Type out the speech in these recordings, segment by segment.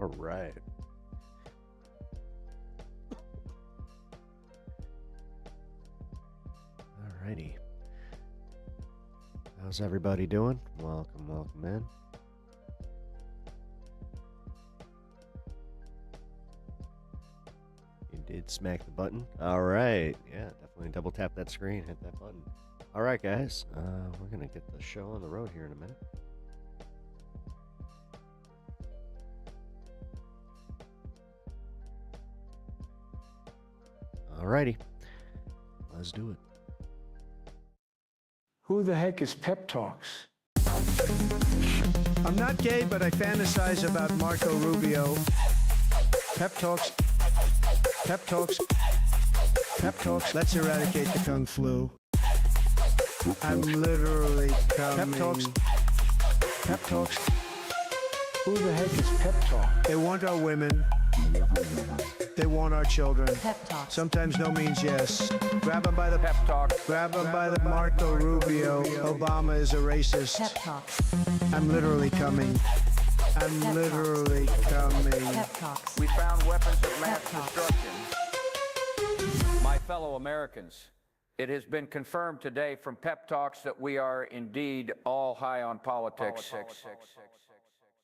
All right. Alrighty. How's everybody doing? Welcome in. You did smack the button. All right. Yeah, definitely double tap that screen, hit that button. All right, guys. We're going to get the show on the road here in a minute. Alrighty. Let's do it. Who the heck is Pep Talks? I'm not gay, but I fantasize about Marco Rubio. Pep Talks. Pep Talks. Pep Talks. Let's eradicate the Kung Flu. I'm literally coming. Pep Talks. Pep Talks. Who the heck is Pep Talk? They want our women. They want our children. Pep Talk. Sometimes no means yes. Grab them by the pep talk. Grab them by the Marco Rubio. Obama is a racist. Pep Talks. I'm literally coming. I'm Pep literally coming. Pep Talks. We found weapons of mass Pep talks. destruction. My fellow Americans, it has been confirmed today from Pep Talks that we are indeed all high on politics.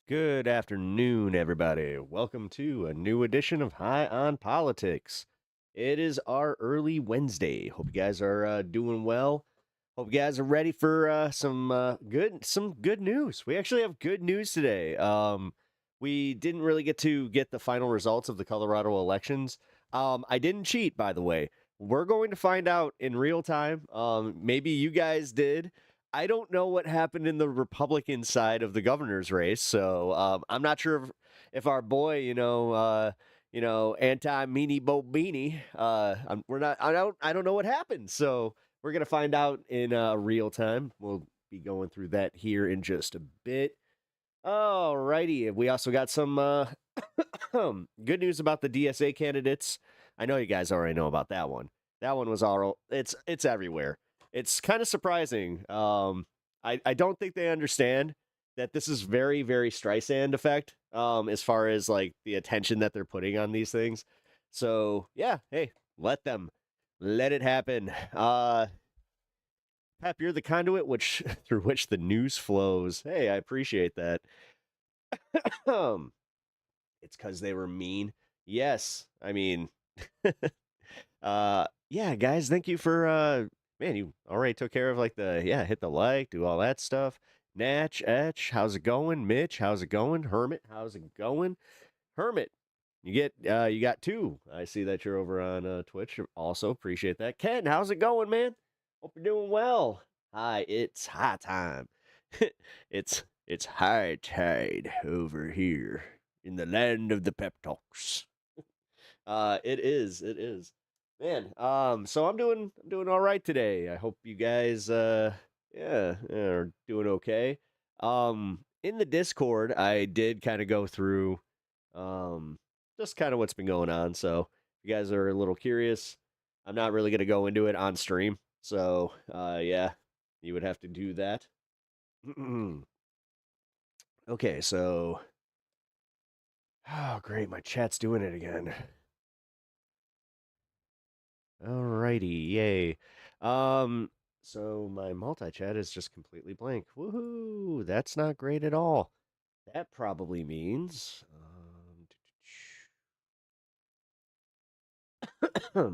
Good afternoon, everybody. Welcome to a new edition of High on Politics. It is our early Wednesday. Hope you guys are doing well. Hope you guys are ready for some good news. We actually have good news today. We didn't really get the final results of the Colorado elections. I didn't cheat, by the way. We're going to find out in real time. Maybe you guys did. I don't know what happened in the Republican side of the governor's race, so I'm not sure if our boy, anti-meanie Bobini, I don't know what happened. So we're gonna find out in real time. We'll be going through that here in just a bit. Alrighty, we also got some good news about the DSA candidates. I know you guys already know about that one. That one was it's everywhere. It's kind of surprising. I don't think they understand that this is very, very Streisand effect as far as like the attention that they're putting on these things. So yeah, hey, let it happen. Pep, you're the conduit through which the news flows. Hey, I appreciate that. It's because they were mean. Yes, I mean, yeah, guys, thank you for man, you already took care of like hit the like, do all that stuff. Natch, Etch, how's it going? Mitch, how's it going? Hermit, how's it going? Hermit, you got two. I see that you're over on Twitch. Also appreciate that. Ken, how's it going, man? Hope you're doing well. Hi, it's high time. it's high tide over here in the land of the pep talks. It is. Man, so I'm doing all right today. I hope you guys are doing okay. In the Discord, I did kind of go through just kind of what's been going on. So if you guys are a little curious, I'm not really going to go into it on stream. So, yeah, you would have to do that. Okay, so oh, great, my chat's doing it again. Alrighty, yay. So my multi-chat is just completely blank. Woohoo! That's not great at all. That probably means I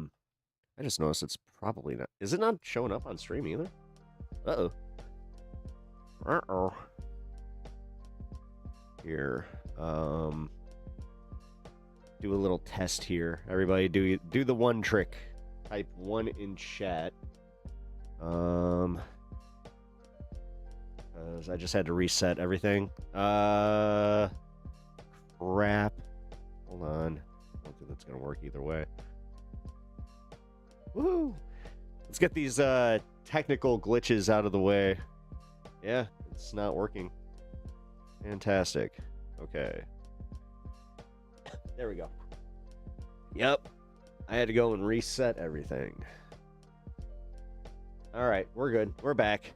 just noticed it's probably not. Is it not showing up on stream either? Uh-oh. Uh-oh. Here. Do a little test here. Everybody do the one trick. Type 1 in chat. I just had to reset everything. Crap. Hold on. I don't think that's gonna work either way. Woo! Let's get these technical glitches out of the way. Yeah, it's not working. Fantastic. Okay. There we go. Yep. I had to go and reset everything. All right, we're good. We're back.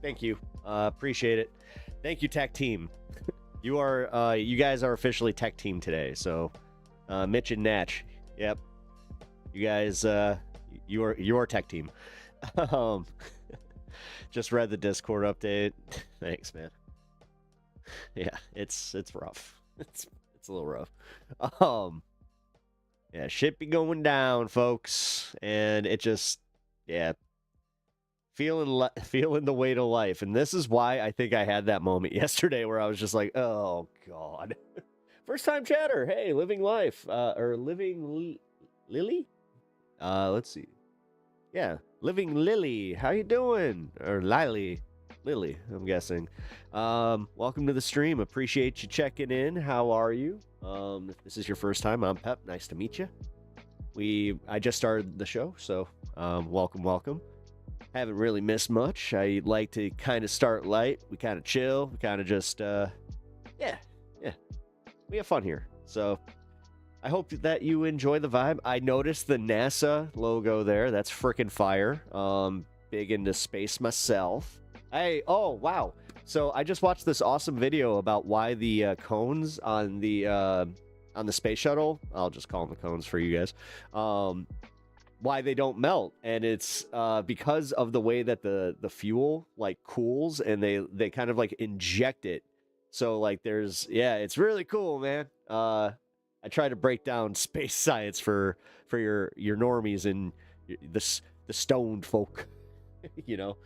Thank you. Appreciate it. Thank you, tech team. You guys are officially tech team today. So, Mitch and Natch, yep, you guys, you're tech team. Um, just read the Discord update. Thanks, man. Yeah, it's rough. It's a little rough. Yeah, shit be going down, folks, and it just, yeah, feeling the weight of life. And this is why I think I had that moment yesterday where I was just like, oh god. First time chatter. Hey, living life. Or living Lily? Let's see. Yeah, living Lily. How you doing? Or Lily. Lily, I'm guessing. Welcome to the stream. Appreciate you checking in. How are you? If this is your first time, I'm Pep. Nice to meet you. I just started the show, so welcome. Haven't really missed much. I like to kind of start light. We kind of chill. We kind of just, yeah. We have fun here. So I hope that you enjoy the vibe. I noticed the NASA logo there. That's freaking fire. Big into space myself. Hey, oh, wow. So I just watched this awesome video about why the cones on the space shuttle, I'll just call them the cones for you guys, why they don't melt. And it's because of the way that the fuel like cools, and they kind of like inject it. So like it's really cool, man. I try to break down space science for your normies and the stoned folk, you know.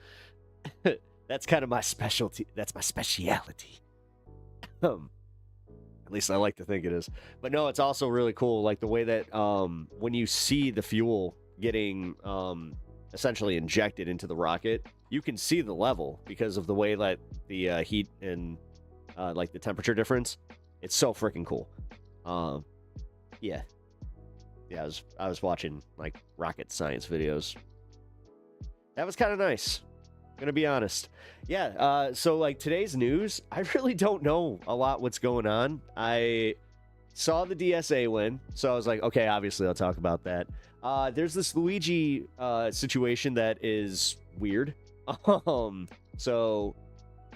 That's kind of my specialty. That's my speciality. At least I like to think it is. But no, it's also really cool, like the way that when you see the fuel getting essentially injected into the rocket, you can see the level because of the way that the heat and like the temperature difference. It's so freaking cool. Yeah. I was watching like rocket science videos. That was kind of nice. Gonna be honest. Yeah, so like today's news, I really don't know a lot what's going on. I saw the DSA win, so I was like, okay, obviously I'll talk about that. There's this Luigi situation that is weird. So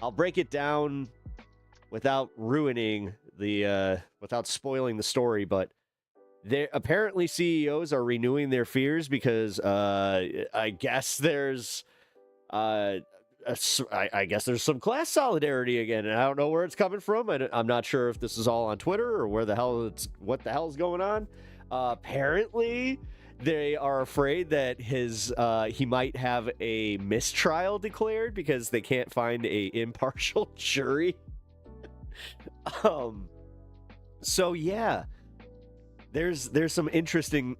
I'll break it down without ruining without spoiling the story, but apparently CEOs are renewing their fears because I guess there's I guess there's some class solidarity again, and I don't know where it's coming from. I'm not sure if this is all on Twitter or what the hell is going on. Apparently, they are afraid that he might have a mistrial declared because they can't find a impartial jury. So yeah, there's some interesting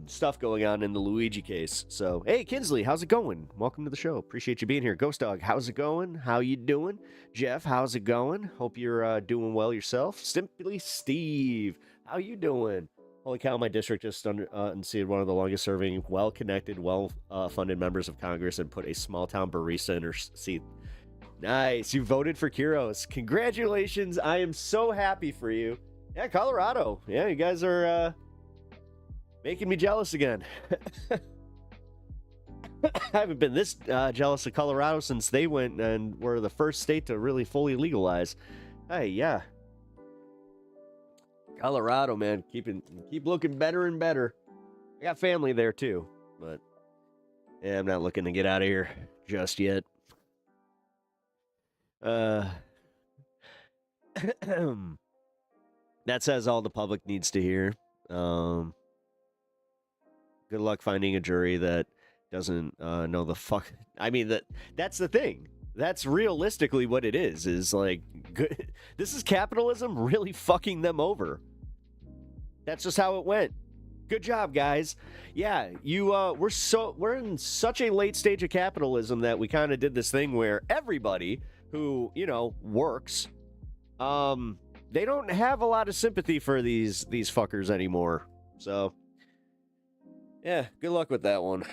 stuff going on in the Luigi case. So, hey, Kinsley, how's it going? Welcome to the show. Appreciate you being here. Ghost Dog, how's it going? How you doing? Jeff, how's it going? Hope you're doing well yourself. Simply Steve, how you doing? Holy cow, my district just unseated one of the longest-serving, well-connected, well-funded members of Congress and put a small-town barista in her seat. Nice. You voted for Kuros. Congratulations. I am so happy for you. Yeah, Colorado. Yeah, you guys are making me jealous again. I haven't been this jealous of Colorado since they went and were the first state to really fully legalize. Hey, yeah. Colorado, man, keep looking better and better. I got family there too, but yeah, I'm not looking to get out of here just yet. That says all the public needs to hear. Good luck finding a jury that doesn't know the fuck. I mean, that's the thing. That's realistically what it is like, good. This is capitalism really fucking them over. That's just how it went. Good job, guys. Yeah, we're in such a late stage of capitalism that we kind of did this thing where everybody who, works, they don't have a lot of sympathy for these fuckers anymore. So, yeah, good luck with that one.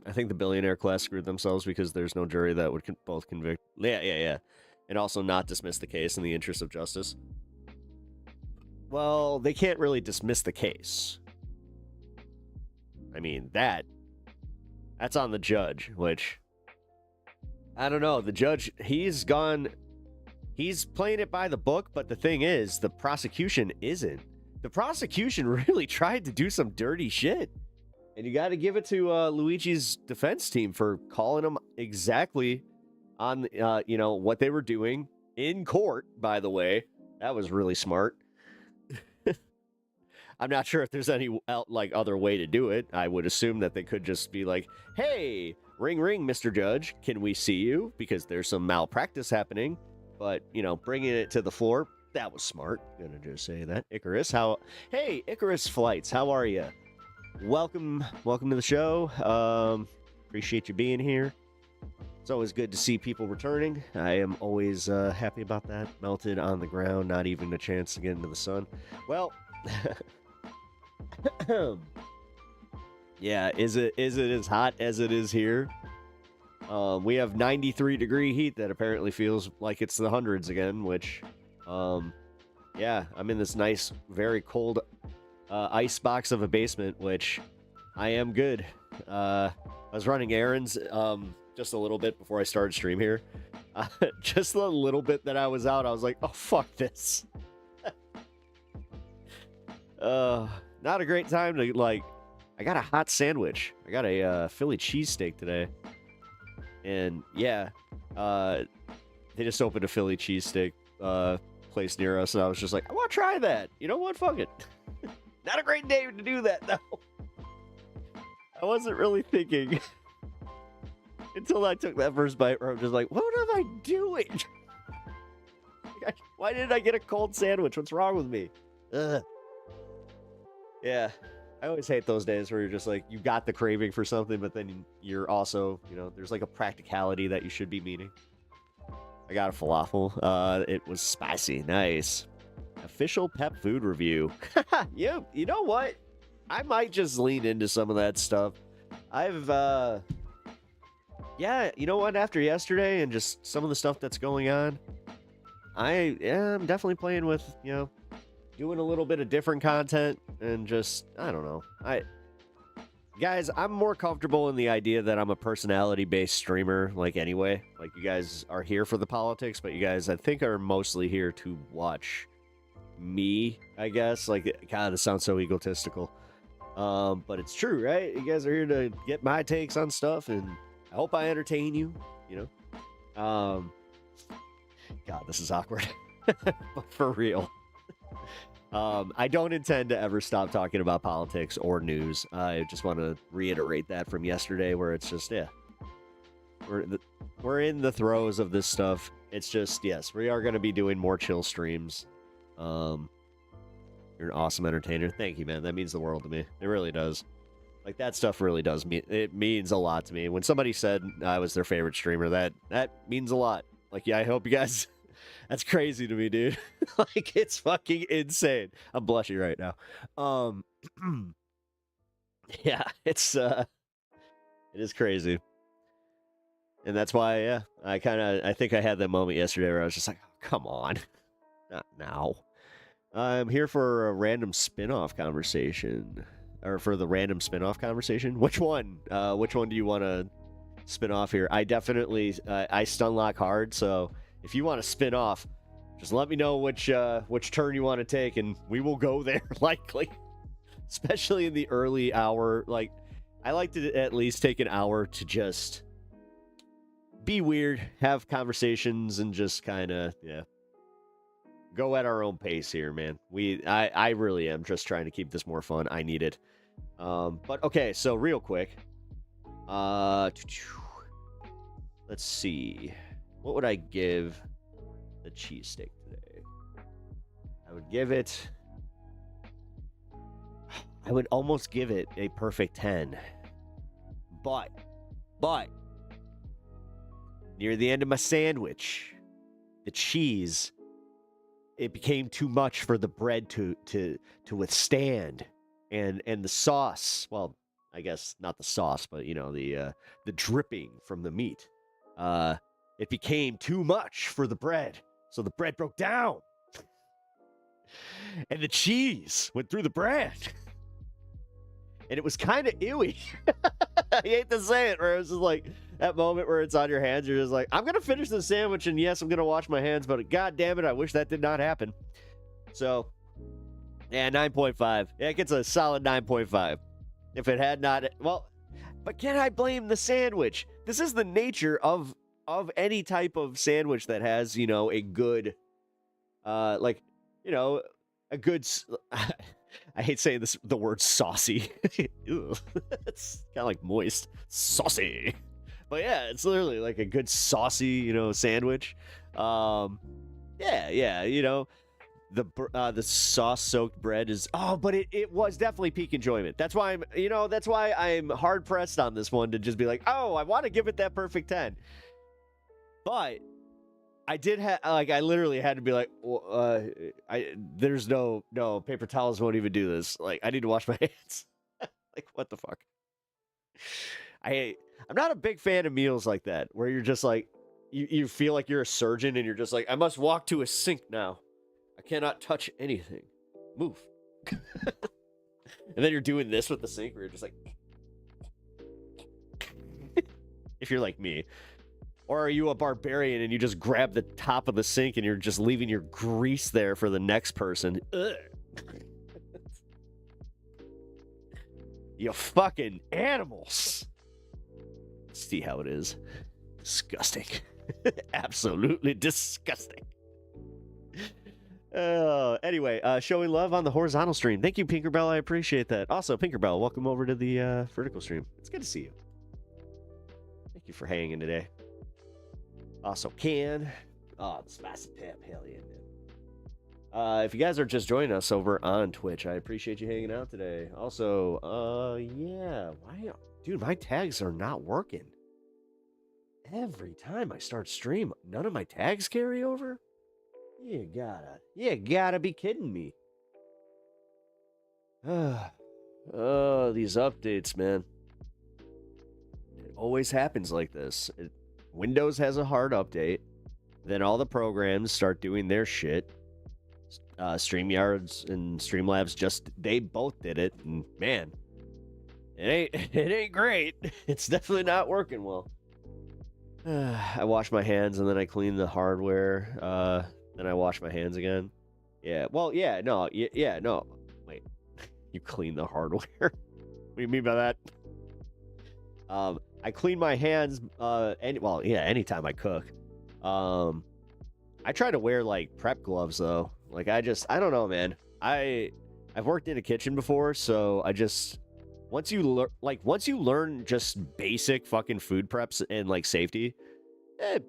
I think the billionaire class screwed themselves because there's no jury that would both convict. Yeah. And also not dismiss the case in the interest of justice. Well, they can't really dismiss the case. I mean, that's on the judge, which I don't know. The judge, he's playing it by the book, but the thing is, the prosecution isn't. The prosecution really tried to do some dirty shit. And you got to give it to Luigi's defense team for calling him exactly on, what they were doing in court, by the way. That was really smart. I'm not sure if there's any other way to do it. I would assume that they could just be like, hey, ring, ring, Mr. Judge, can we see you? Because there's some malpractice happening. But, bringing it to the floor, that was smart. Gonna just say that. Icarus, hey, Icarus Flights, how are you? Welcome to the show. Appreciate you being here. It's always good to see people returning. I am always happy about that. Melted on the ground, not even a chance to get into the sun. Well, yeah, is it as hot as it is here? We have 93-degree heat that apparently feels like it's the hundreds again, which, yeah, I'm in this nice, very cold ice box of a basement, which I am good. I was running errands just a little bit before I started stream here. Just a little bit that I was out, I was like, oh, fuck this. Not a great time to, I got a hot sandwich. I got a Philly cheesesteak today. And, yeah, they just opened a Philly cheesesteak place near us, and I was just like, I want to try that. You know what? Fuck it. Not a great day to do that, though. I wasn't really thinking until I took that first bite where I'm just like, what am I doing? Why did I get a cold sandwich? What's wrong with me? Ugh. Yeah. I always hate those days where you're just like, you got the craving for something, but then you're also, there's like a practicality that you should be meeting. I got a falafel. It was spicy. Nice. Official Pep food review. Yeah, you know what? I might just lean into some of that stuff. Yeah, you know what? After yesterday and just some of the stuff that's going on, I'm definitely playing with, doing a little bit of different content and just, I don't know. Guys, I'm more comfortable in the idea that I'm a personality-based streamer, anyway. You guys are here for the politics, but you guys, I think, are mostly here to watch me, I guess. It kind of sounds so egotistical. But it's true, right? You guys are here to get my takes on stuff, and I hope I entertain you, God, this is awkward. But for real. I don't intend to ever stop talking about politics or news. I just want to reiterate that from yesterday, where it's just, yeah, we're in the throes of this stuff. It's just, yes, we are going to be doing more chill streams. You're an awesome entertainer. Thank you, man. That means the world to me. It really does. That stuff really does mean, it means a lot to me. When somebody said I was their favorite streamer, that means a lot. Yeah, I hope you guys. That's crazy to me, dude. It's fucking insane. I'm blushing right now. Yeah, it is crazy. And that's why, yeah, I think I had that moment yesterday where I was just like, oh, come on. Not now. I'm here for a random spin-off conversation. Or for the random spin-off conversation? Which one? Which one do you want to spin off here? I definitely, I stun lock hard, so if you want to spin off, just let me know which turn you want to take, and we will go there, likely. Especially in the early hour. I like to at least take an hour to just be weird, have conversations, and just kind of, yeah, go at our own pace here, man. I really am just trying to keep this more fun. I need it. But okay, so real quick. Let's see. What would I give the cheesesteak today? I would almost give it a perfect 10. But near the end of my sandwich, the cheese, it became too much for the bread to withstand. And the sauce, well, I guess not the sauce, but the dripping from the meat. It became too much for the bread. So the bread broke down. And the cheese went through the bread. And it was kind of ewy. I hate to say it, where it was just that moment where it's on your hands, you're just like, I'm gonna finish the sandwich, and yes, I'm gonna wash my hands, but god damn it, I wish that did not happen. So, yeah, 9.5. Yeah, it gets a solid 9.5. If it had not, well, but can I blame the sandwich? This is the nature of any type of sandwich that has, you know, a good, like, you know, a good. I hate saying this, the word saucy. Ew. It's kind of like moist, saucy. But yeah, it's literally like a good saucy, you know, sandwich. Yeah, you know, the sauce-soaked bread is, but it was definitely peak enjoyment. That's why I'm hard pressed on this one to just be like, I want to give it that perfect 10. But I did have, like, I literally had to be like, there's no paper towels won't even do this. Like, I need to wash my hands. Like, what the fuck? I'm not a big fan of meals like that, where you're just like, you feel like you're a surgeon and you're just like, I must walk to a sink now. I cannot touch anything. Move. And then you're doing this with the sink where you're just like, if you're like me. Or are you a barbarian and you just grab the top of the sink and you're just leaving your grease there for the next person? Ugh. You fucking animals. See how it is. Disgusting. Absolutely disgusting. Anyway, showing love on the horizontal stream. Thank you, Pinkerbell. I appreciate that. Also, Pinkerbell, welcome over to the vertical stream. It's good to see you. Thank you for hanging today. Also, Ken. Oh, the spicy pep. Hell yeah, man. If you guys are just joining us over on Twitch, I appreciate you hanging out today. Also, yeah. Why, dude, my tags are not working. Every time I start stream, none of my tags carry over? You gotta be kidding me. Oh, these updates, man. It always happens like this. Windows has a hard update. Then all the programs start doing their shit. StreamYards and Streamlabs they both did it, and man, it ain't great. It's definitely not working well. I wash my hands and then I clean the hardware. Then I wash my hands again. Yeah. Well, yeah. No. Yeah. No. Wait. You clean the hardware? What do you mean by that? I clean my hands. Anytime I cook. I try to wear like prep gloves though. Like I don't know, man. I've worked in a kitchen before, so once you learn just basic fucking food preps and like safety, it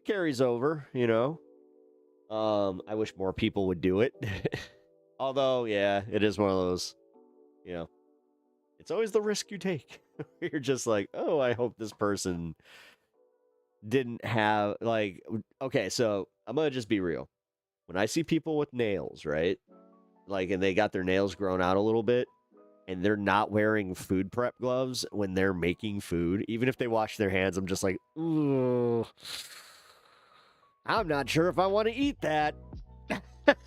carries over, you know. I wish more people would do it. Although, yeah, it is one of those, you know, it's always the risk you take. You're just like, oh, I hope this person didn't have, like, okay, so I'm gonna just be real. When I see people with nails, right? Like, and they got their nails grown out a little bit, and they're not wearing food prep gloves when they're making food, even if they wash their hands, I'm just like, ooh, I'm not sure if I want to eat that.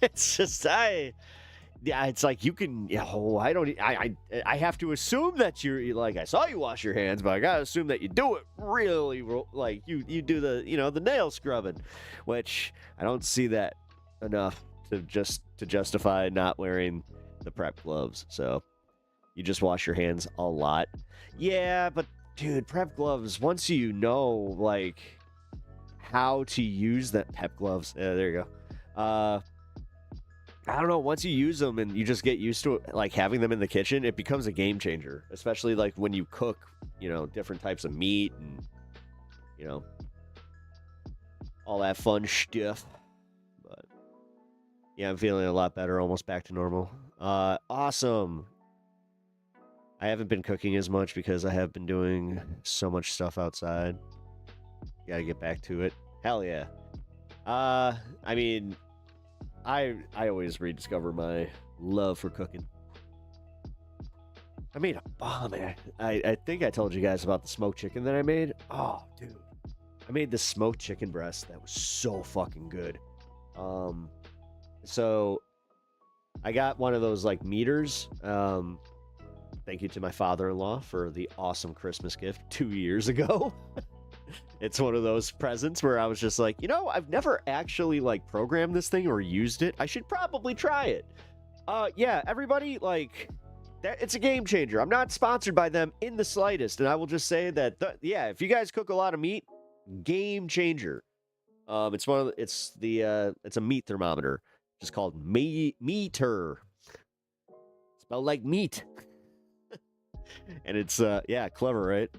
It's just, it's like you can, I have to assume that you're, like, I saw you wash your hands, but I gotta assume that you do it really, like, you do the, you know, the nail scrubbing, which I don't see that enough to justify not wearing the prep gloves. So you just wash your hands a lot. Yeah, but dude, prep gloves, once you know, like, how to use that prep gloves, there you go. I don't know, once you use them and you just get used to it, like having them in the kitchen, it becomes a game changer, especially like when you cook, you know, different types of meat and, you know, all that fun stuff. But yeah, I'm feeling a lot better, almost back to normal. Awesome. I haven't been cooking as much because I have been doing so much stuff outside. Gotta get back to it. Hell yeah. I mean, I always rediscover my love for cooking. I made a bomb. I think I told you guys about the smoked chicken that I made. Oh, dude. I made the smoked chicken breast that was so fucking good. So I got one of those like meters. thank you to my father-in-law for the awesome Christmas gift 2 years ago. It's one of those presents where I was just like, you know, I've never actually like programmed this thing or used it. I should probably try it. Yeah, everybody, like, it's a game changer. I'm not sponsored by them in the slightest, and I will just say that, yeah, if you guys cook a lot of meat, game changer. It's a meat thermometer, just called Meter, spelled like meat, and it's yeah, clever, right?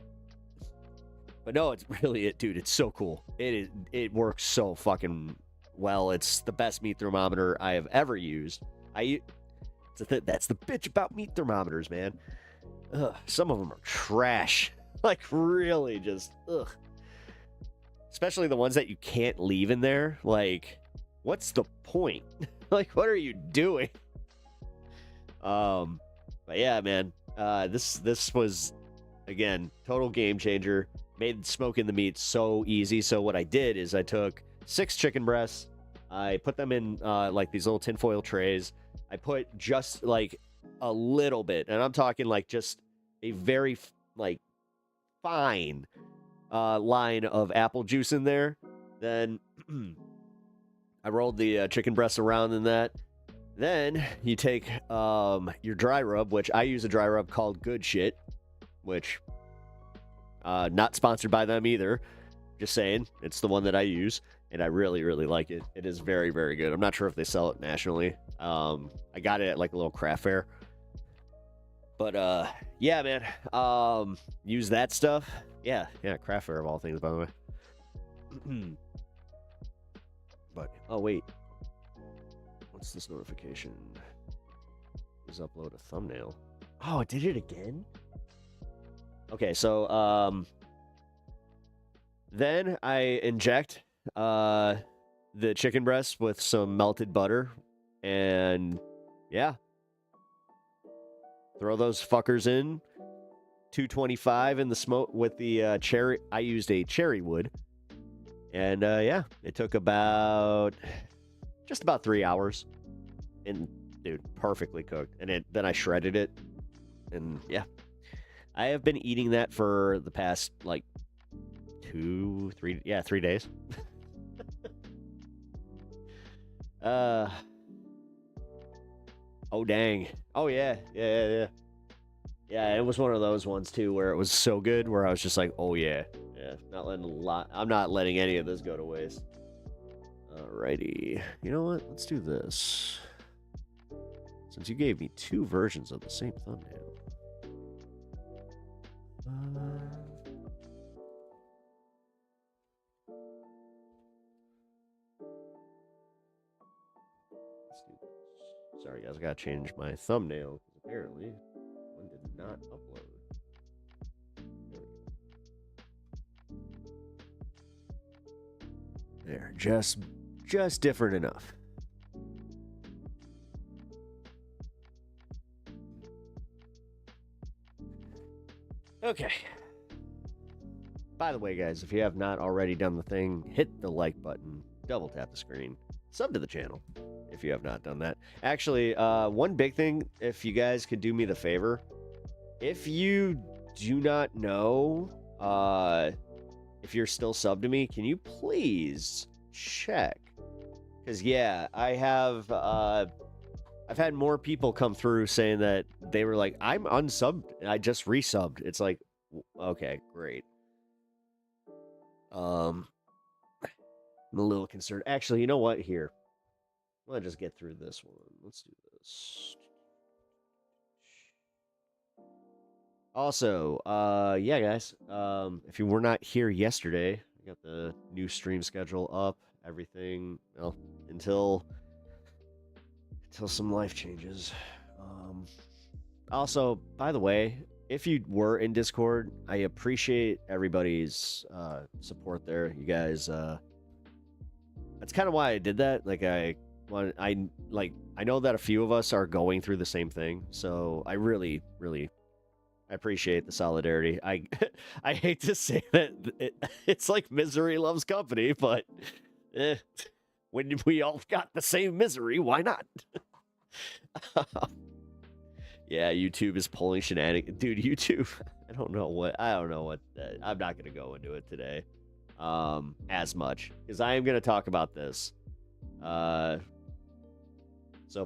But no, it's really it, dude. It's so cool. It works so fucking well. It's the best meat thermometer I have ever used. That's the bitch about meat thermometers, man. Ugh, some of them are trash. Like, really, just ugh. Especially the ones that you can't leave in there. Like, what's the point? Like, what are you doing? But yeah, man. This was, again, total game changer. Made smoking the meat so easy. So what I did is I took 6 chicken breasts. I put them in like these little tinfoil trays. I put just like a little bit, and I'm talking like just a very like fine line of apple juice in there. Then I rolled the chicken breasts around in that. Then you take your dry rub, which I use a dry rub called Good Shit, which not sponsored by them either. Just saying, it's the one that I use, and I really, really like it. It is very, very good. I'm not sure if they sell it nationally. I got it at like a little craft fair. But yeah, man. Use that stuff. Yeah, craft fair of all things, by the way. But oh wait, what's this notification? Please upload a thumbnail. Oh, it did it again? Okay, so then I inject the chicken breast with some melted butter, and yeah, throw those fuckers in. 225 in the smoke with the cherry. I used a cherry wood, and yeah, it took just about 3 hours, and dude, perfectly cooked. And then I shredded it, and yeah, I have been eating that for the past like 3 days. Oh dang. Oh yeah. Yeah, it was one of those ones too where it was so good where I was just like, oh yeah, I'm not letting any of this go to waste. Alrighty. You know what? Let's do this. Since you gave me 2 versions of the same thumbnail. Let's do this. Sorry guys, I gotta change my thumbnail because apparently one did not upload. There, just different enough. Okay. By the way, guys, if you have not already done the thing, hit the like button, double tap the screen, sub to the channel if you have not done that. Actually, one big thing, if you guys could do me the favor, if you do not know if you're still subbed to me, can you please check? Because yeah, I've had more people come through saying that they were like, I'm unsubbed, and I just resubbed. It's like, okay, great. I'm a little concerned. Actually, you know what? Here, I'm gonna just get through this one. Let's do this. Also, yeah, guys, if you were not here yesterday, I got the new stream schedule up, everything, well, until some life changes. Also, by the way, if you were in Discord, I appreciate everybody's support there. You guys, that's kind of why I did that. Like, I know that a few of us are going through the same thing, so I really, really appreciate the solidarity. I hate to say that it's like misery loves company, but when we all got the same misery, why not? Yeah, YouTube is pulling shenanigans. Dude, YouTube, I don't know what, I'm not going to go into it today as much, because I am going to talk about this. So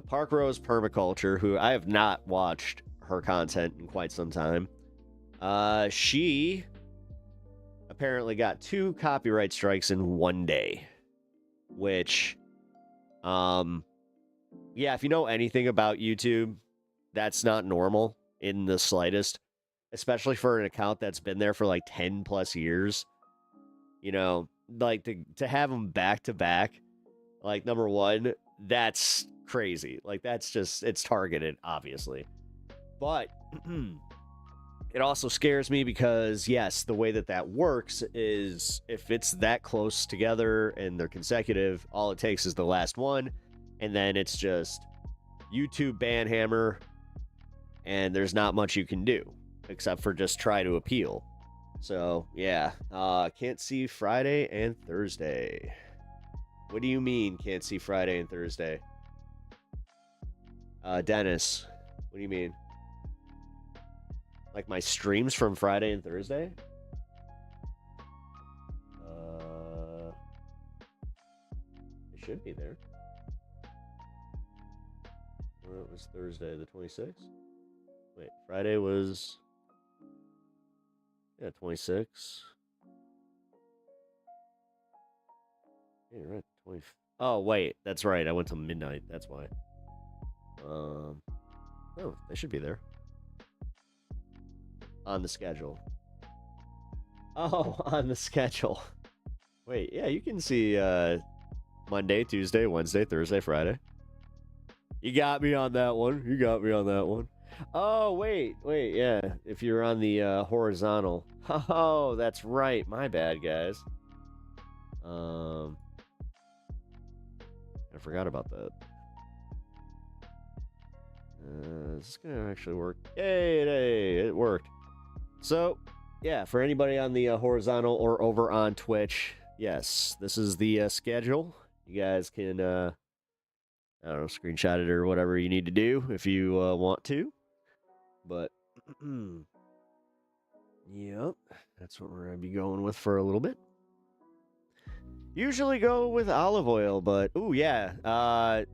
Park Rose Permaculture, who I have not watched her content in quite some time, she apparently got 2 copyright strikes in one day, which, yeah, if you know anything about YouTube, that's not normal in the slightest, especially for an account that's been there for like 10 plus years. You know, like to have them back to back, like number one, that's crazy. Like that's just, it's targeted, obviously. But it also scares me because, yes, the way that works is if it's that close together and they're consecutive, all it takes is the last one, and then it's just YouTube ban hammer, and there's not much you can do except for just try to appeal. So, yeah, can't see Friday and Thursday. What do you mean can't see Friday and Thursday? Dennis, what do you mean? Like my streams from Friday and Thursday? It should be there. Well, it was Thursday the 26th. Wait, Friday was... Yeah, 26. Yeah, you're right. 20... Oh, wait, that's right. I went till midnight. That's why. Oh, they should be there. On the schedule. Oh, on the schedule. Wait, yeah, you can see Monday, Tuesday, Wednesday, Thursday, Friday. You got me on that one. You got me on that one. Oh, wait, yeah. If you're on the horizontal. Oh, that's right. My bad, guys. I forgot about that. Is this gonna actually work? Yay, it worked. So, yeah, for anybody on the horizontal or over on Twitch, yes, this is the schedule. You guys can, I don't know, screenshot it or whatever you need to do if you want to. But, yep, that's what we're going to be going with for a little bit. Usually go with olive oil, but, ooh, yeah.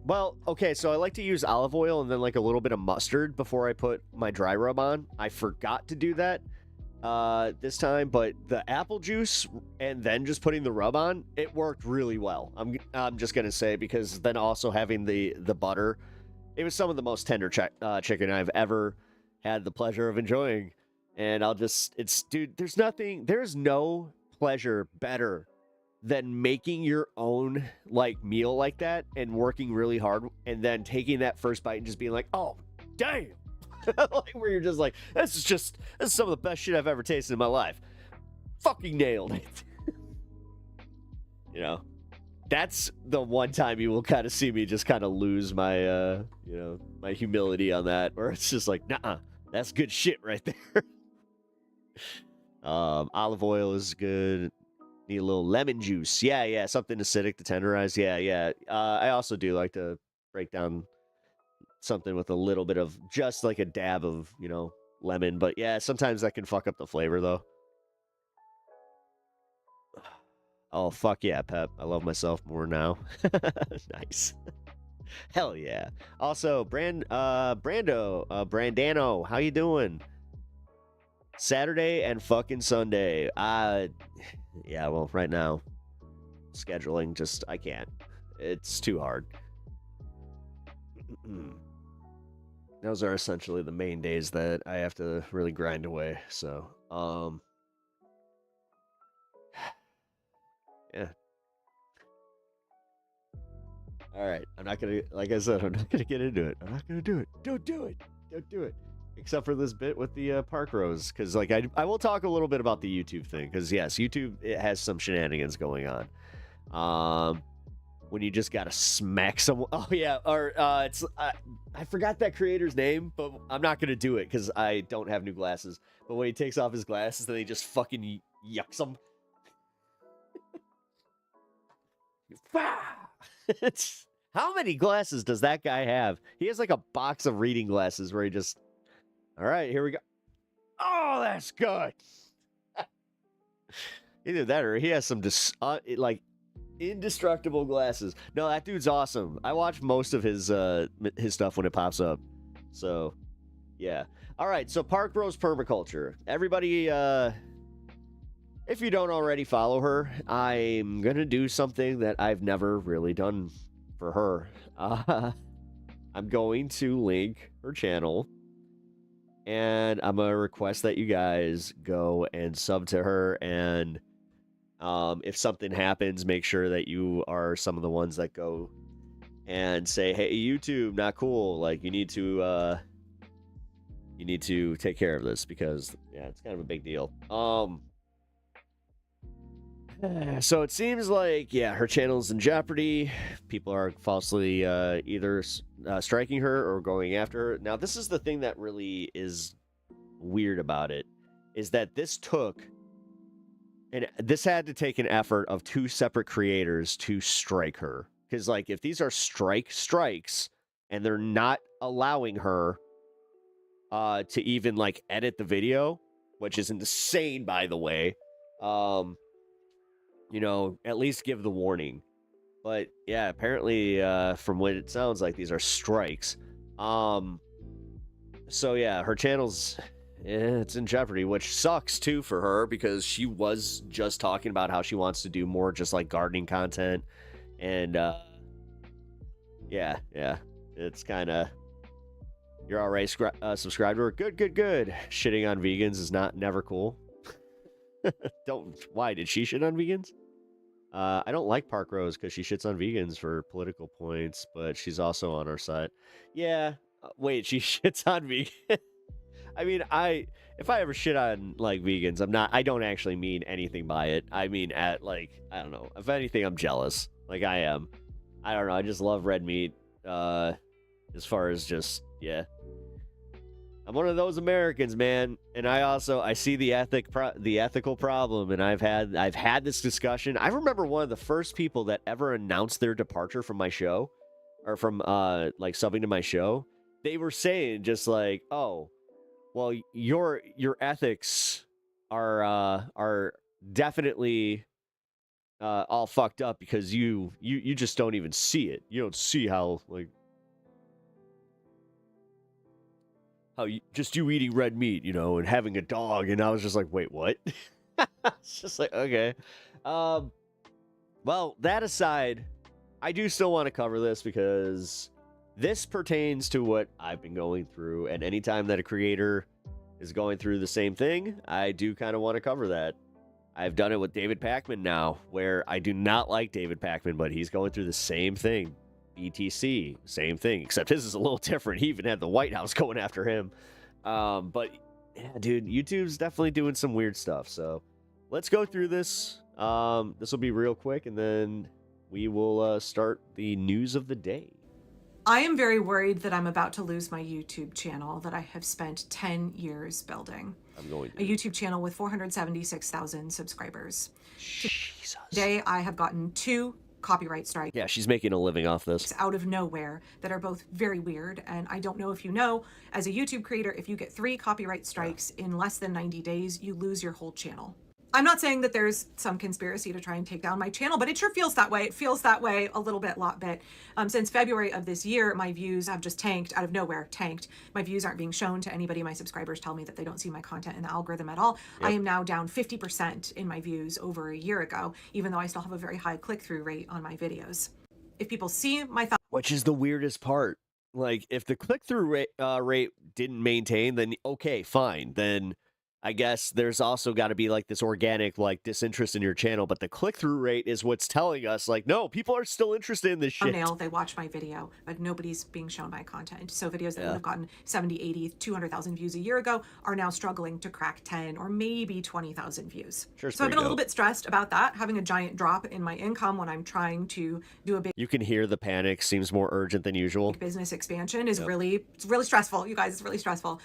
Well, okay, so I like to use olive oil and then like a little bit of mustard before I put my dry rub on. I forgot to do that this time, but the apple juice and then just putting the rub on, it worked really well. I'm just going to say, because then also having the butter, it was some of the most tender chicken I've ever had the pleasure of enjoying. And dude, there's no pleasure better than making your own like meal like that and working really hard and then taking that first bite and just being like, oh damn. Like where you're just like, this is some of the best shit I've ever tasted in my life. Fucking nailed it. You know, that's the one time you will kind of see me just kind of lose my my humility on that, where it's just like, nah, that's good shit right there. Olive oil is good. Need a little lemon juice. Yeah, something acidic to tenderize. Yeah. I also do like to break down something with a little bit of, just like a dab of, lemon. But yeah, sometimes that can fuck up the flavor, though. Oh, fuck yeah, Pep. I love myself more now. Nice. Hell yeah. Also, Brandano, how you doing? Saturday and fucking Sunday. Yeah, well, right now, scheduling, I can't. It's too hard. Those are essentially the main days that I have to really grind away, so, yeah. Alright, I'm not gonna, like I said, I'm not gonna get into it. I'm not gonna do it. Don't do it. Except for this bit with the Park Rose, because like I will talk a little bit about the YouTube thing, because yes, YouTube, it has some shenanigans going on. When you just gotta smack someone. Oh yeah, or it's I forgot that creator's name, but I'm not gonna do it because I don't have new glasses. But when he takes off his glasses, then he just fucking yucks them. How many glasses does that guy have? He has like a box of reading glasses where he just All right, here we go. Oh, that's good. Either that or he has some like indestructible glasses. No, that dude's awesome. I watch most of his stuff when it pops up. So, yeah. All right, so Park Rose Permaculture. Everybody, if you don't already follow her, I'm going to do something that I've never really done for her. I'm going to link her channel, and I'm going to request that you guys go and sub to her, and if something happens, make sure that you are some of the ones that go and say, hey, YouTube, not cool. Like, you need to take care of this, because, yeah, it's kind of a big deal. So it seems like, yeah, her channel's in jeopardy. People are falsely either striking her or going after her. Now, this is the thing that really is weird about it, is that this had to take an effort of 2 separate creators to strike her. Because, like, if these are strikes, and they're not allowing her to even, like, edit the video, which is insane, by the way, you know, at least give the warning. But yeah, apparently, from what it sounds like, these are strikes. So yeah, her channel's, it's in jeopardy, which sucks too for her, because she was just talking about how she wants to do more just like gardening content. And yeah, it's kind of, you're already subscribed to her. Good. Shitting on vegans is never cool. Why did she shit on vegans? I don't like Park Rose because she shits on vegans for political points, but she's also on our side. Yeah, wait, she shits on vegan. I mean, if I ever shit on like vegans, I don't actually mean anything by it. I mean, I don't know. If anything, I'm jealous. Like, I am. I don't know. I just love red meat. As far as just, yeah. I'm one of those Americans, man, and I see the ethical problem, and I've had this discussion. I remember one of the first people that ever announced their departure from my show, or from like subbing to my show. They were saying just like, "Oh, well, your ethics are definitely all fucked up because you just don't even see it. You don't see how like." How you eating red meat, you know, and having a dog, and I was just like, wait, what? It's just like, okay. Well, that aside, I do still want to cover this because this pertains to what I've been going through, and anytime that a creator is going through the same thing, I do kind of want to cover that. I've done it with David Pakman now, where I do not like David Pakman, but he's going through the same thing. BTC, same thing, except his is a little different. He even had the White House going after him. But yeah, dude, YouTube's definitely doing some weird stuff. So let's go through this. This will be real quick, and then we will start the news of the day. I am very worried that I'm about to lose my YouTube channel that I have spent 10 years building. I'm going to. A YouTube channel with 476,000 subscribers. Jesus. Today, I have gotten 2 copyright strikes. Yeah, she's making a living off this. Out of nowhere, that are both very weird. And I don't know if you know, as a YouTube creator, if you get 3 copyright strikes in less than 90 days, you lose your whole channel. I'm not saying that there's some conspiracy to try and take down my channel, but it sure feels that way. It feels that way a little bit, Since February of this year, my views have just tanked, out of nowhere, tanked. My views aren't being shown to anybody. My subscribers tell me that they don't see my content in the algorithm at all. Yep. I am now down 50% in my views over a year ago, even though I still have a very high click-through rate on my videos. If people see my which is the weirdest part. Like, if the click-through rate didn't maintain, then okay, fine. Then I guess there's also got to be like this organic like disinterest in your channel, but the click-through rate is what's telling us like, no, people are still interested in this shit. Thumbnail, they watch my video, but nobody's being shown my content. So videos that would have gotten 70, 80, 200,000 views a year ago are now struggling to crack 10 or maybe 20,000 views. Sure, so I've been a little bit stressed about that, having a giant drop in my income when I'm trying to do a big You can hear the panic seems more urgent than usual. Business expansion is it's really stressful, you guys. It's really stressful.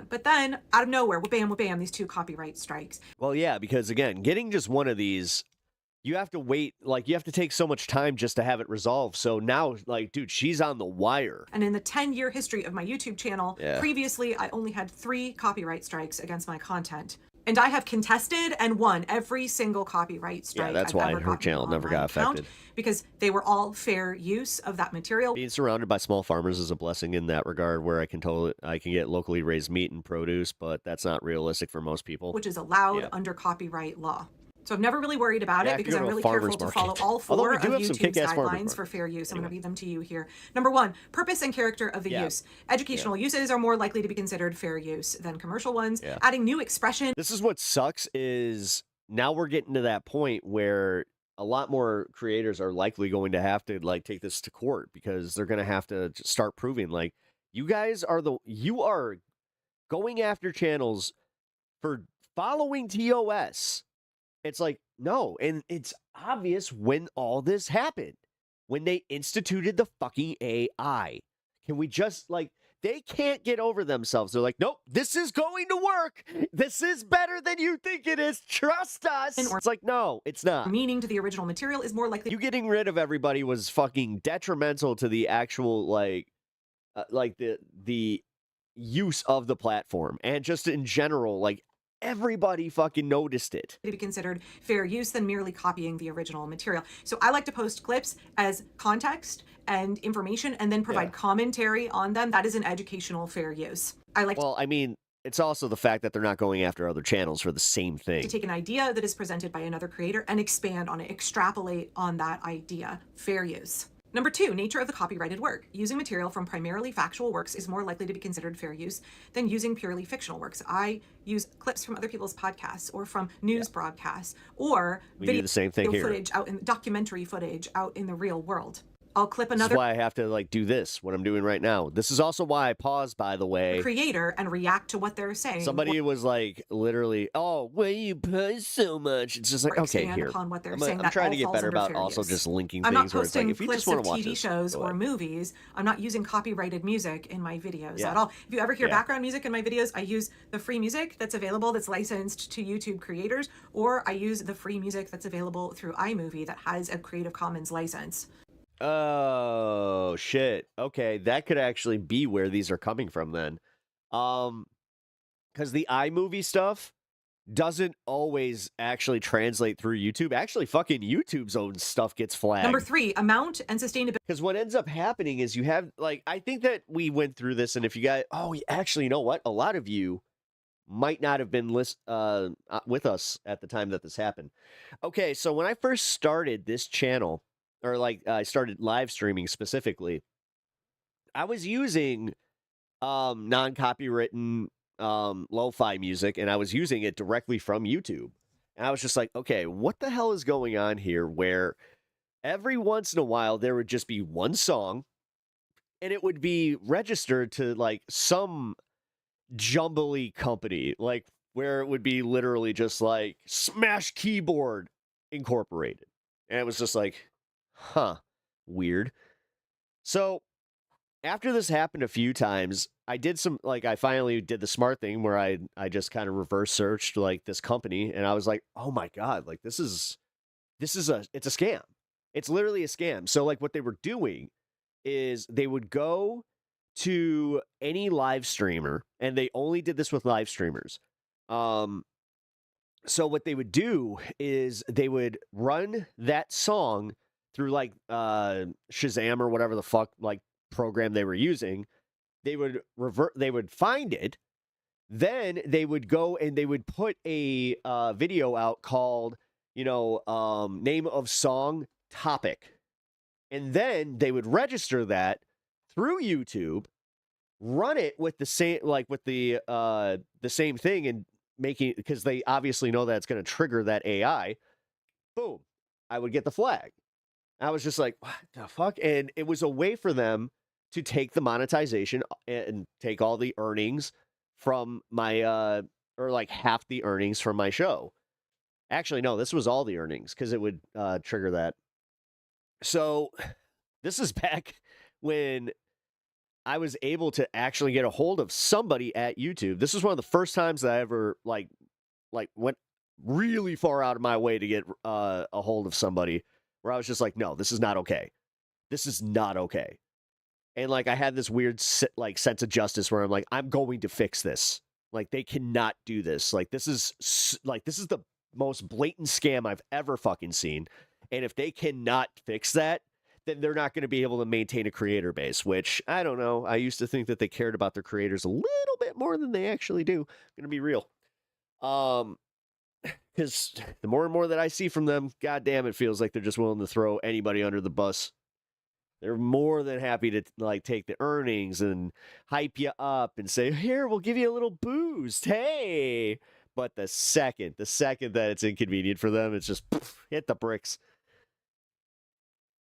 But then out of nowhere, bam, these 2 copyright strikes. Well, yeah, because again, getting just one of these, you have to wait, like, you have to take so much time just to have it resolved. So now, like, dude, she's on the wire. And in the 10-year history of my YouTube channel, previously I only had 3 copyright strikes against my content. And I have contested and won every single copyright strike. Yeah, that's I've why ever her gotten channel on never my got account, affected. because they were all fair use of that material. Being surrounded by small farmers is a blessing in that regard, where I can get locally raised meat and produce, but that's not realistic for most people. Which is allowed under copyright law. So I've never really worried about it because I'm really careful to follow all 4 of YouTube's guidelines for fair use. I'm going to read them to you here. Number 1, purpose and character of the use. Educational uses are more likely to be considered fair use than commercial ones. Adding new expression. This is what sucks, is now we're getting to that point where a lot more creators are likely going to have to, like, take this to court, because they're going to have to start proving, like, you are going after channels for following TOS. It's like, no, and it's obvious when all this happened, when they instituted the fucking AI. Can we just, like, they can't get over themselves. They're like, nope, this is going to work. This is better than you think it is. Trust us. It's like, no, it's not. Meaning to the original material is more likely. You getting rid of everybody was fucking detrimental to the actual, like the use of the platform, and just in general, like, everybody fucking noticed it. To be considered fair use than merely copying the original material. So I like to post clips as context and information, and then provide commentary on them. That is an educational fair use. Well, I mean, it's also the fact that they're not going after other channels for the same thing. To take an idea that is presented by another creator and expand on it, extrapolate on that idea. Fair use. Number 2, nature of the copyrighted work. Using material from primarily factual works is more likely to be considered fair use than using purely fictional works. I use clips from other people's podcasts, or from news broadcasts, or We do the same thing here. footage out in documentary footage out in the real world. I'll clip This another is why I have to, like, do this, what I'm doing right now. This is also why I paused, by the way. creator and react to what they're saying. Somebody was like, literally, oh, well, you post so much. It's just like, or okay, expand here. upon what they're I'm saying. trying That to get all better falls about under fair also use. just linking I'm not things where it's like, posting if you just clips want of to watch TV this, shows go or ahead. movies. I'm not using copyrighted music in my videos Yeah. at all. If you ever hear Yeah. background music in my videos, I use the free music that's available, that's licensed to YouTube creators, or I use the free music that's available through iMovie that has a Creative Commons license. Oh, shit. Okay, that could actually be where these are coming from then. Because the iMovie stuff doesn't always actually translate through YouTube. Actually, fucking YouTube's own stuff gets flagged. Number 3, amount and sustainability. Because what ends up happening is you have, like, I think that we went through this, and if you guys, actually, you know what? A lot of you might not have been with us at the time that this happened. Okay, so when I first started this channel, or like I started live streaming specifically, I was using non-copywritten lo-fi music, and I was using it directly from YouTube. And I was just like, okay, what the hell is going on here, where every once in a while there would just be one song, and it would be registered to, like, some jumbly company, like, where it would be literally just like Smash Keyboard Incorporated. And it was just like, huh, weird. So after this happened a few times, I did some, like, I finally did the smart thing where I just kind of reverse searched, like, this company, and I was like, oh my God, like, it's a scam. It's literally a scam. So, like, what they were doing is they would go to any live streamer, and they only did this with live streamers. So what they would do is they would run that song through, like, Shazam or whatever the fuck, like, program they were using. They would find it. Then they would go and they would put a video out called, name of song topic. And then they would register that through YouTube, run it with the same, like, with the same thing, and making, because they obviously know that it's going to trigger that AI. Boom, I would get the flag. I was just like, what the fuck? And it was a way for them to take the monetization and take all the earnings from my, or like half the earnings from my show. Actually, no, this was all the earnings, because it would trigger that. So this is back when I was able to actually get a hold of somebody at YouTube. This was one of the first times that I ever like went really far out of my way to get a hold of somebody where I was just like, no, this is not okay. This is not okay. And like I had this weird like sense of justice where I'm like, I'm going to fix this. Like they cannot do this. Like this is the most blatant scam I've ever fucking seen. And if they cannot fix that, then they're not going to be able to maintain a creator base, which I don't know. I used to think that they cared about their creators a little bit more than they actually do. I'm going to be real. Because the more and more that I see from them, goddamn, it feels like they're just willing to throw anybody under the bus. They're more than happy to like take the earnings and hype you up and say, here, we'll give you a little boost. Hey. But the second that it's inconvenient for them, it's just hit the bricks.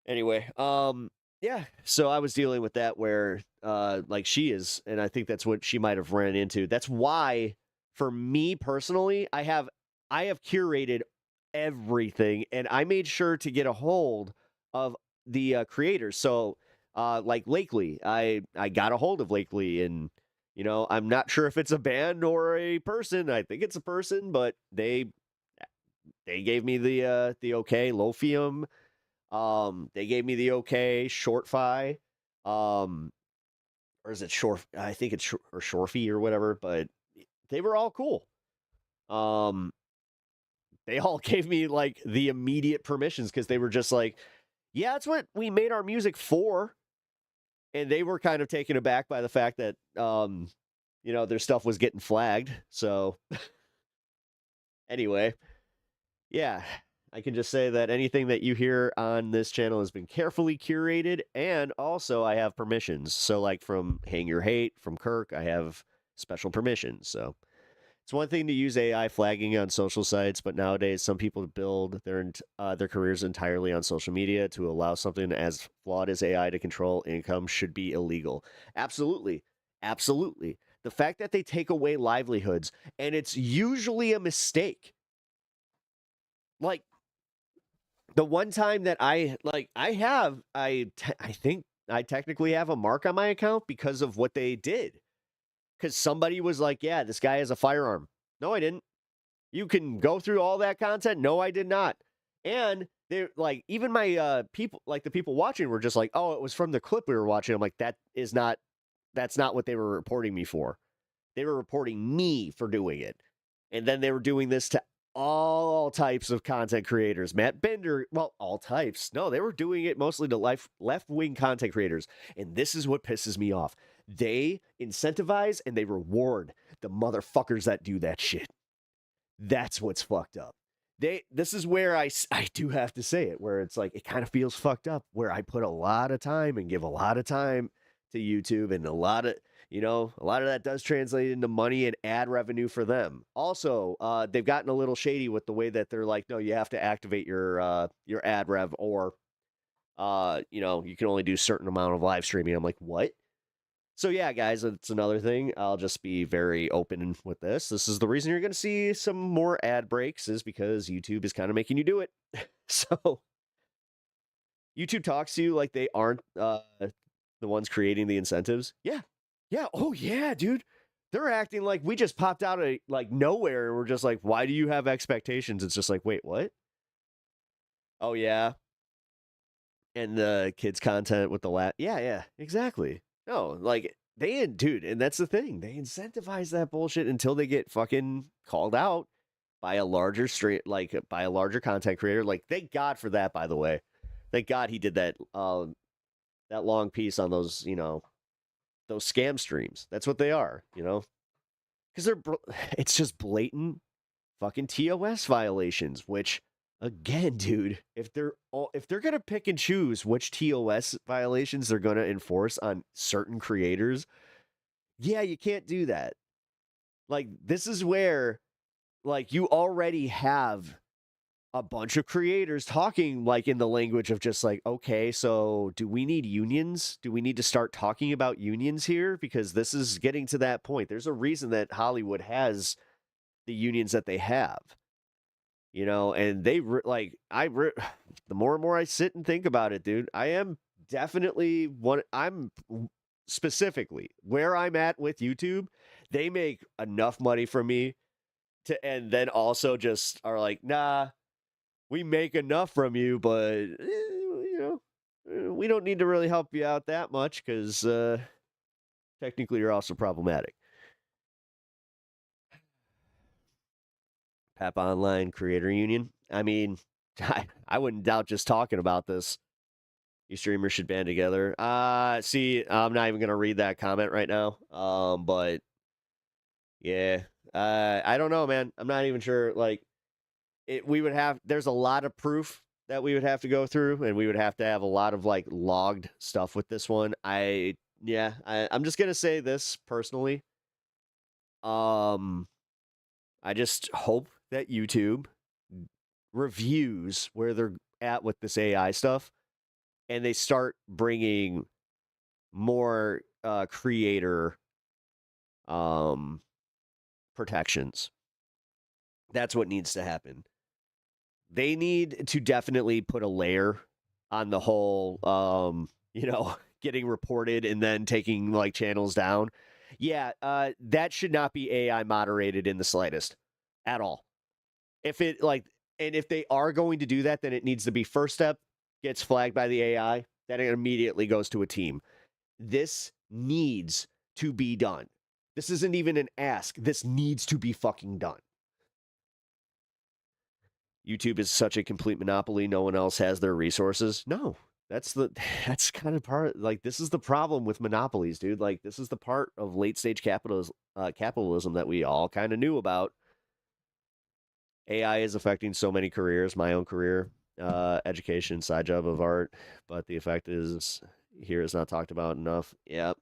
Anyway, yeah, so I was dealing with that where like she is, and I think that's what she might have ran into. That's why for me personally, I have curated everything, and I made sure to get a hold of the creators. So like Lakely, I got a hold of Lakely, and you know, I'm not sure if it's a band or a person. I think it's a person, but they gave me the okay. Lofium. They gave me the okay. Shortfi. Or is it Short? I think it's or Shorfy or whatever, but they were all cool. They all gave me like the immediate permissions because they were just like, yeah, that's what we made our music for. And they were kind of taken aback by the fact that, you know, their stuff was getting flagged. So anyway, yeah, I can just say that anything that you hear on this channel has been carefully curated, and also I have permissions. So like from Hang Your Hate, from Kirk, I have special permissions. So it's one thing to use AI flagging on social sites, but nowadays some people build their careers entirely on social media. To allow something as flawed as AI to control income should be illegal. Absolutely. Absolutely. The fact that they take away livelihoods, and it's usually a mistake. Like, the one time that I think I technically have a mark on my account because of what they did. Because somebody was like, yeah, this guy has a firearm. No, I didn't. You can go through all that content. No, I did not. And they're like, even my people, like the people watching were just like, oh, it was from the clip we were watching. I'm like, that's not what they were reporting me for. They were reporting me for doing it. And then they were doing this to all types of content creators. Matt Bender, well, all types. No, they were doing it mostly to left-wing content creators. And this is what pisses me off. They incentivize and they reward the motherfuckers that do that shit. That's what's fucked up. This is where I do have to say it, where it's like, it kind of feels fucked up, where I put a lot of time and give a lot of time to YouTube, and a lot of that does translate into money and ad revenue for them. Also, they've gotten a little shady with the way that they're like, no, you have to activate your ad rev, or you can only do a certain amount of live streaming. I'm like, what? So yeah, guys, it's another thing. I'll just be very open with this. This is the reason you're going to see some more ad breaks, is because YouTube is kind of making you do it. So YouTube talks to you like they aren't the ones creating the incentives. Yeah. Oh yeah, dude. They're acting like we just popped out of like nowhere, and we're just like, why do you have expectations? It's just like, wait, what? Oh yeah. And the kids content with the yeah, exactly. No, like dude, and that's the thing. They incentivize that bullshit until they get fucking called out by a larger by a larger content creator. Like, thank God for that, by the way. Thank God he did that that long piece on those, those scam streams. That's what they are, because it's just blatant fucking TOS violations, which, again, dude, if they're going to pick and choose which TOS violations they're going to enforce on certain creators, yeah, you can't do that. Like, this is where, like, you already have a bunch of creators talking like in the language of just like, okay, so do we need unions? Do we need to start talking about unions here? Because this is getting to that point. There's a reason that Hollywood has the unions that they have, and they the more and more I sit and think about it, dude, I am definitely I'm specifically where I'm at with YouTube. They make enough money from me and then also just are like, nah, we make enough from you, but we don't need to really help you out that much because technically you're also problematic. Pep Online Creator Union. I mean, I wouldn't doubt just talking about this. You streamers should band together. See, I'm not even gonna read that comment right now. But yeah, I don't know, man. I'm not even sure. Like, there's a lot of proof that we would have to go through, and we would have to have a lot of like logged stuff with this one. I'm just gonna say this personally. I just hope that YouTube reviews where they're at with this AI stuff, and they start bringing more creator protections. That's what needs to happen. They need to definitely put a layer on the whole, getting reported and then taking like channels down. Yeah, that should not be AI moderated in the slightest at all. If they are going to do that, then it needs to be first step gets flagged by the AI, then it immediately goes to a team. This needs to be done. This isn't even an ask. This needs to be fucking done. YouTube is such a complete monopoly. No one else has their resources. No, that's kind of part. Like, this is the problem with monopolies, dude. Like, this is the part of late stage capitalism that we all kind of knew about. AI is affecting so many careers. My own career, education, side job of art, but the effect is not talked about enough. Yep.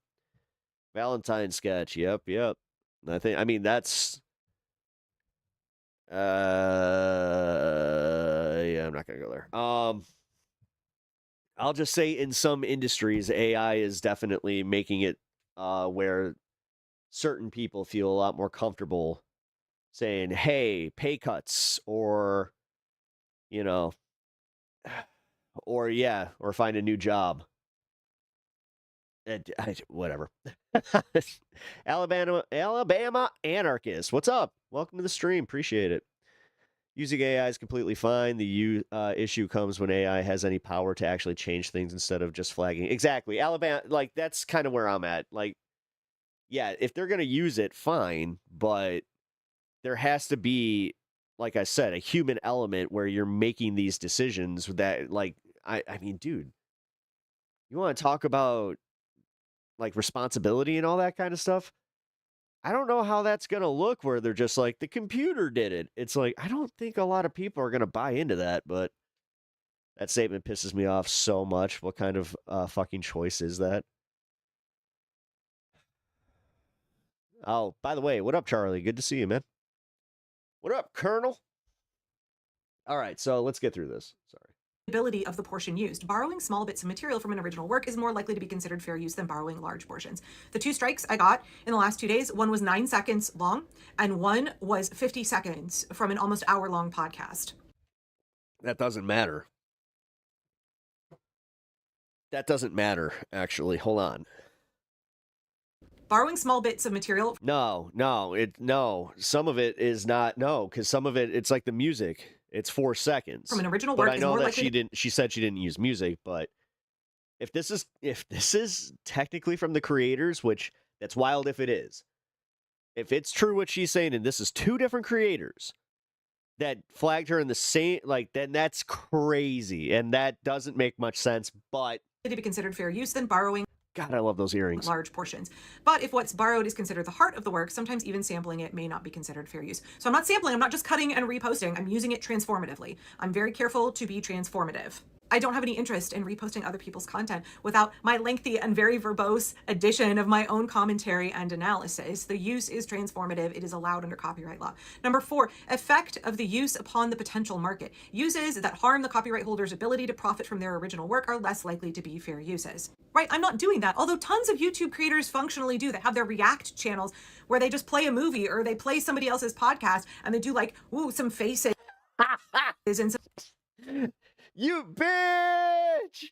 Valentine sketch. Yep. I mean that's. Yeah, I'm not gonna go there. I'll just say in some industries, AI is definitely making it where certain people feel a lot more comfortable saying, "Hey, pay cuts," or or find a new job. Whatever. Alabama anarchist. What's up? Welcome to the stream. Appreciate it. Using AI is completely fine. The issue comes when AI has any power to actually change things instead of just flagging. Exactly. Alabama, like, that's kind of where I'm at. Like, yeah, if they're going to use it, fine. But there has to be, like I said, a human element where you're making these decisions that, like, I mean, dude, you want to talk about, like, responsibility and all that kind of stuff? I don't know how that's going to look where they're just like, the computer did it. It's like, I don't think a lot of people are going to buy into that, but that statement pisses me off so much. What kind of fucking choice is that? Oh, by the way, what up, Charlie? Good to see you, man. What up, Colonel? All right, so let's get through this. Sorry. Ability of the portion used. Borrowing small bits of material from an original work is more likely to be considered fair use than borrowing large portions. The 2 strikes I got in the last 2 days, one was 9 seconds long and one was 50 seconds from an almost hour-long podcast. That doesn't matter. That doesn't matter, actually. Hold on. Borrowing small bits of material. No. Some of it is not. No, because some of it, it's like the music. It's 4 seconds From an original work. But I know that she said she didn't use music. But if this is technically from the creators, which that's wild if it is. If it's true what she's saying, and this is 2 different creators that flagged her in the same, like, then that's crazy, and that doesn't make much sense. But to be considered fair use than borrowing. God, I love those earrings. Large portions. But if what's borrowed is considered the heart of the work, sometimes even sampling it may not be considered fair use. So I'm not sampling, I'm not just cutting and reposting, I'm using it transformatively. I'm very careful to be transformative. I don't have any interest in reposting other people's content without my lengthy and very verbose addition of my own commentary and analysis. The use is transformative. It is allowed under copyright law. Number 4, effect of the use upon the potential market. Uses that harm the copyright holder's ability to profit from their original work are less likely to be fair uses. Right, I'm not doing that, although tons of YouTube creators functionally do. They have their React channels where they just play a movie or they play somebody else's podcast and they do like, ooh, some faces and some... You bitch!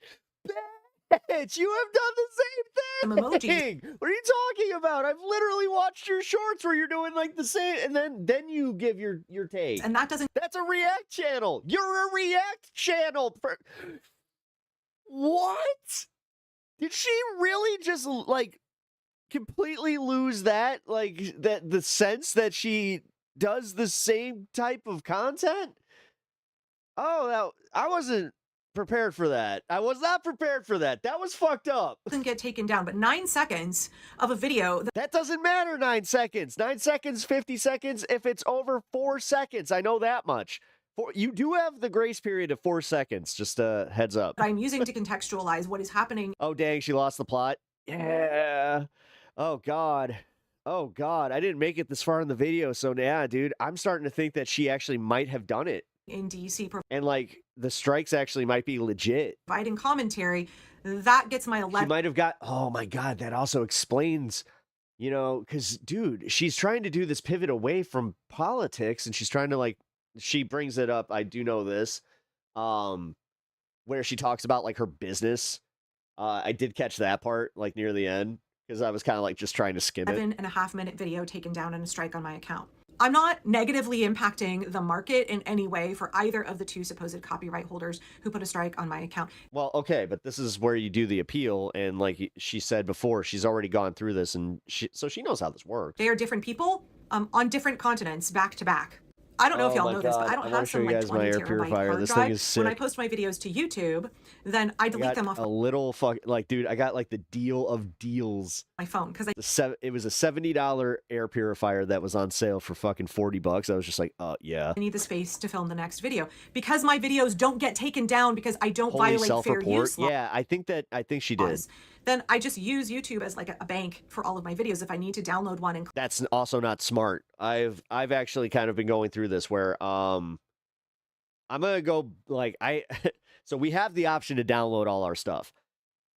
Bitch, you have done the same Emojis. thing. What are you talking about? I've literally watched your shorts where you're doing like the same, and then you give your take. And that doesn't That's a React channel. You're a React channel. What? Did she really just like completely lose that? Like that the sense that she does the same type of content? Oh, I wasn't prepared for that. I was not prepared for that. That was fucked up. doesn't get taken down, but 9 seconds of a video That doesn't matter 9 seconds. 9 seconds, 50 seconds, if it's over 4 seconds. I know that much. You do have the grace period of 4 seconds, just a heads up. that I'm using to contextualize what is happening Oh, dang, she lost the plot. Yeah. Oh, God. Oh, God. I didn't make it this far in the video, so yeah, dude, I'm starting to think that she actually might have done it. in DC, And, like, the strikes actually might be legit. providing commentary. That gets my She 11. might have got, oh my God, that also explains, you know, because, dude, she's trying to do this pivot away from politics, and she's trying to, like, she brings it up, I do know this, where she talks about, like, her business. I did catch that part, like, near the end, because I was kind of, like, just trying to skim it. 7.5-minute video taken down and a strike on my account. I'm not negatively impacting the market in any way for either of the two supposed copyright holders who put a strike on my account. Well, okay, but this is where you do the appeal, and like she said before, she's already gone through this, and so she knows how this works. They are different people on different continents, back to back. I don't know if Oh y'all my know this, but God. I I don't wanna have show some you like guys my 20 air terabyte purifier. hard This thing drive. is When I sick. post my videos to YouTube, then I delete them off A little like, dude, I got like the deal of deals. my phone because It was a $70 air purifier that was on sale for fucking $40. I was just like, yeah. I need the space to film the next video. Because my videos don't get taken down because I don't Holy violate fair self-report. use laws. Yeah, I think she did. Then I just use YouTube as like a bank for all of my videos if I need to download one and That's also not smart. I've actually kind of been going through this where I'm gonna go like so we have the option to download all our stuff.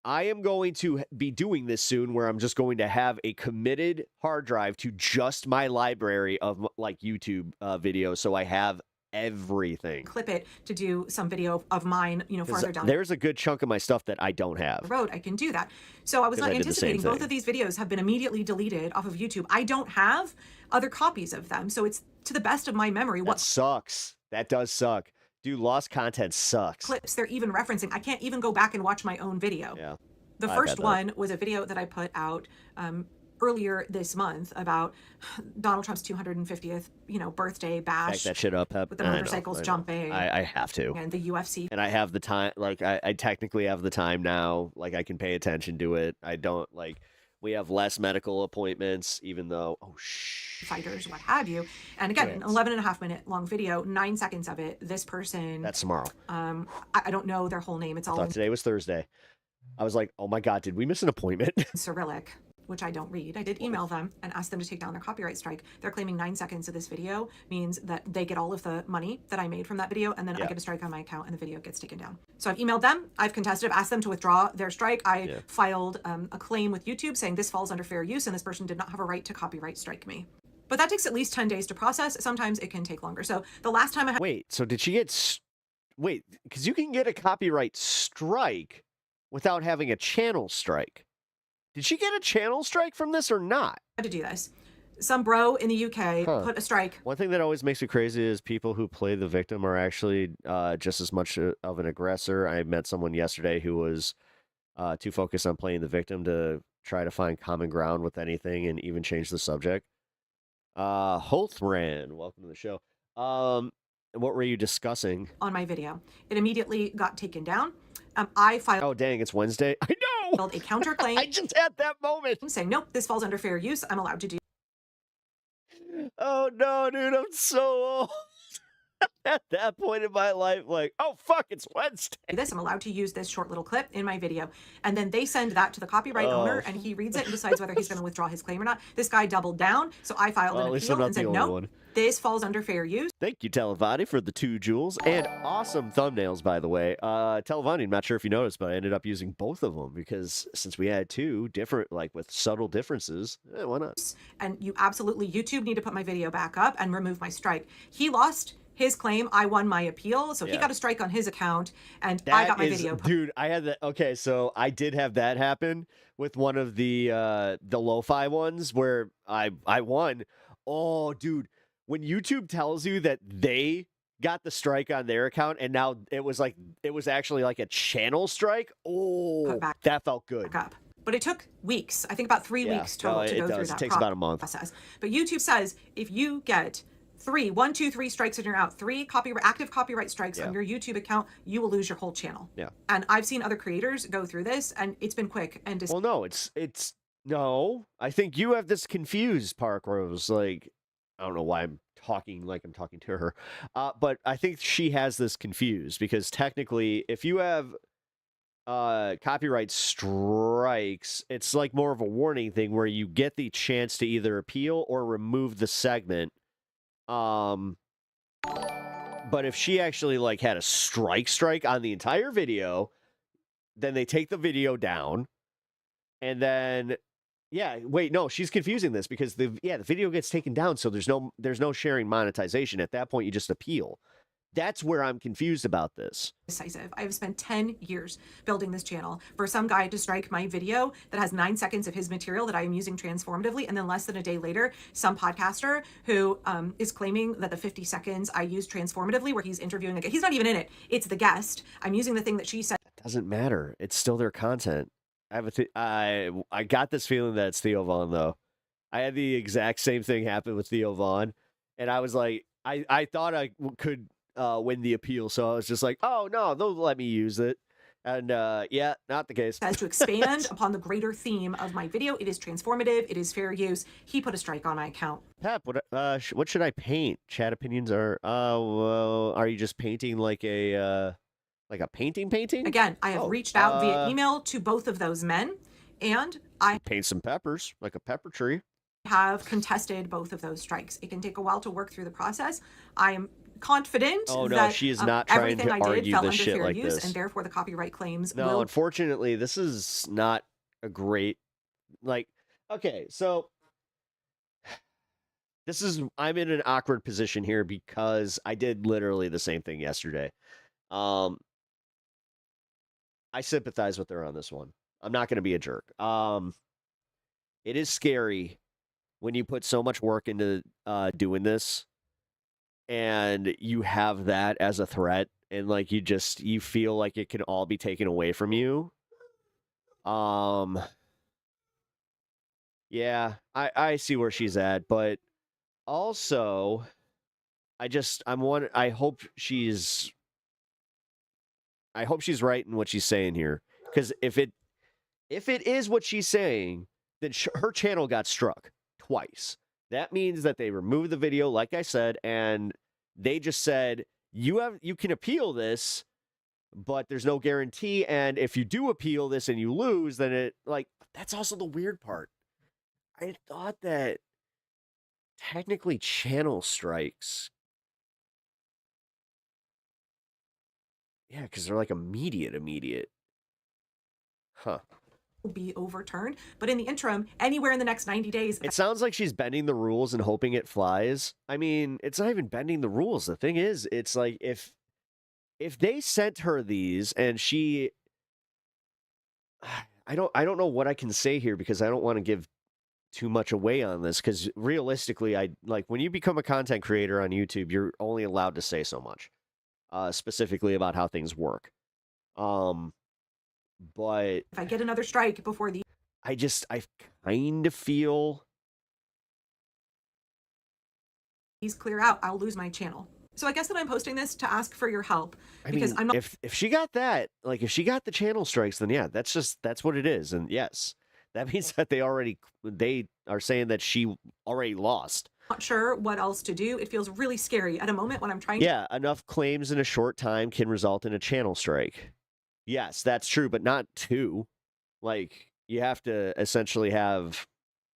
I am going to be doing this soon where I'm just going to have a committed hard drive to just my library of like YouTube videos, so I have everything. clip it to do some video of mine, you know, farther down There's a good chunk of my stuff that I don't the have. road. I can do that. So I was 'Cause not I did the same anticipating both thing. of these videos have been immediately deleted off of YouTube. I don't have other copies of them. So it's to the best of my memory That what sucks. That does suck. Dude, lost content sucks. clips they're even referencing. I can't even go back and watch my own video. Yeah. The I first bet that. one was a video that I put out earlier this month about Donald Trump's 250th, birthday Back bash that shit up, Pep. with the I know, motorcycles I know. jumping I have to. and the UFC. And I have the time, like, I technically have the time now. Like, I can pay attention to it. I don't, like, we have less medical appointments, even though, oh, shh. Fighters, what have you. And again, an 11.5-minute long video, 9 seconds of it. This person, That's tomorrow. I don't know their whole name. It's all Thought in today was Thursday. I was like, oh my God, did we miss an appointment? Cyrillic, which I don't read. I did email them and ask them to take down their copyright strike. They're claiming 9 seconds of this video means that they get all of the money that I made from that video, and then I Yeah. get a strike on my account and the video gets taken down. So I've emailed them, I've contested, I've asked them to withdraw their strike. I filed a claim with YouTube saying this falls under fair use and this person did not have a right to copyright strike me. But that takes at least 10 days to process. Sometimes it can take longer. So the last time I had Wait, so did she get, wait, because you can get a copyright strike without having a channel strike. Did she get a channel strike from this or not? to do this, some bro in the UK Huh. put a strike. One thing that always makes me crazy is people who play the victim are actually just as much of an aggressor. I met someone yesterday who was too focused on playing the victim to try to find common ground with anything and even change the subject. Holthran, welcome to the show. What were you discussing? On my video. It immediately got taken down. I filed Oh, dang, it's Wednesday. I know. a counterclaim I just had that moment. saying, nope, this falls under fair use. I'm allowed to do Oh no, dude, I'm so old. At that point in my life, like, oh fuck, it's Wednesday. this. I'm allowed to use this short little clip in my video. And then they send that to the copyright owner and he reads it and decides whether he's going to withdraw his claim or not. This guy doubled down. So I filed Well, an at least I'm appeal not and the said, only no, one. this falls under fair use. Thank you, Televani, for the 2 jewels and awesome thumbnails, by the way. Televani, I'm not sure if you noticed, but I ended up using both of them because since we had 2 different, like with subtle differences, why not? And you absolutely, YouTube need to put my video back up and remove my strike. He lost his claim, I won my appeal, so he Yeah. got a strike on his account, and I got my video. Dude, I had that. Okay, so I did have that happen with one of the lo-fi ones where I won. Oh, dude, when YouTube tells you that they got the strike on their account and now it was actually like a channel strike. Oh, back that felt good. up. But it took weeks. I think about 3 weeks total to go through that. It takes about a month. Process. But YouTube says if you get 1, 2, 3 strikes and you're out, 3 active copyright strikes on your YouTube account, you will lose your whole channel. Yeah. And I've seen other creators go through this, and it's been quick and well, no, it's no. I think you have this confused, Park Rose. Like, I don't know why I'm talking like I'm talking to her, but I think she has this confused because technically, if you have copyright strikes, it's like more of a warning thing where you get the chance to either appeal or remove the segment. But if she actually like had a strike on the entire video, then they take the video down, and then wait, no, she's confusing this because the video gets taken down, so there's no sharing monetization. At that point, you just appeal. That's where I'm confused about this. Decisive. I've spent 10 years building this channel for some guy to strike my video that has 9 seconds of his material that I am using transformatively, and then less than a day later, some podcaster who is claiming that the 50 seconds I use transformatively, where he's interviewing he's not even in it. It's the guest. I'm using the thing that she said. That doesn't matter. It's still their content. I got this feeling that it's Theo Vaughn though. I had the exact same thing happen with Theo Vaughn, and I was like, I thought I could win the appeal, so I was just like, oh no, they'll let me use it, and yeah, not the case. Says to expand upon the greater theme of my video. It is transformative. It is fair use. He put a strike on my account. Pep, what should I paint? Chat opinions are well, are you just painting like a painting? Again, I have reached out via email to both of those men, and I paint some peppers like a pepper tree. Have contested both of those strikes. It can take a while to work through the process. I am confident that she is not trying everything to I did argue fell this under shit fair like use, this. and therefore the copyright claims No, will. Unfortunately, this is not a great, okay, so I'm in an awkward position here because I did literally the same thing yesterday. I sympathize with her on this one. I'm not going to be a jerk. It is scary when you put so much work into doing this and you have that as a threat, and you feel like it can all be taken away from you. Yeah, I see where she's at, but also I hope she's right in what she's saying here, because if it is what she's saying, then her channel got struck twice. That means that they removed the video, like I said, and they just said, you can appeal this, but there's no guarantee. And if you do appeal this and you lose, then that's also the weird part. I thought that technically channel strikes. Yeah, because they're like immediate. Huh. Be overturned, but in the interim, anywhere in the next 90 days, it sounds like she's bending the rules and hoping it flies. I mean, it's not even bending the rules. The thing is, it's like if they sent her these and she, I don't know what I can say here because I don't want to give too much away on this, because realistically, when you become a content creator on YouTube, you're only allowed to say so much, specifically about how things work. But if I get another strike before I kind of feel these clear out, I'll lose my channel. So I guess that I'm posting this to ask for your help, because I'm not. If she got that, if she got the channel strikes, then yeah, that's what it is. And yes, that means that they are saying that she already lost. Not sure what else to do. It feels really scary at a moment when I'm trying. Yeah, enough claims in a short time can result in a channel strike. Yes, that's true, but not 2. You have to essentially have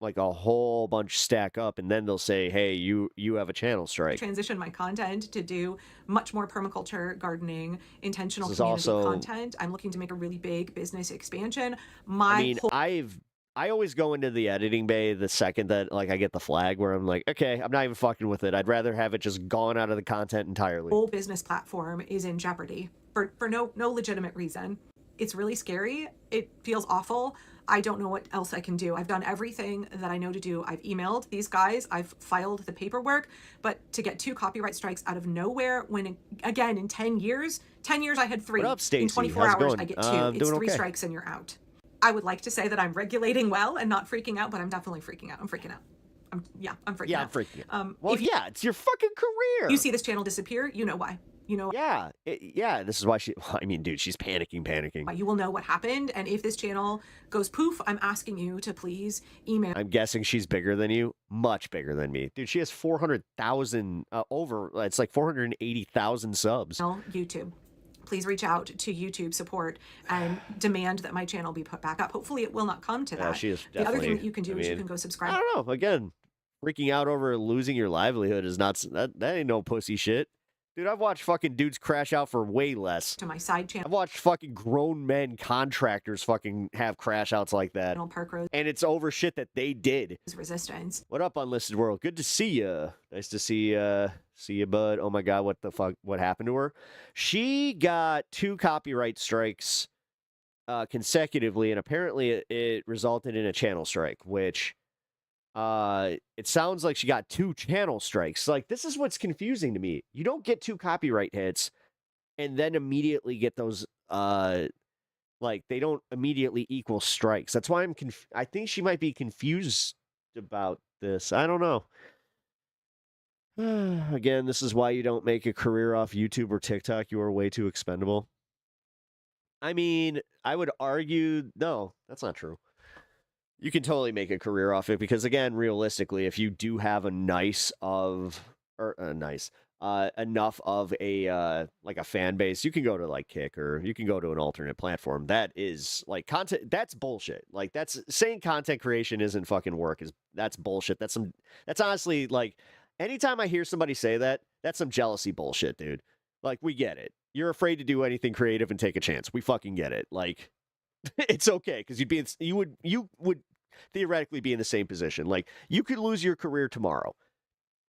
a whole bunch stack up, and then they'll say, hey, you have a channel strike. Transition my content to do much more permaculture, gardening, intentional community content. I'm looking to make a really big business expansion. I've I always go into the editing bay the second that like I get the flag where I'm like, okay, I'm not even fucking with it. I'd rather have it just gone out of the content entirely. Whole business platform is in jeopardy for no legitimate reason. It's really scary. It feels awful. I don't know what else I can do. I've done everything that I know to do. I've emailed these guys. I've filed the paperwork, but to get 2 copyright strikes out of nowhere when, again, in 10 years I had 3. What up, Stacey? In 24 How's it hours, going? I get 2. It's Doing 3 okay. strikes and you're out. I would like to say that I'm regulating well and not freaking out, but I'm definitely freaking out. I'm freaking out. I'm freaking out. I'm freaking out. Well, yeah, it's your fucking career. You see this channel disappear, you know why. You know Yeah, this is why I mean, dude, she's panicking. why. You will know what happened, and if this channel goes poof, I'm asking you to please email. I'm guessing she's bigger than you, much bigger than me. Dude, she has 400,000 it's like 480,000 subs. YouTube. Please reach out to YouTube support and demand that my channel be put back up. Hopefully it will not come to that. Yeah, she is The other thing definitely- that you can do I is you mean, can go subscribe I don't know. Again, freaking out over losing your livelihood is not that ain't no pussy shit. Dude, I've watched fucking dudes crash out for way less. to my side channel. I've watched fucking grown men contractors fucking have crash outs like that. Park Rose And it's over shit that they did. Resistance. What up, Unlisted World? Good to see you. Nice to see you, bud. Oh my god, what the fuck? What happened to her? She got 2 copyright strikes consecutively, and apparently it resulted in a channel strike, which it sounds like she got 2 channel strikes. Like, this is what's confusing to me. You don't get 2 copyright hits and then immediately get those like they don't immediately equal strikes. That's why I think she might be confused about this. I don't know. Again, this is why you don't make a career off YouTube or TikTok. You are way too expendable. I mean, I would argue, no, that's not true. You can totally make a career off it because, again, realistically, if you do have enough of a like a fan base, you can go to like Kick or you can go to an alternate platform. That is like content. That's bullshit. Like, that's saying content creation isn't fucking work. That's bullshit. That's honestly like, anytime I hear somebody say that, that's some jealousy bullshit, dude. Like, we get it. You're afraid to do anything creative and take a chance. We fucking get it. Like, it's okay because you would theoretically be in the same position. Like, you could lose your career tomorrow.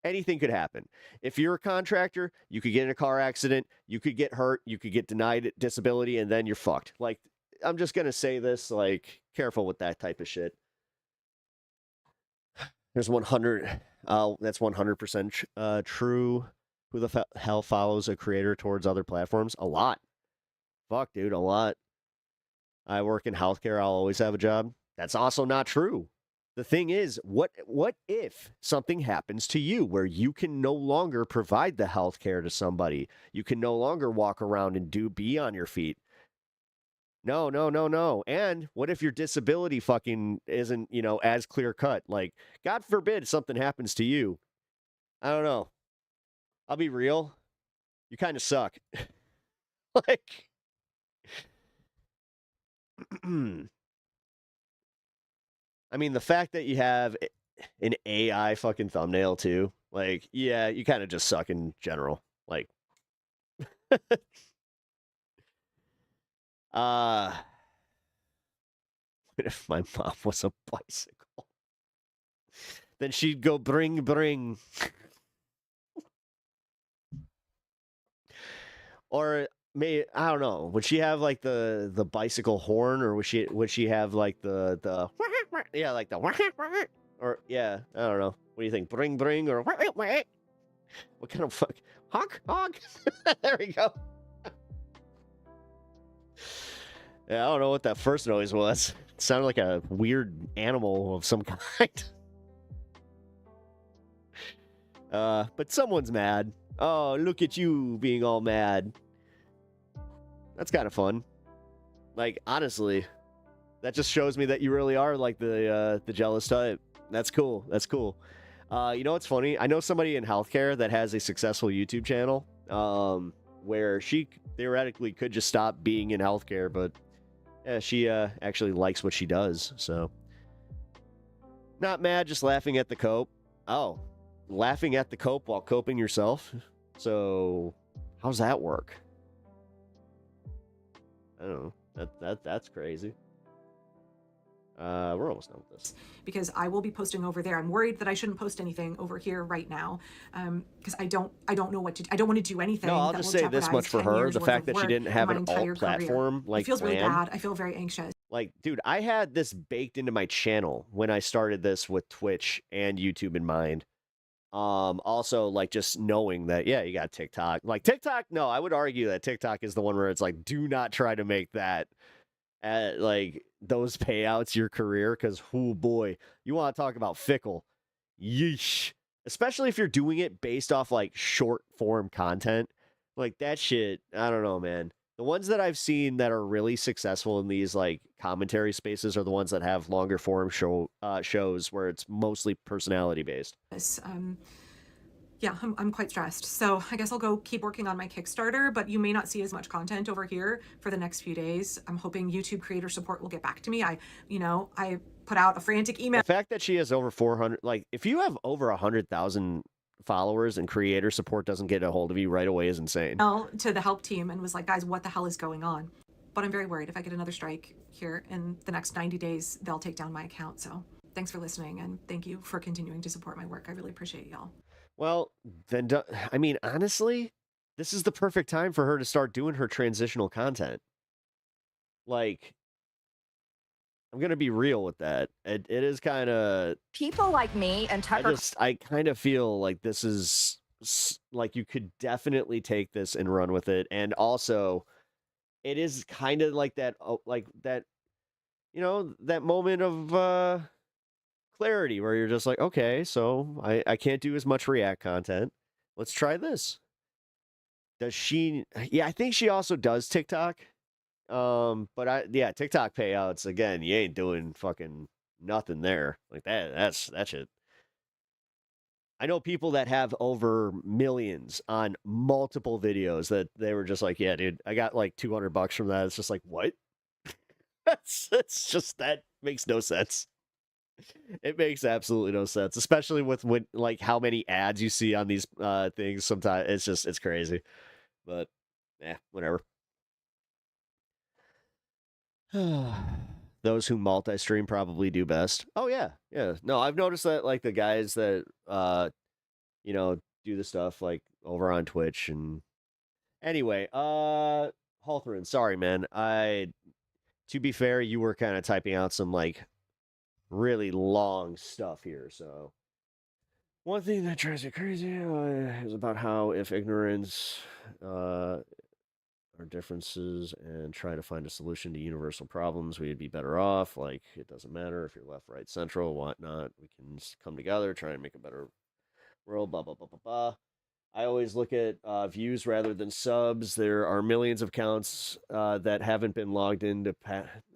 Anything could happen. If you're a contractor, you could get in a car accident, you could get hurt, you could get denied disability, and then you're fucked. Like, I'm just gonna say this, like, careful with that type of shit. There's 100. That's 100% true. Who the hell follows a creator towards other platforms? A lot. Fuck, dude, a lot. I work in healthcare. I'll always have a job. That's also not true. The thing is, what if something happens to you where you can no longer provide the healthcare to somebody? You can no longer walk around and be on your feet. No. And what if your disability fucking isn't, as clear cut? Like, God forbid something happens to you. I don't know. I'll be real. You kind of suck. Like, I mean, the fact that you have an AI fucking thumbnail too, like, yeah, you kind of just suck in general. Like, what if my mom was a bicycle? Then she'd go bring. Or I don't know. Would she have like the bicycle horn, or would she have like the yeah, like the or yeah, I don't know. What do you think? Bring or what kind of fuck honk? There we go. Yeah, I don't know what that first noise was. It sounded like a weird animal of some kind. But someone's mad. Oh, look at you being all mad. That's kind of fun. Like, honestly, that just shows me that you really are like the jealous type. That's cool. That's cool. You know what's funny? I know somebody in healthcare that has a successful YouTube channel where she theoretically could just stop being in healthcare, but yeah, she actually likes what she does. So, not mad, just laughing at the cope. Oh, laughing at the cope while coping yourself. So, how's that work? I don't know. That's crazy. We're almost done with this. Because I will be posting over there. I'm worried that I shouldn't post anything over here right now, because I don't know what to. I don't want to do anything. No, I'll that just will say this jeopardize much for 10 her: years the worth fact of that she work didn't and have my an entire alt career. platform like It feels really planned. bad. I feel very anxious. Like, dude, I had this baked into my channel when I started this with Twitch and YouTube in mind. Also, like, just knowing that, yeah, you got TikTok. Like, TikTok, no, I would argue that TikTok is the one where it's like, do not try to make that like those payouts your career, because oh boy, you want to talk about fickle. Yeesh. Especially if you're doing it based off like short form content. Like that shit, I don't know, man. The ones that I've seen that are really successful in these like commentary spaces are the ones that have longer form shows where it's mostly personality based. Yeah, I'm quite stressed. So I guess I'll go keep working on my Kickstarter, but you may not see as much content over here for the next few days. I'm hoping YouTube creator support will get back to me. I put out a frantic email. The fact that she has over 400, like if you have over 100,000 followers and creator support doesn't get a hold of you right away is insane. To the help team and was like, guys, what the hell is going on? But I'm very worried if I get another strike here in the next 90 days, they'll take down my account. So thanks for listening, and thank you for continuing to support my work. I really appreciate y'all. Well, then, I mean, honestly, this is the perfect time for her to start doing her transitional content. Like, I'm going to be real with that. It is kind of... People like me and Tucker... I kind of feel like this is... Like, you could definitely take this and run with it. And also, it is kind of like that, you know, that moment of... clarity where you're just like, okay, so I can't do as much React content. Let's try this. Does she? Yeah, I think she also does TikTok. But TikTok payouts again. You ain't doing fucking nothing there like that. That's it. I know people that have over millions on multiple videos that they were just like, yeah, dude, I got like $200 from that. It's just like, what? It's just that makes no sense. It makes absolutely no sense, especially with like how many ads you see on these things. Sometimes it's crazy, but yeah, whatever. Those who multi-stream probably do best. Oh yeah. No, I've noticed that like the guys that do the stuff like over on Twitch and anyway, Halthrin, sorry man. To be fair, you were kind of typing out some like really long stuff here. So one thing that drives me crazy is about how if ignorance our differences and try to find a solution to universal problems, we'd be better off. Like, it doesn't matter if you're left, right, central, whatnot. We can come together, try and make a better world, blah, blah, blah, blah, blah. I always look at views rather than subs. There are millions of accounts that haven't been logged into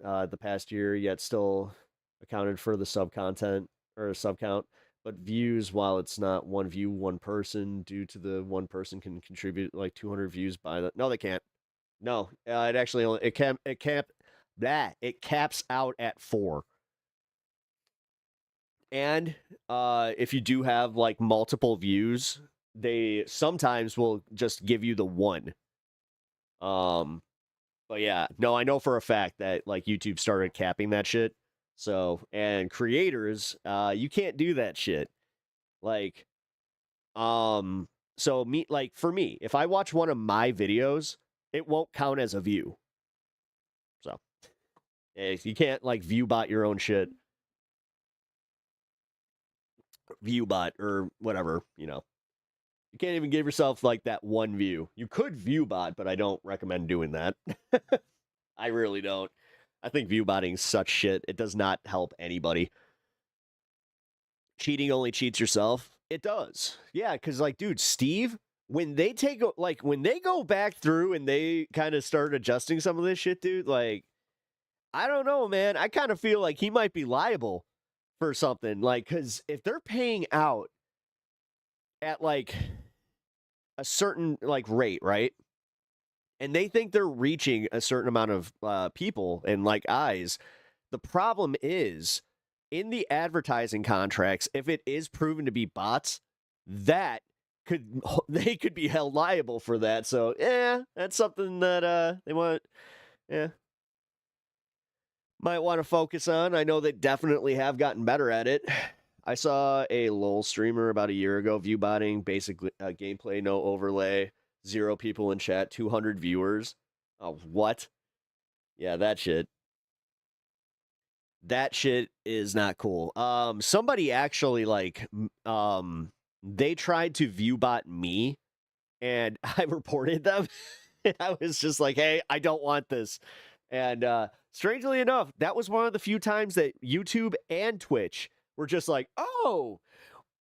the past year, yet still accounted for the sub content or sub count, but views, while it's not one view, one person, due to the one person can contribute like 200 views by the... No, they can't. No, it actually only, it caps out at 4. And if you do have like multiple views, they sometimes will just give you the 1. But yeah, no, I know for a fact that like YouTube started capping that shit. So, and creators, you can't do that shit. Like, so for me, if I watch one of my videos, it won't count as a view. So, you can't like view bot your own shit. View bot or whatever, You can't even give yourself like that 1 view. You could view bot, but I don't recommend doing that. I really don't. I think view botting's such shit. It does not help anybody. Cheating only cheats yourself. It does. Yeah, because like, dude, Steve, when they go back through and they kind of start adjusting some of this shit, dude, like, I don't know, man. I kind of feel like he might be liable for something. Like, because if they're paying out at like a certain like rate, right? And they think they're reaching a certain amount of people and like eyes. The problem is in the advertising contracts, if it is proven to be bots, they could be held liable for that. So yeah, that's something that they want. Yeah. might want to focus on. I know they definitely have gotten better at it. I saw a LOL streamer about a year ago, view botting, basically gameplay, no overlay, 0 people in chat, 200 viewers. Oh, what? Yeah, that shit. That shit is not cool. Somebody actually they tried to viewbot me, and I reported them. I was just like, hey, I don't want this. And strangely enough, that was one of the few times that YouTube and Twitch were just like, oh,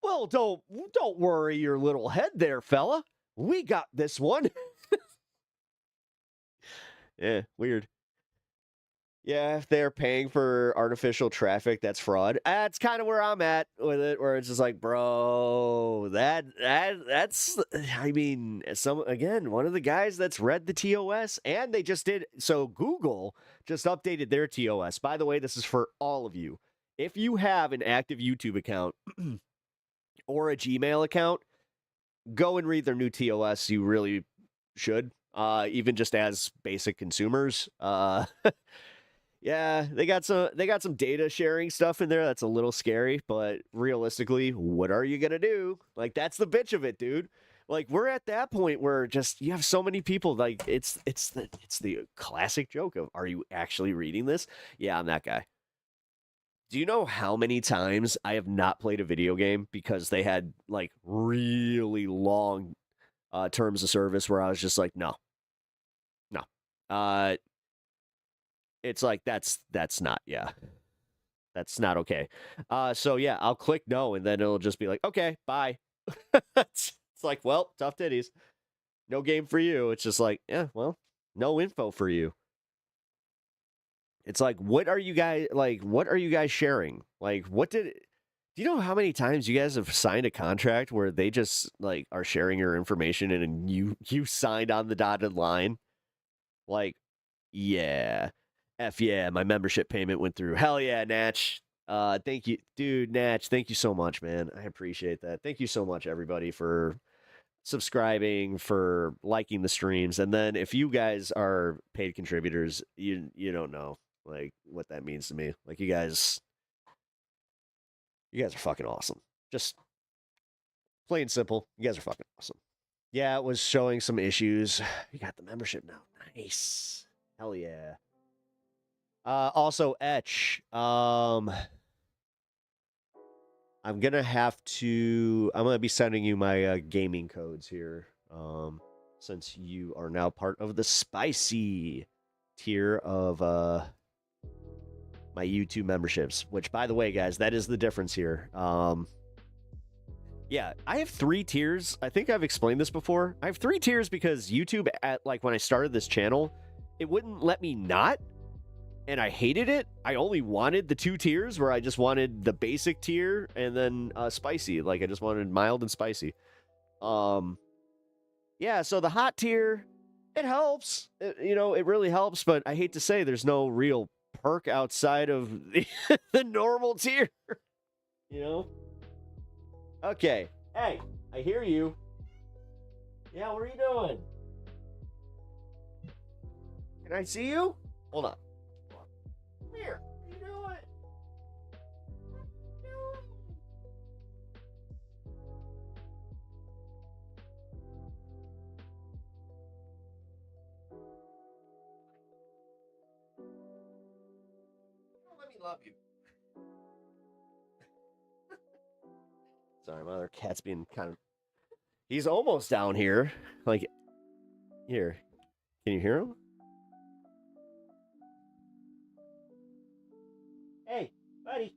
well, don't worry your little head there, fella. We got this one. Yeah, weird. Yeah, if they're paying for artificial traffic, that's fraud. That's kind of where I'm at with it, where it's just like, bro, that's I mean, one of the guys that's read the TOS, and they just did so Google just updated their TOS. By the way, this is for all of you. If you have an active YouTube account or a Gmail account, go and read their new TOS. You really should, even just as basic consumers. Yeah, they got some data sharing stuff in there that's a little scary, but realistically, what are you gonna do? Like, that's the bitch of it, dude. Like, we're at that point where just you have so many people. Like, it's the classic joke of, are you actually reading this? Yeah, I'm that guy. Do you know how many times I have not played a video game because they had like really long terms of service where I was just like, no. It's like that's not, yeah. That's not okay. So yeah, I'll click no, and then it'll just be like, okay, bye. It's like, well, tough titties. No game for you. It's just like, yeah, well, no info for you. It's like, what are you guys sharing? Like, do you know how many times you guys have signed a contract where they just like are sharing your information and you signed on the dotted line? Like, yeah. F yeah, my membership payment went through. Hell yeah, Natch. Thank you, dude. Natch, thank you so much, man. I appreciate that. Thank you so much, everybody, for subscribing, for liking the streams. And then if you guys are paid contributors, you don't know like what that means to me. Like, you guys are fucking awesome. Just plain simple. You guys are fucking awesome. Yeah, it was showing some issues. You got the membership now. Nice. Hell yeah. Also, Etch. I'm gonna be sending you my gaming codes here. Since you are now part of the spicy tier of my YouTube memberships. Which, by the way, guys, that is the difference here. Yeah, I have 3 tiers. I think I've explained this before. I have 3 tiers because YouTube, when I started this channel, it wouldn't let me not. And I hated it. I only wanted the 2 tiers where I just wanted the basic tier and then spicy. Like, I just wanted mild and spicy. Yeah, so the hot tier, it helps. It really helps, but I hate to say there's no real perk outside of the normal tier. Okay. Hey, I hear you. Yeah, what are you doing? Can I see you? Hold on. Here, what are you doing? Don't let me love you. Sorry, my other cat's being kind of... He's almost down here. Like, here. Can you hear him? Hey, buddy.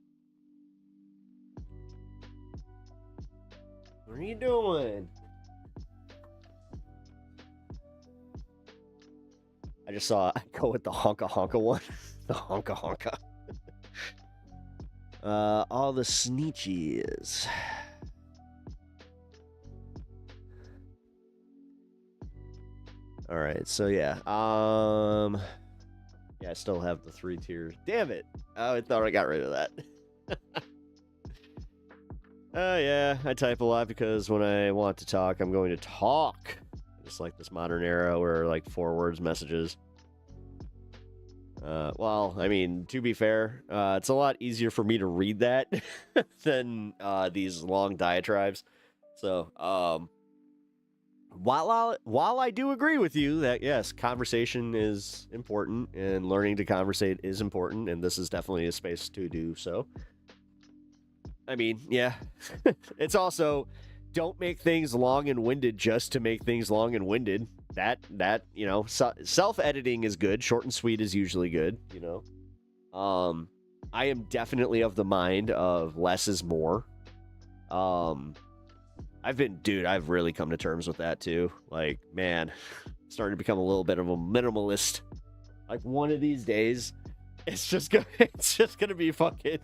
What are you doing? I just saw I go with the honka honka one. The honka honka. All the sneechies. All right, so yeah. Yeah, I still have the 3 tiers. Damn it. Oh, I thought I got rid of that. Yeah, I type a lot because when I want to talk, I'm going to talk. Just like this modern era where like 4 words messages. Well, I mean, to be fair, it's a lot easier for me to read that than these long diatribes. So, while I do agree with you that yes, conversation is important and learning to conversate is important, and this is definitely a space to do so. I mean, yeah, it's also don't make things long and winded just to make things long and winded. That you know, self-editing is good. Short and sweet is usually good. You know, I am definitely of the mind of less is more. I've really come to terms with that too. Like, man, starting to become a little bit of a minimalist. Like one of these days, it's just gonna be fucking.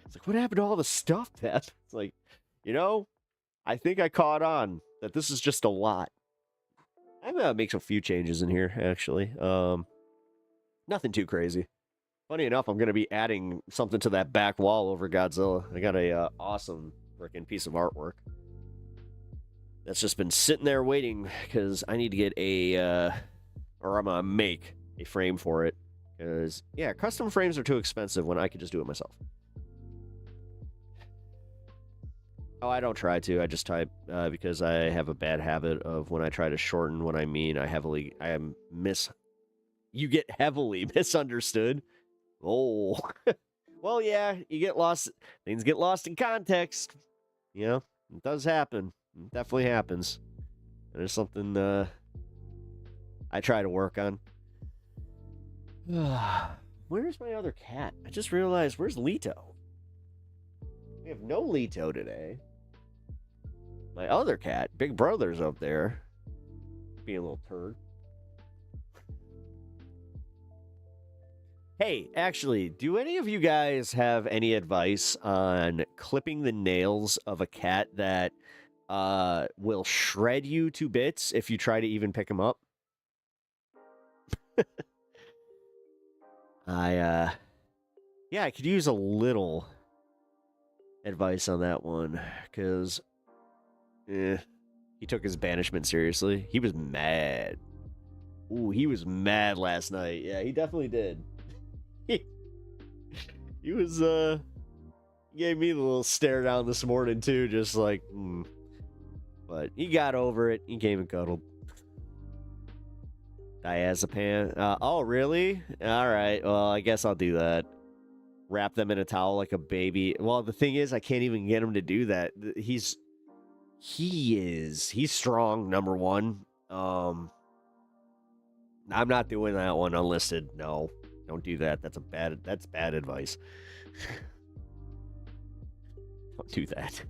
It's like, what happened to all the stuff, Pep? It's like, you know, I think I caught on that this is just a lot. I'm gonna make a few changes in here, actually. Nothing too crazy. Funny enough, I'm gonna be adding something to that back wall over Godzilla. I got a awesome freaking piece of artwork that's just been sitting there waiting because I need to get or I'm gonna make a frame for it. Because yeah, custom frames are too expensive when I could just do it myself. Oh, I don't try to. I just type because I have a bad habit of when I try to shorten what I mean, you get heavily misunderstood. Oh, well, yeah, you get lost. Things get lost in context. You know, it does happen. It definitely happens. And there's something I try to work on. Where's my other cat? I just realized, where's Leto? We have no Leto today. My other cat, Big Brother's up there, being a little turd. Hey, actually, do any of you guys have any advice on clipping the nails of a cat that will shred you to bits if you try to even pick him up? I could use a little advice on that one, because he took his banishment seriously. He was mad. Ooh, he was mad last night. Yeah, he definitely did. He was, gave me the little stare down this morning, too, just like, But he got over it. He came and cuddled. Diazepam. Oh, really? All right. Well, I guess I'll do that. Wrap them in a towel like a baby. Well, the thing is, I can't even get him to do that. He's strong, number one. I'm not doing that one unlisted. No, don't do that. That's bad advice. Don't do that.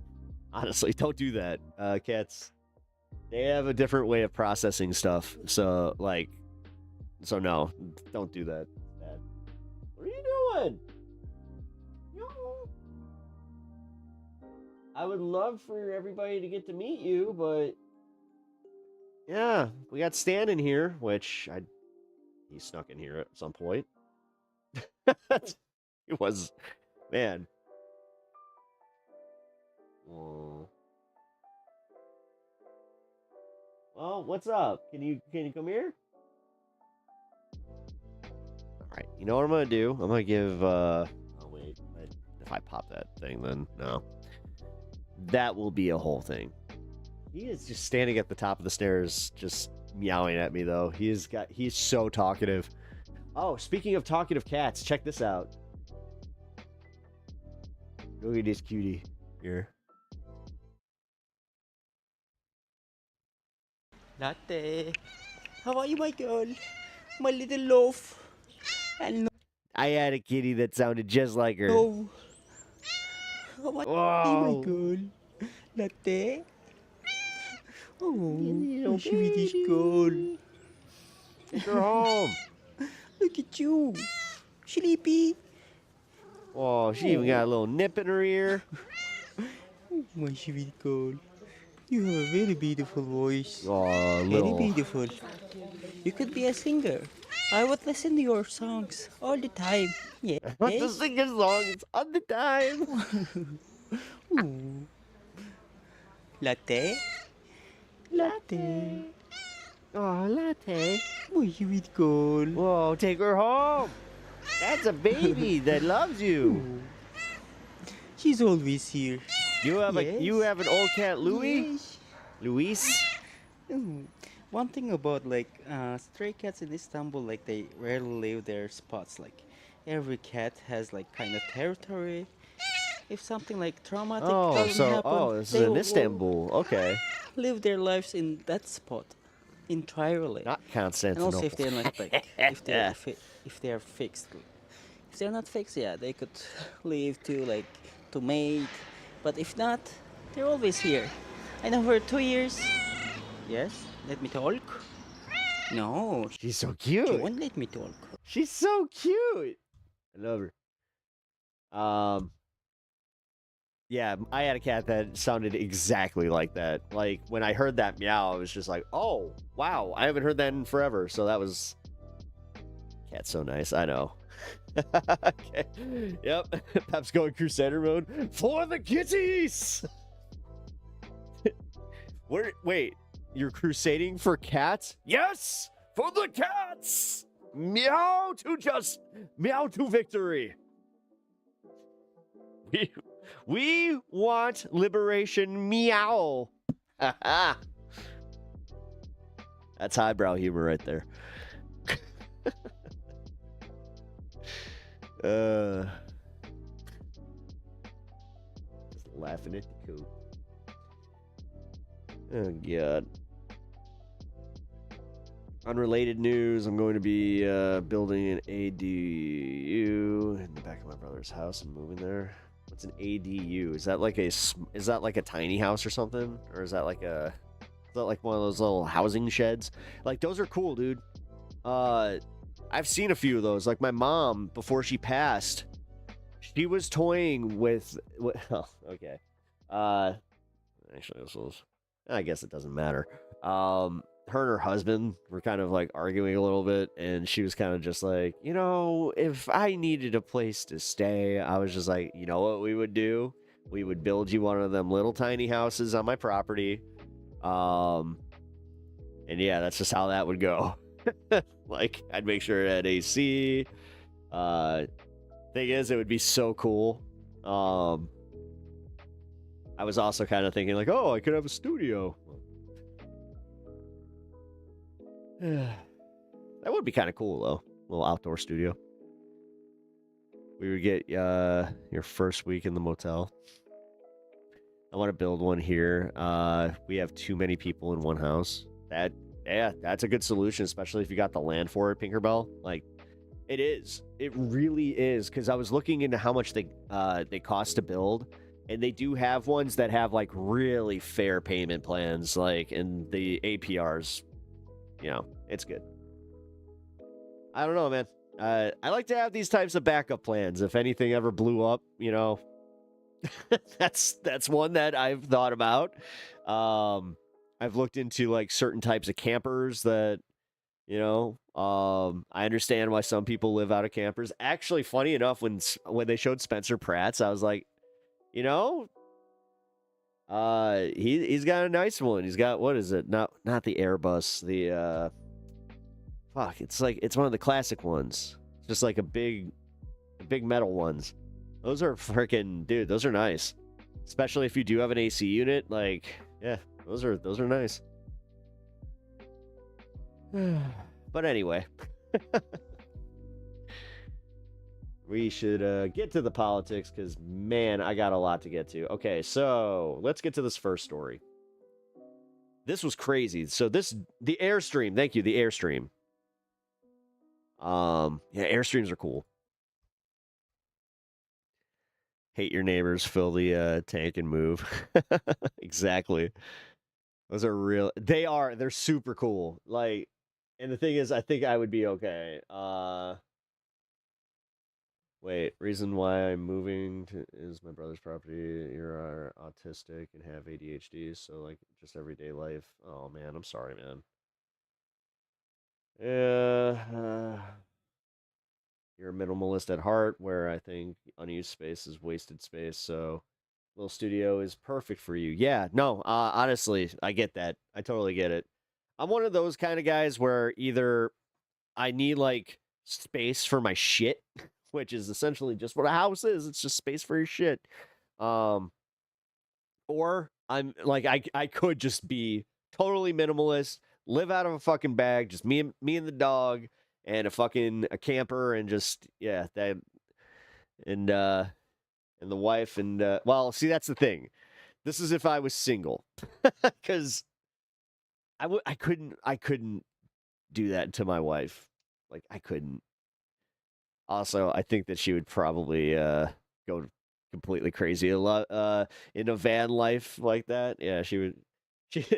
Honestly, don't do that. Cats, they have a different way of processing stuff. So no, don't do that. Bad. What are you doing? No. I would love for everybody to get to meet you, but yeah, we got Stan in here, he snuck in here at some point. It was, man. Oh. Well, what's up? Can you come here? All right. You know what I'm gonna do? I'm gonna give. Oh wait, if I pop that thing, then no. That will be a whole thing. He is just standing at the top of the stairs, just meowing at me, though. He's so talkative. Oh, speaking of talkative cats, check this out. Look at this cutie here. Latte, how are you, my girl? My little loaf. Hello. I had a kitty that sounded just like her. How are you, my girl? Latte. Oh, Swedish girl. Take her home. Look at you. Sleepy. Oh, she even got a little nip in her ear. My sweet girl. You have a very beautiful voice. Oh, Very beautiful. You could be a singer. I would listen to your songs all the time. Yeah. Not to sing your songs all the time. Ooh. Latte. Latte. Oh, latte. Uy, with goal. Whoa, take her home. That's a baby that loves you. She's always here. You have Yes. an old cat, Louis? Yes. Luis? One thing about like stray cats in Istanbul, like they rarely leave their spots. Like every cat has like kind of territory. If something like traumatic doesn't happen, this is they in will Istanbul. Okay. live their lives in that spot entirely. Not And Constantinople. also if they're not like if they are fixed. If they're not fixed, yeah, they could leave to mate. But if not, they're always here. I know for 2 years. Yes, let me talk. No, She's so she cute. won't let me talk. She's so cute. I love her. Yeah, I had a cat that sounded exactly like that. Like when I heard that meow, I was just like, "Oh, wow! I haven't heard that in forever." So that was cat's so nice. I know. Okay. Yep. Pep's going Crusader mode for the kitties. Wait, you're crusading for cats? Yes, for the cats. Meow to victory. We want liberation. Meow. That's highbrow humor right there. Just laughing at the coot. Oh god. Unrelated news, I'm going to be building an ADU in the back of my brother's house and moving there. What's an ADU? Is that like a tiny house or something? Or is that like one of those little housing sheds? Like those are cool, dude. I've seen a few of those. Like my mom, before she passed, she was toying with oh, okay. Actually I guess it doesn't matter. Her and her husband were kind of like arguing a little bit, and she was kind of just like, if I needed a place to stay, I was just like, you know what we would do? We would build you one of them little tiny houses on my property. And yeah, that's just how that would go. Like, I'd make sure it had AC. Thing is, it would be so cool. I was also kind of thinking like, oh, I could have a studio. That would be kind of cool, though. A little outdoor studio. We would get your first week in the motel. I want to build one here. We have too many people in one house. That's a good solution, especially if you got the land for it, Pinkerbell. Like, it is. It really is. Because I was looking into how much they cost to build, and they do have ones that have like really fair payment plans, like, and the APRs. It's good. I don't know, man. I like to have these types of backup plans. If anything ever blew up, that's one that I've thought about. I've looked into like certain types of campers that, I understand why some people live out of campers. Actually, funny enough, when they showed Spencer Pratt's, I was like, he's got a nice one. He's got, what is it? Not the Airbus. The it's one of the classic ones. It's just like a big metal ones. Those are freaking, dude. Those are nice, especially if you do have an AC unit. Like, yeah, those are nice. But anyway, we should get to the politics because, man, I got a lot to get to. Okay, so let's get to this first story. This was crazy. So the Airstream. Thank you, the Airstream. Yeah, Airstreams are cool. Hate your neighbors, fill the tank and move. Exactly. Those are real. They're super cool. Like, and the thing is, I think I would be okay. Wait, reason why I'm moving is my brother's property. You're autistic and have ADHD, so like just everyday life. Oh man, I'm sorry, man. Yeah, you're a minimalist at heart, where I think unused space is wasted space. So, little studio is perfect for you. Yeah, no, honestly, I get that. I totally get it. I'm one of those kind of guys where either I need like space for my shit, which is essentially just what a house is. It's just space for your shit. Or I'm like I could just be totally minimalist, live out of a fucking bag, just me and the dog and a camper and just that and the wife and well, see that's the thing. This is if I was single. Cuz I couldn't do that to my wife. Like I couldn't. Also, I think that she would probably go completely crazy a lot in a van life like that. Yeah, she would.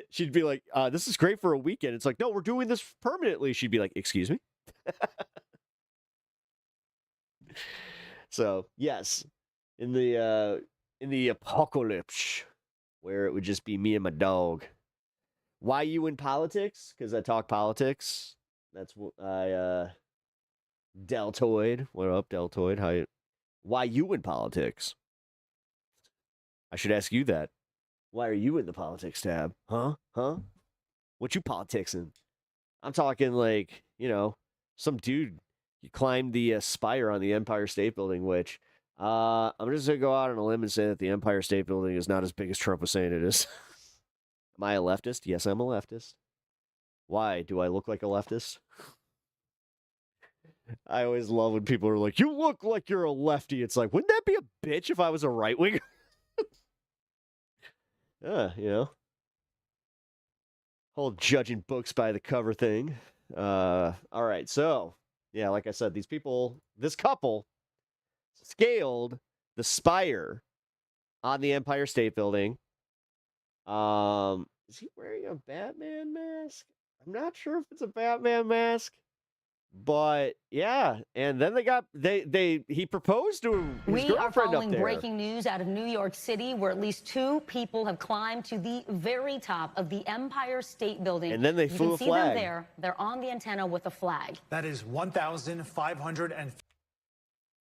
She'd be like, "This is great for a weekend." It's like, "No, we're doing this permanently." She'd be like, "Excuse me." So yes, in the apocalypse, where it would just be me and my dog. Why you in politics? Because I talk politics. That's what I Deltoid. What up, Deltoid? Why you in politics? I should ask you that. Why are you in the politics tab? Huh? What you politicsing? I'm talking like, some dude you climbed the spire on the Empire State Building, which I'm just going to go out on a limb and say that the Empire State Building is not as big as Trump was saying it is. Am I a leftist? Yes, I'm a leftist. Why? Do I look like a leftist? I always love when people are like, "You look like you're a lefty." It's like, wouldn't that be a bitch if I was a right winger? Whole judging books by the cover thing. All right, so yeah, like I said, this couple scaled the spire on the Empire State Building. Is he wearing a Batman mask? I'm not sure if it's a Batman mask. But yeah, and then he proposed to his We are girlfriend following up there. breaking news out of New York City, where at least 2 people have climbed to the very top of the Empire State Building. And then they flew a flag. You can see them there. They're on the antenna with a flag. That is 1,500 and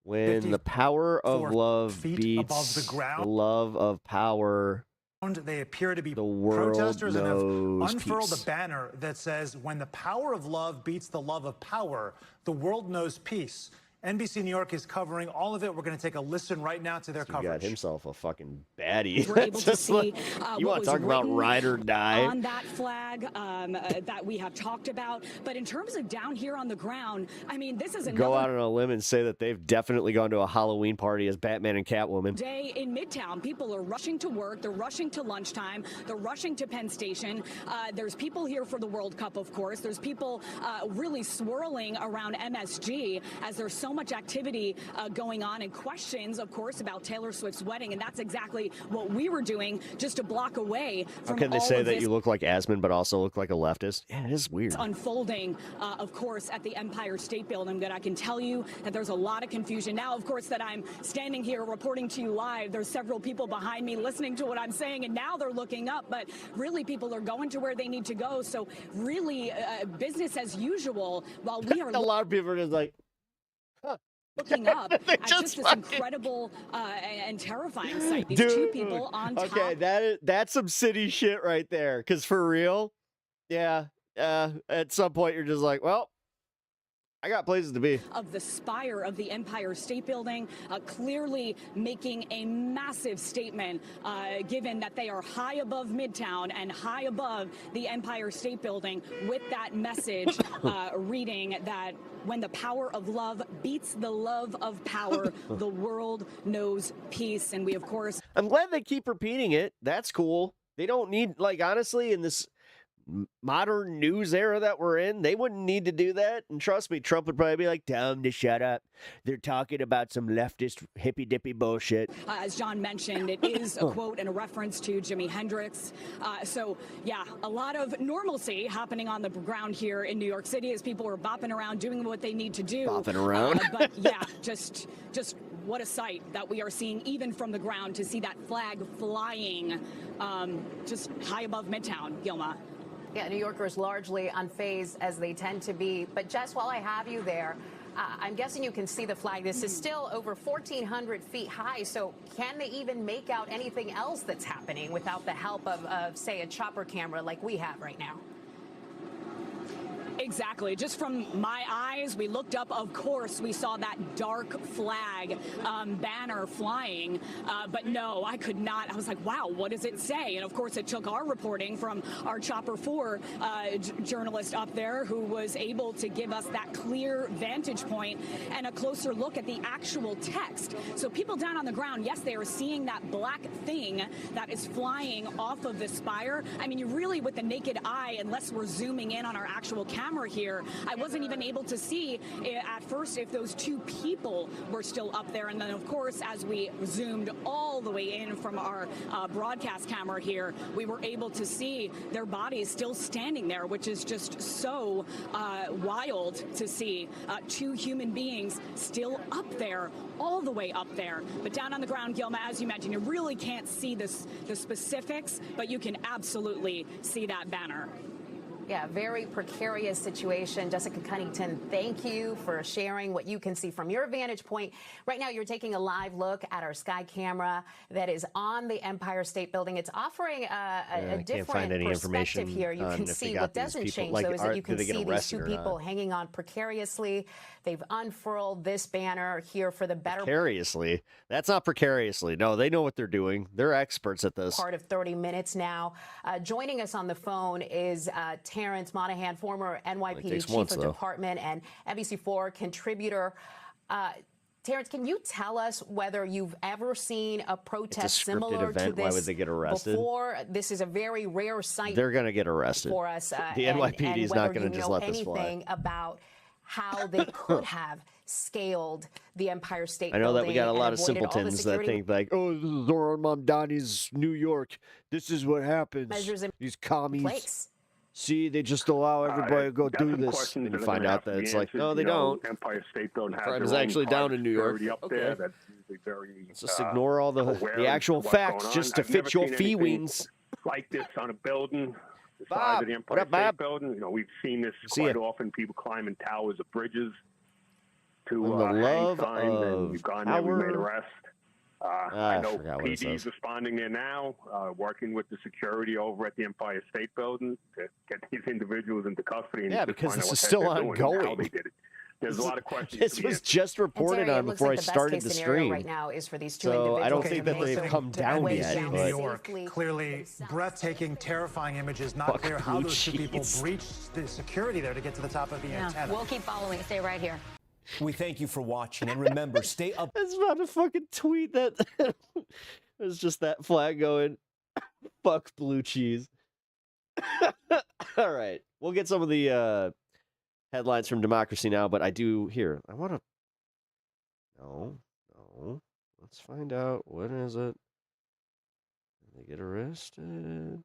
When the power of love feet beats above the ground. the love of power, they appear to be the world protesters and have knows unfurled peace. a banner that says, "When the power of love beats the love of power, the world knows peace." NBC New York is covering all of it. We're going to take a listen right now to their He got coverage. himself a fucking baddie. We're able to Just see like- you what want to was talk about written ride or die? on that flag that we have talked about. But in terms of down here on the ground, I mean, this is Go out another on a limb and say that they've definitely gone to a Halloween party as Batman and Catwoman. day in Midtown. People are rushing to work. They're rushing to lunchtime. They're rushing to Penn Station. There's people here for the World Cup, of course. There's people really swirling around MSG as there's so much activity going on and questions, of course, about Taylor Swift's wedding. And that's exactly what we were doing just a block away from How can they all say of that this you look like Asmund but also look like a leftist? Yeah, it is weird. unfolding, of course, at the Empire State Building. But I can tell you that there's a lot of confusion. Now, of course, that I'm standing here reporting to you live, there's several people behind me listening to what I'm saying, and now they're looking up. But really, people are going to where they need to go. So really, business as usual, while we are A lot of people are just like, looking up They at just just this fucking- incredible and terrifying sight. These dude. 2 people on top. Okay, that's some city shit right there. Because for real, yeah, at some point you're just like, well, I got places to be. Of the spire of the Empire State Building, clearly making a massive statement, given that they are high above Midtown and high above the Empire State Building, with that message reading that when the power of love beats the love of power, the world knows peace. And we, of course, I'm glad they keep repeating it. That's cool. They don't need, like, honestly, in this modern news era that we're in, they wouldn't need to do that. And trust me, Trump would probably be like, tell them to shut up. They're talking about some leftist hippy dippy bullshit. as John mentioned, it is a quote and a reference to Jimi Hendrix. So, yeah, a lot of normalcy happening on the ground here in New York City as people are bopping around, doing what they need to do. Bopping around? But, yeah, just what a sight that we are seeing, even from the ground, to see that flag flying just high above Midtown, Gilma. Yeah, New Yorkers largely unfazed as they tend to be. But Jess, while I have you there, I'm guessing you can see the flag. This is still over 1,400 feet high. So can they even make out anything else that's happening without the help of say, a chopper camera like we have right now? Exactly. Just from my eyes, we looked up, of course, we saw that dark flag banner flying. But no, I could not. I was like, wow, what does it say? And of course, it took our reporting from our Chopper 4 journalist up there who was able to give us that clear vantage point and a closer look at the actual text. So people down on the ground, yes, they are seeing that black thing that is flying off of the spire. I mean, you really, with the naked eye, unless we're zooming in on our actual camera here, I wasn't even able to see at first if those two people were still up there. And then, of course, as we zoomed all the way in from our broadcast camera here, we were able to see their bodies still standing there, which is just so wild to see. Two human beings still up there, all the way up there. But down on the ground, Gilma, as you mentioned, you really can't see the specifics, but you can absolutely see that banner. Yeah, very precarious situation. Jessica Cunnington, thank you for sharing what you can see from your vantage point. Right now, you're taking a live look at our sky camera that is on the Empire State Building. It's offering a different perspective here. You can see what doesn't change, though, is that you can see these two people hanging on precariously. They've unfurled this banner here for the better precariously. That's not precariously. No, they know what they're doing. They're experts at this. Part of 30 minutes now. Joining us on the phone is Terrence Monahan, former NYPD Chief of Department and NBC4 contributor. Terrence, can you tell us whether you've ever seen a protest similar to this? Why would they get arrested? Before? This is a very rare sight. They're going to get arrested For us. The NYPD is not going to just let this fly. Anything about how they could have scaled the Empire State Building. I know that we got a lot of simpletons that think like, oh, this is Zoran Mamdani's New York. This is what happens. These commies. See, they just allow everybody to go do this. And you find out that it's like, no, they don't. Empire State Building crime is actually down in New York. Okay. That's usually very, just ignore all the actual facts just to fit your fee wings. Like this on a building. The size of the Empire State Building. You know, we've seen this quite often. People climbing towers of bridges to hang signs, and we've gone there. We made arrests. I know PD's responding there now, working with the security over at the Empire State Building to get these individuals into custody. And because this is still ongoing. There's a lot of questions. This was just reported on before I started the stream. Right now is for these two so I don't think that they've come down yet. New York, clearly breathtaking, terrifying images. Not clear how those two people breached the security there to get to the top of the antenna. We'll keep following. Stay right here. We thank you for watching, and remember, stay up. That's about a fucking tweet that was just that flag going, fuck blue cheese. All right, we'll get some of the headlines from Democracy Now, but I do here. I want to. No. Let's find out. What is it? Did they get arrested?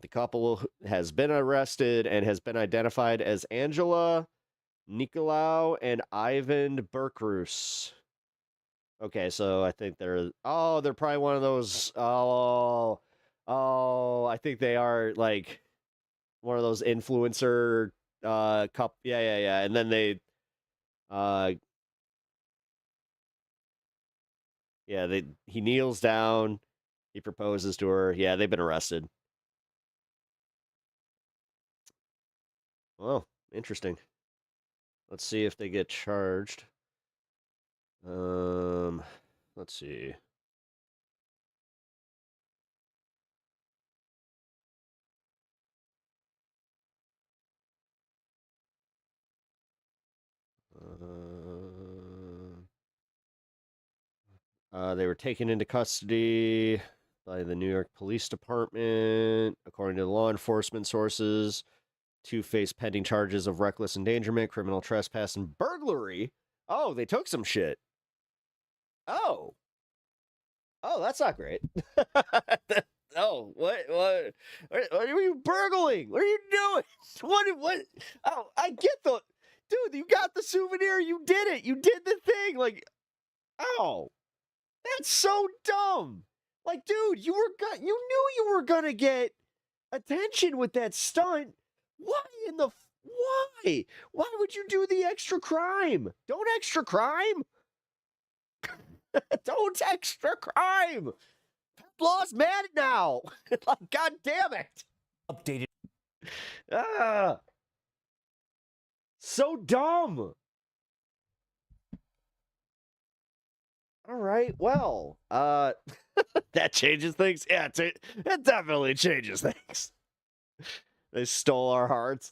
The couple has been arrested and has been identified as Angela Nicolau and Ivan Berkrus. Okay, so I think they're probably one of those. I think they are like one of those influencer couple. Yeah. And then they he kneels down. He proposes to her. Yeah, they've been arrested. Well, interesting. Let's see if they get charged. Let's see. They were taken into custody by the New York Police Department. According to the law enforcement sources, two face pending charges of reckless endangerment, criminal trespass, and burglary. Oh, they took some shit. Oh, that's not great. Oh, what are you burgling? What are you doing? What? Oh, I get the... Dude, you got the souvenir. You did it. You did the thing. Like, oh, that's so dumb. Like, dude, you knew you were gonna get attention with that stunt. Why? Why would you do the extra crime? Don't extra crime. Don't extra crime. lost mad now. God damn it. Updated. Ah. So dumb. All right, well, that changes things. Yeah, it definitely changes things. They stole our hearts.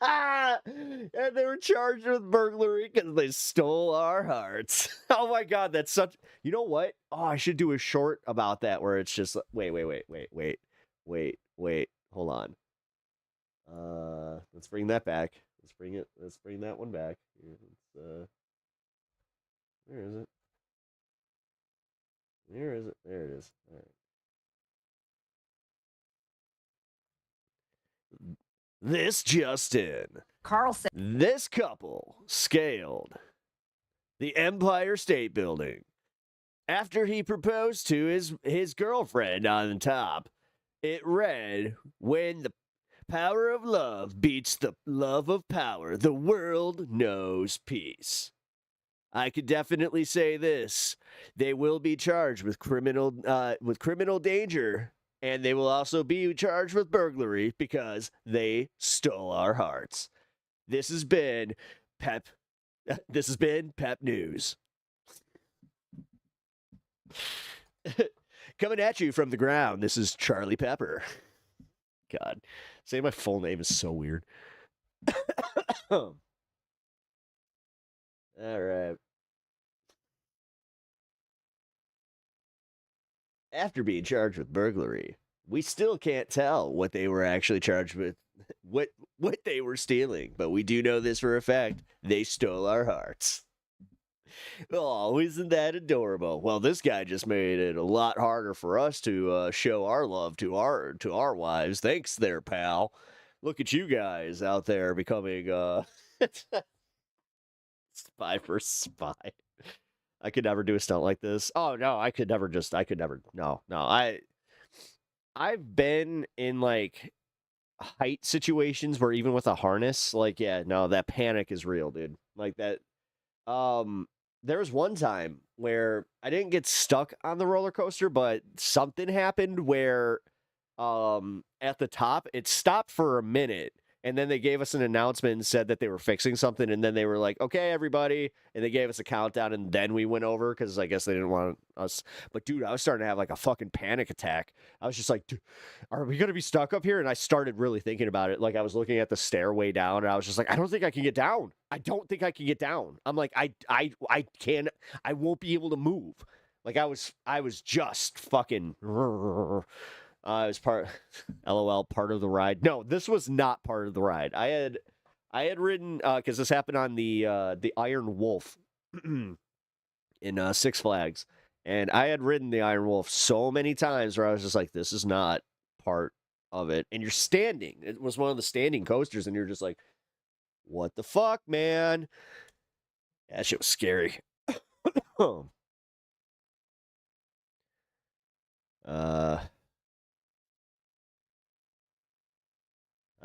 And they were charged with burglary because they stole our hearts. Oh my God, that's such... You know what? Oh, I should do a short about that where it's just... Wait. Hold on. Let's bring that back. Let's bring that one back. Where is it? Where is it? There it is. All right. This just in. Carlson. This couple scaled the Empire State Building after he proposed to his girlfriend on the top. It read, "When the power of love beats the love of power, the world knows peace." I could definitely say this: they will be charged with criminal danger, and they will also be charged with burglary because they stole our hearts. This has been Pep News. Coming at you from the ground, this is Charlie Pepper. God, saying my full name is so weird. All right. After being charged with burglary, we still can't tell what they were actually charged with, what they were stealing, but we do know this for a fact: they stole our hearts. Oh, isn't that adorable? Well, this guy just made it a lot harder for us to show our love to our wives. Thanks there, pal. Look at you guys out there becoming spy for spy. I could never do a stunt like this. Oh no, I could never. No. I've been in like height situations where even with a harness, like, yeah, no, that panic is real, dude. Like that. There was one time where I didn't get stuck on the roller coaster, but something happened where at the top it stopped for a minute, and then they gave us an announcement and said that they were fixing something, and then they were like, "Okay, everybody," and they gave us a countdown, and then we went over because I guess they didn't want us. But dude, I was starting to have like a fucking panic attack. I was just like, dude, are we gonna be stuck up here? And I started really thinking about it. Like I was looking at the stairway down, and I was just like, I don't think I can get down. I don't think I can get down. I'm like, I can't. I won't be able to move. Like I was just fucking. It was LOL, part of the ride. No, this was not part of the ride. I had ridden because this happened on the Iron Wolf in Six Flags, and I had ridden the Iron Wolf so many times where I was just like, this is not part of it. And you're standing. It was one of the standing coasters, and you're just like, what the fuck, man? That shit was scary.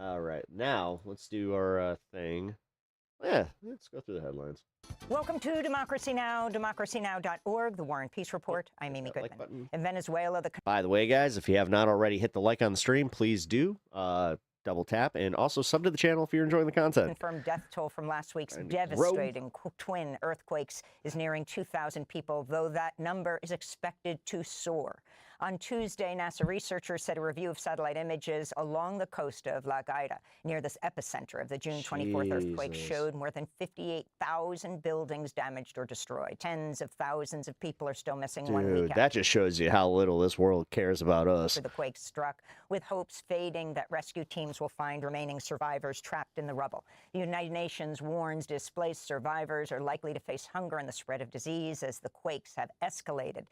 All right, now let's do our thing. Yeah, let's go through the headlines. Welcome to Democracy Now!, democracynow.org, the War and Peace Report. I'm Amy Goodman. In Venezuela, By the way, guys, if you have not already hit the like on the stream, please do. Double tap, and also sub to the channel if you're enjoying the content. Confirmed death toll from last week's devastating twin earthquakes is nearing 2,000 people, though that number is expected to soar. On Tuesday, NASA researchers said a review of satellite images along the coast of La Guaira, near this epicenter of the June 24th earthquake, showed more than 58,000 buildings damaged or destroyed. Tens of thousands of people are still missing 1 week after. That just shows you how little this world cares about us. The quake struck, with hopes fading that rescue teams will find remaining survivors trapped in the rubble. The United Nations warns displaced survivors are likely to face hunger and the spread of disease as the quakes have escalated.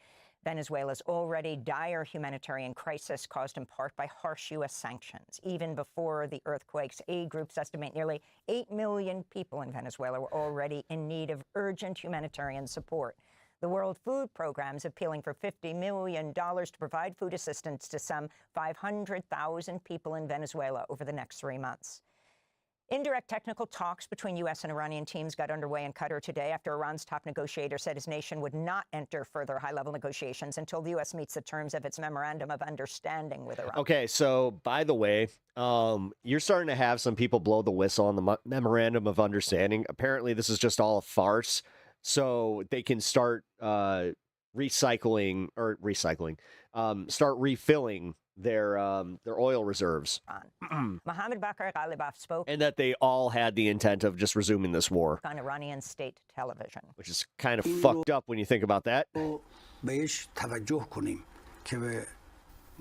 Venezuela's already dire humanitarian crisis, caused in part by harsh U.S. sanctions. Even before the earthquakes, aid groups estimate nearly 8 million people in Venezuela were already in need of urgent humanitarian support. The World Food Programme is appealing for $50 million to provide food assistance to some 500,000 people in Venezuela over the next 3 months. Indirect technical talks between U.S. and Iranian teams got underway in Qatar today after Iran's top negotiator said his nation would not enter further high-level negotiations until the U.S. meets the terms of its memorandum of understanding with Iran. Okay, so by the way, you're starting to have some people blow the whistle on the memorandum of understanding. Apparently, this is just all a farce, so they can start start refilling their oil reserves. Mohammed Bakr Ghalibaf spoke, And that they all had the intent of just resuming this war, on Iranian state television. which is kind of fucked up when you think about that.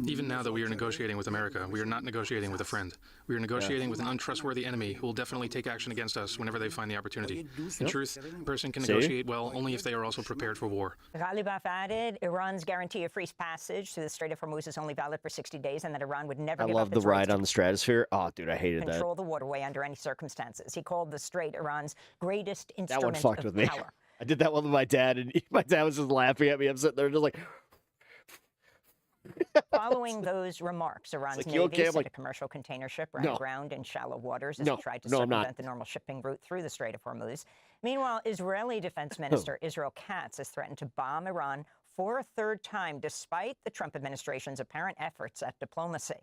Even now that we are negotiating with America, we are not negotiating with a friend. We are negotiating with an untrustworthy enemy who will definitely take action against us whenever they find the opportunity. In truth, a person can negotiate well only if they are also prepared for war. Ghalibaf added Iran's guarantee of free passage through the Strait of Hormuz is only valid for 60 days and that Iran would never I give love up the its rights ride to on the stratosphere. Oh, dude, I hated that. control the waterway under any circumstances. He called the Strait Iran's greatest That instrument one fucked of with me. power. I did that one with my dad, and my dad was just laughing at me. I'm sitting there just like, Following those remarks, Iran's like, you Navy okay? I'm sent like, a commercial container ship ran No. aground in shallow waters as No. it tried to No, I'm not. circumvent the normal shipping route through the Strait of Hormuz. Meanwhile, Israeli Defense Minister Israel Katz has threatened to bomb Iran for a third time, despite the Trump administration's apparent efforts at diplomacy.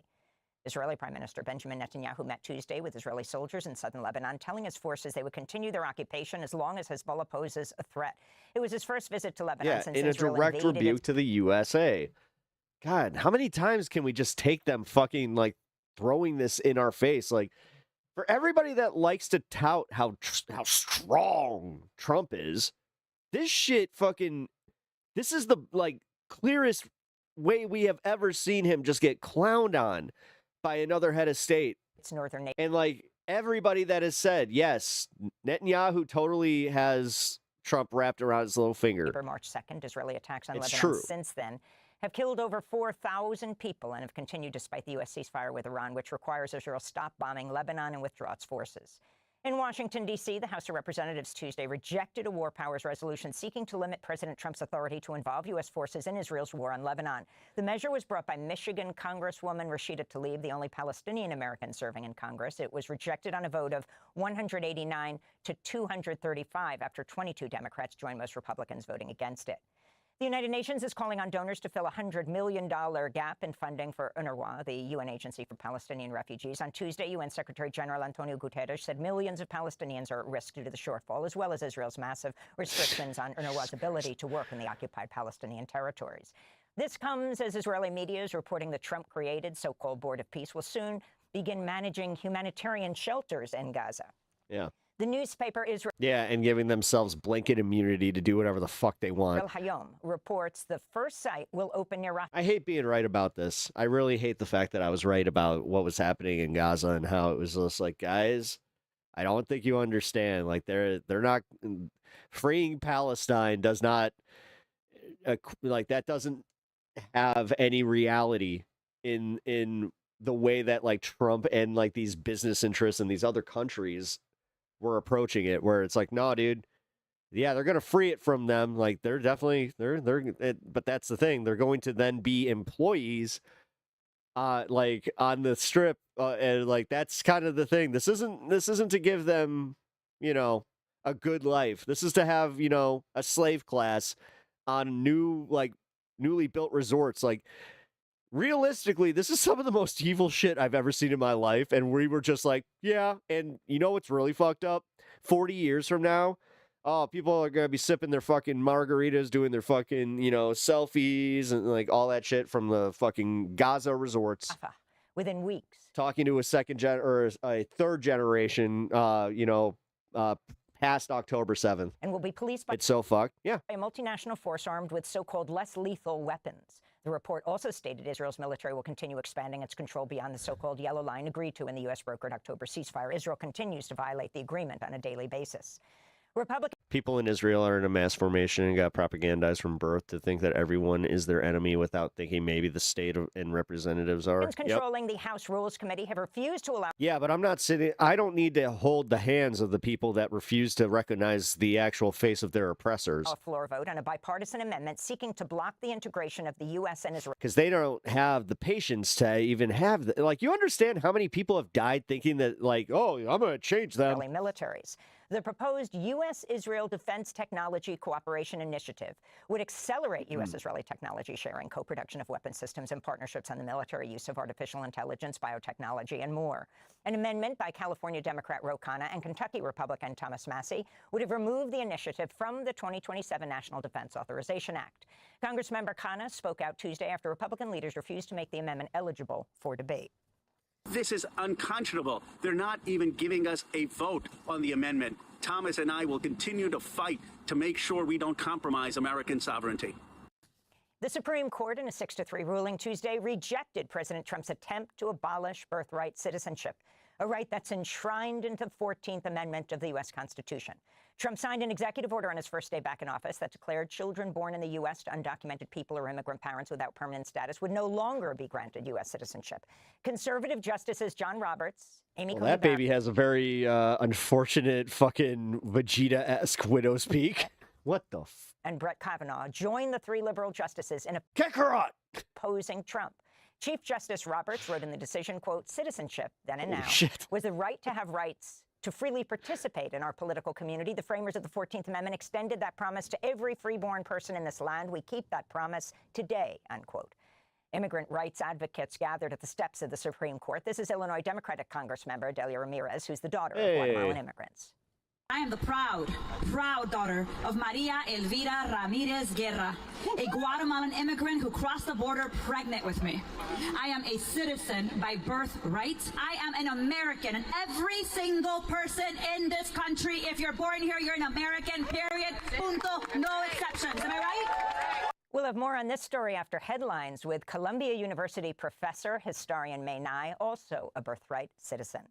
Israeli Prime Minister Benjamin Netanyahu met Tuesday with Israeli soldiers in southern Lebanon, telling his forces they would continue their occupation as long as Hezbollah poses a threat. It was his first visit to Lebanon yeah, since in a Israel direct invaded rebuke its to the USA. God, how many times can we just take them fucking like throwing this in our face? Like, for everybody that likes to tout how strong Trump is, this shit fucking, this is the like clearest way we have ever seen him just get clowned on by another head of state. its northern neighbor. And like everybody that has said, yes, Netanyahu totally has Trump wrapped around his little finger. March 2nd, Israeli attacks on It's Lebanon true. since then have killed over 4,000 people and have continued despite the U.S. ceasefire with Iran, which requires Israel stop bombing Lebanon and withdraw its forces. In Washington, D.C., the House of Representatives Tuesday rejected a war powers resolution seeking to limit President Trump's authority to involve U.S. forces in Israel's war on Lebanon. The measure was brought by Michigan Congresswoman Rashida Tlaib, the only Palestinian-American serving in Congress. It was rejected on a vote of 189 to 235 after 22 Democrats joined most Republicans voting against it. The United Nations is calling on donors to fill a $100 million gap in funding for UNRWA, the UN Agency for Palestinian Refugees. On Tuesday, UN Secretary General Antonio Guterres said millions of Palestinians are at risk due to the shortfall, as well as Israel's massive restrictions on UNRWA's ability to work in the occupied Palestinian territories. This comes as Israeli media is reporting the Trump-created so-called Board of Peace will soon begin managing humanitarian shelters in Gaza. Yeah. The newspaper Israel Yeah, and giving themselves blanket immunity to do whatever the fuck they want. Hayom reports the first site will open near Rafah. I hate being right about this. I really hate the fact that I was right about what was happening in Gaza and how it was just like, guys, I don't think you understand. Like they're not freeing Palestine does not like that doesn't have any reality in the way that like Trump and like these business interests in these other countries were approaching it, where it's like, no, dude, yeah, they're gonna free it from them. Like they're definitely but that's the thing. They're going to then be employees, like on the strip, and like that's kind of the thing. This isn't to give them, a good life. This is to have, a slave class on newly built resorts. Like realistically, this is some of the most evil shit I've ever seen in my life. And we were just like, yeah. And you know what's really fucked up? 40 years from now, people are going to be sipping their fucking margaritas, doing their fucking, selfies and like all that shit from the fucking Gaza resorts. Within weeks. Talking to a a third generation, past October 7th. And will be policed by It's so fucked. Yeah. a multinational force armed with so-called less lethal weapons. The report also stated Israel's military will continue expanding its control beyond the so-called yellow line agreed to in the U.S. brokered October ceasefire. Israel continues to violate the agreement on a daily basis. Republicans People in Israel are in a mass formation and got propagandized from birth to think that everyone is their enemy without thinking maybe the state and representatives are. controlling the House Rules Committee have refused to allow. Yeah, but I'm not sitting. I don't need to hold the hands of the people that refuse to recognize the actual face of their oppressors. A floor vote on a bipartisan amendment seeking to block the integration of the U.S. and Israel. Because they don't have the patience to even have like, you understand how many people have died thinking that, like, oh, I'm going to change them. Militaries. The proposed U.S.-Israel Defense Technology Cooperation Initiative would accelerate U.S.-Israeli technology sharing, co-production of weapon systems, and partnerships on the military use of artificial intelligence, biotechnology, and more. An amendment by California Democrat Ro Khanna and Kentucky Republican Thomas Massie would have removed the initiative from the 2027 National Defense Authorization Act. Congressmember Khanna spoke out Tuesday after Republican leaders refused to make the amendment eligible for debate. This is unconscionable. They're not even giving us a vote on the amendment. Thomas and I will continue to fight to make sure we don't compromise American sovereignty. The Supreme Court, in a 6-3 ruling Tuesday, rejected President Trump's attempt to abolish birthright citizenship, a right that's enshrined into the 14th Amendment of the U.S. Constitution. Trump signed an executive order on his first day back in office that declared children born in the U.S. to undocumented people or immigrant parents without permanent status would no longer be granted U.S. citizenship. Conservative Justices John Roberts, Amy Coney That baby has a very unfortunate fucking Vegeta-esque widow's peak. What the and Brett Kavanaugh joined the three liberal justices in kick her out, opposing Trump. Chief Justice Roberts wrote in the decision, quote, citizenship, then and now, was the right to have rights to freely participate in our political community. The framers of the 14th Amendment extended that promise to every freeborn person in this land. We keep that promise today, unquote. Immigrant rights advocates gathered at the steps of the Supreme Court. This is Illinois Democratic Congressmember Delia Ramirez, who's the daughter of Guatemalan immigrants. I am the proud daughter of Maria Elvira Ramirez Guerra, a Guatemalan immigrant who crossed the border pregnant with me. I am a citizen by birthright. I am an American, and every single person in this country, if you're born here, you're an American, period, punto, no exceptions. Am I right? We'll have more on this story after headlines with Columbia University professor, historian May Nye, also a birthright citizen.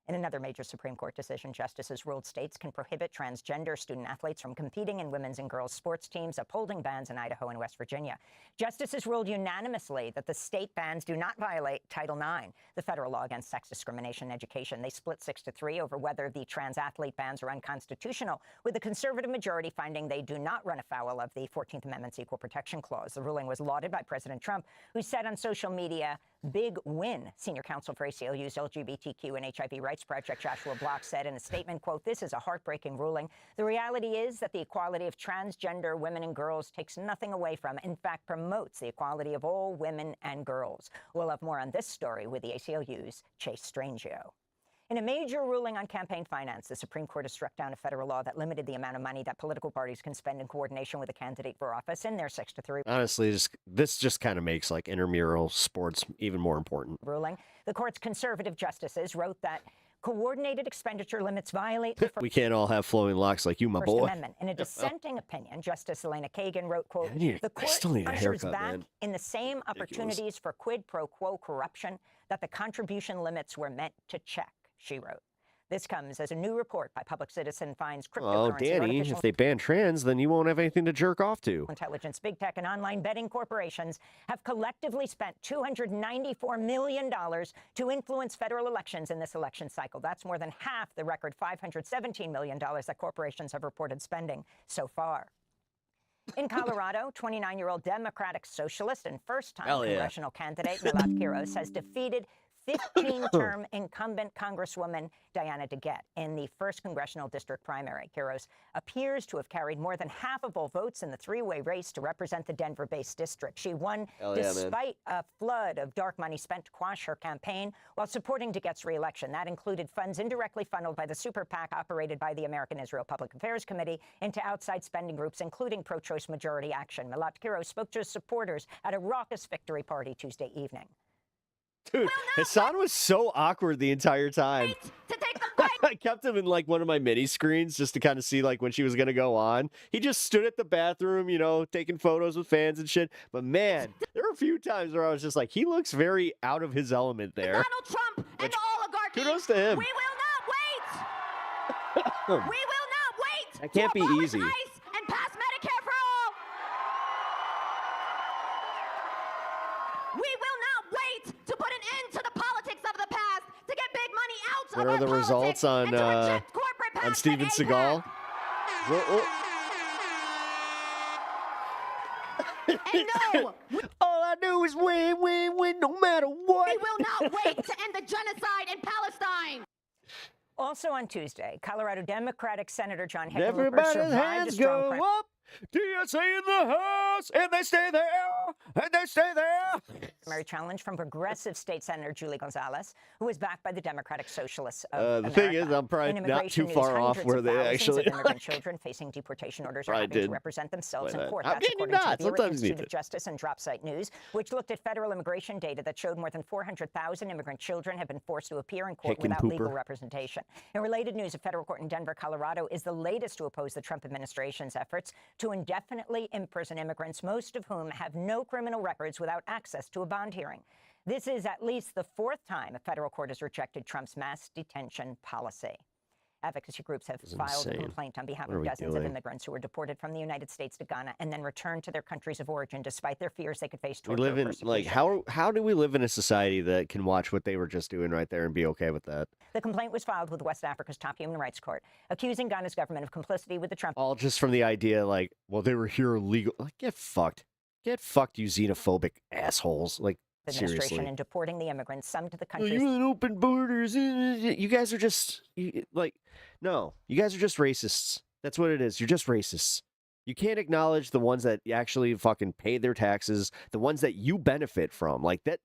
In another major Supreme Court decision, justices ruled states can prohibit transgender student athletes from competing in women's and girls' sports teams, upholding bans in Idaho and West Virginia. Justices ruled unanimously that the state bans do not violate Title IX, the federal law against sex discrimination in education. They split 6-3 over whether the trans athlete bans are unconstitutional, with the conservative majority finding they do not run afoul of the 14th Amendment's Equal Protection Clause. The ruling was lauded by President Trump, who said on social media, "Big win." Senior counsel for ACLU's LGBTQ and HIV Rights Project, Joshua Block, said in a statement, quote, "This is a heartbreaking ruling. The reality is that the equality of transgender women and girls takes nothing away from, in fact, promotes the equality of all women and girls." We'll have more on this story with the ACLU's Chase Strangio. In a major ruling on campaign finance, the Supreme Court has struck down a federal law that limited the amount of money that political parties can spend in coordination with a candidate for office in their 6-3 Honestly, this just kind of makes like intramural sports even more important. ruling. The court's conservative justices wrote that coordinated expenditure limits violate the We can't all have flowing locks like you, my First boy. Amendment. In a dissenting opinion, Justice Elena Kagan wrote, quote, I the court still need a ushers haircut, back man. in the same opportunities for quid pro quo corruption that the contribution limits were meant to check, she wrote. This comes as a new report by Public Citizen finds cryptocurrency. Oh, Danny, artificial if they ban trans, then you won't have anything to jerk off to. intelligence, big tech, and online betting corporations have collectively spent $294 million to influence federal elections in this election cycle. That's more than half the record $517 million that corporations have reported spending so far. In Colorado, 29-year-old Democratic socialist and first-time congressional candidate Milad Quiros has defeated 15-term incumbent Congresswoman Diana DeGette in the 1st Congressional District primary. Quiros appears to have carried more than half of all votes in the three-way race to represent the Denver-based district. She won despite a flood of dark money spent to quash her campaign while supporting DeGette's re-election. That included funds indirectly funneled by the super PAC operated by the American Israel Public Affairs Committee into outside spending groups, including pro-choice Majority Action. Milad Quiros spoke to his supporters at a raucous victory party Tuesday evening. Dude, Hassan was so awkward the entire time. I kept him in like one of my mini screens just to kind of see like when she was going to go on. He just stood at the bathroom, you know, taking photos with fans and shit. But man, there were a few times where I was just like, he looks very out of his element there. Donald Trump and the oligarchy. Kudos to him. We will not wait. We will not wait That can't be easy. ICE and pass Medicare for all. We will not wait to put an end to the politics of the past, to get big money out What of are the results on Steven Seagal? And no, all I do is win, win, win, no matter what. We will not wait to end the genocide in Palestine. Also on Tuesday, Colorado Democratic Senator John Hickenlooper Everybody's survived a hands strong go up. DSA in the house, and they stay there, and they stay there. primary challenge from progressive state Senator Julie Gonzalez, who was backed by the Democratic Socialists of The America. thing is, I'm probably In not immigration too news, far off hundreds where of they thousands actually of immigrant children facing deportation orders are I having to did represent themselves play in that. court. How That's can you according to not? the Bureau Sometimes you Institute need of Justice and Dropsite News, which looked at federal immigration data that showed more than 400,000 immigrant children have been forced to appear in court without legal representation. In related news, a federal court in Denver, Colorado, is the latest to oppose the Trump administration's efforts to indefinitely imprison immigrants, most of whom have no criminal records without access to a bond hearing. This is at least the fourth time a federal court has rejected Trump's mass detention policy. Advocacy groups have filed a complaint on behalf of dozens of immigrants who were deported from the United States to Ghana and then returned to their countries of origin despite their fears they could face We torture. live in like how do we live in a society that can watch what they were just doing right there and be okay with that? The complaint was filed with West Africa's top human rights court, accusing Ghana's government of complicity with the Trump. All just from the idea like, well, they were here illegal. Like, get fucked, you xenophobic assholes. Like, administration seriously. and deporting the immigrants, some to the Well, countries. you want open borders. You guys are just no. You guys are just racists. That's what it is. You're just racists. You can't acknowledge the ones that actually fucking pay their taxes, the ones that you benefit from. Like that.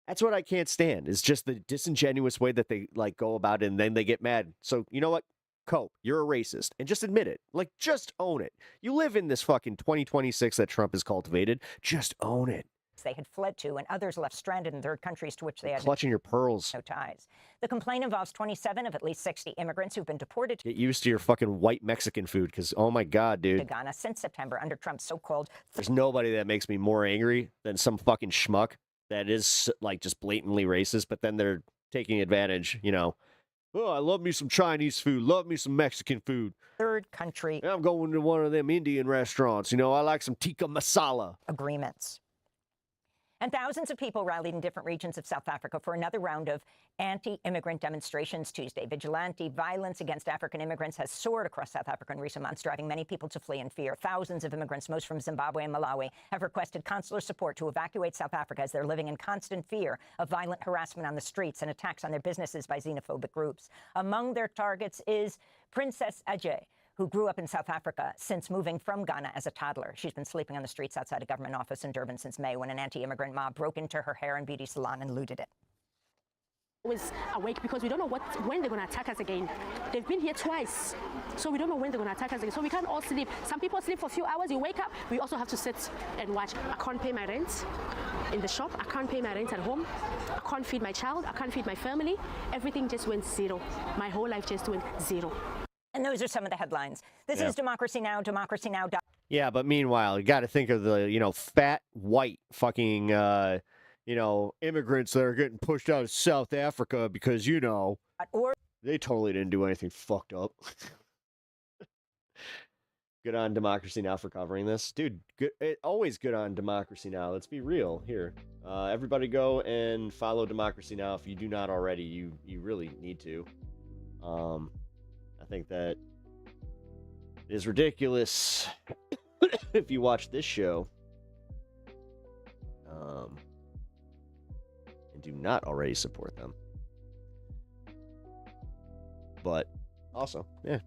That's what I can't stand. Is just the disingenuous way that they like go about it, and then they get mad. So you know what? Cope. You're a racist, and just admit it. Like, just own it. You live in this fucking 2026 that Trump has cultivated. Just own it. They had fled to, and others left stranded in third countries to which they had Clutching your pearls. no ties. The complaint involves 27 of at least 60 immigrants who've been deported Get used to your fucking white Mexican food, because oh my god, to dude. Ghana since September under Trump's so-called. There's nobody that makes me more angry than some fucking schmuck that is like just blatantly racist, but then they're taking advantage, you know. Oh, I love me some Chinese food, love me some Mexican food. Third country. I'm going to one of them Indian restaurants, you know, I like some tikka masala. Agreements. And thousands of people rallied in different regions of South Africa for another round of anti-immigrant demonstrations Tuesday. Vigilante violence against African immigrants has soared across South Africa in recent months, driving many people to flee in fear. Thousands of immigrants, most from Zimbabwe and Malawi, have requested consular support to evacuate South Africa as they're living in constant fear of violent harassment on the streets and attacks on their businesses by xenophobic groups. Among their targets is Princess Ajay, who grew up in South Africa since moving from Ghana as a toddler. She's been sleeping on the streets outside a government office in Durban since May when an anti-immigrant mob broke into her hair and beauty salon and looted it. Always awake because we don't know when they're going to attack us again. They've been here twice, so we don't know when they're going to attack us again. So we can't all sleep. Some people sleep for a few hours. You wake up. We also have to sit and watch. I can't pay my rent in the shop. I can't pay my rent at home. I can't feed my child. I can't feed my family. Everything just went zero. My whole life just went zero. And those are some of the headlines. This Yeah. is Democracy Now!, Democracy Now! Yeah, but meanwhile, you got to think of the, you know, fat, white fucking, you know, immigrants that are getting pushed out of South Africa because, you know, they totally didn't do anything fucked up. Good on Democracy Now! For covering this. Dude, good, always good on Democracy Now! Let's be real here. Everybody go and follow Democracy Now! If you do not already, you really need to. I think that is ridiculous if you watch this show and do not already support them. But also, yeah.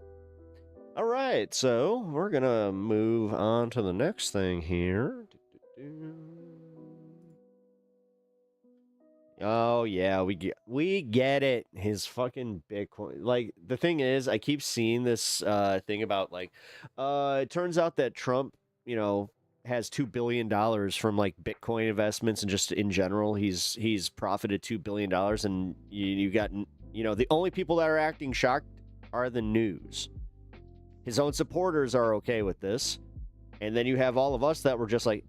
All right, so we're gonna move on to the next thing here. Oh yeah, we get it. His fucking Bitcoin. Like, the thing is, I keep seeing this thing about like it turns out that Trump, you know, has $2 billion from like Bitcoin investments, and just in general, he's profited $2 billion, and you got, you know, the only people that are acting shocked are the news. His own supporters are okay with this, and then you have all of us that were just like,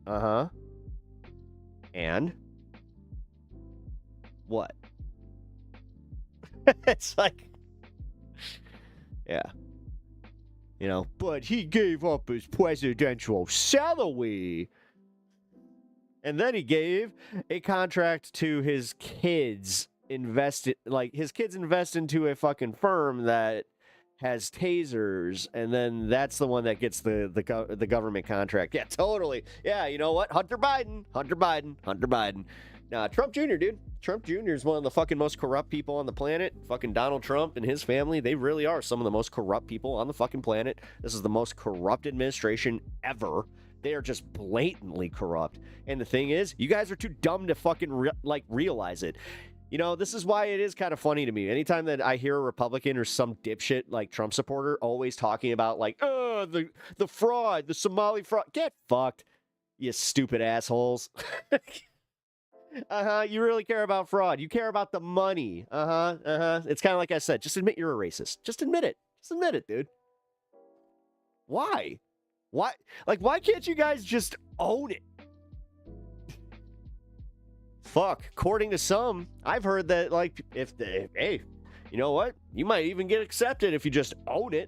and what? It's like, yeah. You know, but he gave up his presidential salary. And then he gave a contract to his kids, his kids invest into a fucking firm that has tasers, and then that's the one that gets the government contract. Yeah, totally. Yeah, you know what? Hunter Biden. Nah, Trump Jr., dude. Trump Jr. is one of the fucking most corrupt people on the planet. Fucking Donald Trump and his family, they really are some of the most corrupt people on the fucking planet. This is the most corrupt administration ever. They are just blatantly corrupt. And the thing is, you guys are too dumb to fucking realize it. You know, this is why it is kind of funny to me. Anytime that I hear a Republican or some dipshit like Trump supporter always talking about like, oh, the fraud, the Somali fraud. Get fucked, you stupid assholes. You really care about fraud. You care about the money. It's kind of like I said, just admit you're a racist. Just admit it. Just admit it, dude. Why? Why can't you guys just own it? Fuck. According to some, I've heard that, like, hey, you know what? You might even get accepted if you just own it.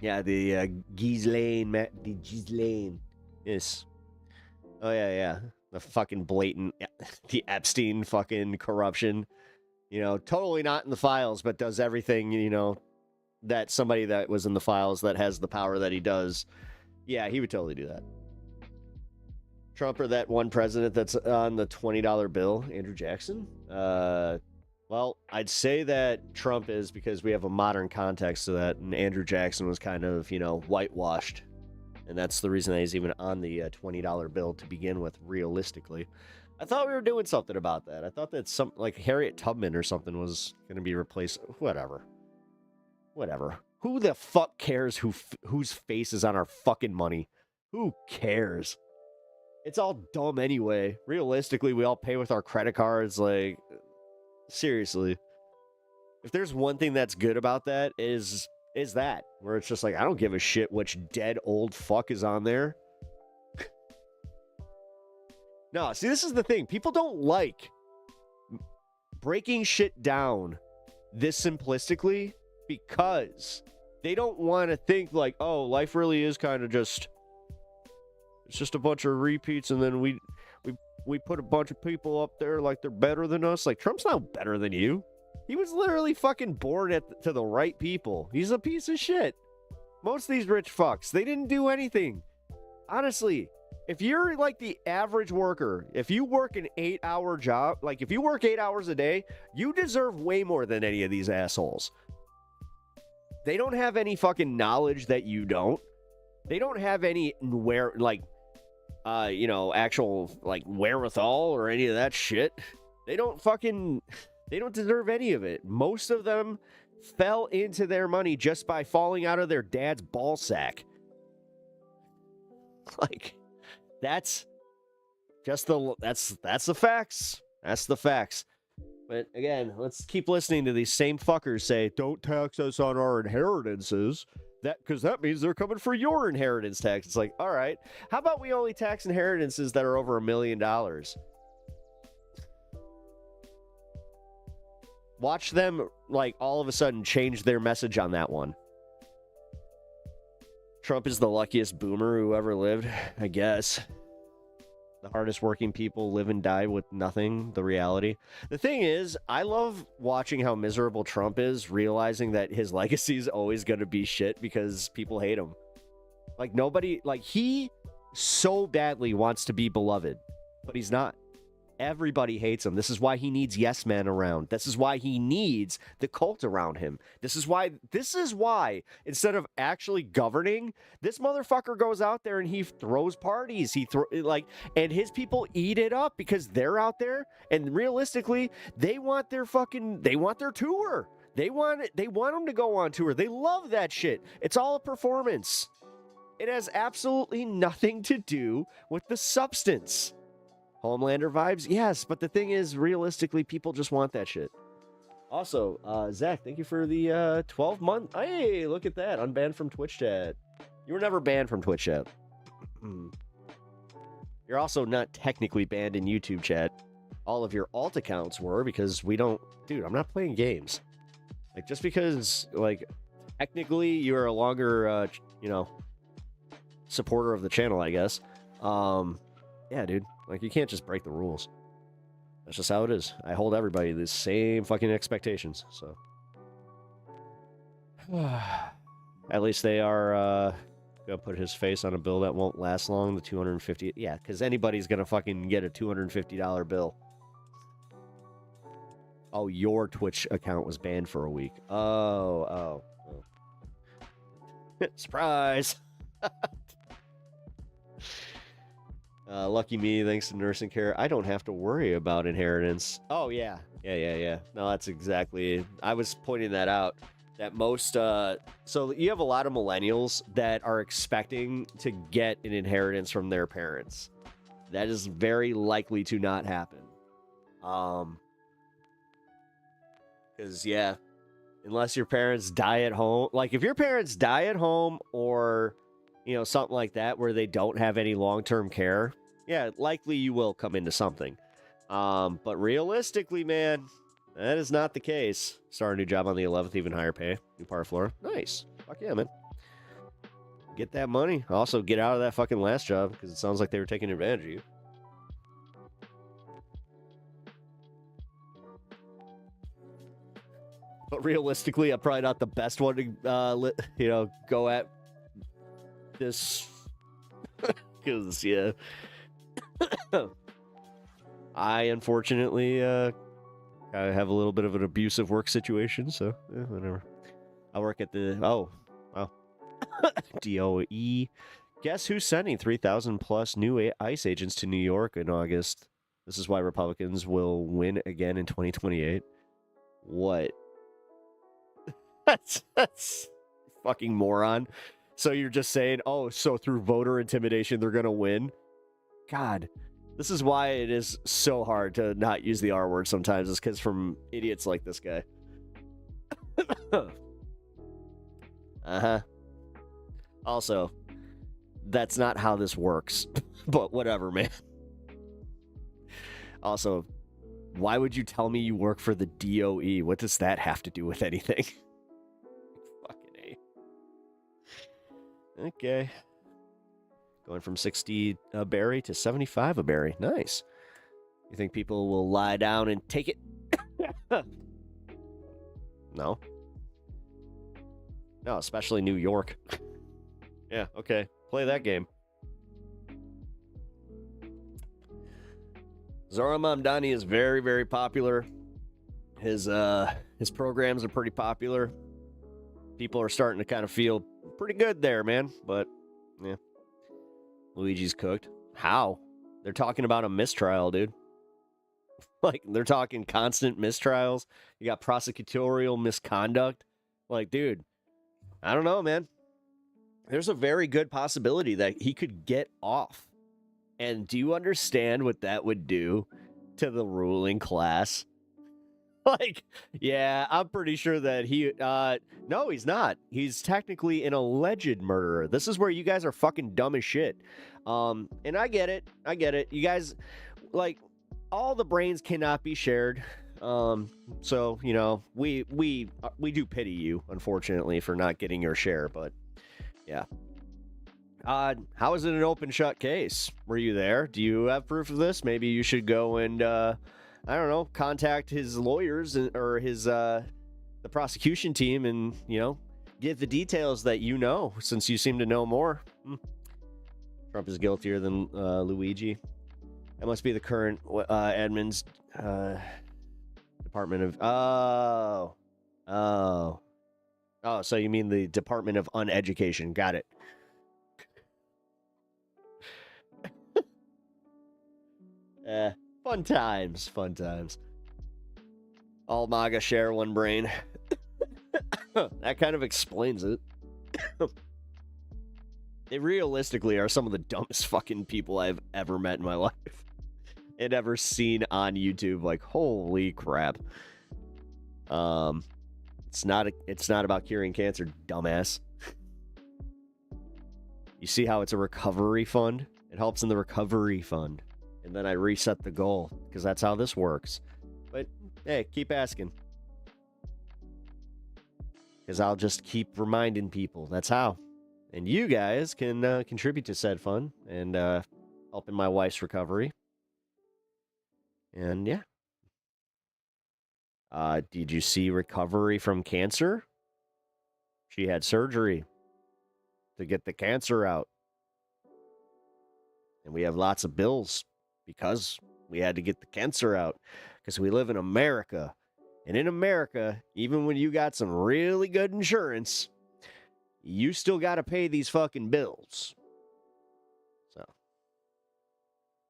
Yeah, the Ghislaine. Yes. Oh, yeah. The fucking blatant, the Epstein fucking corruption. You know, totally not in the files, but does everything, you know, that somebody that was in the files that has the power that he does. Yeah, he would totally do that. Trump or that one president that's on the $20 bill, Andrew Jackson? Well, I'd say that Trump is, because we have a modern context to that, and Andrew Jackson was kind of, you know, whitewashed. And that's the reason that he's even on the $20 bill to begin with, realistically. I thought we were doing something about that. I thought that like Harriet Tubman or something was going to be replaced. Whatever. Who the fuck cares whose face is on our fucking money? Who cares? It's all dumb anyway. Realistically, we all pay with our credit cards. Like, seriously. If there's one thing that's good about that is that. Where it's just like, I don't give a shit which dead old fuck is on there. No, see, this is the thing. People don't like breaking shit down this simplistically because they don't want to think like, oh, life really is kind of just, it's just a bunch of repeats, and then we put a bunch of people up there like they're better than us. Like, Trump's not better than you. He was literally fucking born to the right people. He's a piece of shit. Most of these rich fucks, they didn't do anything. Honestly. If you're like the average worker, if you work an 8-hour job, like if you work 8 hours a day, you deserve way more than any of these assholes. They don't have any fucking knowledge that you don't. They don't have any actual like wherewithal or any of that shit. They don't deserve any of it. Most of them fell into their money just by falling out of their dad's ball sack. Like, that's the facts. That's the facts. But again, let's keep listening to these same fuckers say, don't tax us on our inheritances. Because that means they're coming for your inheritance tax. It's like, all right, how about we only tax inheritances that are over $1 million? Watch them, like, all of a sudden change their message on that one. Trump is the luckiest boomer who ever lived, I guess. The hardest working people live and die with nothing, the reality. The thing is, I love watching how miserable Trump is, realizing that his legacy is always going to be shit because people hate him. Like, nobody, like, he so badly wants to be beloved, but he's not. Everybody hates him. This is why he needs yes men around. This is why he needs the cult around him. This is why instead of actually governing, this motherfucker goes out there and he throws parties. And his people eat it up because they're out there, and realistically, they want their tour. They want them to go on tour. They love that shit. It's all a performance. It has absolutely nothing to do with the substance. Homelander vibes? Yes, but the thing is, realistically, people just want that shit. Also, Zach, thank you for the 12-month... Hey, look at that. Unbanned from Twitch chat. You were never banned from Twitch chat. You're also not technically banned in YouTube chat. all of your alt accounts were, because we don't, dude, I'm not playing games. Like, just because, like, technically you're a longer, supporter of the channel, I guess. Yeah, dude, like, you can't just break the rules. That's just how it is. I hold everybody the same fucking expectations, so. At least they are, gonna put his face on a bill that won't last long, the 250. Yeah, because anybody's gonna fucking get a $250 bill. Oh, your Twitch account was banned for a week. Oh. Surprise! Lucky me, thanks to nursing care, I don't have to worry about inheritance. Oh, yeah. Yeah. No, that's exactly... I was pointing that out. That most... So you have a lot of millennials that are expecting to get an inheritance from their parents. That is very likely to not happen. Because, yeah, unless your parents die at home. Like, if your parents die at home or, something like that where they don't have any long-term care, yeah, likely you will come into something. But realistically, man, that is not the case. Start a new job on the 11th, even higher pay. New part of Florida. Nice. Fuck yeah, man. Get that money. Also, get out of that fucking last job, because it sounds like they were taking advantage of you. But realistically, I'm probably not the best one to, go at this. Because, yeah. I, unfortunately, I have a little bit of an abusive work situation, so, whatever. I work at the, DOE. Guess who's sending 3,000 plus new ICE agents to New York in August? This is why Republicans will win again in 2028. What? That's fucking moron. So you're just saying, oh, so through voter intimidation, they're going to win? God, this is why it is so hard to not use the R word sometimes. It's because from idiots like this guy. Uh-huh. Also, that's not how this works. But whatever, man. Also, why would you tell me you work for the DOE? What does that have to do with anything? Fucking A. Okay. Going from 60 a berry to 75 a berry. Nice. You think people will lie down and take it? No. No, especially New York. Yeah, okay. Play that game. Zohran Mamdani is very, very popular. His programs are pretty popular. People are starting to kind of feel pretty good there, man. But, yeah. Luigi's cooked. How? They're talking about a mistrial, dude. Like, they're talking constant mistrials. You got prosecutorial misconduct. Like, dude, I don't know, man. There's a very good possibility that he could get off. And do you understand what that would do to the ruling class? Like, yeah, I'm pretty sure that no, he's not. He's technically an alleged murderer. This is where you guys are fucking dumb as shit. And I get it. You guys, like, all the brains cannot be shared. So, we do pity you, unfortunately, for not getting your share, but yeah. How is it an open shut case? Were you there? Do you have proof of this? Maybe you should go and, I don't know, contact his lawyers or his, the prosecution team and, give the details that since you seem to know more. Trump is guiltier than Luigi. That must be the current admin's Department of... Oh, so you mean the Department of Uneducation. Got it. Fun times. All MAGA share one brain. That kind of explains it. They realistically are some of the dumbest fucking people I've ever met in my life. And ever seen on YouTube. Like, holy crap. It's not about curing cancer, dumbass. You see how it's a recovery fund? It helps in the recovery fund. And then I reset the goal, because that's how this works. But, hey, keep asking. Because I'll just keep reminding people. That's how. And you guys can contribute to said fund and help in my wife's recovery. And, yeah. Did you see recovery from cancer? She had surgery to get the cancer out. And we have lots of bills because we had to get the cancer out. Because we live in America. And in America, even when you got some really good insurance, you still got to pay these fucking bills. So,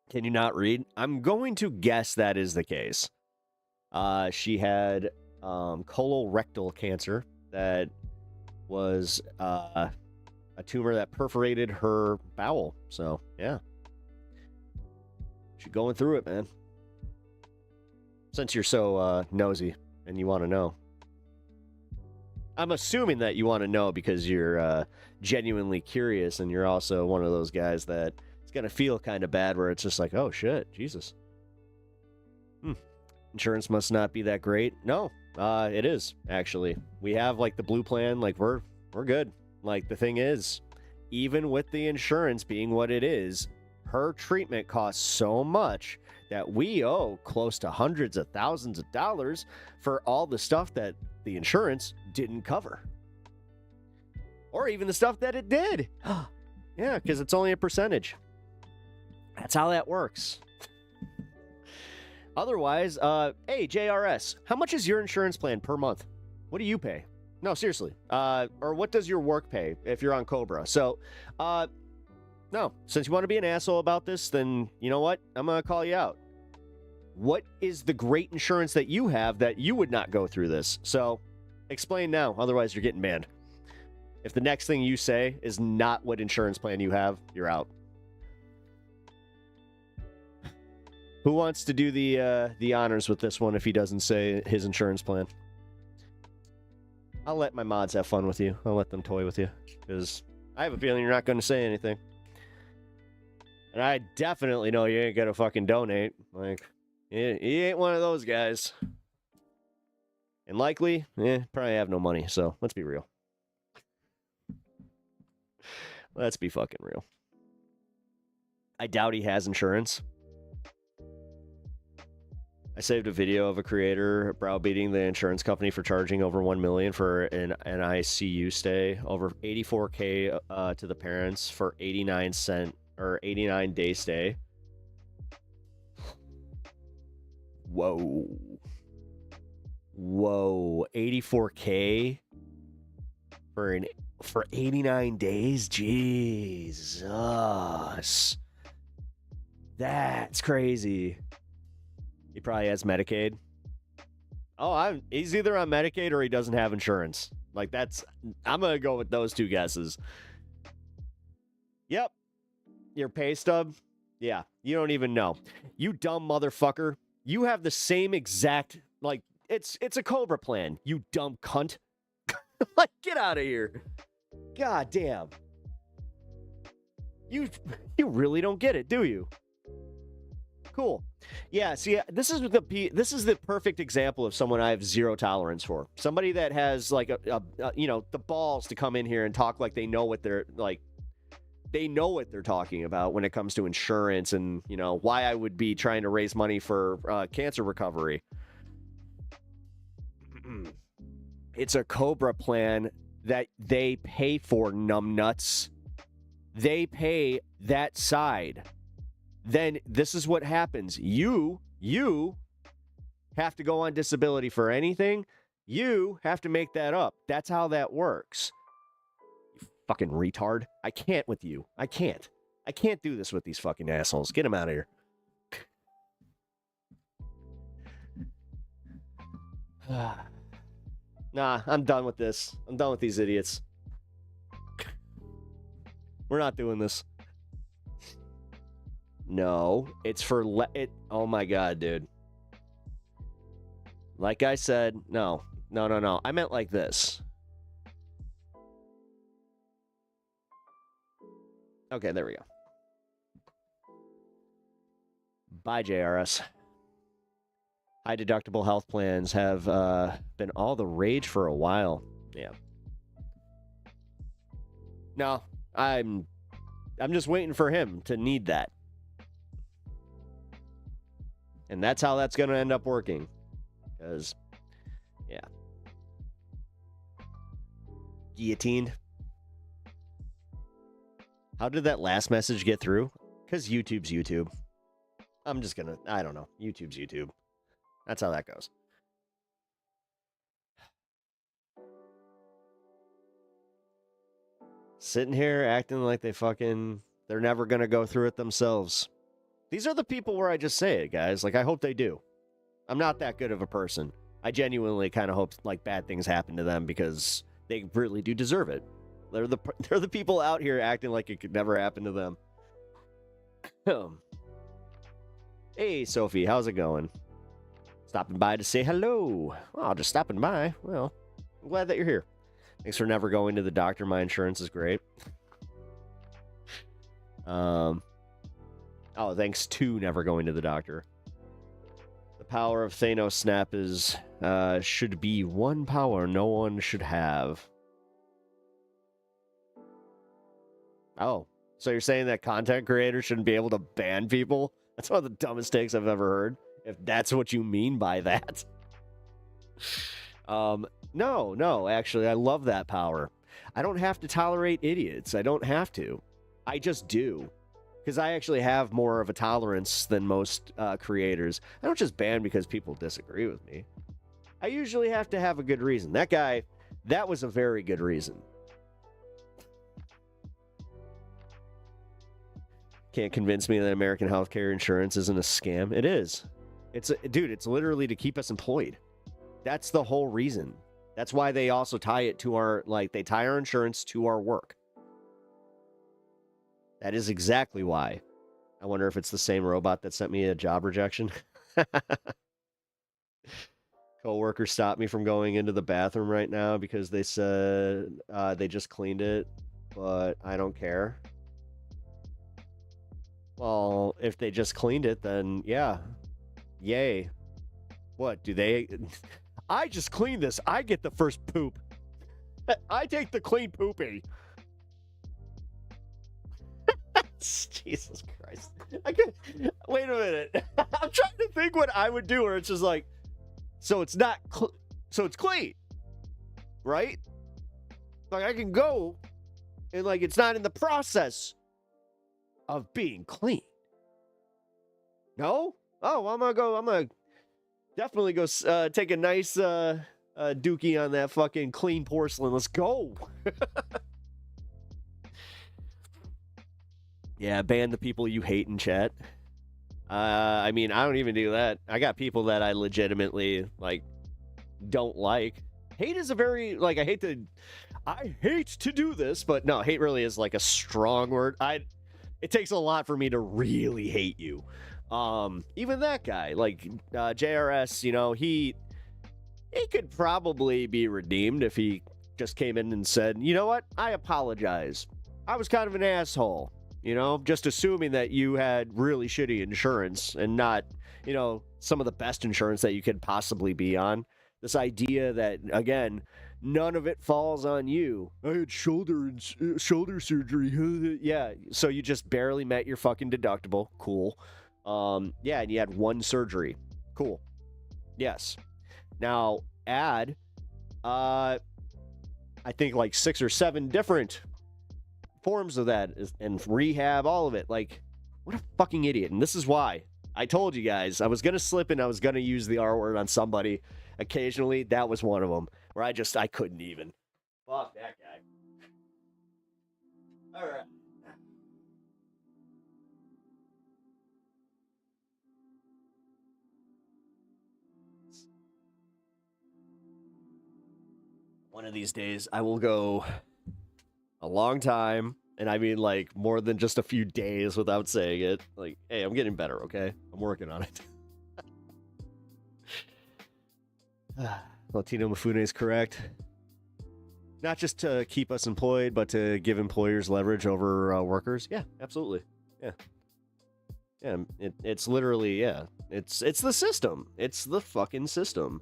can you not read? I'm going to guess that is the case. She had colorectal cancer that was a tumor that perforated her bowel. So, yeah. She's going through it, man. Since you're so nosy and you want to know. I'm assuming that you want to know because you're genuinely curious, and you're also one of those guys that it's going to feel kind of bad where it's just like, oh, shit, Jesus. Insurance must not be that great. No, it is, actually. We have, like, the blue plan. Like, we're good. Like, the thing is, even with the insurance being what it is, her treatment costs so much that we owe close to hundreds of thousands of dollars for all the stuff that the insurance didn't cover. Or even the stuff that it did. Yeah, because it's only a percentage. That's how that works. Otherwise, hey, JRS, how much is your insurance plan per month? What do you pay? No, seriously. Or what does your work pay if you're on Cobra? So, no, since you want to be an asshole about this, then you know what? I'm going to call you out. What is the great insurance that you have that you would not go through this? So, explain now. Otherwise, you're getting banned. If the next thing you say is not what insurance plan you have, you're out. Who wants to do the honors with this one if he doesn't say his insurance plan? I'll let my mods have fun with you. I'll let them toy with you. Because I have a feeling you're not going to say anything. And I definitely know you ain't going to fucking donate. Like, he ain't one of those guys. And likely, probably have no money. So, let's be real. Let's be fucking real. I doubt he has insurance. I saved a video of a creator browbeating the insurance company for charging over $1 million for an ICU stay, over $84K to the parents for 89-day stay. Whoa, 84K for 89 days. Jesus, that's crazy. He probably has Medicaid. Oh, he's either on Medicaid or he doesn't have insurance. Like, I'm going to go with those two guesses. Yep. Your pay stub? Yeah, you don't even know. You dumb motherfucker. You have the same exact, like, it's a Cobra plan, you dumb cunt. Like, get out of here. God damn. You really don't get it, do you? Cool. Yeah, see, this is the perfect example of someone I have zero tolerance for. Somebody that has like the balls to come in here and talk like they know what they're talking about when it comes to insurance and, why I would be trying to raise money for cancer recovery. It's a Cobra plan that they pay for, numbnuts. They pay that side. Then this is what happens. You have to go on disability for anything. You have to make that up. That's how that works. You fucking retard. I can't with you. I can't do this with these fucking assholes. Get them out of here. Nah, I'm done with this. I'm done with these idiots. We're not doing this. No, it's for oh my god, dude. Like I said, no. I meant like this. Okay, there we go. Bye, JRS. High deductible health plans have been all the rage for a while. Yeah. No, I'm just waiting for him to need that. And that's how that's going to end up working. Because, yeah. Guillotined. How did that last message get through? Because YouTube's YouTube. I'm just going to, I don't know. YouTube's YouTube. That's how that goes. Sitting here acting like they're never going to go through it themselves. These are the people where I just say it, guys. Like, I hope they do. I'm not that good of a person. I genuinely kind of hope, like, bad things happen to them because they really do deserve it. They're the people out here acting like it could never happen to them. Hey, Sophie, how's it going? Stopping by to say hello. Well, just stopping by. Well, I'm glad that you're here. Thanks for never going to the doctor. My insurance is great. Oh, thanks to never going to the doctor. The power of Thanos Snap is should be one power no one should have. Oh, so you're saying that content creators shouldn't be able to ban people? That's one of the dumbest takes I've ever heard. If that's what you mean by that. No, actually, I love that power. I don't have to tolerate idiots. I don't have to. I just do. Because I actually have more of a tolerance than most creators. I don't just ban because people disagree with me. I usually have to have a good reason. That guy, that was a very good reason. Can't convince me that American healthcare insurance isn't a scam. It is. Dude, it's literally to keep us employed. That's the whole reason. That's why they also tie it to they tie our insurance to our work. That is exactly why. I wonder if it's the same robot that sent me a job rejection. Coworker stopped me from going into the bathroom right now because they said they just cleaned it, but I don't care. Well, if they just cleaned it, then yeah. Yay. What, do they... I just cleaned this. I get the first poop. I take the clean poopy. Jesus Christ. Wait a minute. I'm trying to think what I would do where it's just like, so it's not... so it's clean. Right? Like, I can go and, like, it's not in the process of being clean. No? Oh, I'm gonna definitely go take a nice dookie on that fucking clean porcelain. Let's go. Yeah, ban the people you hate in chat. I mean, I don't even do that. I got people that I legitimately, like, don't like. Hate is a very, like, I hate to do this, but no, hate really is, like, a strong word. It takes a lot for me to really hate you. Even that guy, like, JRS, you know, he could probably be redeemed if he just came in and said, you know what, I apologize. I was kind of an asshole, you know, just assuming that you had really shitty insurance and not, you know, some of the best insurance that you could possibly be on. This idea that, again, none of it falls on you. I had shoulder surgery. Yeah, so you just barely met your fucking deductible. Cool. Yeah, and you had one surgery. Cool. Yes. Now, add, I think like 6 or 7 different forms of that and rehab, all of it. Like, what a fucking idiot. And this is why I told you guys I was going to slip and I was going to use the R word on somebody occasionally. That was one of them where I couldn't even. Fuck that guy. All right. One of these days, I will go a long time, and I mean, like, more than just a few days without saying it. Like, hey, I'm getting better, okay? I'm working on it. Latino Mafune is correct. Not just to keep us employed, but to give employers leverage over workers. Yeah, absolutely. Yeah. Yeah, it's literally, yeah. It's the system. It's the fucking system.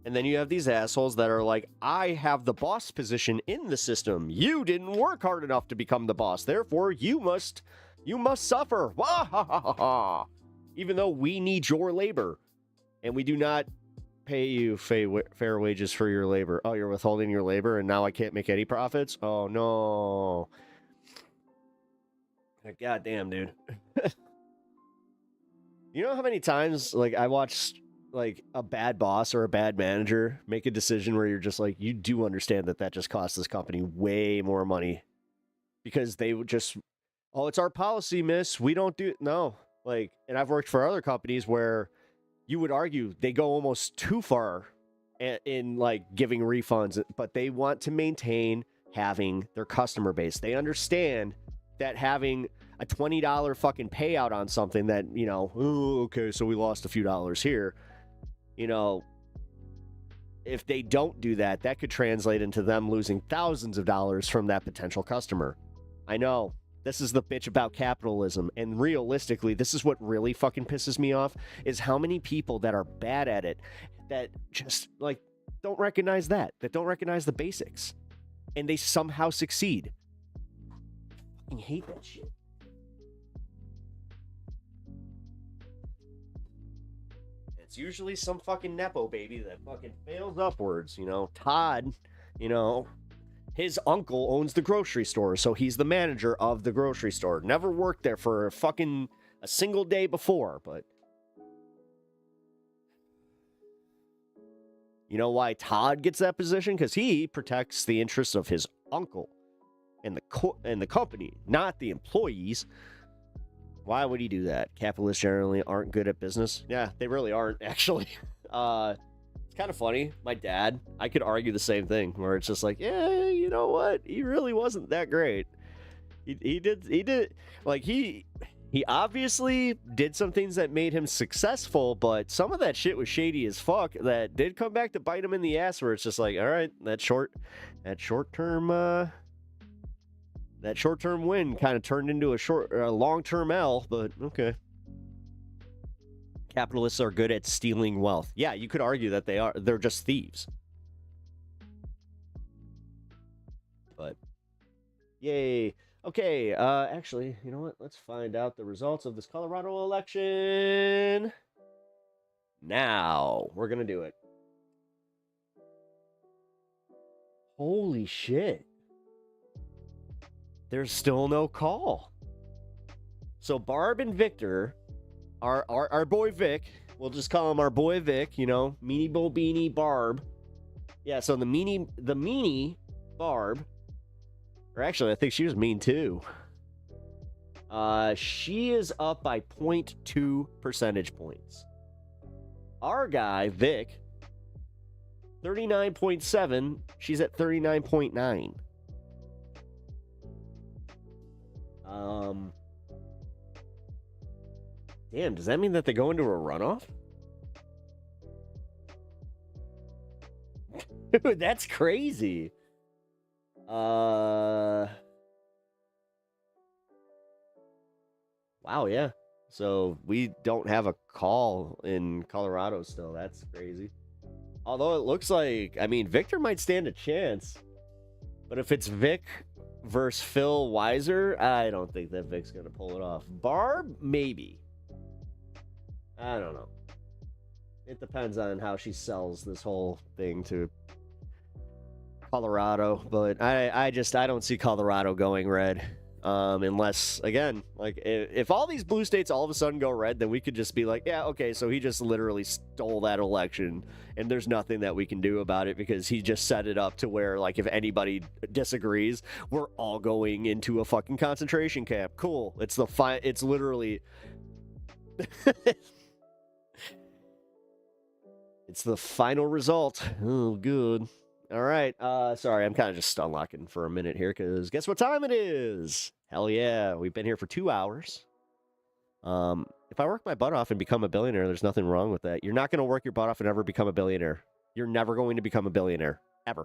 And then you have these assholes that are like, I have the boss position in the system. You didn't work hard enough to become the boss. Therefore, you must suffer. Wah, ha, ha, ha, ha. Even though we need your labor. And we do not pay you fair wages for your labor. Oh, you're withholding your labor and now I can't make any profits? Oh, no. God damn, dude. You know how many times, like, I watched, like, a bad boss or a bad manager make a decision where you're just like, you do understand that just cost this company way more money. Because they would just, oh, it's our policy, miss. We don't do, no. Like, and I've worked for other companies where you would argue they go almost too far in like, giving refunds, but they want to maintain having their customer base. They understand that having a $20 fucking payout on something that, you know, oh, okay, so we lost a few dollars here, you know, if they don't do that, that could translate into them losing thousands of dollars from that potential customer. I know, this is the bitch about capitalism, and realistically, this is what really fucking pisses me off, is how many people that are bad at it, that just, like, don't recognize that don't recognize the basics, and they somehow succeed. I hate that shit. It's usually some fucking Nepo baby that fucking fails upwards, you know. Todd, you know, his uncle owns the grocery store, so he's the manager of the grocery store. Never worked there for fucking a single day before, but you know why Todd gets that position? Because he protects the interests of his uncle and the company, not the employees. Why would he do that? Capitalists generally aren't good at business. Yeah, they really aren't, actually. It's kind of funny. My dad, I could argue the same thing, where it's just like, yeah, you know what? He really wasn't that great. He did, like, he obviously did some things that made him successful, but some of that shit was shady as fuck that did come back to bite him in the ass, where it's just like, all right, that short-term win kind of turned into a long-term L, but okay. Capitalists are good at stealing wealth. Yeah, you could argue that they're just thieves. But yay. Okay, actually, you know what? Let's find out the results of this Colorado election. Now, we're going to do it. Holy shit. There's still no call. So Barb and Victor, our boy Vic, we'll just call him our boy Vic, you know, Meanie Bobini Barb. Yeah, so the meanie Barb, or actually I think she was mean too. She is up by 0.2 percentage points. Our guy, Vic, 39.7, she's at 39.9. Damn, does that mean that they go into a runoff? Dude, that's crazy. Wow, yeah. So we don't have a call in Colorado still. That's crazy. Although it looks like, I mean, Victor might stand a chance. But if it's Vic versus Phil Weiser, I don't think that Vic's going to pull it off. Barb, maybe. I don't know. It depends on how she sells this whole thing to Colorado. But I don't see Colorado going red. Unless, again, like, if all these blue states all of a sudden go red, then we could just be like, yeah, okay, so he just literally stole that election, and there's nothing that we can do about it because he just set it up to where, like, if anybody disagrees, we're all going into a fucking concentration camp. Cool. It's literally... It's the final result. Oh, good. All right. Sorry, I'm kind of just unlocking for a minute here because guess what time it is? Hell yeah. We've been here for 2 hours. If I work my butt off and become a billionaire, there's nothing wrong with that. You're not going to work your butt off and ever become a billionaire. You're never going to become a billionaire. Ever.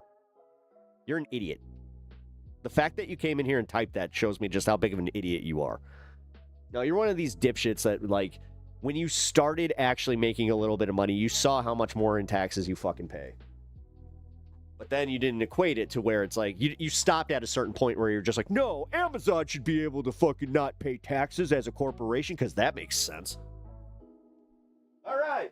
You're an idiot. The fact that you came in here and typed that shows me just how big of an idiot you are. No, you're one of these dipshits that, like, when you started actually making a little bit of money, you saw how much more in taxes you fucking pay. But then you didn't equate it to where it's like, you stopped at a certain point where you're just like, no, Amazon should be able to fucking not pay taxes as a corporation, because that makes sense. All right.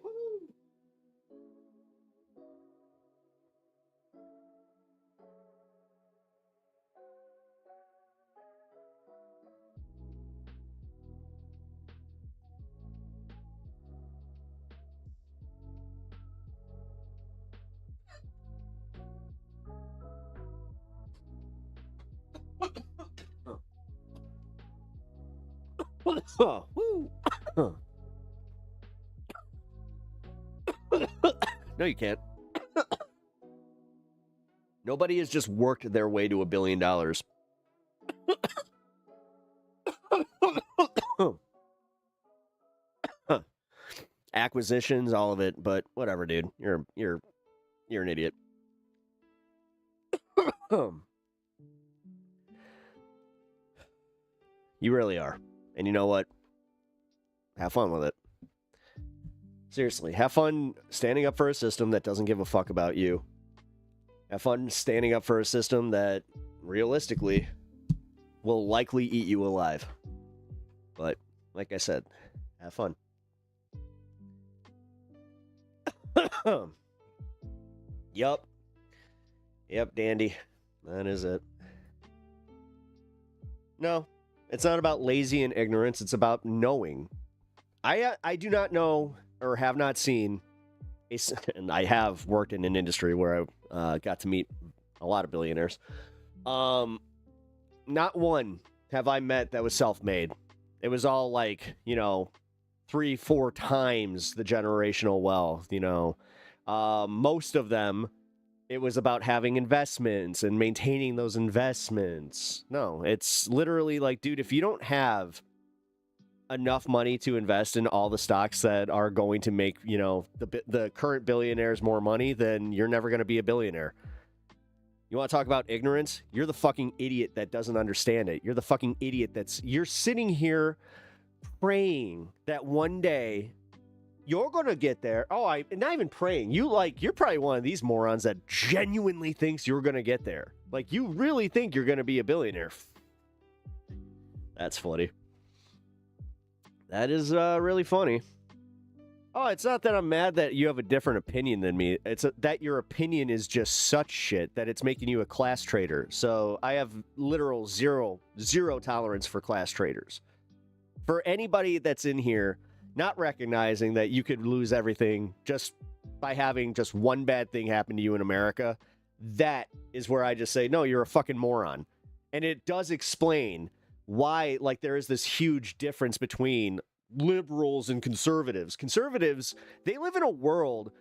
No, you can't. Nobody has just worked their way to $1 billion. Acquisitions, all of it, but whatever, dude. You're an idiot. You really are. And you know what? Have fun with it. Seriously, have fun standing up for a system that doesn't give a fuck about you. Have fun standing up for a system that, realistically, will likely eat you alive. But, like I said, have fun. Yup. Yep, dandy. That is it. No, it's not about lazy and ignorance. It's about knowing. I do not know or have not seen, and I have worked in an industry where I got to meet a lot of billionaires. Not one have I met that was self-made. It was all like, 3-4 times the generational wealth, Most of them, it was about having investments and maintaining those investments. No, it's literally like, dude, if you don't have enough money to invest in all the stocks that are going to make, the current billionaires more money, then you're never going to be a billionaire. You want to talk about ignorance? You're the fucking idiot that doesn't understand it. You're the fucking idiot you're sitting here praying that one day you're going to get there. Oh, not even praying. You're probably one of these morons that genuinely thinks you're going to get there. Like, you really think you're going to be a billionaire. That's funny. That is really funny. Oh, it's not that I'm mad that you have a different opinion than me. It's that your opinion is just such shit that it's making you a class traitor. So I have literal zero tolerance for class traitors. For anybody that's in here not recognizing that you could lose everything just by having just one bad thing happen to you in America, that is where I just say, no, you're a fucking moron. And it does explain why, like, there is this huge difference between liberals and conservatives. Conservatives, they live in a world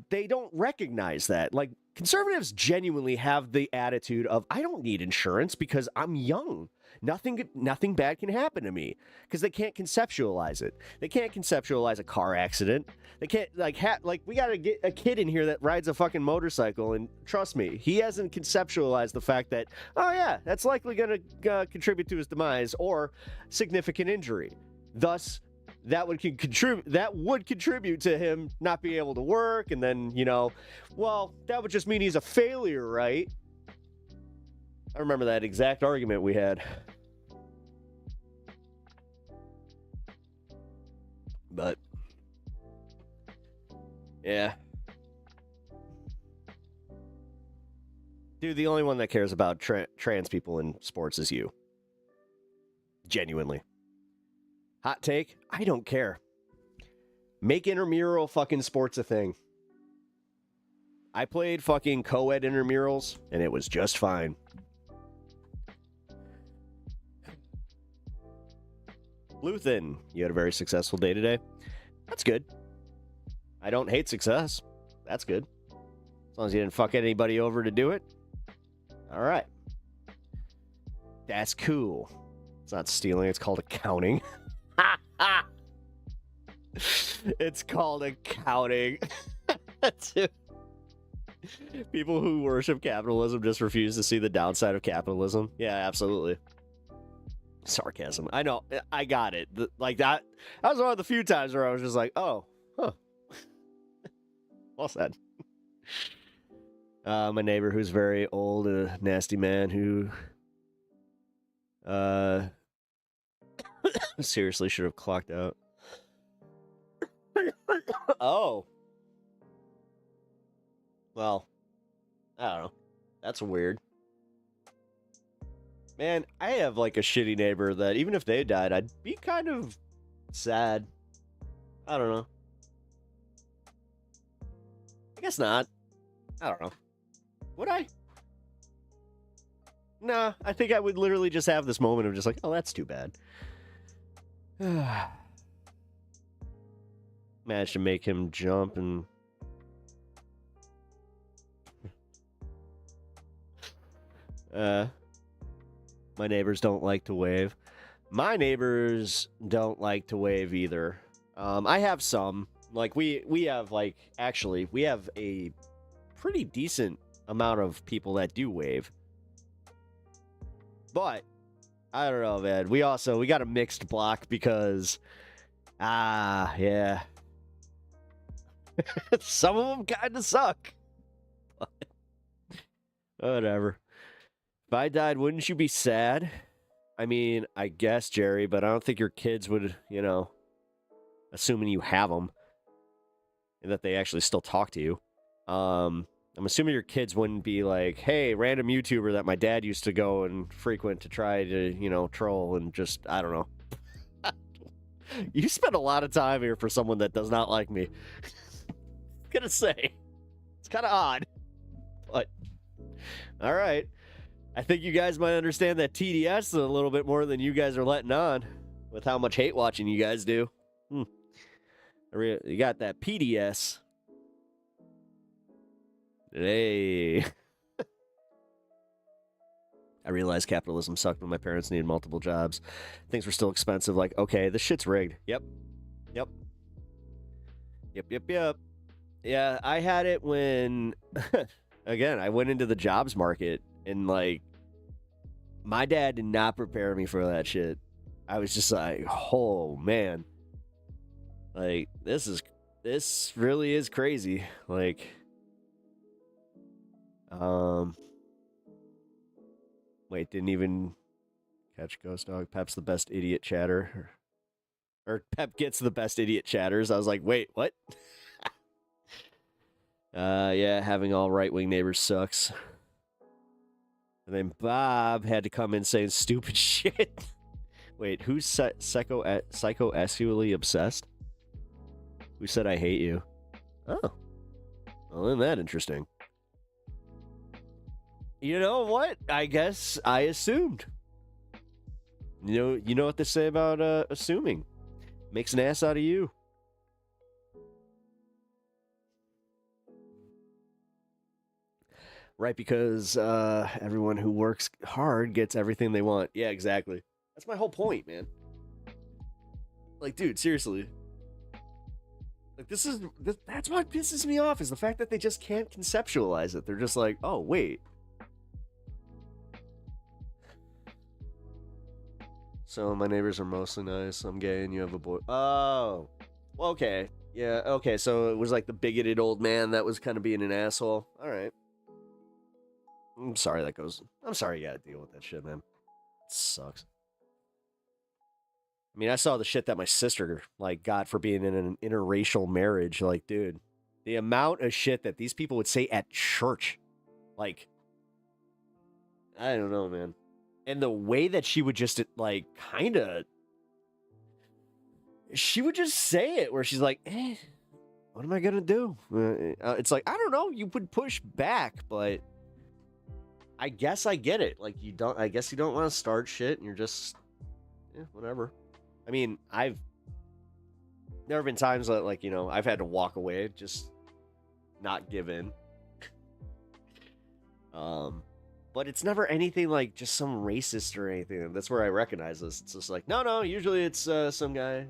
they don't recognize that. Like, conservatives genuinely have the attitude of, I don't need insurance because I'm young. Nothing bad can happen to me, because they can't conceptualize it. They can't conceptualize a car accident. They can't, we got to get a kid in here that rides a fucking motorcycle, and trust me, he hasn't conceptualized the fact that, oh yeah, that's likely going to contribute to his demise or significant injury. Thus, that would contribute to him not being able to work, and then, well, that would just mean he's a failure, right? I remember that exact argument we had. But, yeah. Dude, the only one that cares about trans people in sports is you. Genuinely. Hot take? I don't care. Make intramural fucking sports a thing. I played fucking co-ed intramurals, and it was just fine. Luthen, you had a very successful day today. That's good. I don't hate success. That's good. As long as you didn't fuck anybody over to do it. All right. That's cool. It's not stealing. It's called accounting. It's called accounting. People who worship capitalism just refuse to see the downside of capitalism. Yeah, absolutely. Sarcasm. I know. I got it. Like that was one of the few times where I was just like, oh, huh. Well said. My neighbor who's very old, a nasty man who seriously should have clocked out. Oh. Well, I don't know. That's weird. Man, I have like a shitty neighbor that even if they died, I'd be kind of sad. I don't know. I guess not. I don't know. Would I? Nah, I think I would literally just have this moment of just like, oh, that's too bad. Managed to make him jump and... my neighbors don't like to wave. My neighbors don't like to wave either. I have some. Like, we have, like, actually, we have a pretty decent amount of people that do wave. But, I don't know, man. We got a mixed block because, yeah. Some of them kind of suck. Whatever. If I died, wouldn't you be sad? I mean, I guess, Jerry, but I don't think your kids would, you know, assuming you have them, and that they actually still talk to you. I'm assuming your kids wouldn't be like, hey, random YouTuber that my dad used to go and frequent to try to, you know, troll and just, I don't know. You spend a lot of time here for someone that does not like me. Gonna say. It's kind of odd. But, all right. I think you guys might understand that TDS a little bit more than you guys are letting on with how much hate watching you guys do. You got that PDS. Hey. I realized capitalism sucked when my parents needed multiple jobs. Things were still expensive. Like, okay, this shit's rigged. Yep. Yeah, I had it when, again, I went into the jobs market and, like, my dad did not prepare me for that shit. I was just like, oh, man. Like, this really is crazy. Like, wait, didn't even catch Ghost Dog. Pep's the best idiot chatter. Or Pep gets the best idiot chatters. I was like, wait, what? Yeah, having all right-wing neighbors sucks. And then Bob had to come in saying stupid shit. Wait, who's psycho-essually obsessed? Who said I hate you? Oh. Well, isn't that interesting? You know what? I guess I assumed. You know what they say about assuming. Makes an ass out of you. Right, because everyone who works hard gets everything they want. Yeah, exactly. That's my whole point, man. Like, dude, seriously. Like, that's what pisses me off, is the fact that they just can't conceptualize it. They're just like, oh, wait. So, my neighbors are mostly nice. I'm gay and you have a boy. Oh. Well, okay. Yeah, okay, so it was like the bigoted old man that was kind of being an asshole. All right. I'm sorry you gotta deal with that shit, man. It sucks. I mean, I saw the shit that my sister, like, got for being in an interracial marriage. Like, dude, the amount of shit that these people would say at church. Like, I don't know, man. And the way that she would just, like, kind of... She would just say it, where she's like, what am I gonna do? It's like, I don't know, you would push back, but... I guess I get it. Like, I guess you don't want to start shit, and you're just... whatever. I mean, there have been times that, like, you know, I've had to walk away, just not give in. But it's never anything like just some racist or anything. That's where I recognize this. It's just like, no, usually it's some guy.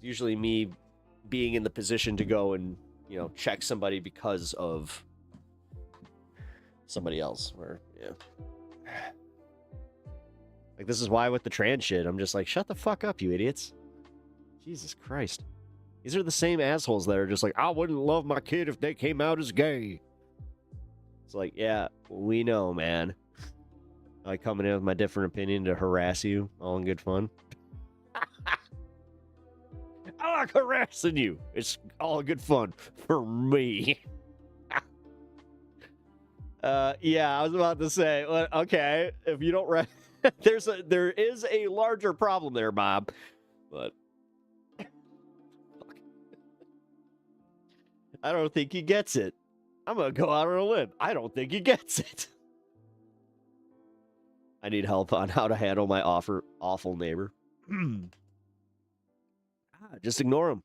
Usually me being in the position to go and, you know, check somebody because of somebody else. Or, yeah. Like, this is why with the trans shit, I'm just like, shut the fuck up, you idiots. Jesus Christ. These are the same assholes that are just like, I wouldn't love my kid if they came out as gay. It's like, yeah, we know, man. I coming in with my different opinion to harass you, all in good fun. I like harassing you. It's all good fun for me. Yeah, I was about to say, well, okay, if you don't there is a larger problem there, Bob. But I don't think he gets it. I'm gonna go out on a limb. I don't think he gets it. I need help on how to handle my awful neighbor. Just ignore him.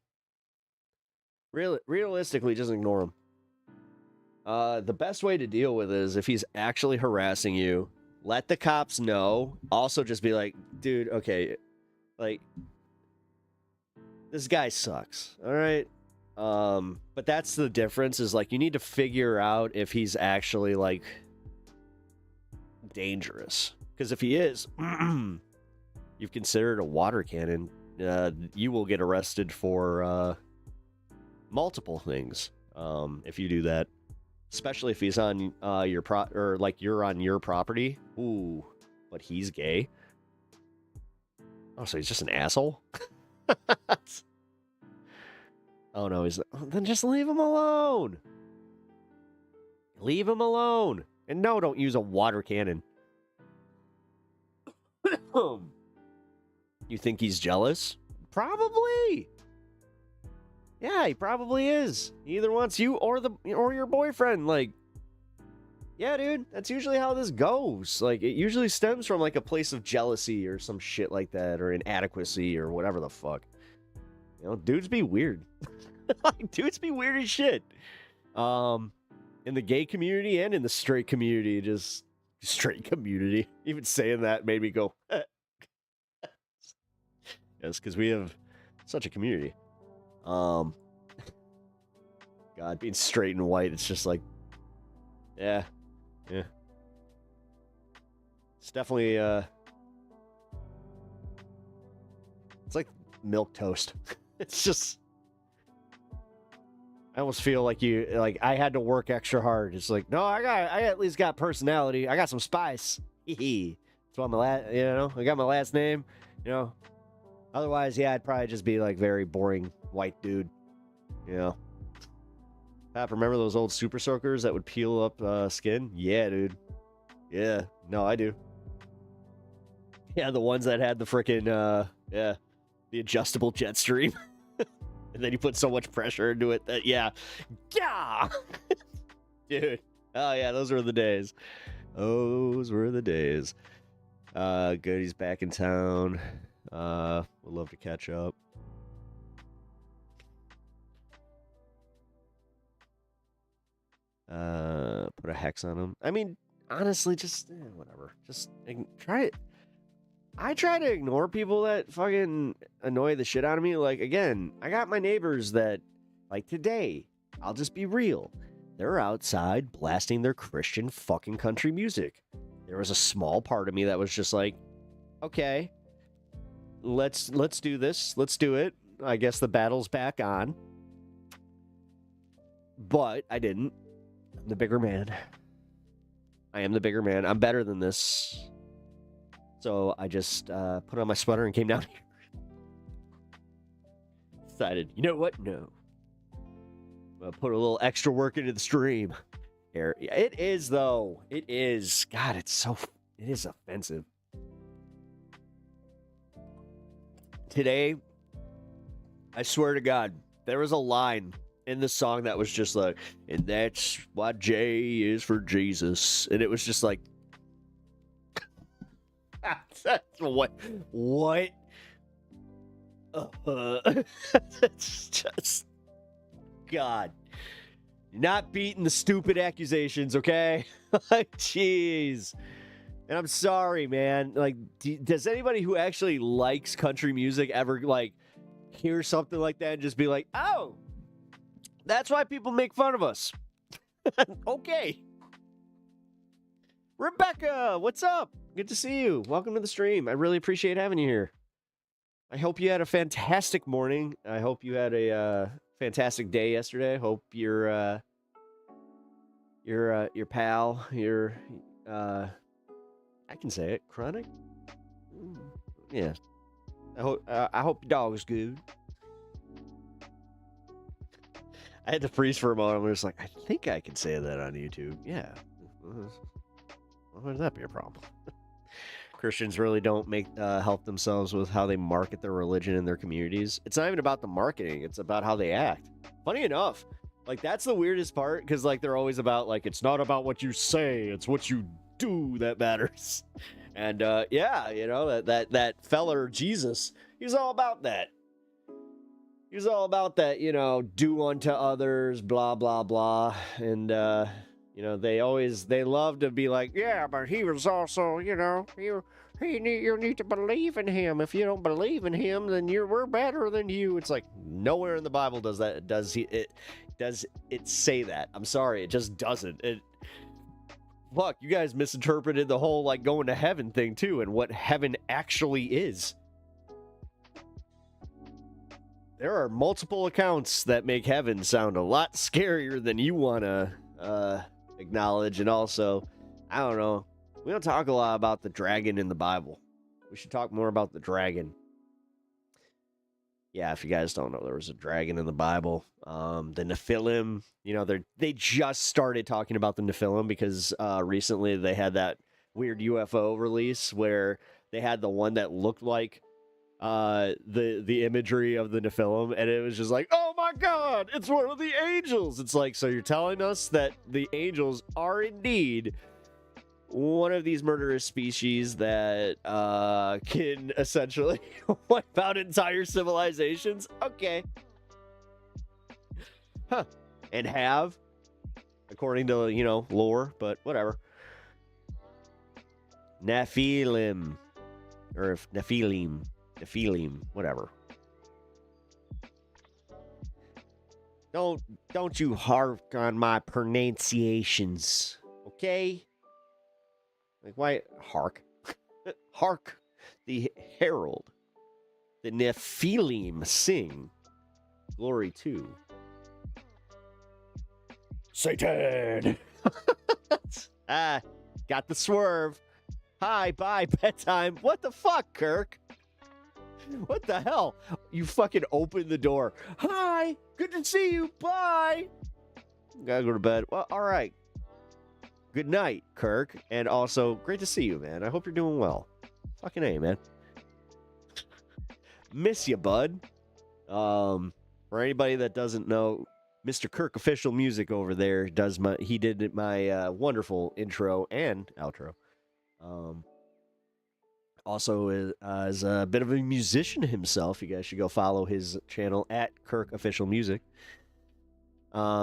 Realistically, just ignore him. The best way to deal with it is if he's actually harassing you, let the cops know. Also, just be like, dude, okay, like, this guy sucks, all right? But that's the difference, is like, you need to figure out if he's actually like dangerous. Because if he is, you've considered a water cannon, you will get arrested for multiple things if you do that. Especially if he's on you're on your property. Ooh, but he's gay. Oh, so he's just an asshole? Oh no, then just leave him alone. Leave him alone. And no, don't use a water cannon. You think he's jealous? Probably. Yeah, he probably is. He either wants you or your boyfriend. Like, yeah, dude, that's usually how this goes. Like, it usually stems from like a place of jealousy or some shit like that, or inadequacy or whatever the fuck. You know, dudes be weird. Like, dudes be weird as shit. In the gay community and in the straight community, just straight community. Even saying that made me go. Yes, because we have such a community. God, being straight and white, it's just like, yeah. It's definitely, it's like milk toast. It's just, I almost feel like I had to work extra hard. It's like, no, I at least got personality. I got some spice. That's why I got my last name, Otherwise, yeah, I'd probably just be like very boring white dude, Pap, remember those old super soakers that would peel up skin? Yeah, dude. Yeah, no, I do. Yeah, the ones that had the freaking the adjustable jet stream, and then you put so much pressure into it that yeah, dude. Oh yeah, those were the days. Those were the days. Good, he's back in town. Would love to catch up. Put a hex on him. I mean, honestly, just whatever. Just try it. I try to ignore people that fucking annoy the shit out of me. Like, again, I got my neighbors that, like today, I'll just be real. They're outside blasting their Christian fucking country music. There was a small part of me that was just like, okay, let's do this. Let's do it. I guess the battle's back on. But I didn't. I'm the bigger man. I am the bigger man. I'm better than this. So I just put on my sweater and came down here. Decided, you know what? No. I'll put a little extra work into the stream. Here. It is, though. It is. God, it is offensive. Today, I swear to God, there was a line in the song that was just like, and that's why J is for Jesus. And it was just like, what? It's just, God. You're not beating the stupid accusations, okay? Like, jeez. And I'm sorry, man. Like, does anybody who actually likes country music ever, like, hear something like that and just be like, oh, that's why people make fun of us? Okay. Rebecca, what's up? Good to see you. Welcome to the stream. I really appreciate having you here. I hope you had a fantastic morning. I hope you had a fantastic day yesterday. I hope your pal, I can say it, chronic. Yeah. I hope your dog's good. I had to freeze for a moment. I was like, I think I can say that on YouTube. Yeah. Why would that be a problem? Christians really don't help themselves with how they market their religion in their communities. It's not even about the marketing. It's about how they act. Funny enough, like that's the weirdest part because like they're always about like it's not about what you say, it's what you do that matters. And yeah, you know that feller Jesus, he's all about that. He's all about that, you know, do unto others, blah blah blah, and you know they love to be like, yeah, but he was also, you know, you need to believe in him. If you don't believe in him, then we're better than you. It's like nowhere in the Bible does that. Does it say that? I'm sorry, it just doesn't. Fuck, you guys misinterpreted the whole like going to heaven thing too, and what heaven actually is. There are multiple accounts that make heaven sound a lot scarier than you want to acknowledge. And also, I don't know, we don't talk a lot about the dragon in the Bible. We should talk more about the dragon. Yeah, if you guys don't know, there was a dragon in the Bible. The Nephilim, you know, they just started talking about the Nephilim because recently they had that weird UFO release where they had the one that looked like the imagery of the Nephilim, and it was just like, oh my god, it's one of the angels. It's like, so you're telling us that the angels are indeed one of these murderous species that can essentially wipe out entire civilizations? Okay. Huh. And have, according to, you know, lore, but whatever. Nephilim. Or Nephilim, whatever. Don't you hark on my pronunciations, okay? Like, why hark? Hark the herald, the Nephilim sing, glory to Satan. Got the swerve. Hi, bye, bedtime. What the fuck, Kirk? What the hell? You fucking opened the door. Hi, good to see you. Bye. Gotta go to bed. Well, all right. Good night, Kirk. And also, great to see you, man. I hope you're doing well. Fucking A, man. Miss you, bud. For anybody that doesn't know, Mr. Kirk Official Music over there he did my wonderful intro and outro. Also is a bit of a musician himself. You guys should go follow his channel at Kirk Official Music.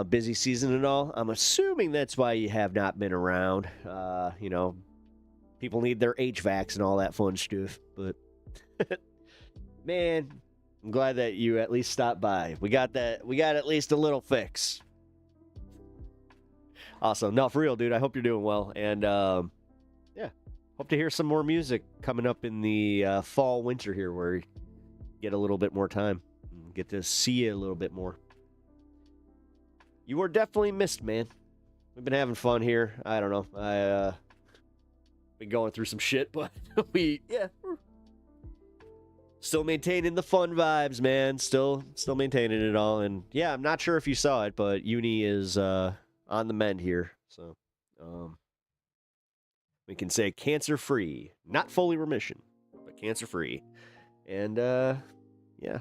Busy season and all. I'm assuming that's why you have not been around. You know, people need their HVACs and all that fun stuff. But man, I'm glad that you at least stopped by. We got at least a little fix. Awesome. No, for real, dude. I hope you're doing well. And yeah, hope to hear some more music coming up in the fall, winter here, where you get a little bit more time, and get to see you a little bit more. You were definitely missed, man. We've been having fun here. I don't know. Been going through some shit, but we're still maintaining the fun vibes, man. Still maintaining it all. And yeah, I'm not sure if you saw it, but uni is on the mend here. So we can say cancer-free. Not fully remission, but cancer-free. And yeah.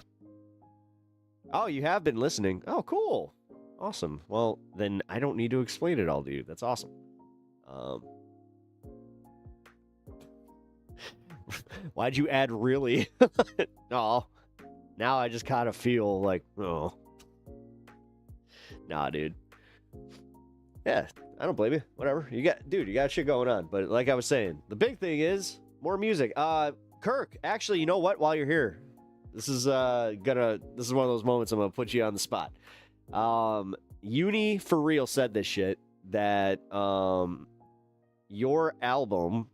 Oh, you have been listening. Oh, cool. Awesome. Well, then I don't need to explain it all, dude. That's awesome. Why'd you add really? Oh, now I just kind of feel like, oh. Nah, dude. Yeah, I don't blame you. Whatever. You got shit going on. But like I was saying, the big thing is more music. Kirk, actually, you know what? While you're here, this is one of those moments I'm gonna put you on the spot. Uni for real said this shit that your album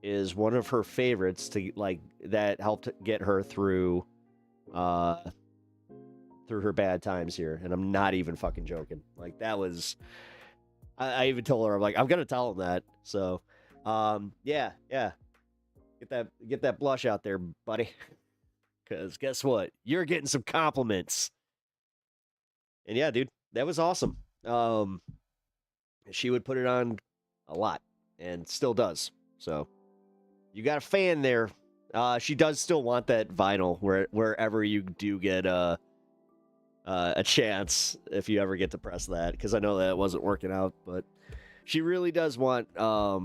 is one of her favorites to like that helped get her through her bad times here, and I'm not even fucking joking. Like that was, I even told her, I'm like, I'm gonna tell him that. So, yeah, get that blush out there, buddy, because guess what, you're getting some compliments. And yeah, dude, that was awesome. She would put it on a lot, and still does. So, you got a fan there. She does still want that vinyl wherever you do get a chance, if you ever get to press that, because I know that it wasn't working out, but she really does want a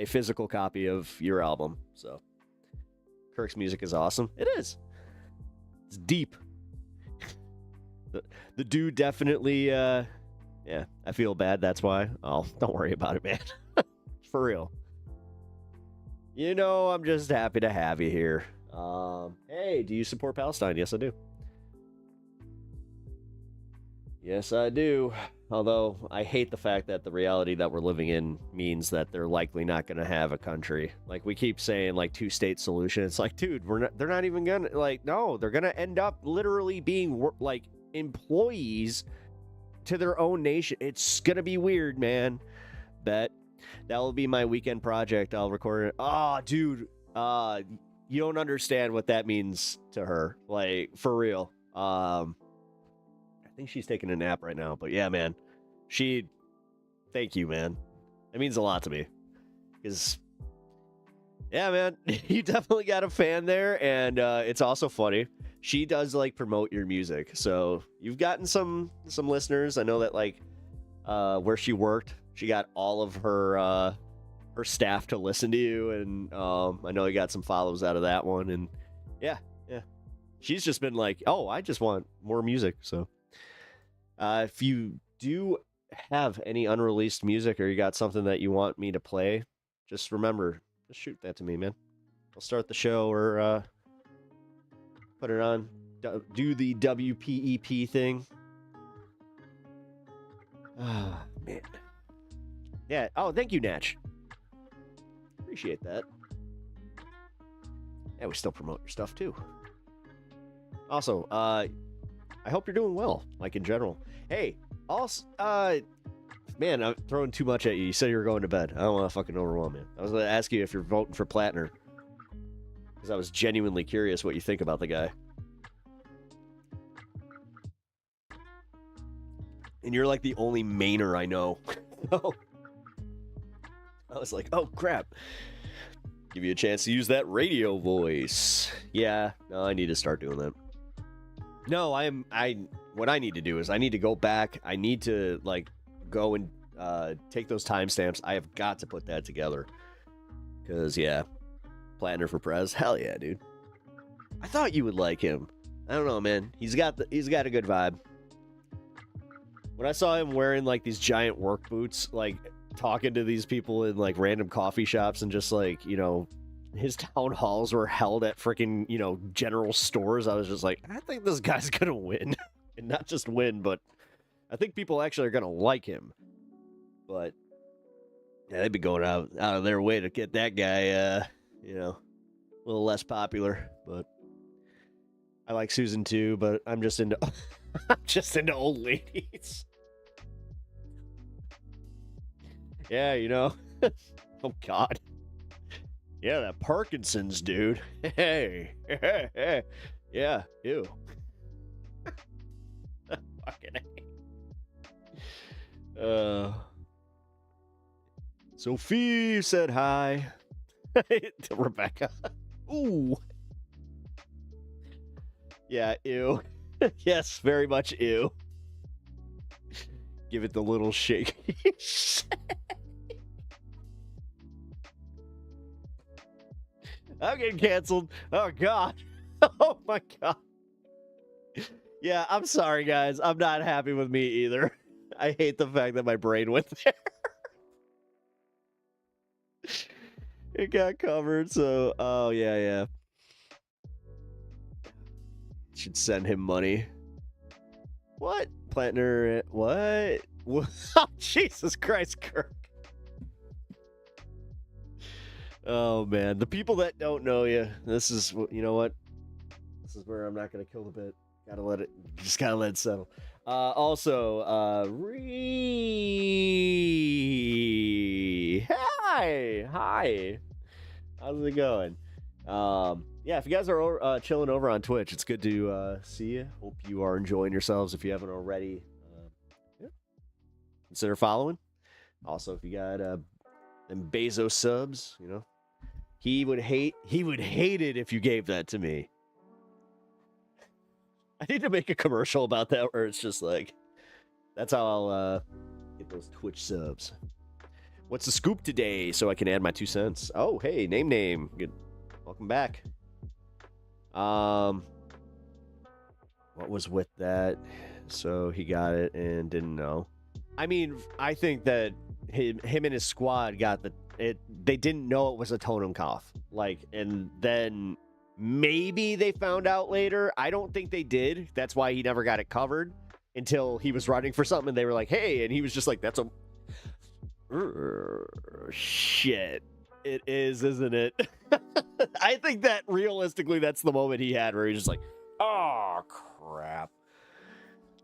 physical copy of your album. So Kirk's music is awesome. It is. It's deep. The dude definitely, yeah, I feel bad. That's why. Oh, don't worry about it, man. For real. You know, I'm just happy to have you here. Hey, do you support Palestine? Yes, I do. Yes, I do. Although, I hate the fact that the reality that we're living in means that they're likely not going to have a country. Like, we keep saying, like, two-state solution. It's like, dude, they're not even going to, like, no, they're going to end up literally being, like, employees to their own nation. It's going to be weird, man. Bet. That will be my weekend project. I'll record it. Oh, dude. You don't understand what that means to her. Like, for real. I think she's taking a nap right now. But yeah, man. Thank you, man. It means a lot to me. Because, yeah, man. You definitely got a fan there. And it's also funny. She does, like, promote your music. So you've gotten some listeners. I know that, like, where she worked, she got all of her staff to listen to you, and I know you got some follows out of that one, and yeah. She's just been like, oh, I just want more music. So if you do have any unreleased music, or you got something that you want me to play, just remember, just shoot that to me, man. I'll start the show, or put it on, do the WPEP thing. Ah, man. Yeah. Oh, thank you, Natch. Appreciate that. Yeah, we still promote your stuff too. Also, I hope you're doing well, like in general. Hey, also, man, I'm throwing too much at you. You said you were going to bed. I don't want to fucking overwhelm you. I was going to ask you if you're voting for Plattner, because I was genuinely curious what you think about the guy. And you're like the only Mainer I know. I was like, oh crap. Give you a chance to use that radio voice. Yeah, no, I need to start doing that. No, what I need to do is I need to go back. I need to like go and take those timestamps. I have got to put that together. Cause yeah, Plattner for Prez. Hell yeah, dude. I thought you would like him. I don't know, man. He's got a good vibe. When I saw him wearing like these giant work boots, like talking to these people in like random coffee shops, and just like, you know, his town halls were held at freaking, you know, general stores, I was just like, I think this guy's gonna win. And not just win, but I think people actually are gonna like him. But yeah, they'd be going out of their way to get that guy, you know, a little less popular. But I like Susan too, but I'm just into I'm just into old ladies. Yeah, you know. Oh God. Yeah, that Parkinson's, dude. Hey. Yeah, ew. Fucking A. Sophie said hi. To Rebecca. Ooh. Yeah, ew. Yes, very much ew. Give it the little shake. I'm getting canceled. Oh, God. Oh, my God. Yeah, I'm sorry, guys. I'm not happy with me either. I hate the fact that my brain went there. It got covered, so... Oh, yeah. Should send him money. What? Plattner... What? Oh, Jesus Christ, Kirk. Oh man, the people that don't know you, this is you know what? This is where I'm not gonna kill the bit. Gotta let it settle. Also, hi, how's it going? Yeah, if you guys are chilling over on Twitch, it's good to see you. Hope you are enjoying yourselves. If you haven't already, yeah, consider following. Also, if you got them Bezos subs, you know, he would hate it if you gave that to me. I need to make a commercial about that where it's just like, that's how I'll get those Twitch subs. What's the scoop today so I can add my 2 cents? Oh, hey, name. Good. Welcome back. What was with that? So he got it and didn't know. I mean, I think that him and his squad got they didn't know it was a totem cough. Like, and then maybe they found out later. I don't think they did. That's why he never got it covered until he was running for something and they were like, hey, and he was just like, that's a shit. It is, isn't it? I think that realistically, that's the moment he had where he's just like, oh, crap.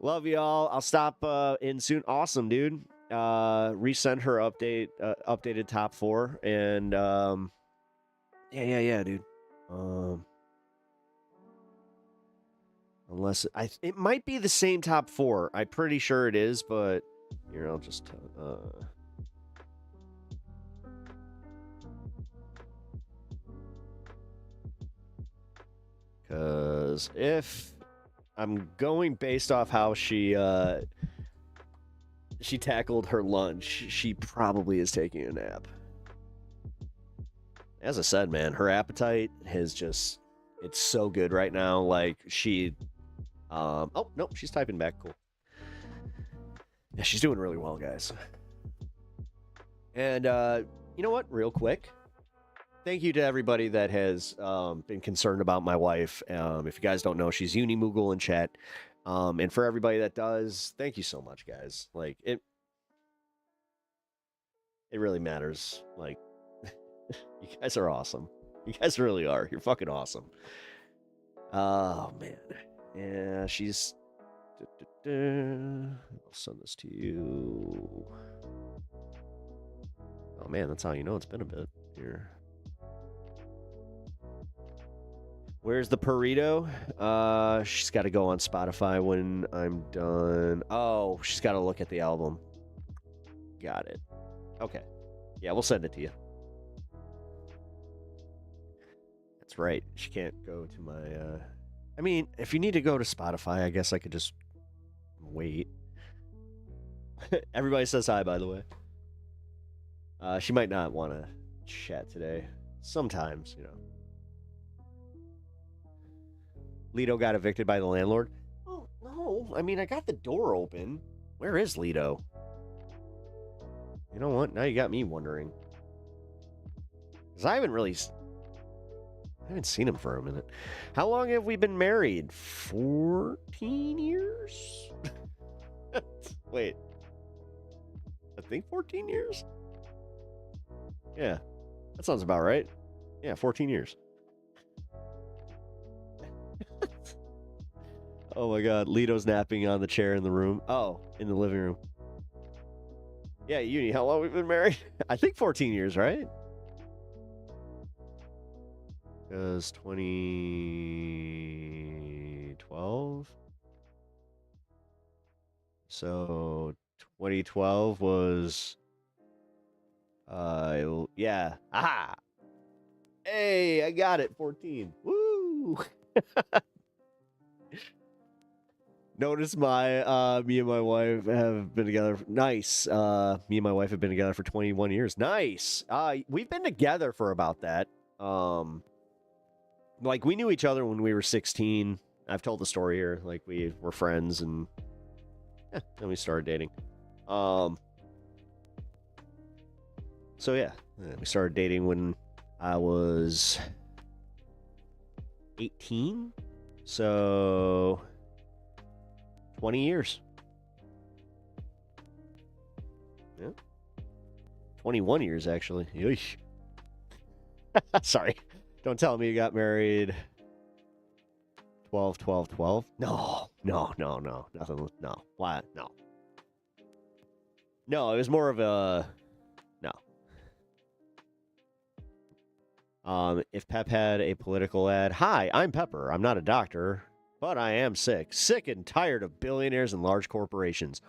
Love y'all. I'll stop in soon. Awesome, dude. Resend her updated top 4. And yeah, dude. Unless it might be the same top 4. I'm pretty sure it is, but here, I'll just because if I'm going based off how she tackled her lunch, she probably is taking a nap. As I said, man, her appetite has just, it's so good right now. Like she, oh, no, she's typing back. Cool. Yeah, she's doing really well, guys. And you know what? Real quick, thank you to everybody that has been concerned about my wife. If you guys don't know, she's Unimoogle in chat. And for everybody that does, thank you so much, guys. Like, it really matters. Like, you guys are awesome. You guys really are. You're fucking awesome. Oh, man. Yeah, she's... I'll send this to you. Oh, man, that's how you know it's been a bit here. Where's the burrito? She's got to go on Spotify when I'm done. Oh, she's got to look at the album. Got it. Okay. Yeah, we'll send it to you. That's right. She can't go to my... I mean, if you need to go to Spotify, I guess I could just wait. Everybody says hi, by the way. She might not want to chat today. Sometimes, you know. Lido got evicted by the landlord? Oh, no. I mean, I got the door open. Where is Lido? You know what? Now you got me wondering. Because I haven't seen him for a minute. How long have we been married? 14 years? Wait. I think 14 years? Yeah. That sounds about right. Yeah, 14 years. Oh my god, Lido's napping on the chair in the room. Oh, in the living room. Yeah, Uni, how long have we been married? I think 14 years, right? Because 2012. So 2012 was yeah. Aha. Hey, I got it. 14. Woo! Notice me and my wife have been together. Nice. Me and my wife have been together for 21 years. Nice. We've been together for about that. Like, we knew each other when we were 16. I've told the story here. Like, we were friends, and yeah, then we started dating. So yeah, we started dating when I was 18. So 20 years. Yeah. 21 years, actually. Yeesh. Sorry. Don't tell me you got married 12, 12, 12. No. Nothing. No. Why? No. No, it was more of a... No. If Pep had a political ad, hi, I'm Pepper. I'm not a doctor, but I am sick. Sick and tired of billionaires and large corporations.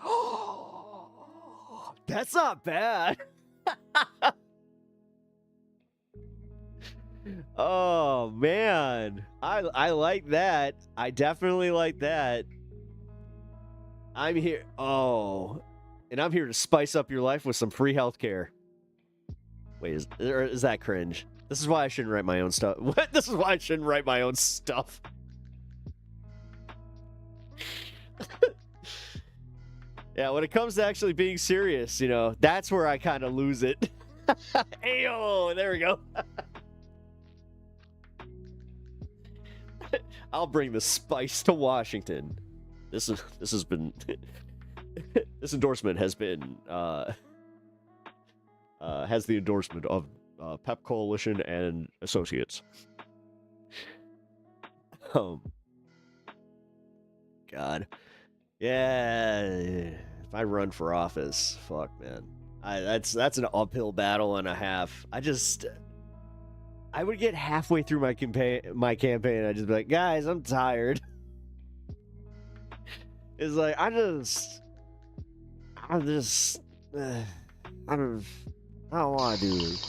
That's not bad. Oh, man. I like that. I definitely like that. I'm here. Oh. And I'm here to spice up your life with some free healthcare. Wait, is that cringe? This is why I shouldn't write my own stuff. What? This is why I shouldn't write my own stuff. Yeah, when it comes to actually being serious, that's where I kind of lose it. Ayo, there we go. I'll bring the spice to Washington. This has been this endorsement has been has the endorsement of Pep Coalition and Associates. God. Yeah. If I run for office, fuck, man. That's an uphill battle and a half. I would get halfway through my campaign, and I'd just be like, guys, I'm tired. It's like, I don't want to do it.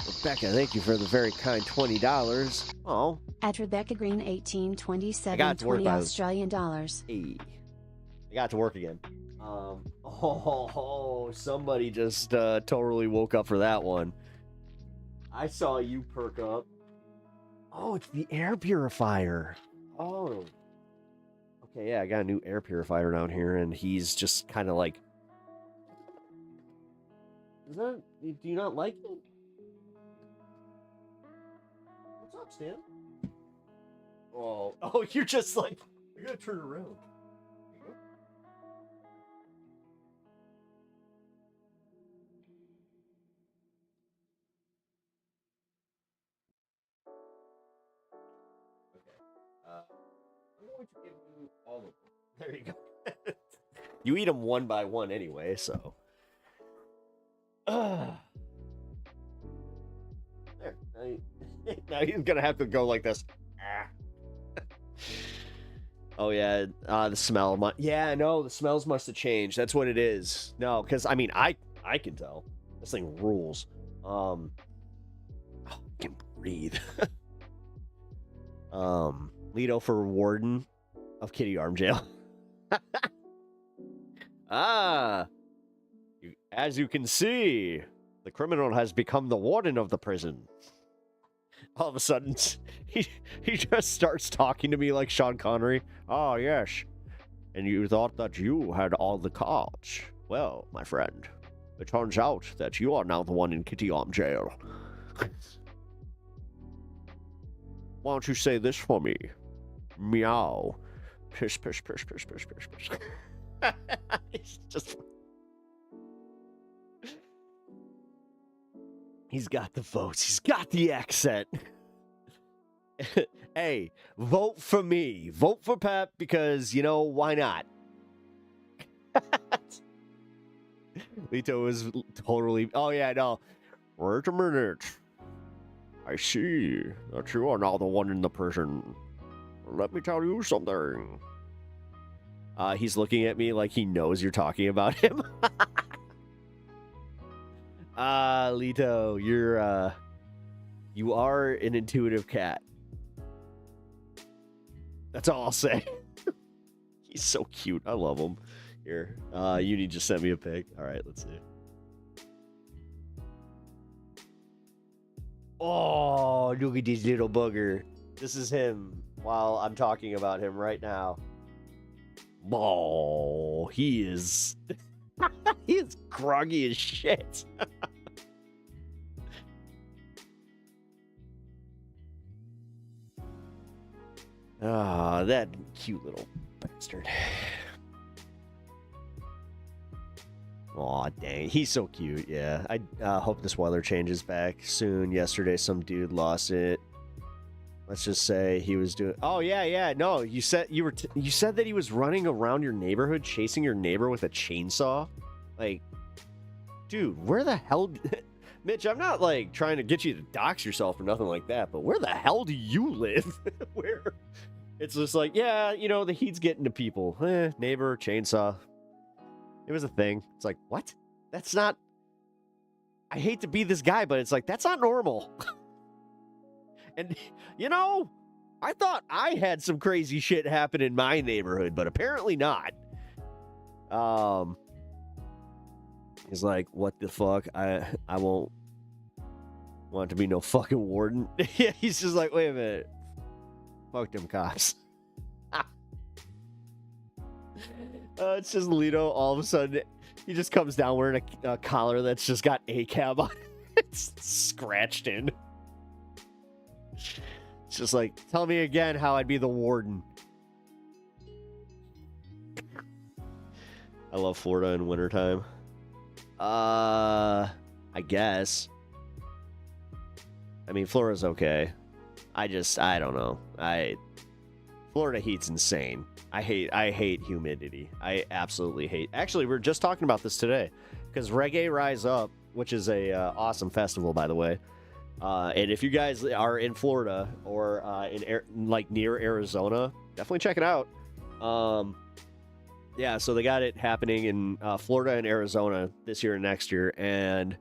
Rebecca, thank you for the very kind $20. Oh. At Rebecca Green 1827 20 Australian dollars. Hey. I got to work again. Somebody just totally woke up for that one. I saw you perk up. Oh, it's the air purifier. Oh. Okay, yeah, I got a new air purifier down here, and he's just kind of like... Do you not like it? What's up, Stan? Oh, you're just like... I gotta turn around. I'm going to give you all of them. There you go. You eat them one by one anyway, so. There. Now he's gonna have to go like this. Oh yeah, the smell. Yeah, no, the smells must have changed. That's what it is. No, because I mean, I can tell. This thing rules. I can breathe. Leto for warden of Kitty Arm Jail. As you can see, the criminal has become the warden of the prison. All of a sudden, he just starts talking to me like Sean Connery. Oh, yes. And you thought that you had all the cards. Well, my friend, it turns out that you are now the one in Kitty Arm Jail. Why don't you say this for me? Meow. Pish, pish, pish, pish, pish, pish, pish. He's just... He's got the votes. He's got the accent. Hey, vote for me. Vote for Pep because, why not? Leto is totally... Oh, yeah, no. Wait a minute. I see that you are now the one in the prison. Let me tell you something. He's looking at me like he knows you're talking about him. Leto, you are an intuitive cat. That's all I'll say. He's so cute. I love him. Here, you need to send me a pic. All right, let's see. Oh, look at this little bugger. This is him while I'm talking about him right now. Oh, he is... he is groggy as shit. Ah, that cute little bastard. Aw, dang. He's so cute, yeah. I hope this weather changes back soon. Yesterday, some dude lost it. Let's just say he was doing... Oh, yeah. No, you said you said that he was running around your neighborhood, chasing your neighbor with a chainsaw? Like, dude, where the hell... Mitch, I'm not, like, trying to get you to dox yourself or nothing like that, but where the hell do you live? Where... It's just like, yeah, you know, the heat's getting to people. Neighbor, chainsaw. It was a thing. It's like, what? That's not... I hate to be this guy, but it's like, that's not normal. And, you know, I thought I had some crazy shit happen in my neighborhood, but apparently not. He's like, what the fuck? I won't want to be no fucking warden. Yeah, he's just like, wait a minute. Fuck them cops. It's just Lito. All of a sudden, he just comes down wearing a collar that's just got ACAB on it. It's scratched in. It's just like, tell me again how I'd be the warden. I love Florida in wintertime. I guess. I mean, Florida's okay. I don't know. Florida heat's insane. I hate humidity. I absolutely hate. Actually, we were just talking about this today because Reggae Rise Up, which is a awesome festival, by the way. And if you guys are in Florida or like near Arizona, definitely check it out. Yeah, so they got it happening in Florida and Arizona this year and next year, and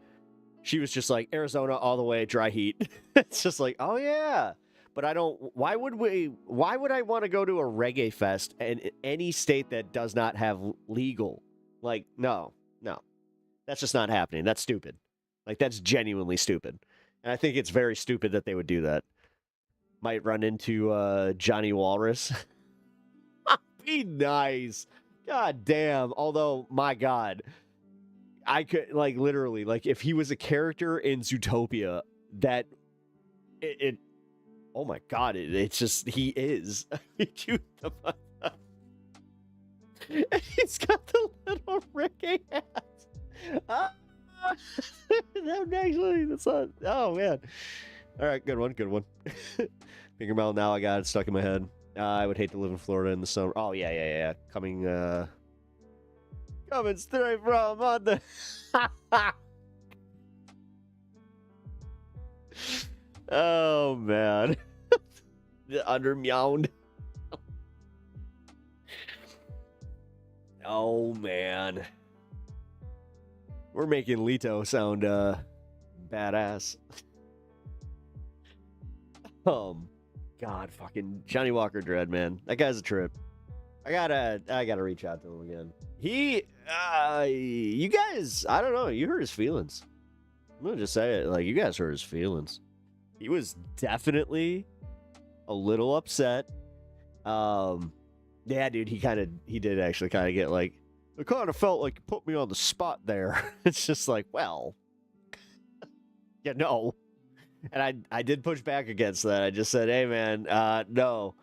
she was just like, Arizona all the way, dry heat. It's just like, oh yeah. But I don't, why would I want to go to a reggae fest in any state that does not have legal? Like, no. That's just not happening. That's stupid. Like, that's genuinely stupid. And I think it's very stupid that they would do that. Might run into Johnny Walrus. Be nice. God damn. Although, my God, I could, like, literally, like, if he was a character in Zootopia, that it oh my God, it's just, he is. He's got the little reggae hat. Actually, that's not, oh man. All right, good one. Finger Mouth, now I got it stuck in my head. I would hate to live in Florida in the summer. Oh, yeah. Coming straight from under. Oh, man. The under meowed. Oh, man. We're making Lito sound badass. God, fucking Johnny Walker Dread, man. That guy's a trip. I gotta reach out to him again. You guys, I don't know. You hurt his feelings. I'm gonna just say it. Like, you guys hurt his feelings. He was definitely a little upset. Yeah, dude, he did actually kind of get like, I kind of felt like you put me on the spot there. It's just like, well, yeah, no. And I did push back against that. I just said, hey, man, no,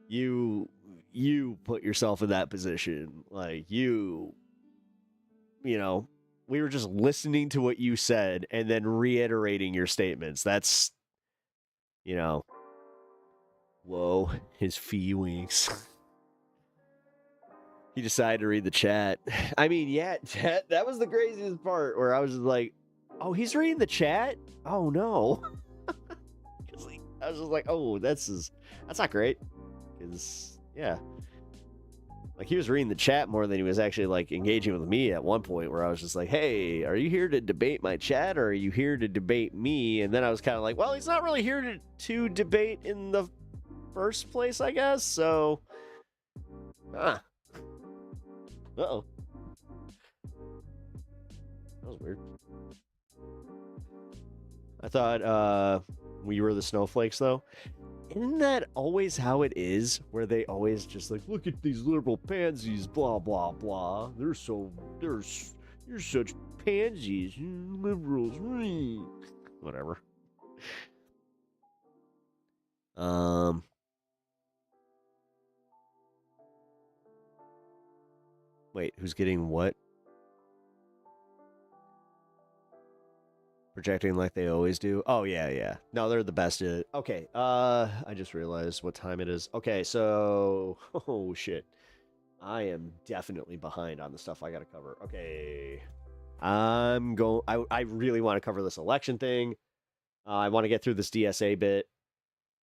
you put yourself in that position. Like, you know, we were just listening to what you said and then reiterating your statements. That's, you know, whoa, his feelings. He decided to read the chat. I mean, yeah, chat, that was the craziest part where I was just like, oh, he's reading the chat? Oh, no. I was just like, oh, that's not great. Because, yeah. Like, he was reading the chat more than he was actually, like, engaging with me at one point where I was just like, hey, are you here to debate my chat or are you here to debate me? And then I was kind of like, well, he's not really here to debate in the first place, I guess. So, uh-oh. That was weird. I thought we were the snowflakes, though. Isn't that always how it is? Where they always just like, look at these liberal pansies, blah, blah, blah. You're such pansies, liberals. Whatever. Wait, who's getting what? Projecting like they always do. Oh, yeah, yeah. No, they're the best at it. Okay, I just realized what time it is. Okay, so... Oh, shit. I am definitely behind on the stuff I gotta cover. Okay. I really want to cover this election thing. I want to get through this DSA bit.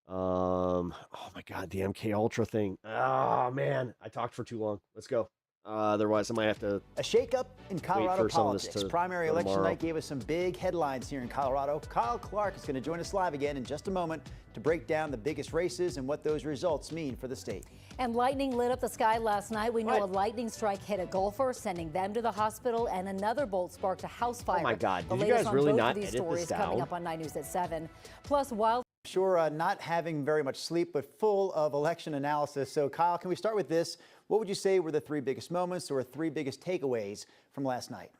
Oh my god, the MK Ultra thing. Oh man, I talked for too long. Let's go. Otherwise, I might have to. A shakeup in Colorado politics. Primary election tomorrow. night gave us some big headlines here in Colorado. Kyle Clark is going to join us live again in just a moment to break down the biggest races and what those results mean for the state. And lightning lit up the sky last night. We know a lightning strike hit a golfer, sending them to the hospital, and another bolt sparked a house fire. Oh my god, the did you guys latest really on both not of these edit stories this down? coming up on 9 News at 7. Plus, wild. Sure, not having very much sleep, but full of election analysis. So, Kyle, can we start with this? What would you say were the three biggest moments or three biggest takeaways from last night?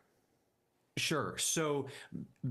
Sure. So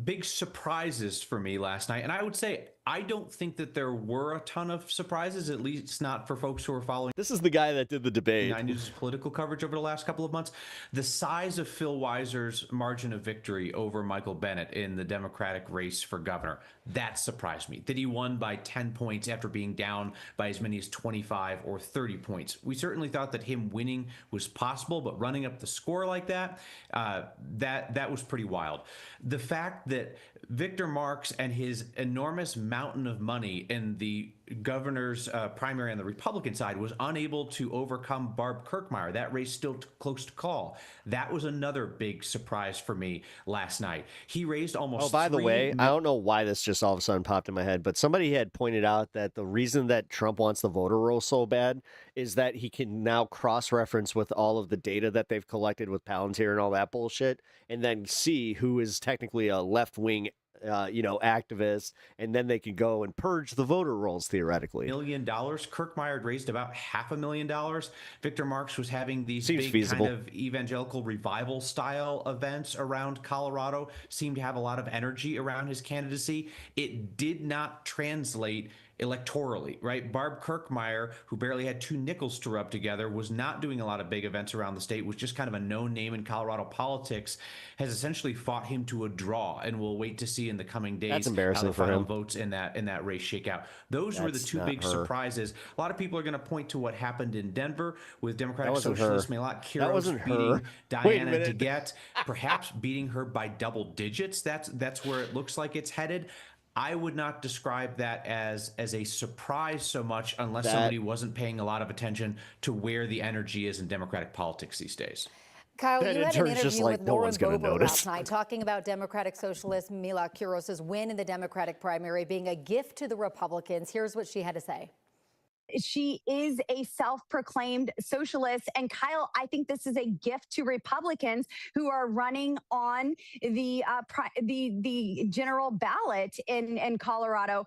big surprises for me last night. And I would say I don't think that there were a ton of surprises, at least not for folks who are following. This is the guy that did the debate. 9 News' political coverage over the last couple of months. The size of Phil Weiser's margin of victory over Michael Bennett in the Democratic race for governor, that surprised me. That he won by 10 points after being down by as many as 25 or 30 points. We certainly thought that him winning was possible, but running up the score like that, that was pretty wild. The fact that Victor Marx and his enormous mountain of money in the governor's primary on the Republican side was unable to overcome Barb Kirkmeyer. That race still close to call. That was another big surprise for me last night. He raised almost. Oh, by the way, I don't know why this just all of a sudden popped in my head, but somebody had pointed out that the reason that Trump wants the voter roll so bad is that he can now cross-reference with all of the data that they've collected with Palantir and all that bullshit, and then see who is technically a left-wing activists, and then they can go and purge the voter rolls theoretically. $1 million. Kirkmeyer had raised about $500,000. Victor Marx was having these Seems big feasible. kind of evangelical revival style events around Colorado, seemed to have a lot of energy around his candidacy. It did not translate electorally, right? Barb Kirkmeyer, who barely had 2 nickels to rub together, was not doing a lot of big events around the state, was just kind of a known name in Colorado politics, has essentially fought him to a draw, and we'll wait to see in the coming days That's embarrassing how the for final him. votes in that race shake out. Those were the That's two not big her. surprises. A lot of people are going to point to what happened in Denver with Democratic wasn't Socialist her. Melat That Kiros wasn't her. beating Wait a Diana minute. DeGette, perhaps beating her by double digits. That's where it looks like it's headed. I would not describe that as a surprise so much unless somebody wasn't paying a lot of attention to where the energy is in Democratic politics these days. Kyle, That you had an intern's just interview like, with no Lauren one's gonna Boebert notice. last night talking about Democratic Socialist Mila Kuros' win in the Democratic primary being a gift to the Republicans. Here's what she had to say. She is a self-proclaimed socialist. And Kyle, I think this is a gift to Republicans who are running on the general ballot in Colorado.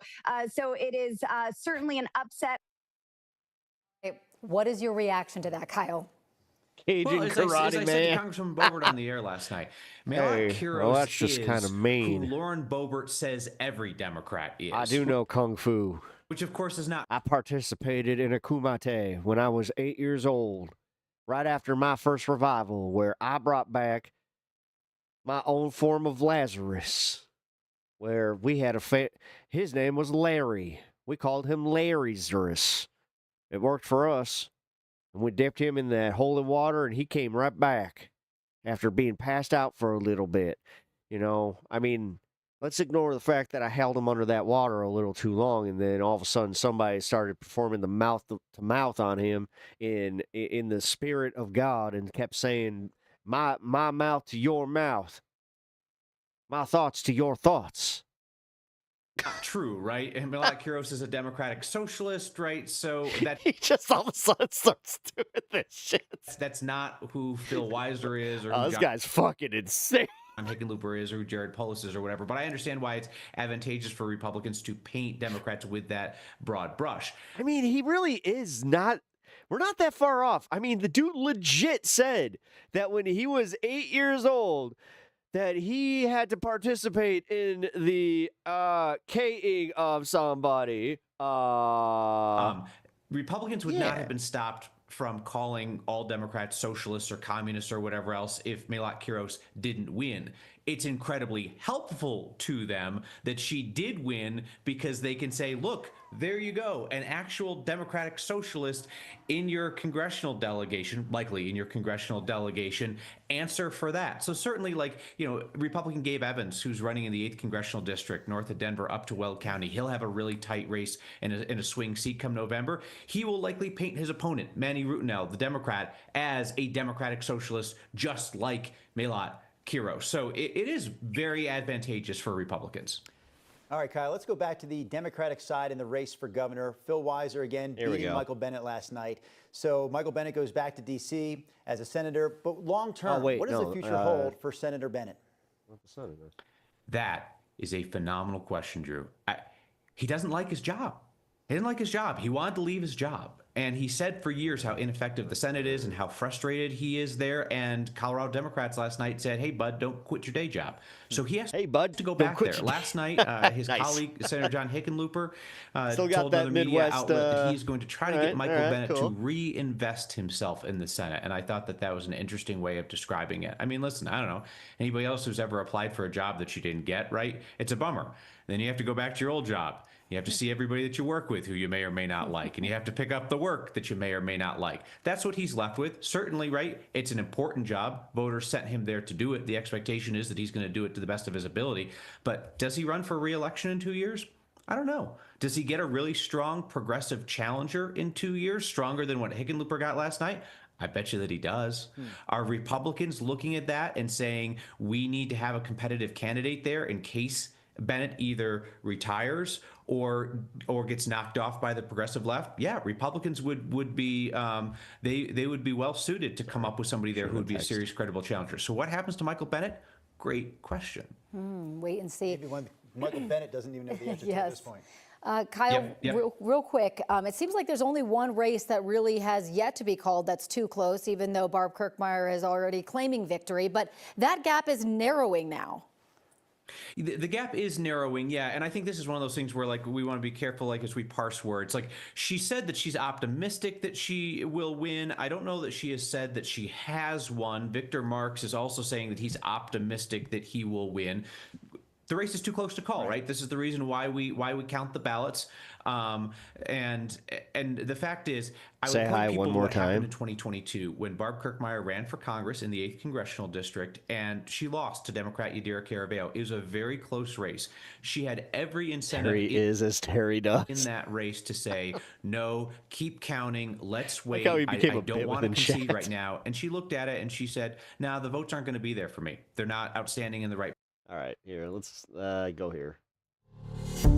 So it is certainly an upset. What is your reaction to that, Kyle? Cajun As karate I said to man. Congressman Boebert on the air last night, Melat Hey, Kiros well, that's just is kinda mean. who Lauren Boebert says every Democrat is. I do know Kung Fu. Which, of course, is not. I participated in a kumite when I was 8 years old, right after my first revival, where I brought back my own form of Lazarus, where we had his name was Larry. We called him Larryzarus. It worked for us, and we dipped him in that holy water, and he came right back after being passed out for a little bit. I mean, let's ignore the fact that I held him under that water a little too long, and then all of a sudden somebody started performing the mouth to mouth on him in the spirit of God, and kept saying, "My mouth to your mouth, my thoughts to your thoughts." Not true, right? And Melat Kiros is a Democratic socialist, right? So that he just all of a sudden starts doing this shit. That's not who Phil Weiser is, or Oh, who this guy's fucking insane. John Hickenlooper is, or who Jared Polis is, or whatever. But I understand why it's advantageous for Republicans to paint Democrats with that broad brush. I mean, he really is not. We're not that far off. I mean, the dude legit said that when he was 8 years old, that he had to participate in the K-ing of somebody. Republicans would not have been stopped from calling all Democrats socialists or communists or whatever else if Melat Kiros didn't win. it's incredibly helpful to them that she did win, because they can say, look, there you go, an actual Democratic socialist in your congressional delegation, likely in your congressional delegation, answer for that. So certainly, like, you know, Republican Gabe Evans, who's running in the 8th Congressional District, north of Denver up to Weld County, he'll have a really tight race in a swing seat come November. He will likely paint his opponent, Manny Rutinel, the Democrat, as a Democratic socialist, just like Melat Kiros. So it is very advantageous for Republicans. All right, Kyle, let's go back to the Democratic side in the race for governor. Phil Weiser again beating Michael Bennet last night. So Michael Bennet goes back to D.C. as a senator. But long term, what does the future hold for Senator Bennet? Not the senator. That is a phenomenal question, Drew. He doesn't like his job. He didn't like his job. He wanted to leave his job. And he said for years how ineffective the Senate is and how frustrated he is there. And Colorado Democrats last night said, hey, bud, don't quit your day job. So he has to go back there. Last night, his colleague, Senator John Hickenlooper, told another media outlet that he's going to try to get Michael Bennet to reinvest himself in the Senate. And I thought that that was an interesting way of describing it. I mean, listen, I don't know. Anybody else who's ever applied for a job that you didn't get, right? It's a bummer. Then you have to go back to your old job. You have to see everybody that you work with who you may or may not like, and you have to pick up the work that you may or may not like. That's what he's left with. Certainly, right? It's an important job. Voters sent him there to do it. The expectation is that he's going to do it to the best of his ability. But does he run for re-election in 2 years? I don't know. Does he get a really strong progressive challenger in 2 years, stronger than what Hickenlooper got last night? I bet you that he does. Are Republicans looking at that and saying we need to have a competitive candidate there in case Bennet either retires or gets knocked off by the progressive left? Yeah, Republicans would be they would be well suited to come up with somebody there who would be a serious, credible challenger. So what happens to Michael Bennet? Great question. Wait and see. Maybe when Michael Bennet doesn't even know the answer to at this point. Kyle, real quick, it seems like there's only one race that really has yet to be called that's too close, even though Barb Kirkmeyer is already claiming victory. But that gap is narrowing now. The gap is narrowing, yeah, and I think this is one of those things where, like, we want to be careful, like, as we parse words. Like, she said that she's optimistic that she will win. I don't know that she has said that she has won. Victor Marx is also saying that he's optimistic that he will win. The race is too close to call, right? This is the reason why we count the ballots. And the fact is, I would point people to what happened in 2022 when Barb Kirkmeyer ran for Congress in the 8th Congressional District, and she lost to Democrat Yadira Caraveo. It was a very close race. She had every incentive in that race to say, no, keep counting, let's wait. I don't want to concede right now. And she looked at it and she said, no, the votes aren't going to be there for me. They're not outstanding in the right. All right, here, let's go here. All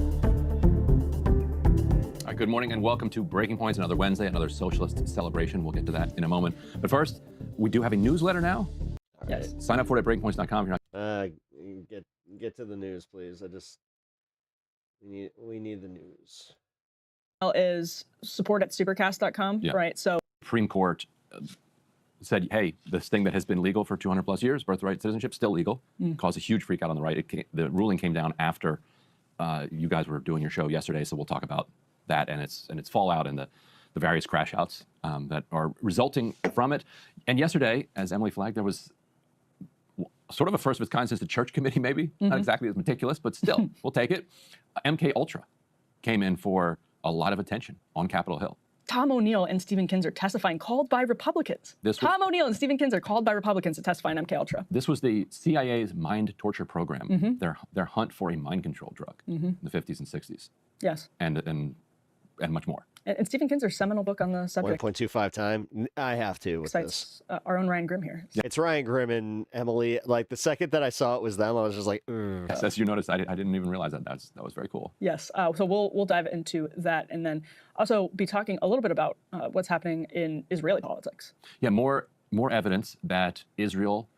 right, good morning and welcome to Breaking Points, another Wednesday, another socialist celebration. We'll get to that in a moment. But first, we do have a newsletter now. Yes. Sign up for it at breakingpoints.com. If you're not... Get to the news, please. We need the news. Is support at supercast.com, right? So Supreme Court said, hey, this thing that has been legal for 200 plus years, birthright citizenship, still legal, caused a huge freak out on the right. The ruling came down after you guys were doing your show yesterday, so we'll talk about that and its fallout and the various crash outs that are resulting from it. And yesterday, as Emily flagged, there was sort of a first of its kind since the church committee, maybe, not exactly as meticulous, but still, we'll take it. MK Ultra came in for a lot of attention on Capitol Hill. Tom O'Neill and Stephen Kinzer testifying, called by Republicans. Tom O'Neill and Stephen Kinzer called by Republicans to testify in MK Ultra. This was the CIA's mind torture program, their hunt for a mind control drug in the 50s and 60s. Yes. And much more. And Stephen Kinzer's seminal book on the subject. 1.25 time. I have to with this. Our own Ryan Grimm here. It's Ryan Grimm and Emily. Like, the second that I saw it was them, I was just like, ugh. Yes, as you noticed, I didn't even realize that. That was very cool. Yes. So we'll dive into that and then also be talking a little bit about what's happening in Israeli politics. Yeah, more evidence that Israel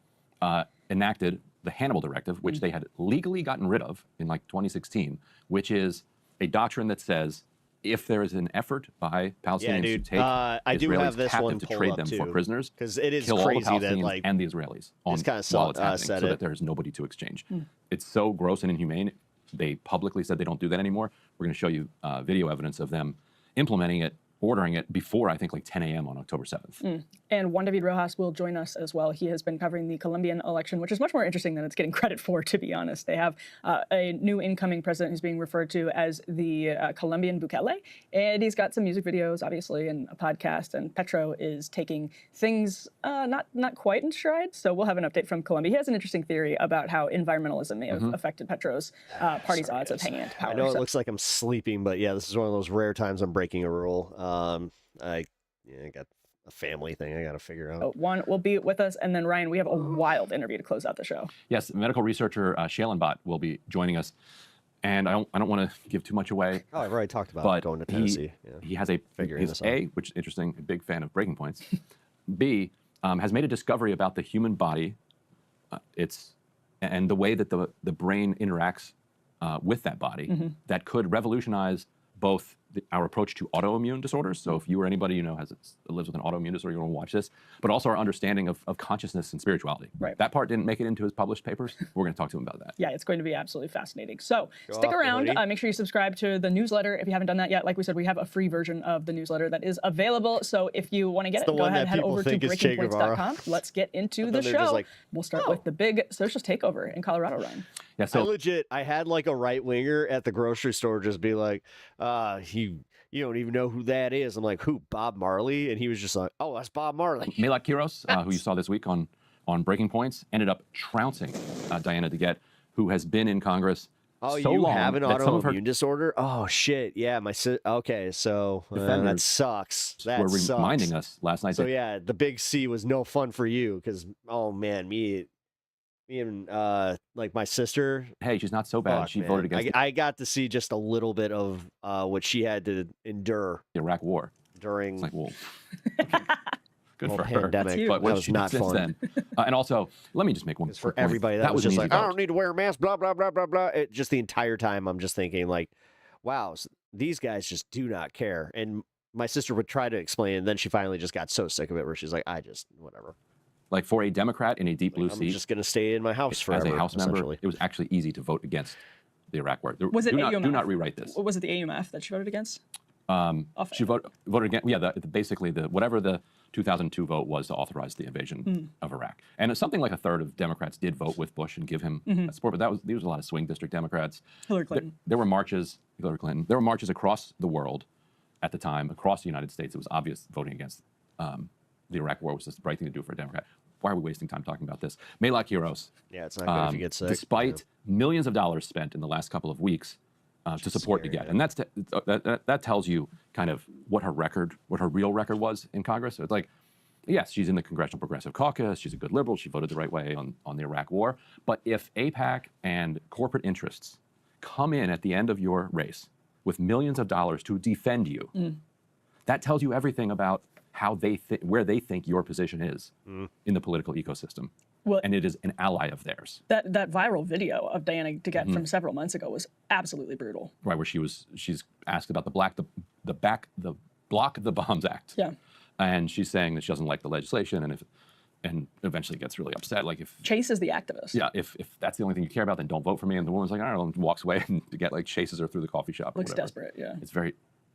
enacted the Hannibal Directive, which they had legally gotten rid of in like 2016, which is a doctrine that says if there is an effort by Palestinians to take Israelis captive to trade them for prisoners, because it is kill crazy all the that Palestinians like and the Israelis while it's happening, so that there's nobody to exchange. It's so gross and inhumane. They publicly said they don't do that anymore. We're going to show you video evidence of them implementing it ordering it before, I think, like 10 a.m. on October 7th. And Juan David Rojas will join us as well. He has been covering the Colombian election, which is much more interesting than it's getting credit for, to be honest. They have a new incoming president who's being referred to as the Colombian Bukele, and he's got some music videos, obviously, and a podcast, and Petro is taking things not quite in stride, so we'll have an update from Colombia. He has an interesting theory about how environmentalism may have affected Petro's party's odds of hanging into power. I know it looks like I'm sleeping, but yeah, this is one of those rare times I'm breaking a rule. I got a family thing I got to figure out. Juan will be with us, and then Ryan, we have a wild interview to close out the show. Yes, medical researcher Shalenbot will be joining us, and I don't want to give too much away. Oh, I've already talked about going to Tennessee. He has a which is interesting, a big fan of breaking points. B has made a discovery about the human body, and the way that the brain interacts with that body that could revolutionize both our approach to autoimmune disorders. So if you or anybody you know lives with an autoimmune disorder, you want to watch this, but also our understanding of consciousness and spirituality. Right. That part didn't make it into his published papers. We're going to talk to him about that. Yeah, it's going to be absolutely fascinating. So stick around. Make sure you subscribe to the newsletter if you haven't done that yet. Like we said, we have a free version of the newsletter that is available. So if you want to get it, go ahead and head over to breakingpoints.com. Let's get into the show. We'll start with the big socialist takeover in Colorado, Ryan. Yeah, so I had like a right winger at the grocery store just be like, you don't even know who that is. I'm like, who? Bob Marley? And he was just like, oh, that's Bob Marley. Melak Kiros, who you saw this week on Breaking Points, ended up trouncing Diana DeGette, who has been in Congress so you long have an autoimmune disorder? Oh, shit. Yeah, okay, so that sucks. That sucks. Reminding us last night. So, yeah, the big C was no fun for you because, oh, man, me and like my sister. Hey, she's not so bad. She voted against. I got to see just a little bit of what she had to endure. The Iraq War. During. It's like, well, good for pandemic, her. But that was not fun. Then. And also, let me just make one. For everybody, that was just like, I don't need to wear a mask. Blah blah blah blah blah. Just the entire time, I'm just thinking like, wow, these guys just do not care. And my sister would try to explain, and then she finally just got so sick of it, where she's like, whatever. Like for a Democrat in a deep blue seat, I'm just going to stay in my house forever. As a House member, it was actually easy to vote against the Iraq War. Was it AUMF? Do not rewrite this. Was it the AUMF that she voted against? She voted against. Yeah, basically whatever the 2002 vote was to authorize the invasion of Iraq. And something like a third of Democrats did vote with Bush and give him support. But there was a lot of swing district Democrats. Hillary Clinton. There were marches. Hillary Clinton. There were marches across the world at the time, across the United States. It was obvious voting against the Iraq War was the right thing to do for a Democrat. Why are we wasting time talking about this? Melak Kiros. Yeah, it's not good if you get sick. Despite millions of dollars spent in the last couple of weeks to support DeGette. And that tells you kind of what her real record was in Congress. So it's like, yes, she's in the Congressional Progressive Caucus. She's a good liberal. She voted the right way on the Iraq War. But if AIPAC and corporate interests come in at the end of your race with millions of dollars to defend you, that tells you everything about how where they think your position is in the political ecosystem. Well, and it is an ally of theirs. That viral video of Diana DeGette from several months ago was absolutely brutal. Right, where she's asked about the Block the Bombs Act. Yeah. And she's saying that she doesn't like the legislation, and eventually gets really upset. Like if Chase is the activist. Yeah, if that's the only thing you care about, then don't vote for me. And the woman's like, I don't know, and walks away, and DeGette like chases her through the coffee shop. Looks desperate. Yeah. It's very,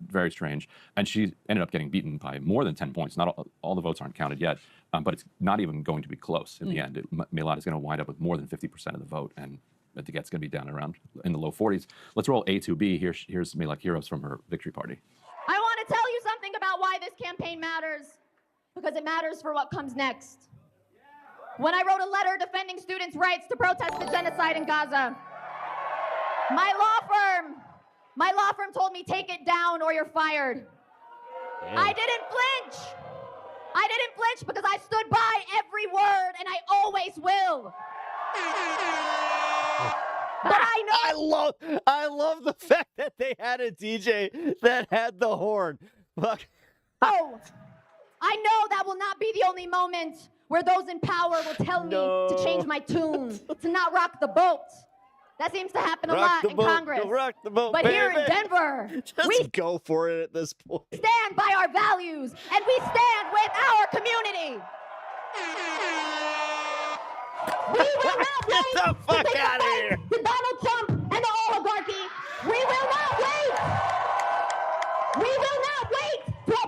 very strange. And she ended up getting beaten by more than 10 points. Not all the votes aren't counted yet, but it's not even going to be close in the end. Melak is going to wind up with more than 50% of the vote, and DeGette's going to be down around in the low 40s. Let's roll A to B. Here's Melak Kiros from her victory party. I want to tell you something about why this campaign matters, because it matters for what comes next. When I wrote a letter defending students' rights to protest the genocide in Gaza, my law firm told me, take it down or you're fired. Damn. I didn't flinch because I stood by every word, and I always will. But I love the fact that they had a DJ that had the horn. Fuck. Oh, I know that will not be the only moment where those in power will tell me to change my tune, to not rock the boat. That seems to happen a lot in Congress. Rock the boat, but baby. Here in Denver, we go for it at this point. Stand by our values, and we stand with our community. We will not wait Get the fuck out of here. To Donald Trump and the oligarchy. We will not wait. We will not wait to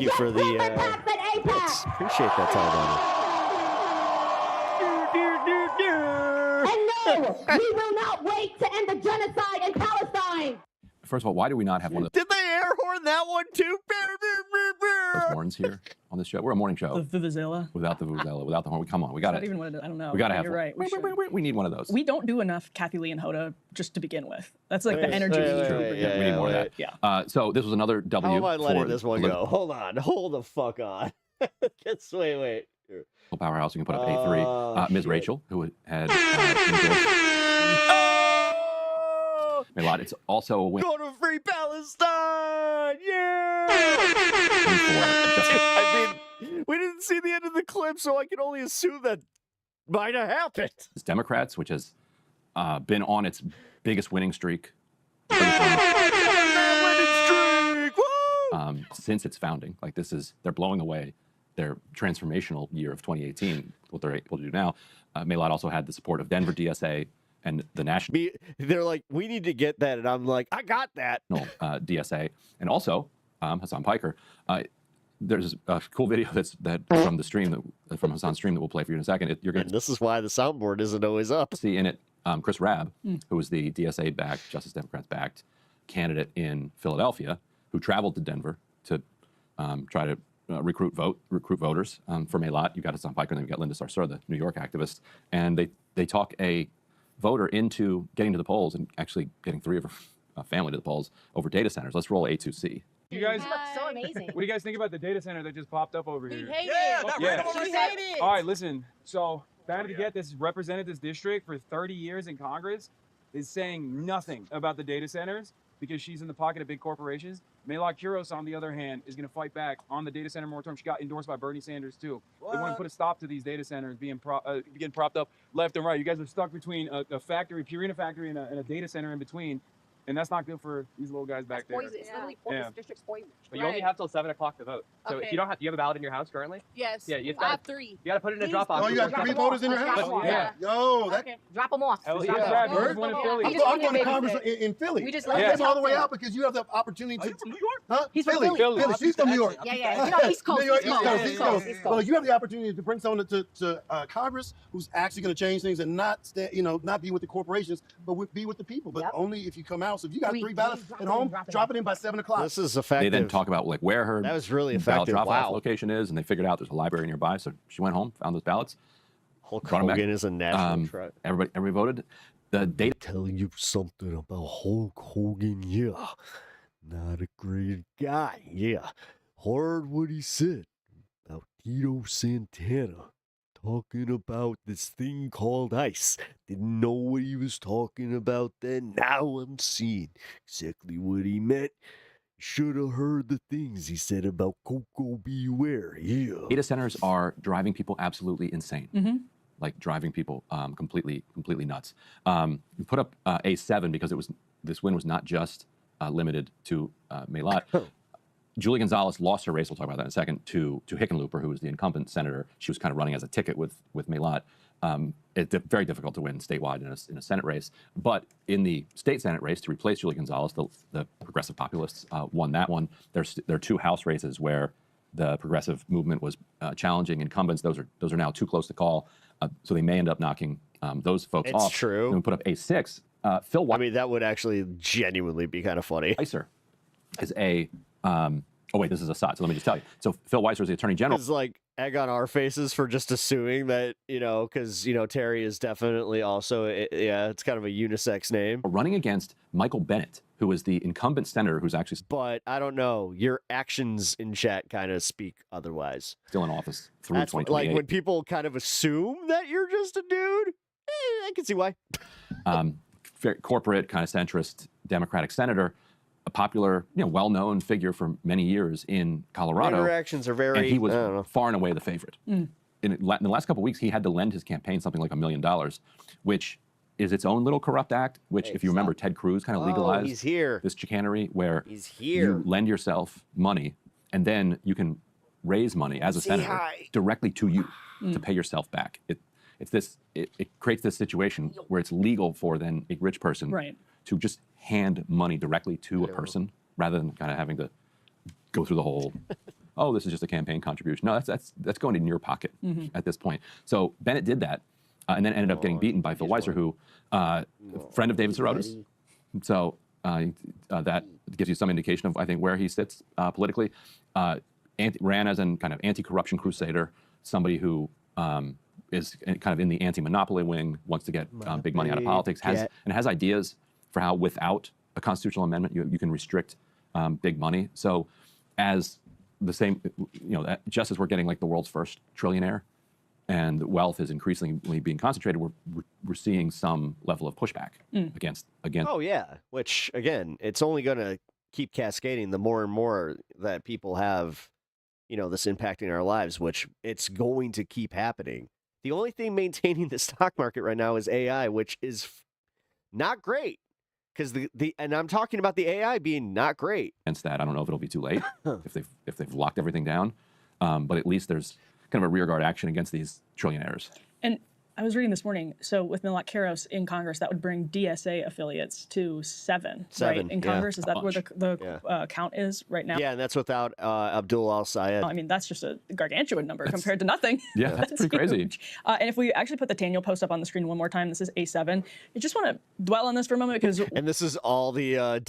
you for the. Thanks. Appreciate that, Taliban. And no, we will not wait to end the genocide in Palestine. First of all, why do we not have one of Did they air horn that one too? those horns here on this show? We're a morning show. The vuvuzela. Without the vuvuzela, without the horn. Come on, we got Not it. even one of the, I don't know. We got to have You're one. right. We need one of those. We don't do enough Kathy Lee and Hoda just to begin with. That's like the energy. We need more of that. Yeah. So this was another W. How am I letting for this one go? Hold on. Hold the fuck on. Wait. Here. Powerhouse. You can put up A3. Ms. Rachel, who had Maylot. It's also a win. Go to free Palestine! Yeah! I mean, we didn't see the end of the clip, so I can only assume that might have happened. It's Democrats, which has been on its biggest winning streak since its founding. Like they're blowing away their transformational year of 2018. What they're able to do now. Maylot also had the support of Denver DSA and the national. They're like, we need to get that, and I'm like, I got that. DSA, and also Hassan Piker. There's a cool video from the stream from Hassan's stream that we'll play for you in a second. This is why the soundboard isn't always up. See in it Chris Rabb, who was the DSA-backed, Justice Democrats-backed candidate in Philadelphia, who traveled to Denver to try to recruit voters for Maylot. You got Hassan Piker, and then you got Linda Sarsour, the New York activist, and they talk a voter into getting to the polls and actually getting 3 of her family to the polls over data centers. Let's roll A2C. You guys look so amazing. What do you guys think about the data center that just popped up over here? We hate it. All right, listen. So Vanity Get this represented this district for 30 years in Congress is saying nothing about the data centers because she's in the pocket of big corporations. Maylot Kuros, on the other hand, is going to fight back on the data center moratorium. She got endorsed by Bernie Sanders, too. They want to put a stop to these data centers being getting propped up left and right. You guys are stuck between a factory, Purina factory, and a data center in between. And that's not good for these little guys back there. Poison. It's literally poison. District's poison. But you only have till 7 o'clock to vote. So if you don't have, do you have a ballot in your house currently? Yes. Yeah, you I have 3. You got to put it in a drop box. Oh, you got 3 voters in your house? Yeah. Yo, that. Okay. Drop them off. Hell yeah. I'm going to Congress in Philly. We just came all the way out because you have the opportunity to. New York? Huh? He's from Philly. She's from New York. Yeah. You know, East Coast. New York, East Coast. Well, you have the opportunity to bring someone to Congress who's actually going to change things and not be with the corporations, but be with the people. But only if you come out. So if you got 3 ballots at home, drop it in by 7 o'clock. This is effective. They then talk about like where her that was really ballot effective. drop-off location is, and they figured out there's a library nearby. So she went home, found those ballots. Hulk Hogan is a national treasure. Everybody voted. The data. Tell you something about Hulk Hogan, yeah. Not a great guy, yeah. Heard what he said about Tito Santana. Talking about this thing called ICE. Didn't know what he was talking about then. Now I'm seeing exactly what he meant. Should have heard the things he said about Coco Beware. Yeah. Data centers are driving people absolutely insane. Like driving people completely nuts. We put up A7 because this win was not just limited to Maylot. Julie Gonzalez lost her race, we'll talk about that in a second, to Hickenlooper, who was the incumbent senator. She was kind of running as a ticket with Maylot. It's very difficult to win statewide in a Senate race. But in the state Senate race to replace Julie Gonzalez, the Progressive Populists won that one. There are 2 House races where the progressive movement was challenging incumbents. Those are now too close to call. So they may end up knocking those folks off. It's true. And we put up A6. Phil Weiser. I mean, that would actually genuinely be kind of funny. Weiser is a... oh, wait, this is a side, so let me just tell you. So Phil Weiser is the Attorney General. It's like egg on our faces for just assuming that, because, Terry is definitely also, it's kind of a unisex name. Running against Michael Bennett, who is the incumbent senator who's actually... But I don't know. Your actions in chat kind of speak otherwise. Still in office through 2028. Like when people kind of assume that you're just a dude, I can see why. Very corporate, kind of centrist Democratic senator. A popular, well-known figure for many years in Colorado. Interactions are very... And he was far and away the favorite. In the last couple of weeks, he had to lend his campaign something like $1 million, which is its own little corrupt act, which, if you remember, Ted Cruz kind of legalized this chicanery where you lend yourself money, and then you can raise money as a senator directly to you to pay yourself back. It creates this situation where it's legal for then a rich person to just hand money directly to a person rather than kind of having to go through the whole oh, this is just a campaign contribution. No, that's going in your pocket at this point. So Bennett did that, and then ended up getting beaten by Phil Weiser, who friend of David Sirota's. So that gives you some indication of, I think, where he sits politically. Ran as an kind of anti-corruption crusader, somebody who is kind of in the anti-monopoly wing, wants to get big money out of politics, has ideas for how, without a constitutional amendment, you can restrict big money. So as the same, just as we're getting like the world's first trillionaire, and wealth is increasingly being concentrated, we're seeing some level of pushback against. Oh yeah, which again, it's only going to keep cascading the more and more that people have, this impacting our lives, which it's going to keep happening. The only thing maintaining the stock market right now is AI, which is not great. Because and I'm talking about the AI being not great. Against that, I don't know if it'll be too late if they've locked everything down, but at least there's kind of a rearguard action against these trillionaires. And I was reading this morning, so with Milot-Karos in Congress, that would bring DSA affiliates to 7, right? In Congress, is that where the count is right now? Yeah, and that's without Abdul Al-Sayed. I mean, that's just a gargantuan number compared to nothing. Yeah, that's pretty crazy. And if we actually put the Daniel post up on the screen one more time, this is A7. I just want to dwell on this for a moment because... And this is all the...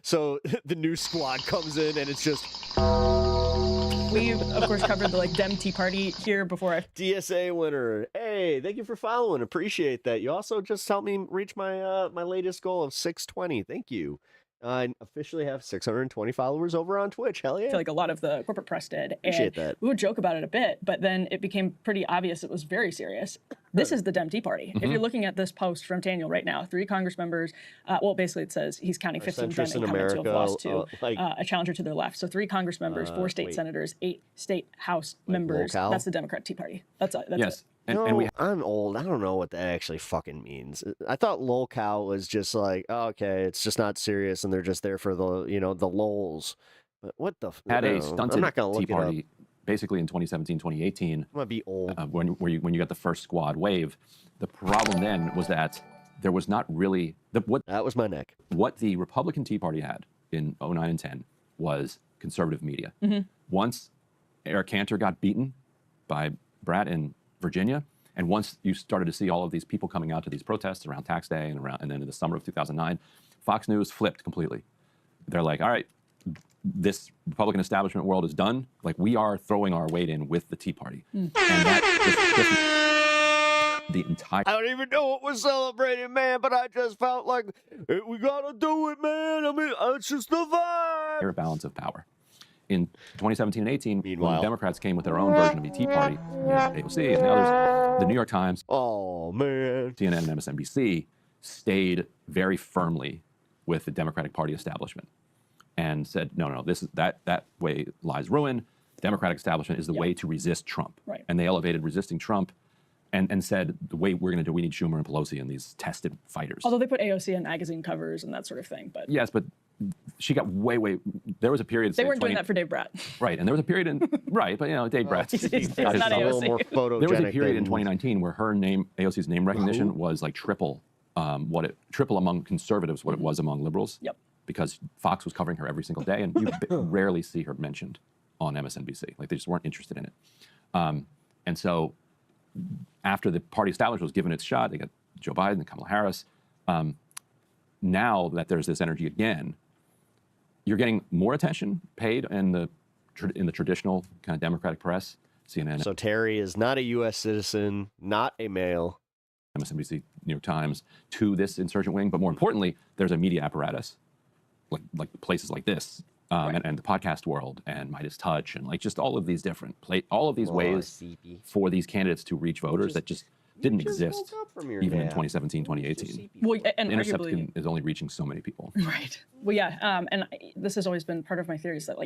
so the new squad comes in and it's just... We, of course, covered the Dem Tea Party here before. DSA winner. Hey, thank you for following. Appreciate that. You also just helped me reach my my latest goal of 620. Thank you. I officially have 620 followers over on Twitch. Hell yeah. I feel like a lot of the corporate press did. Appreciate that. We would joke about it a bit, but then it became pretty obvious it was very serious. This is the Dem Tea Party. If you're looking at this post from Daniel right now, 3 Congress members, well, basically it says he's counting 15 Dem incumbents who have lost to a challenger to their left. So 3 Congress members, 4 state senators, 8 state House members. locale? That's the Democrat Tea Party. That's yes. it. I'm old. I don't know what that actually fucking means. I thought lolcow was just like, oh, okay, it's just not serious, and they're just there for the, the lols. But what the? Had a stunted I'm not gonna look Tea Party basically in 2017, 2018. I'm gonna be old. When you got the first squad wave, the problem then was that there was not really that was my neck. What the Republican Tea Party had in 09 and 10 was conservative media. Once Eric Cantor got beaten by Brat in Virginia, and once you started to see all of these people coming out to these protests around tax day and then in the summer of 2009, Fox News flipped completely. They're like, all right, this Republican establishment world is done. Like, we are throwing our weight in with the Tea Party. And that just the entire... I don't even know what we're celebrating, man, but I just felt like we gotta do it, man. I mean, it's just the vibe. Balance of power. In 2017 and 18, when the Democrats came with their own version of the Tea Party, AOC and the others, the New York Times, CNN and MSNBC stayed very firmly with the Democratic Party establishment and said, no, that way lies ruin. The Democratic establishment is the way to resist Trump. Right. And they elevated resisting Trump and said, the way we're going to do, we need Schumer and Pelosi and these tested fighters. Although they put AOC in magazine covers and that sort of thing. But yes, but she got way. There was a period. They weren't doing that for Dave Brat. Right, and there was a period in but Dave Brat. He's not AOC. There was a period in 2019 where her name, AOC's name recognition, was like triple among conservatives what it was among liberals. Yep. Because Fox was covering her every single day, and you rarely see her mentioned on MSNBC. Like, they just weren't interested in it. And so, after the party establishment was given its shot, they got Joe Biden and Kamala Harris. Now that there's this energy again, you're getting more attention paid in the traditional kind of Democratic press, CNN. So Terry is not a U.S. citizen, not a male. MSNBC, New York Times, to this insurgent wing. But more importantly, there's a media apparatus, like places like this, and the podcast world, and Midas Touch, and like just all of these different ways for these candidates to reach voters that just didn't exist even in 2017, 2018. Well, and The Intercept arguably, is only reaching so many people. Right. Well, yeah. And this has always been part of my theory is that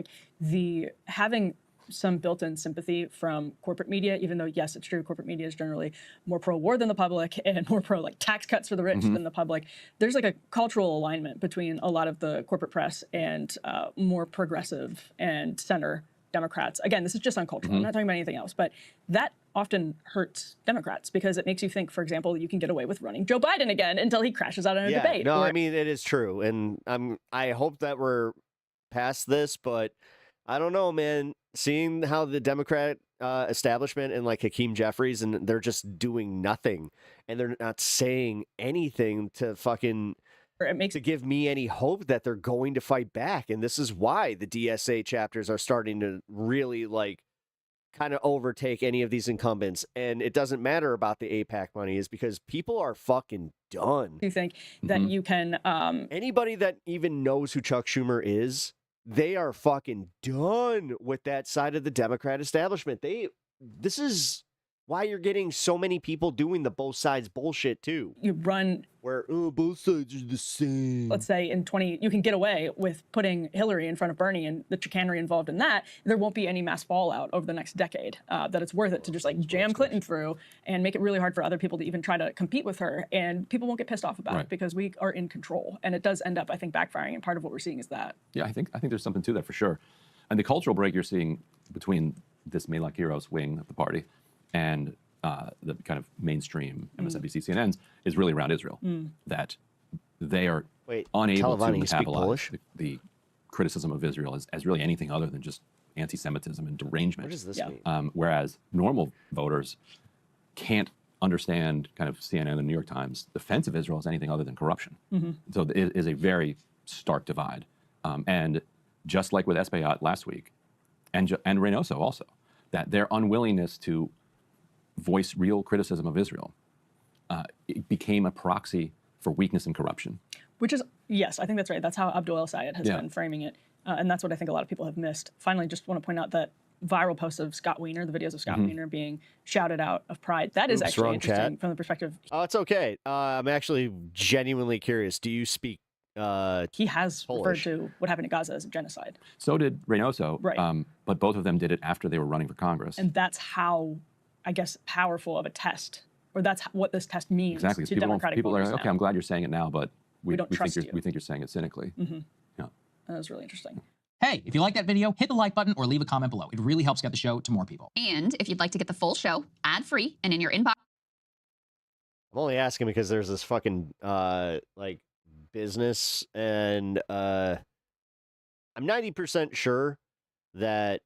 having some built-in sympathy from corporate media, even though, yes, it's true, corporate media is generally more pro-war than the public and more pro tax cuts for the rich than the public. There's like a cultural alignment between a lot of the corporate press and more progressive and center Democrats. Again, this is just on culture. I'm not talking about anything else, but that often hurts Democrats because it makes you think, for example, you can get away with running Joe Biden again until he crashes out in a debate. No, I mean, it is true. And I hope that we're past this, but I don't know, man. seeing how the Democrat establishment and like Hakeem Jeffries, and they're just doing nothing, and they're not saying anything to fucking to give me any hope that they're going to fight back. And this is why the DSA chapters are starting to really like kind of overtake any of these incumbents. And it doesn't matter about the AIPAC money, is because people are fucking done. Do you think that you can anybody that even knows who Chuck Schumer is, they are fucking done with that side of the Democrat establishment. This is why you're getting so many people doing the both sides bullshit too. You run where both sides are the same. Let's say in 20, you can get away with putting Hillary in front of Bernie and the chicanery involved in that. There won't be any mass fallout over the next decade. That it's worth it to just like jam Clinton through and make it really hard for other people to even try to compete with her. And people won't get pissed off about it because we are in control. And it does end up, I think, backfiring. And part of what we're seeing is that. Yeah, I think there's something to that for sure. And the cultural break you're seeing between this May Like Heroes wing of the party and the kind of mainstream MSNBC CNNs is really around Israel. That they are unable to metabolize the criticism of Israel as really anything other than just anti-Semitism and derangement. What does this mean? Whereas normal voters can't understand kind of CNN and the New York Times defense of Israel as anything other than corruption. So it is a very stark divide. And just like with Espaillat last week, and Reynoso also, that their unwillingness to voice real criticism of Israel it became a proxy for weakness and corruption. Which is, yes, I think that's right. That's how Abdul El-Sayed has been framing it. And that's what I think a lot of people have missed. Finally, just want to point out that viral posts of Scott Wiener, the videos of Scott Wiener being shouted out of Pride, that is actually interesting from the perspective. Oh, it's okay. I'm actually genuinely curious. Do you speak he has Polish? referred to what happened in Gaza as a genocide. So did Reynoso, Right. But both of them did it after they were running for Congress. And that's how, I guess, powerful of a test, or that's what this test means Exactly. to People Democratic are voters like, okay, now. I'm glad you're saying it now, but we don't think trust you're, you. we think you're saying it cynically. Yeah. That was really interesting. Hey, if you like that video, hit the like button or leave a comment below. It really helps get the show to more people. And if you'd like to get the full show ad-free and in your inbox. I'm only asking because there's this fucking like business, and I'm 90% sure that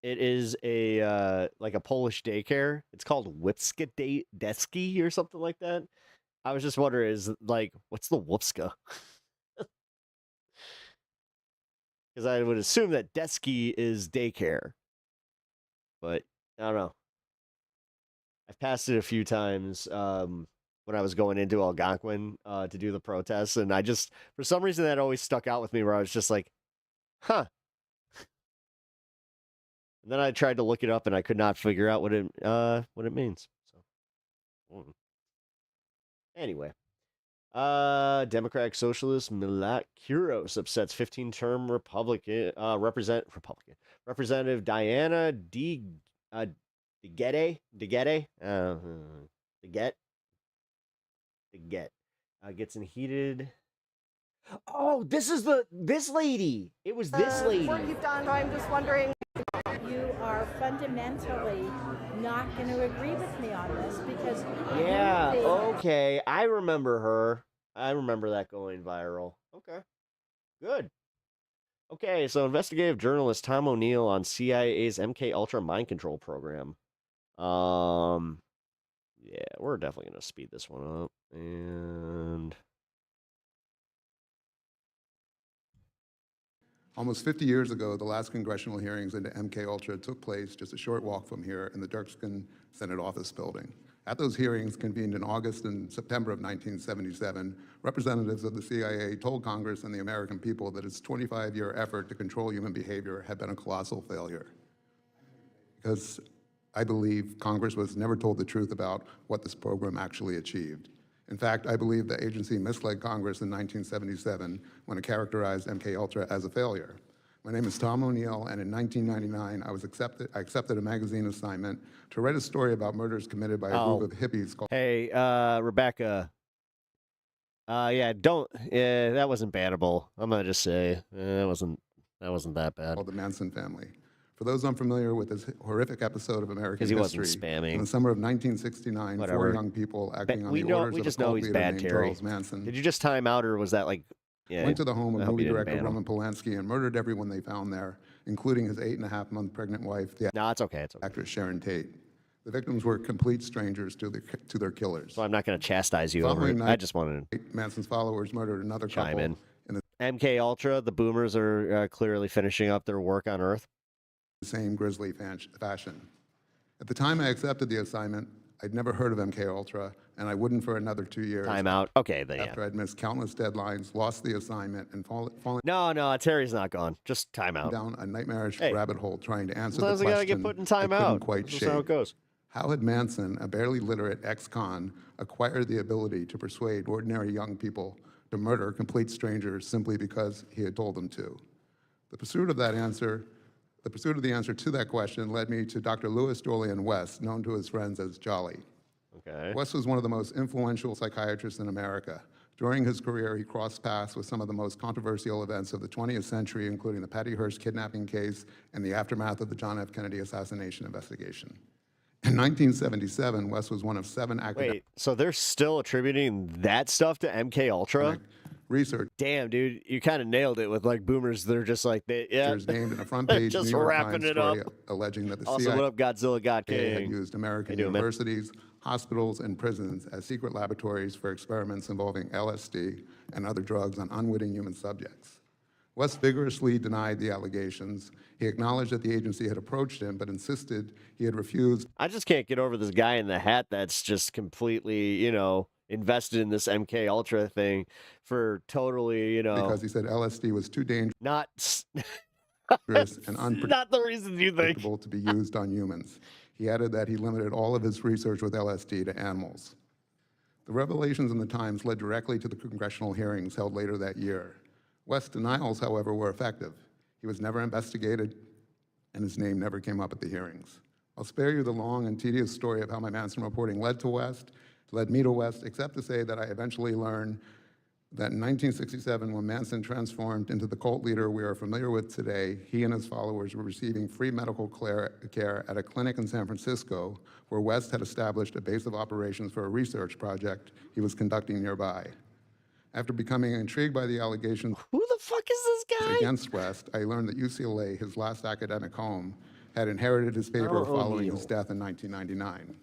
it is a like a Polish daycare. It's called Wipska Deski or something like that. I was just wondering, is like, what's the Wupska? Because I would assume that Deski is daycare, but I don't know. I've passed it a few times when I was going into Algonquin to do the protests, and I just, for some reason, that always stuck out with me, where I was just like, huh. And then I tried to look it up, and I could not figure out what it means. So, anyway, Democratic Socialist Milak Kuros upsets 15-term Representative Diana DeGette gets in heated. Oh, this lady. It was this lady. Work you've done. I'm just wondering. You are fundamentally not going to agree with me on this because. Yeah. Okay. I remember her. I remember that going viral. Okay. Good. Okay. So, investigative journalist Tom O'Neill on CIA's MK Ultra mind control program. Yeah, we're definitely going to speed this one up. And almost 50 years ago, the last congressional hearings into MK Ultra took place just a short walk from here in the Dirksen Senate Office Building. At those hearings, convened in August and September of 1977, representatives of the CIA told Congress and the American people that its 25-year effort to control human behavior had been a colossal failure. Because I believe Congress was never told the truth about what this program actually achieved. In fact, I believe the agency misled Congress in 1977 when it characterized MK Ultra as a failure. My name is Tom O'Neill, and in 1999, I accepted a magazine assignment to write a story about murders committed by a group of hippies called. Hey, Rebecca. Yeah, that wasn't bannable. I'm gonna just say that wasn't that bad. Called the Manson family. For those unfamiliar with this horrific episode of American history, wasn't spamming. in the summer of 1969, Whatever. 4 young people acting on the orders we of just a know cult he's leader bad, named Terry. Charles Manson Did you just time out, or was that like? Yeah, went to the home I of hope movie you didn't director ban him. Roman Polanski and murdered everyone they found there, including his 8.5-month pregnant wife, the it's okay. actress Sharon Tate. The victims were complete strangers to their killers. So I'm not going to chastise you over it. I just wanted to Manson's followers murdered another chime couple in the MK Ultra. The boomers are clearly finishing up their work on Earth. The same grisly fashion. At the time I accepted the assignment, I'd never heard of MK Ultra, and I wouldn't for another 2 years. Time out. Okay, then After I'd missed countless deadlines, lost the assignment, and fallen No, Terry's not gone. Just time out. down a nightmarish rabbit hole trying to answer the Sometimes question I gotta get put in time I couldn't out. quite That's how it shake. goes. How had Manson, a barely literate ex-con, acquired the ability to persuade ordinary young people to murder complete strangers simply because he had told them to? The pursuit of the answer to that question led me to Dr. Louis Dolian West, known to his friends as Jolly. Okay. West was one of the most influential psychiatrists in America. During his career, he crossed paths with some of the most controversial events of the 20th century, including the Patty Hearst kidnapping case and the aftermath of the John F. Kennedy assassination investigation. In 1977, West was one of 7 academic Wait, so they're still attributing that stuff to MK Ultra? research. Damn, dude, you kind of nailed it with like boomers. They're just like named in a front page just New York wrapping Times it up. story alleging that the Also, CIA what up, Godzilla God had King? used American How you doing, man? universities, hospitals, and prisons as secret laboratories for experiments involving LSD and other drugs on unwitting human subjects. West vigorously denied the allegations. He acknowledged that the agency had approached him, but insisted he had refused. I just can't get over this guy in the hat that's just completely, invested in this MK Ultra thing for totally, Because he said LSD was too dangerous not and not the reason you think. unpredictable to be used on humans. He added that he limited all of his research with LSD to animals. The revelations in the Times led directly to the congressional hearings held later that year. West's denials, however, were effective. He was never investigated, and his name never came up at the hearings. I'll spare you the long and tedious story of how my Manson reporting led me to West, except to say that I eventually learned that in 1967, when Manson transformed into the cult leader we are familiar with today, he and his followers were receiving free medical care at a clinic in San Francisco, where West had established a base of operations for a research project he was conducting nearby. After becoming intrigued by the allegations Who the fuck is this guy? against West, I learned that UCLA, his last academic home, had inherited his paper following his death in 1999.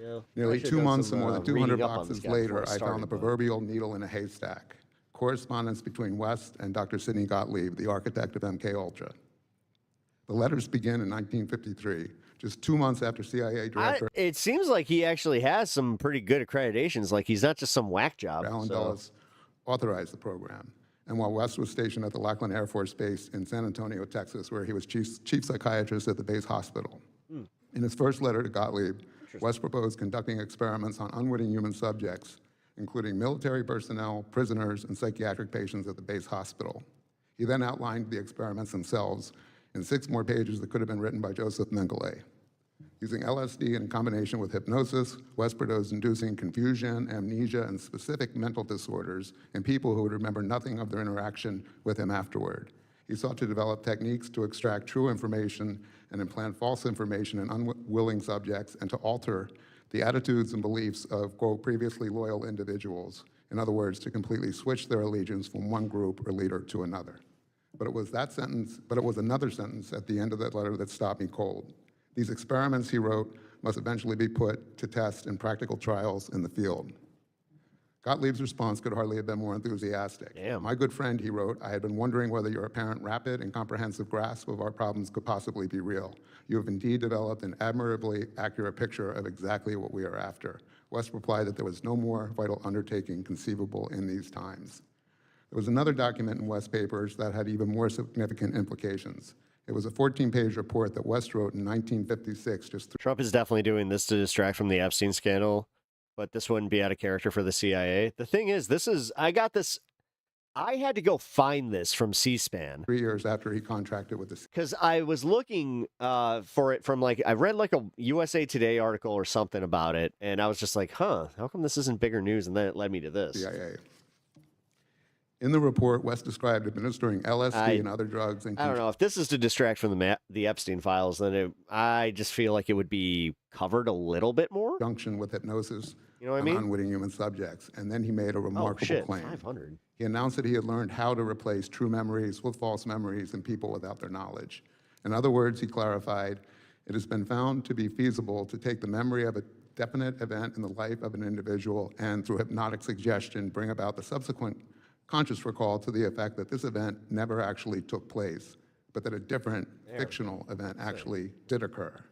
Yeah. Nearly I should've 2 done months some, and more than 200 reading up on this boxes guy before later, I I found started, the but- proverbial needle in a haystack. Correspondence between West and Dr. Sidney Gottlieb, the architect of MK Ultra. The letters begin in 1953, just 2 months after CIA director It seems like he actually has some pretty good accreditations. Like he's not just some whack job. Alan so- Dulles authorized the program. And while West was stationed at the Lackland Air Force Base in San Antonio, Texas, where he was chief psychiatrist at the base hospital. In his first letter to Gottlieb, West proposed conducting experiments on unwitting human subjects, including military personnel, prisoners, and psychiatric patients at the base hospital. He then outlined the experiments themselves in 6 more pages that could have been written by Joseph Mengele. Using LSD in combination with hypnosis, West proposed inducing confusion, amnesia, and specific mental disorders in people who would remember nothing of their interaction with him afterward. He sought to develop techniques to extract true information and implant false information in unwilling subjects and to alter the attitudes and beliefs of, quote, previously loyal individuals. In other words, to completely switch their allegiance from one group or leader to another. But it was another sentence at the end of that letter that stopped me cold. These experiments, he wrote, must eventually be put to test in practical trials in the field. Gottlieb's response could hardly have been more enthusiastic. Damn. My good friend, he wrote, I had been wondering whether your apparent rapid and comprehensive grasp of our problems could possibly be real. You have indeed developed an admirably accurate picture of exactly what we are after. West replied that there was no more vital undertaking conceivable in these times. There was another document in West's papers that had even more significant implications. It was a 14-page report that West wrote in 1956. Trump is definitely doing this to distract from the Epstein scandal, but this wouldn't be out of character for the CIA. The thing is, I had to go find this from C-SPAN. 3 years after he contracted with the CIA. Because I was looking for it from I read like a USA Today article or something about it, and I was just like, how come this isn't bigger news? And then it led me to this. CIA. In the report, West described administering LSD and other drugs. I don't know. If this is to distract from the Epstein files, then I just feel like it would be covered a little bit more. Junction with hypnosis You know what I on mean? unwitting human subjects. And then he made a remarkable claim. 500. He announced that he had learned how to replace true memories with false memories in people without their knowledge. In other words, he clarified, it has been found to be feasible to take the memory of a definite event in the life of an individual and, through hypnotic suggestion, bring about the subsequent conscious recall to the effect that this event never actually took place, but that a different fictional event actually did occur.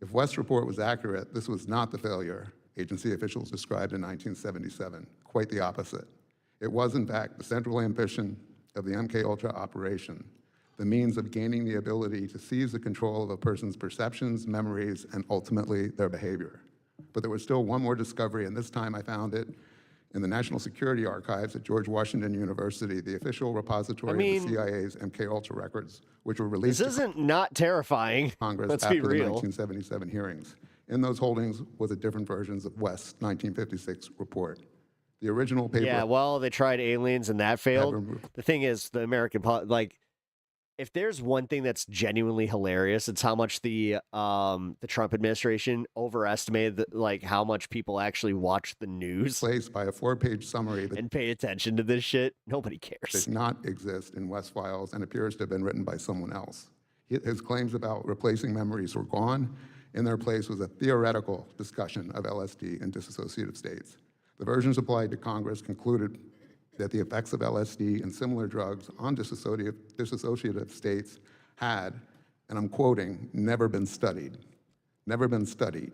If West's report was accurate, this was not the failure agency officials described in 1977, quite the opposite. It was, in fact, the central ambition of the MKUltra operation, the means of gaining the ability to seize the control of a person's perceptions, memories, and ultimately their behavior. But there was still one more discovery, and this time I found it in the National Security Archives at George Washington University, the official repository of the CIA's MKUltra records, which were released This isn't not terrifying. Congress Let's after be the real. 1977 hearings. In those holdings was a different versions of West's 1956 report. The original paper. Yeah, well, they tried aliens and that failed. The thing is, the American, like, if there's one thing that's genuinely hilarious, it's how much the Trump administration overestimated like how much people actually watch the news. Placed by a 4-page summary and pay attention to this shit. Nobody cares. Did not exist in West files and appears to have been written by someone else. His claims about replacing memories were gone. In their place was a theoretical discussion of LSD in dissociative states. The versions applied to Congress concluded that the effects of LSD and similar drugs on dissociative states had, and I'm quoting, never been studied. Never been studied.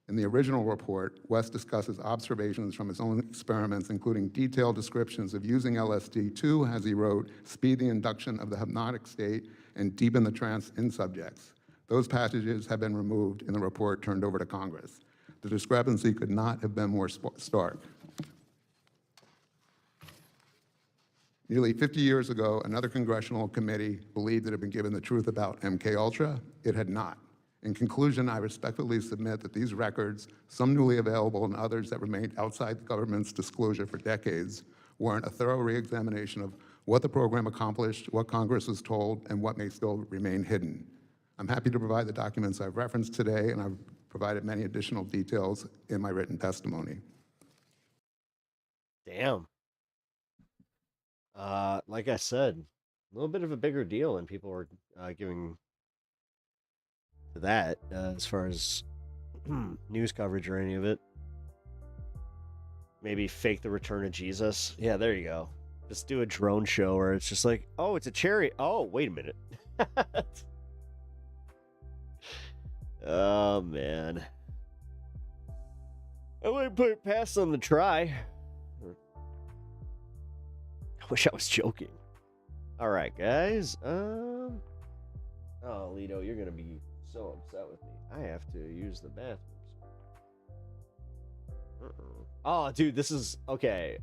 In the original report, West discusses observations from his own experiments, including detailed descriptions of using LSD to, as he wrote, speed the induction of the hypnotic state and deepen the trance in subjects. Those passages have been removed in the report turned over to Congress. The discrepancy could not have been more stark. Nearly 50 years ago, another congressional committee believed it had been given the truth about MKUltra. It had not. In conclusion, I respectfully submit that these records, some newly available and others that remained outside the government's disclosure for decades, warrant a thorough reexamination of what the program accomplished, what Congress was told, and what may still remain hidden. I'm happy to provide the documents I've referenced today, and I've provided many additional details in my written testimony. Damn. Like I said, a little bit of a bigger deal than people were giving to that as far as news coverage or any of it. Maybe fake the return of Jesus. Yeah, there you go. Just do a drone show where it's just like, oh, it's a chariot. Oh, wait a minute. Oh, man. I wouldn't put it past them to try. I wish I was joking. All right, guys. Oh, Lito, you're gonna be so upset with me. I have to use the bathrooms. Oh, dude, this is okay.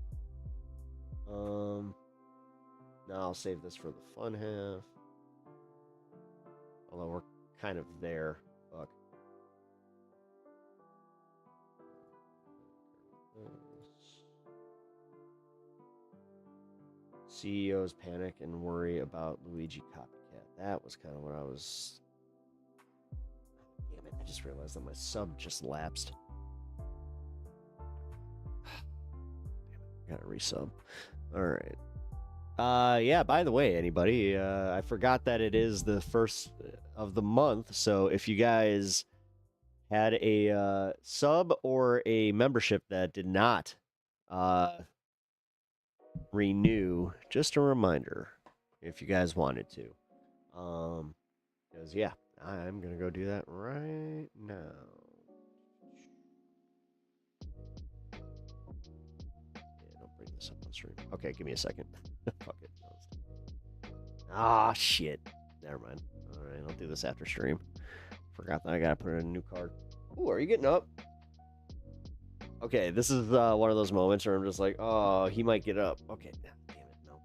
Now I'll save this for the fun half. Although we're kind of there. Fuck. CEOs panic and worry about Luigi copycat. That was kind of what I was... Damn it, I just realized that my sub just lapsed. Damn it, I gotta resub. Alright. Yeah, by the way, anybody, I forgot that it is the first of the month, so if you guys had a sub or a membership that did not renew, just a reminder if you guys wanted to, because yeah, I'm gonna go do that right now. Yeah, don't bring this up on stream. Okay, give me a second. Fuck it. Ah, shit, never mind. All right, I'll do this after stream. Forgot that I gotta put in a new card. Ooh, are you getting up? Okay, this is one of those moments where I'm just like, oh, he might get up. Okay, damn it, no.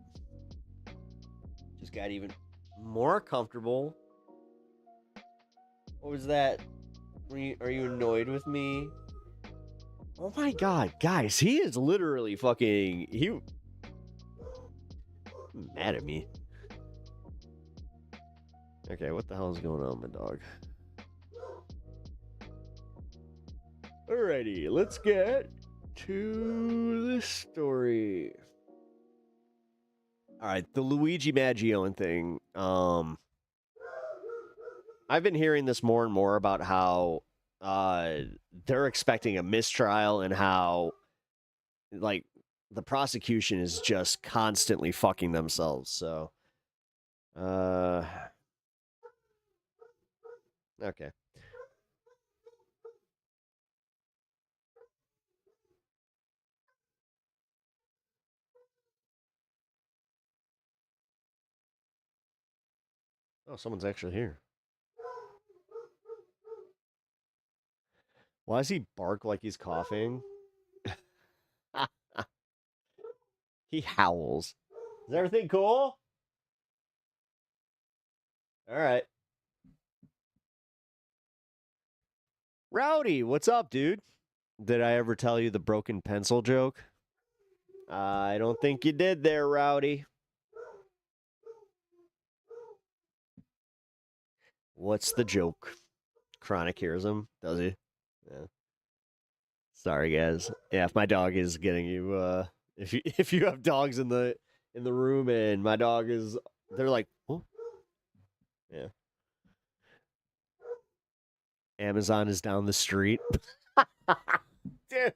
Just got even more comfortable. What was that? Are you annoyed with me? Oh my god, guys, he is literally fucking... mad at me. Okay, what the hell is going on, my dog? Alrighty, let's get to the story. Alright, the Luigi Maggioin thing. I've been hearing this more and more about how they're expecting a mistrial and how, like, the prosecution is just constantly fucking themselves. So, okay. Oh, someone's actually here. Why does he bark like he's coughing? He howls. Is everything cool? All right. Rowdy, what's up, dude? Did I ever tell you the broken pencil joke? I don't think you did there, Rowdy. What's the joke? Chronic hears him, does he? Yeah. Sorry, guys. Yeah, if my dog is getting you, if you have dogs in the room and my dog is, they're like, oh, yeah. Amazon is down the street. Dude,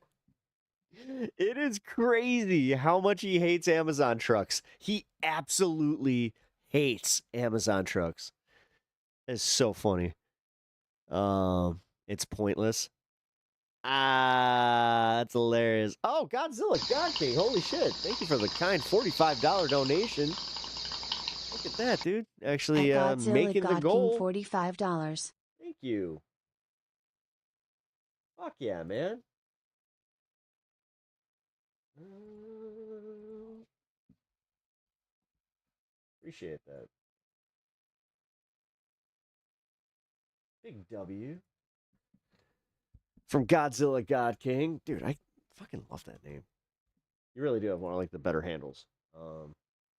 it is crazy how much he hates Amazon trucks. He absolutely hates Amazon trucks. It's so funny. It's pointless. That's hilarious. Oh, Godzilla God King. Holy shit. Thank you for the kind $45 donation. Look at that, dude. Actually, making the goal. $45. Thank you. Fuck yeah, man. Appreciate that. Big W. From Godzilla God King. Dude, I fucking love that name. You really do have one of like the better handles.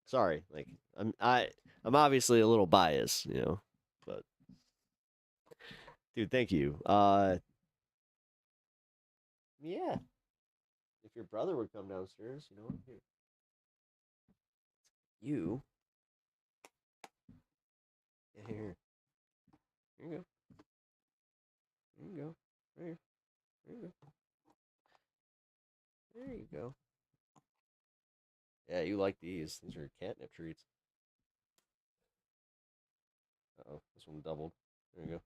Sorry, like I'm obviously a little biased, you know, but dude, thank you. Yeah. If your brother would come downstairs, you know, here. You. Yeah, here. Here you go. There you go. Right here. There you go. There you go. Yeah, you like these. These are catnip treats. Uh-oh, this one doubled. There you go.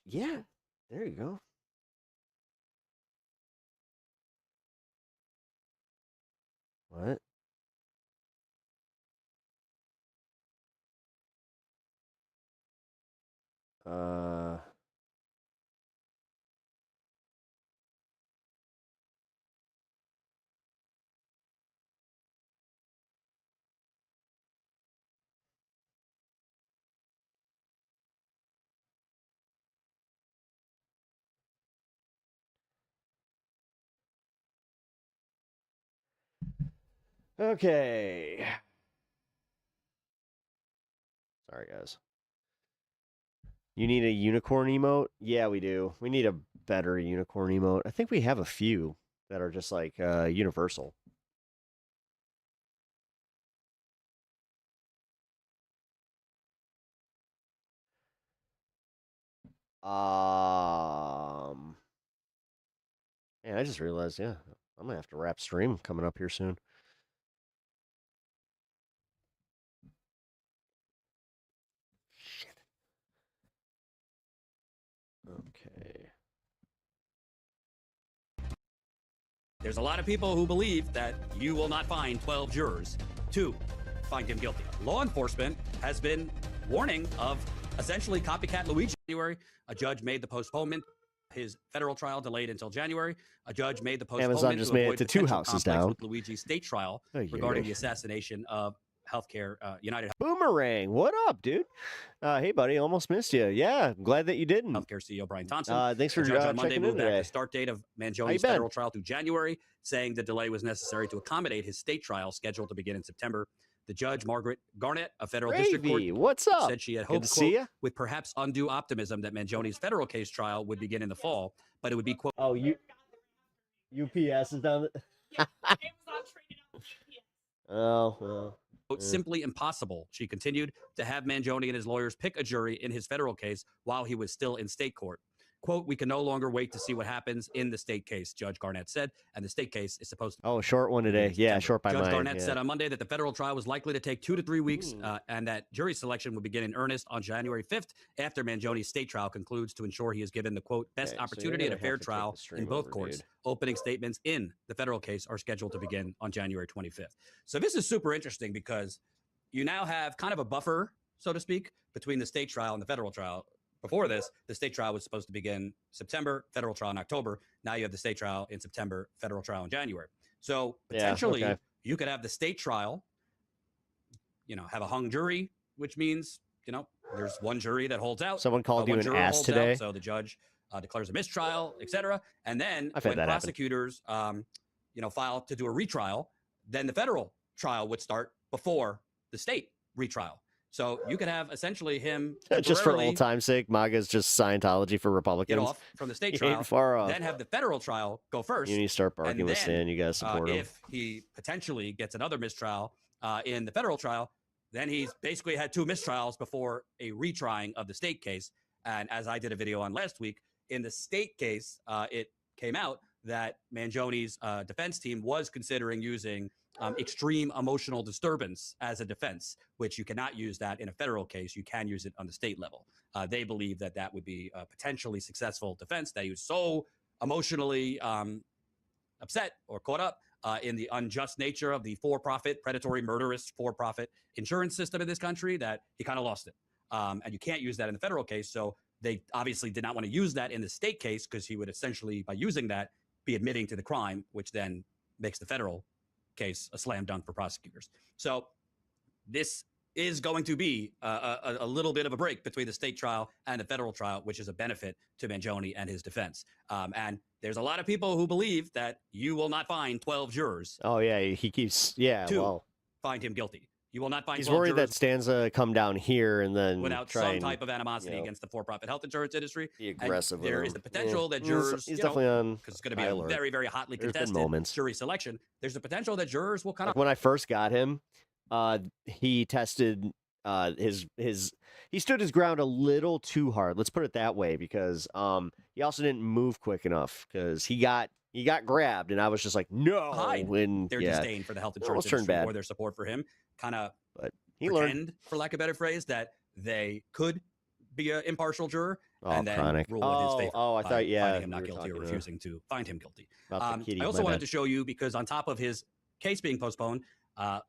Yeah, there you go. What? Okay. Sorry, guys. You need a unicorn emote? Yeah, we do. We need a better unicorn emote. I think we have a few that are just like universal. Yeah, I just realized, yeah, I'm gonna have to wrap stream coming up here soon. Shit. Okay. There's a lot of people who believe that you will not find 12 jurors to find him guilty. Law enforcement has been warning of essentially copycat Luigi. January, a judge made the postponement. His federal trial delayed until January. A judge made the postponement Amazon just made it to 2 houses down. With Luigi's state trial regarding the assassination of healthcare United. Boomerang, what up, dude? Hey, buddy, almost missed you. Yeah, I'm glad that you didn't. Healthcare CEO Brian Thompson. Thanks for the judge on Monday checking in moved back today. the start date of Mangione's federal trial to January, saying the delay was necessary to accommodate his state trial scheduled to begin in September. The judge, Margaret Garnett, a federal district court, what's up? said she had Good hoped, to see quote, ya. with perhaps undue optimism that Mangione's federal case trial would begin in the fall, but it would be, quote. Oh, UPS is down. Oh, well. Simply impossible, she continued, to have Mangione and his lawyers pick a jury in his federal case while he was still in state court. Quote, we can no longer wait to see what happens in the state case, Judge Garnett said, and the state case is supposed to... Oh, short one today. Yeah, short by Judge mine. Garnett said on Monday that the federal trial was likely to take 2 to 3 weeks and that jury selection would begin in earnest on January 5th after Mangione's state trial concludes to ensure he is given the, quote, best opportunity at a fair trial in both courts. Opening statements in the federal case are scheduled to begin on January 25th. So this is super interesting because you now have kind of a buffer, so to speak, between the state trial and the federal trial. Before this, the state trial was supposed to begin September, federal trial in October. Now you have the state trial in September, federal trial in January. So potentially you could have the state trial, have a hung jury, which means, there's one jury that holds out. Someone called you an ass today. So the judge declares a mistrial, etc. And then when prosecutors, file to do a retrial, then the federal trial would start before the state retrial. So you could have essentially him just for old time's sake. MAGA's just Scientology for Republicans. Get off from the state trial, then have the federal trial go first. You need to start barking with Stan. You guys support him. If he potentially gets another mistrial in the federal trial, then he's basically had 2 mistrials before a retrying of the state case. And as I did a video on last week, in the state case, it came out that Mangione's defense team was considering using extreme emotional disturbance as a defense, which you cannot use that in a federal case. You can use it on the state level. They believe that that would be a potentially successful defense, that he was so emotionally upset or caught up in the unjust nature of the for-profit, predatory, murderous for-profit insurance system in this country that he kind of lost it. And you can't use that in the federal case. So they obviously did not want to use that in the state case because he would essentially, by using that, be admitting to the crime, which then makes the federal case a slam dunk for prosecutors. So this is going to be a little bit of a break between the state trial and the federal trial, which is a benefit to Mangione and his defense. And there's a lot of people who believe that you will not find 12 jurors. Oh, yeah, he keeps, find him guilty. You will not find he's 12 worried jurors that Stanza come down here and then without some type of animosity against the for-profit health insurance industry. Be aggressive. There is the potential that jurors, he's definitely on, because it's going to be a very, very hotly contested jury selection. There's the potential that jurors will kind of. When I first got him, he tested he stood his ground a little too hard. Let's put it that way, because he also didn't move quick enough because he got grabbed, and I was just like, no. Hide their disdain for the health insurance industry or their support for him. Kind of pretend, for lack of a better phrase, that they could be an impartial juror and then rule in his favor. I thought, finding him not guilty or refusing to find him guilty. I also wanted to show you, because on top of his case being postponed,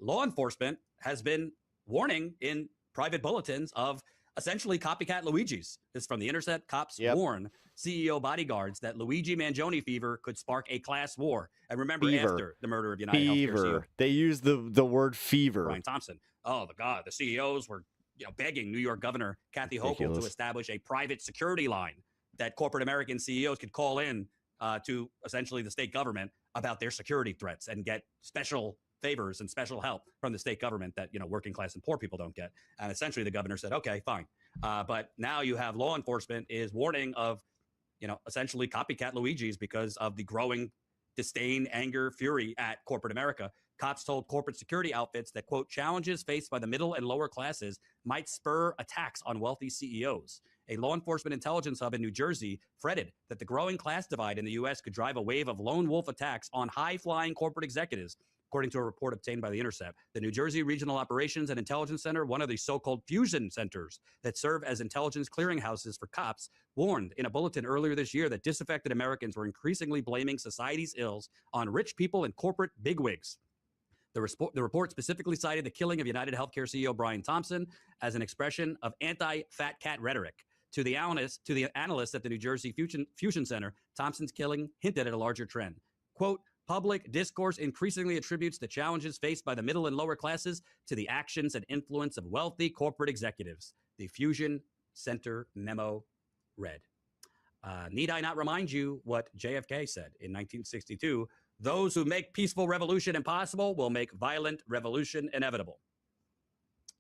law enforcement has been warning in private bulletins of essentially copycat Luigis. This is from The Intercept. Cops warn CEO bodyguards that Luigi Mangione fever could spark a class war. And remember, after the murder of United Healthcare CEO, they used the word fever. Brian Thompson. Oh, the CEOs were begging New York Governor Kathy Hochul to establish a private security line that corporate American CEOs could call in to essentially the state government about their security threats and get special favors and special help from the state government that working class and poor people don't get. And essentially the governor said, okay, fine. But now you have law enforcement is warning of essentially copycat Luigis because of the growing disdain, anger, fury at corporate America. Cops told corporate security outfits that, quote, challenges faced by the middle and lower classes might spur attacks on wealthy CEOs. A law enforcement intelligence hub in New Jersey fretted that the growing class divide in the U.S. could drive a wave of lone wolf attacks on high-flying corporate executives. According to a report obtained by The Intercept, the New Jersey Regional Operations and Intelligence Center, one of the so-called fusion centers that serve as intelligence clearinghouses for cops, warned in a bulletin earlier this year that disaffected Americans were increasingly blaming society's ills on rich people and corporate bigwigs. The report specifically cited the killing of United Healthcare CEO Brian Thompson as an expression of anti-fat cat rhetoric. To the analysts at the New Jersey Fusion Center, Thompson's killing hinted at a larger trend. Quote, public discourse increasingly attributes the challenges faced by the middle and lower classes to the actions and influence of wealthy corporate executives. The Fusion Center memo read. Need I not remind you what JFK said in 1962? Those who make peaceful revolution impossible will make violent revolution inevitable.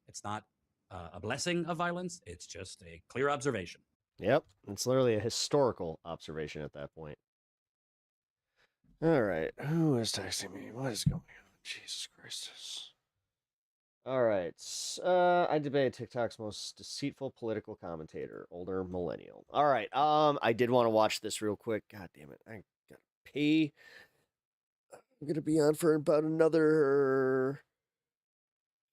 It's not a blessing of violence. It's just a clear observation. Yep. It's literally a historical observation at that point. All right. Who is texting me? What is going on? Jesus Christ. All right. I debate TikTok's most deceitful political commentator, older millennial. All right. I did want to watch this real quick. God damn it. I gotta pee. I'm gonna be on for about another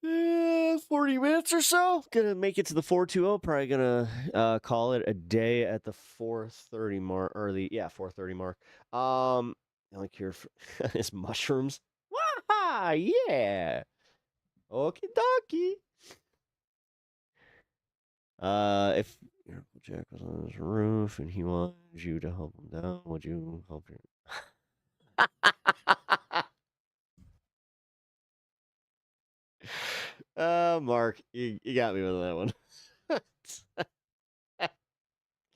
40 minutes or so. Gonna make it to the 420. Probably gonna call it a day at the 4:30 mark, or the 4:30 mark. The only cure for is mushrooms. Waha! Yeah. Okie dokie. If your Uncle Jack was on his roof and he wanted you to help him down, would you help him? Mark, you got me with that one.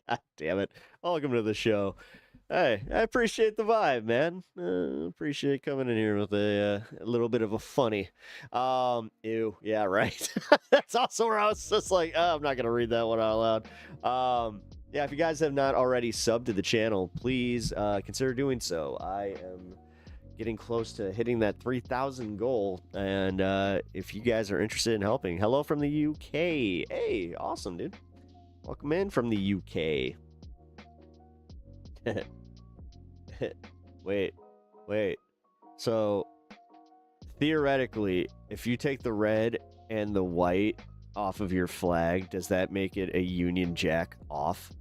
God damn it. Welcome to the show. Hey, I appreciate the vibe, man. Appreciate coming in here with a little bit of a funny. Ew, yeah, right. That's also where I was just like, oh, I'm not going to read that one out loud. Yeah, if you guys have not already subbed to the channel, please consider doing so. I am getting close to hitting that 3,000 goal, and if you guys are interested in helping, hello from the UK. Hey, awesome, dude. Welcome in from the UK. Wait. So, theoretically, if you take the red and the white off of your flag, does that make it a Union Jack off?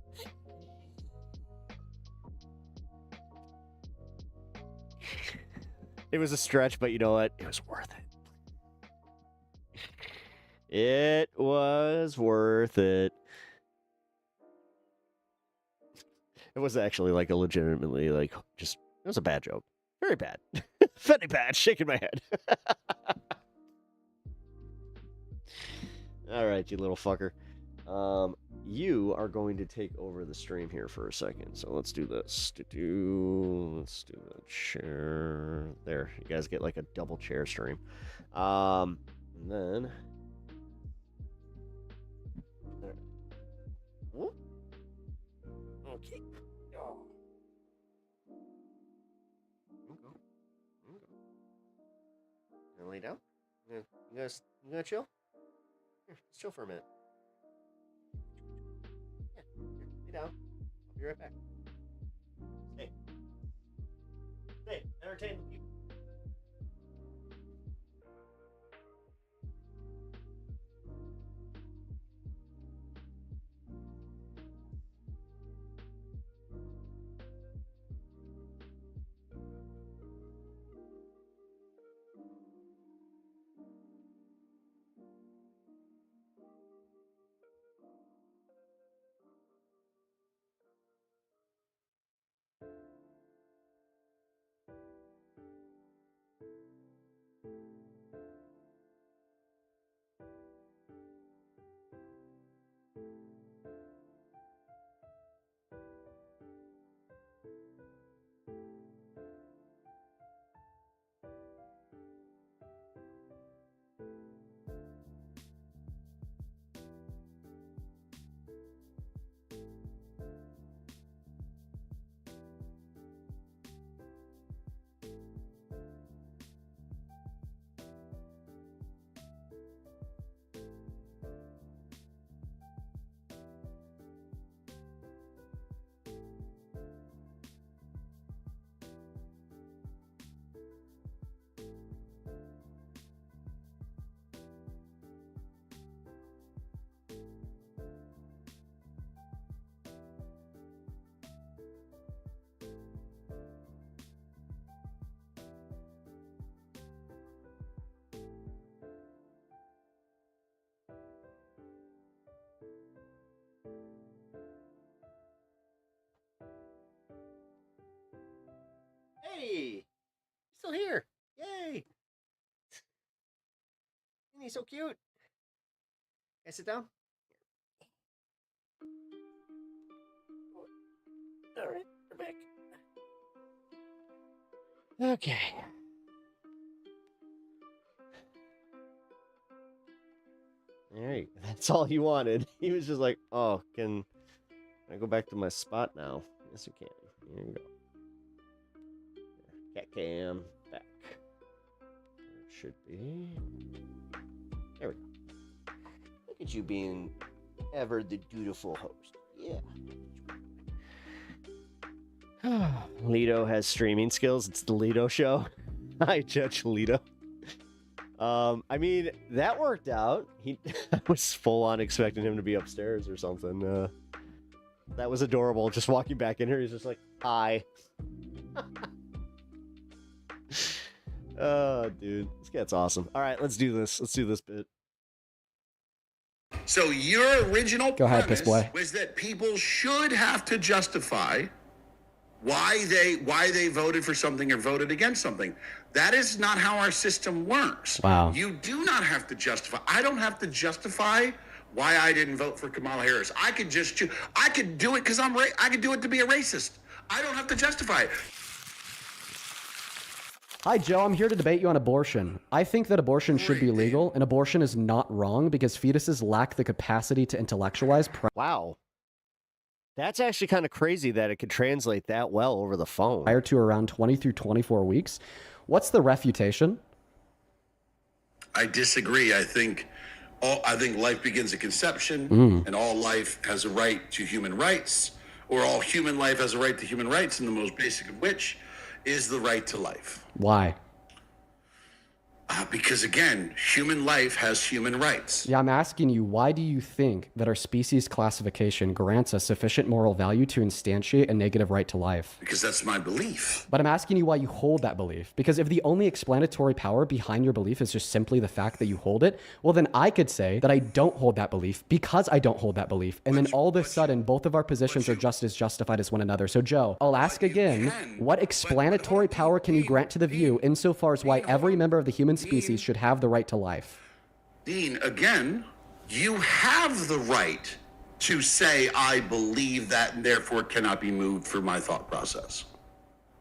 It was a stretch, but you know what? It was worth it. It was worth it. It was actually like a legitimately it was a bad joke. Very bad. Very bad. Shaking my head. All right, you little fucker. You are going to take over the stream here for a second. So let's do this. Let's do the chair. There, you guys get like a double chair stream. And then there. Whoop. Okay. Gonna lay down? You gonna chill? Here, let's chill for a minute. Yeah, here, lay down. I'll be right back. Stay, entertain the people. Hey, still here. Yay. Isn't he so cute? Can I sit down? All right, we're back. Okay. All right, that's all he wanted. He was just like, oh, can I go back to my spot now? Yes, you can. Here you go. Cat cam back. should be. There we go. Look at you being ever the dutiful host. Yeah. Lido has streaming skills. It's the Lido show. Hi, Judge Lido. I mean, that worked out. I was full on expecting him to be upstairs or something. That was adorable. Just walking back in here, he's just like, hi. Oh, dude. This cat's awesome. All right, let's do this. Let's do this bit. So your original premise was that people should have to justify why they voted for something or voted against something. That is not how our system works. Wow. You do not have to justify. I don't have to justify why I didn't vote for Kamala Harris. I could just choose. I could do it because I could do it to be a racist. I don't have to justify it. Hi, Joe. I'm here to debate you on abortion. I think that abortion should be legal, and abortion is not wrong because fetuses lack the capacity to intellectualize. Wow. That's actually kind of crazy that it could translate that well over the phone. Prior to around 20 through 24 weeks. What's the refutation? I disagree. I think life begins at conception, and all life has a right to human rights, or all human life has a right to human rights, and the most basic of which is the right to life. Why? Because again, human life has human rights. Yeah, I'm asking you, why do you think that our species classification grants us sufficient moral value to instantiate a negative right to life? Because that's my belief. But I'm asking you why you hold that belief. Because if the only explanatory power behind your belief is just simply the fact that you hold it, well, then I could say that I don't hold that belief because I don't hold that belief. And then all of a sudden, both of our positions are just as justified as one another. So, Joe, I'll ask again, what explanatory power can you grant to the view insofar as why every member of the human species should have the right to life? Dean, again, you have the right to say, I believe that, and therefore cannot be moved for my thought process.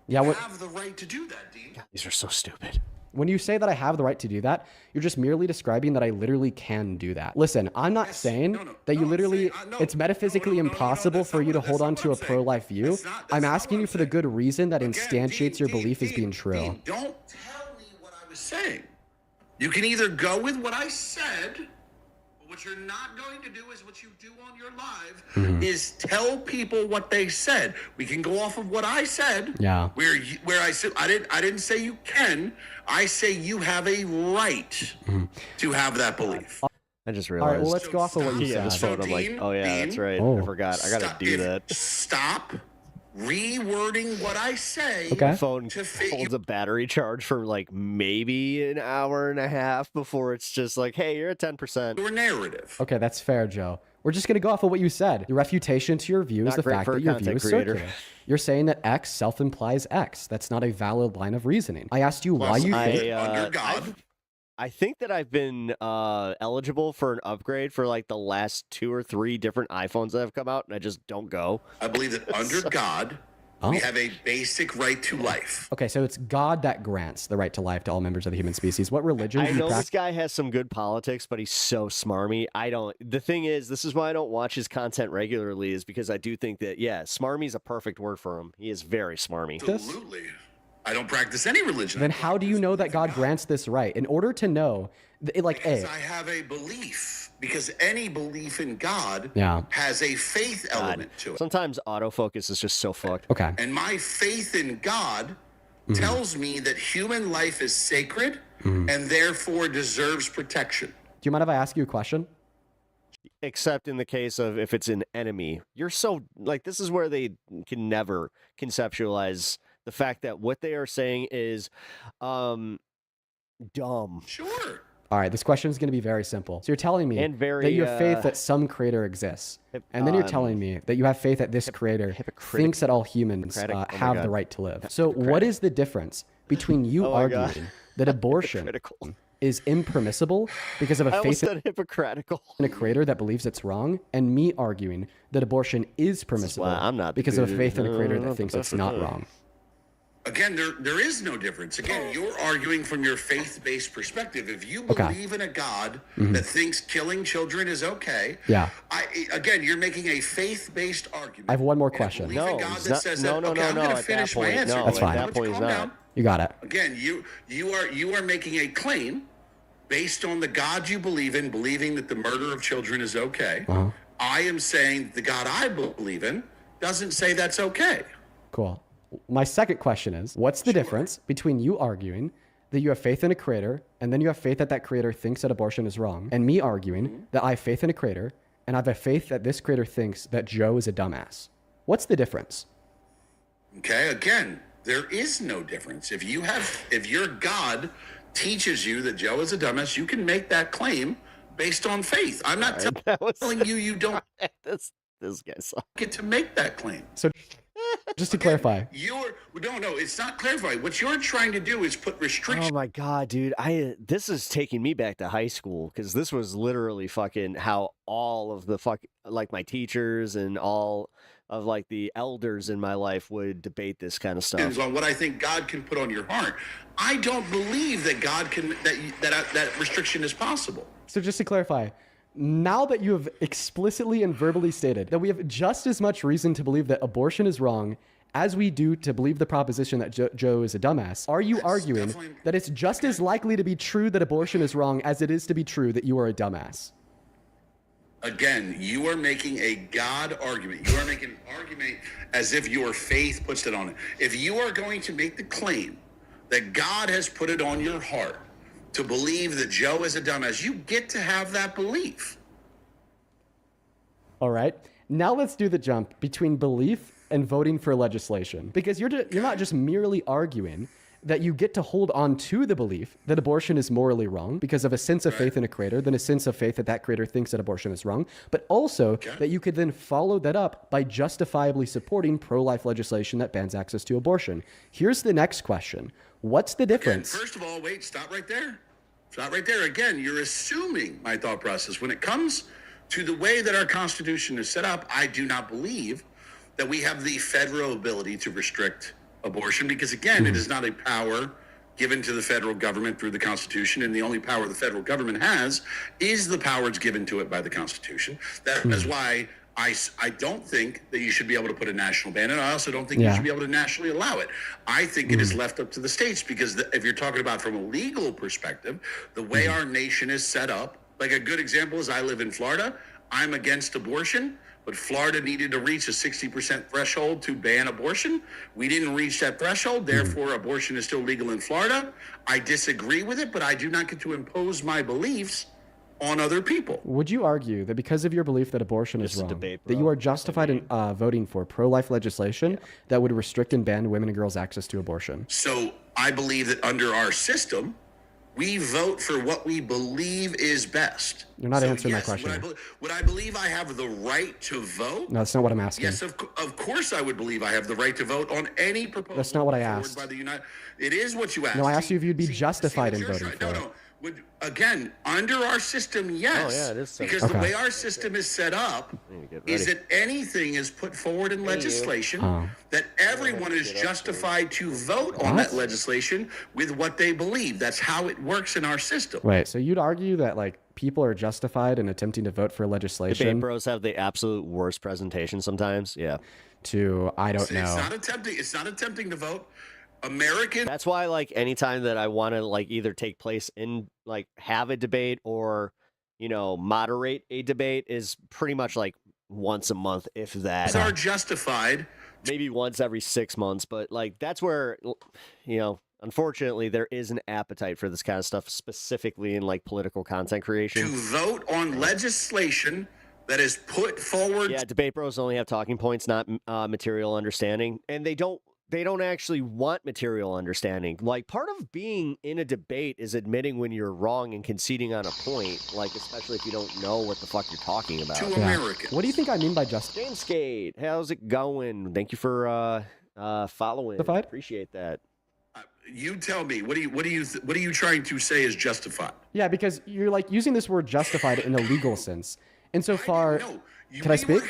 Yeah, you have the right to do that, Dean. God, these are so stupid. When you say that I have the right to do that, you're just merely describing that I literally can do that. Listen, I'm not saying that you literally, it's metaphysically impossible for you to hold on to a pro-life view. I'm asking you for the good reason that instantiates your belief as being true. Dean, don't tell me what I was saying. You can either go with what I said, but what you're not going to do is what you do on your live, is tell people what they said. We can go off of what I said. Yeah. Where I said I didn't say you can. I say you have a right to have that belief. I just All realized. right, well, let's go off of what you said. This phone, I'm like, oh yeah, that's right. I forgot. I gotta do that. Stop rewording what I say. Okay. My phone holds a battery charge for like maybe an hour and a half before it's just like, hey, you're at 10%. Your narrative. Okay, that's fair, Joe. We're just going to go off of what you said. The refutation to your view is the fact that your view is circular. You're saying that X self-implies X. That's not a valid line of reasoning. I asked you why you think... I think that I've been eligible for an upgrade for like the last 2 or 3 different iPhones that have come out, and I just don't go. I believe that under God, we have a basic right to life. Okay, so it's God that grants the right to life to all members of the human species. What religion do I you know practice? this guy has some good politics, but he's so smarmy. The thing is, this is why I don't watch his content regularly, is because I do think that, yeah, smarmy is a perfect word for him. He is very smarmy. Absolutely. I don't practice any religion. Then how do you know that God grants this right? In order to know, because I have a belief. Because any belief in God has a faith element to it. Sometimes autofocus is just so fucked. Okay. And my faith in God tells me that human life is sacred and therefore deserves protection. Do you mind if I ask you a question? Except in the case of if it's an enemy. You're so, like, this is where they can never conceptualize the fact that what they are saying is dumb. Sure. All right, this question is going to be very simple. So you're telling me that you have faith that some creator exists, and then you're telling me that you have faith that this creator thinks that all humans have the right to live. So what is the difference between you arguing that abortion is impermissible because of a faith in a creator that believes it's wrong, and me arguing that abortion is permissible because of a faith in a creator that thinks it's not wrong? Again, there is no difference. Again, you're arguing from your faith-based perspective. If you believe in a God that thinks killing children is okay, again, you're making a faith-based argument. I have one more question. No, I'm going to finish my answer. That's fine. At that point, he's not. You got it. Again, you are making a claim based on the God you believe in, believing that the murder of children is okay. I am saying the God I believe in doesn't say that's okay. Cool. My second question is, what's the difference between you arguing that you have faith in a creator and then you have faith that that creator thinks that abortion is wrong, and me arguing that I have faith in a creator and I have a faith that this creator thinks that Joe is a dumbass? What's the difference? Okay, again, there is no difference. If your God teaches you that Joe is a dumbass, you can make that claim based on faith. I'm not telling you don't this guy sucks. Get to make that claim. So just to clarify. No, it's not clarifying. What you're trying to do is put restrictions. Oh my God, dude. This is taking me back to high school, because this was literally fucking how all of the like my teachers and all of like the elders in my life would debate this kind of stuff. On what I think God can put on your heart. I don't believe that God can, that restriction is possible. So just to clarify, now that you have explicitly and verbally stated that we have just as much reason to believe that abortion is wrong as we do to believe the proposition that Joe is a dumbass, are you arguing that it's just as likely to be true that abortion is wrong as it is to be true that you are a dumbass? Again, you are making a God argument. You are making an argument as if your faith puts it on it. If you are going to make the claim that God has put it on your heart to believe that Joe is a dumbass, you get to have that belief. All right. Now let's do the jump between belief and voting for legislation, because you're not just merely arguing that you get to hold on to the belief that abortion is morally wrong because of a sense of faith in a creator, then a sense of faith that that creator thinks that abortion is wrong, but also that you could then follow that up by justifiably supporting pro-life legislation that bans access to abortion. Here's the next question. What's the difference? Again, first of all, wait, stop right there. Stop right there. Again, you're assuming my thought process. When it comes to the way that our Constitution is set up, I do not believe that we have the federal ability to restrict abortion, because again, it is not a power given to the federal government through the Constitution, and the only power the federal government has is the powers given to it by the Constitution. That is why I don't think that you should be able to put a national ban, and I also don't think you should be able to nationally allow it. I think it is left up to the states, because if you're talking about from a legal perspective, the way our nation is set up, like a good example is I live in Florida. I'm against abortion, but Florida needed to reach a 60% threshold to ban abortion. We didn't reach that threshold, therefore abortion is still legal in Florida. I disagree with it, but I do not get to impose my beliefs on other people. Would you argue that because of your belief that abortion is wrong, that you are justified in voting for pro-life legislation that would restrict and ban women and girls' access to abortion? So I believe that under our system, we vote for what we believe is best. You're not answering my question. Would I believe I have the right to vote? No, that's not what I'm asking. Yes, of course I would believe I have the right to vote on any proposal. That's not what I asked. By the it is what you asked. No, I asked you if you'd be justified in voting for it. Again, under our system, yes. Oh, yeah, it is. Because the way our system is set up is that anything is put forward in legislation that everyone is justified to vote on that legislation with what they believe. That's how it works in our system. Wait, so you'd argue that like people are justified in attempting to vote for legislation? Debate bros have the absolute worst presentation sometimes. Yeah. I don't know. It's not attempting to vote. That's why, like, anytime that I want to, like, either take place in, like, have a debate or, you know, moderate a debate is pretty much like once a month, if that. Are justified. Maybe once every 6 months, but, like, that's where, you know, unfortunately, there is an appetite for this kind of stuff, specifically in, like, political content creation. To vote on legislation that is put forward. Yeah, debate bros only have talking points, not material understanding, and they don't actually want material understanding. Like, part of being in a debate is admitting when you're wrong and conceding on a point, like, especially if you don't know what the fuck you're talking about. To Americans. What do you think I mean by just? James Skate, how's it going? Thank you for following. Justified? Appreciate that. You tell me, what are you trying to say is justified? Yeah, because you're like using this word justified in a legal sense. Insofar, Can I speak?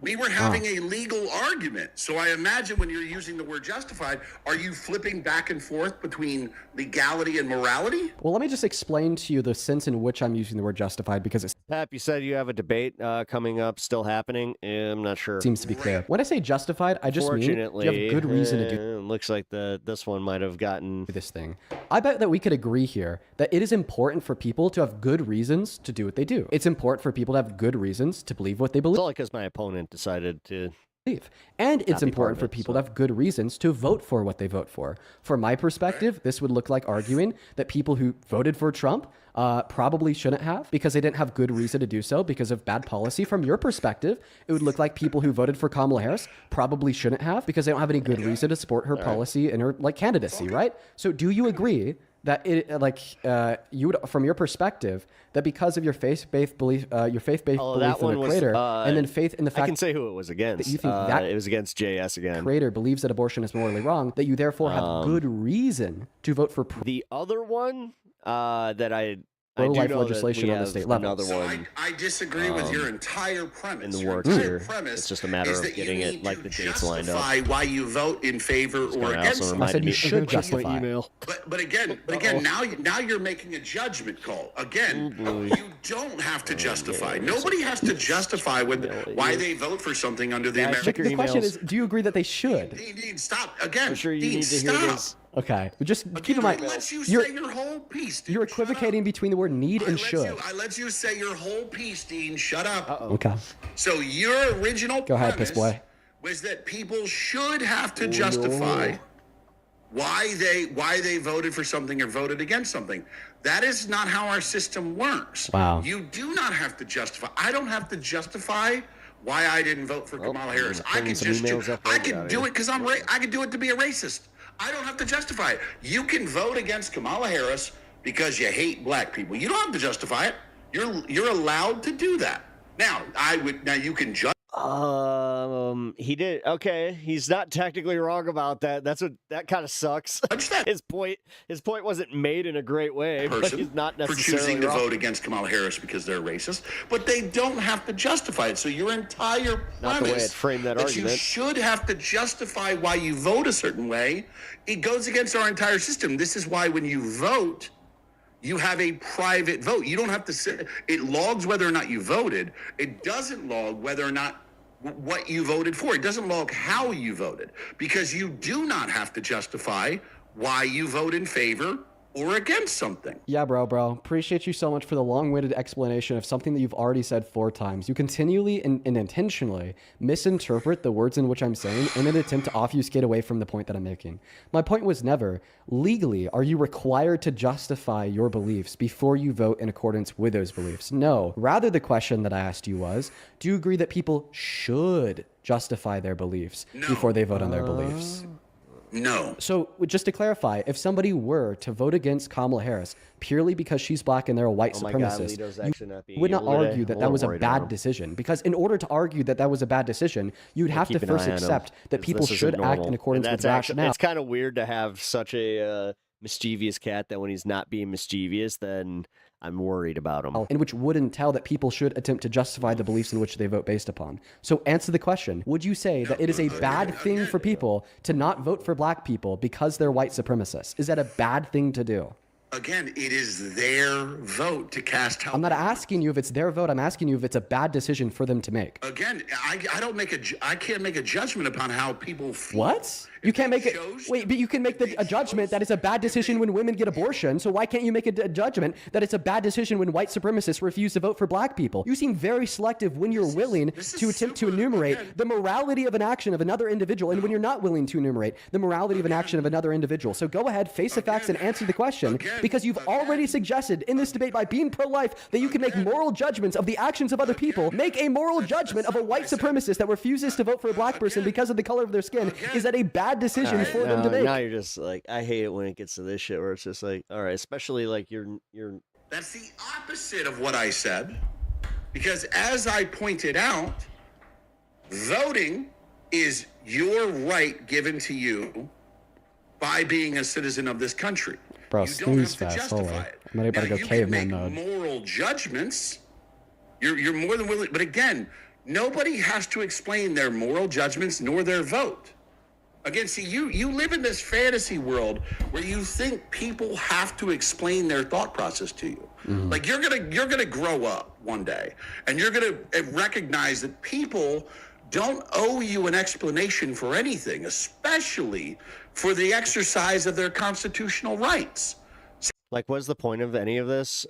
We were having a legal argument. So I imagine when you're using the word justified, are you flipping back and forth between legality and morality? Well, let me just explain to you the sense in which I'm using the word justified, because it Pep, you said you have a debate coming up, still happening. I'm not sure. seems to be clear. When I say justified, I just mean you have good reason to do looks like this one might have gotten this thing. I bet that we could agree here that it is important for people to have good reasons to do what they do. It's important for people to have good reasons to believe what they believe. It's only because my opponent decided to leave. And it's important for people to have good reasons to vote for what they vote for. From my perspective, this would look like arguing that people who voted for Trump probably shouldn't have, because they didn't have good reason to do so because of bad policy. From your perspective, it would look like people who voted for Kamala Harris probably shouldn't have because they don't have any good reason to support her policy and her candidacy, right? So do you agree that you would, from your perspective, that because of your faith-based belief, belief in the creator, and then faith in the fact I can say who it was against. That you think that it was against JS again. Creator believes that abortion is morally wrong, that you therefore have good reason to vote for the other one that I pro-life legislation on the state level. Another one. I disagree with your entire premise. In the works here. It's just a matter of getting it like the dates lined up. Why you vote in favor or against something. I said you should justify. But again, now you're making a judgment call. Again, you don't have to justify. Nobody has to justify why they vote for something under the American. The question is, do you agree that they should? Dean, stop again. I'm sure you Dean, need to hear this. Okay, just keep in mind, you're say your whole piece. You're equivocating between the word need and should. I let you say your whole piece, Dean. Shut up. Okay. So your original Go ahead, piss boy. Was that people should have to justify why they voted for something or voted against something. That is not how our system works. Wow. You do not have to justify. I don't have to justify why I didn't vote for Kamala Harris. I can do it because I can do it to be a racist. I don't have to justify it. You can vote against Kamala Harris because you hate black people. You don't have to justify it. You're allowed to do that. Now you can judge. He did. Okay, he's not technically wrong about that. That kind of sucks. His point wasn't made in a great way, but he's not necessarily for choosing wrong. To vote against Kamala Harris because they're racist, but they don't have to justify it. So your entire premise, not the way it framed that argument, you should have to justify why you vote a certain way. It goes against our entire system. This is why when you vote, you have a private vote. You don't have to sit. It logs whether or not you voted. It doesn't log whether or not what you voted for. It doesn't log how you voted, because you do not have to justify why you vote in favor or against something. Yeah, bro. Appreciate you so much for the long-winded explanation of something that you've already said 4 times. You continually and intentionally misinterpret the words in which I'm saying in an attempt to obfuscate away from the point that I'm making. My point was never, legally, are you required to justify your beliefs before you vote in accordance with those beliefs? No. Rather, the question that I asked you was, do you agree that people should justify their beliefs before they vote on their beliefs? No. So just to clarify, if somebody were to vote against Kamala Harris purely because she's black and they're a white supremacist, you would not argue that that was a bad decision. Because in order to argue that that was a bad decision, you'd have to first accept that people should act in accordance with rationale. It's kind of weird to have such a mischievous cat that when he's not being mischievous, then I'm worried about him. And which would entail that people should attempt to justify the beliefs in which they vote based upon. So answer the question. Would you say that it is a bad thing for people to not vote for black people because they're white supremacists? Is that a bad thing to do? Again, it is their vote to cast. I'm not asking you if it's their vote. I'm asking you if it's a bad decision for them to make. Again, I can't make a judgment upon how people feel. What? You can't make it. Wait, but you can make a judgment that it's a bad decision when women get abortion. So why can't you make a judgment that it's a bad decision when white supremacists refuse to vote for black people? You seem very selective when you're willing to attempt to enumerate the morality of an action of another individual, and when you're not willing to enumerate the morality of an action of another individual. So go ahead, face the facts, and answer the question, because you've already suggested in this debate by being pro-life that you can make moral judgments of the actions of other people. Make a moral judgment of a white supremacist that refuses to vote for a black person because of the color of their skin. Is that a bad decision for them to make? Now you're just like, I hate it when it gets to this shit where it's just like, all right, especially like you're. That's the opposite of what I said, because as I pointed out, voting is your right given to you by being a citizen of this country. Bro, snooze fast. Hold on. I'm about to go caveman mode. Moral judgments. You're more than willing, but again, Nobody has to explain their moral judgments nor their vote. Again, see, you live in this fantasy world where you think people have to explain their thought process to you. Like you're gonna grow up one day and you're gonna recognize that people don't owe you an explanation for anything, especially for the exercise of their constitutional rights. Like, what's the point of any of this?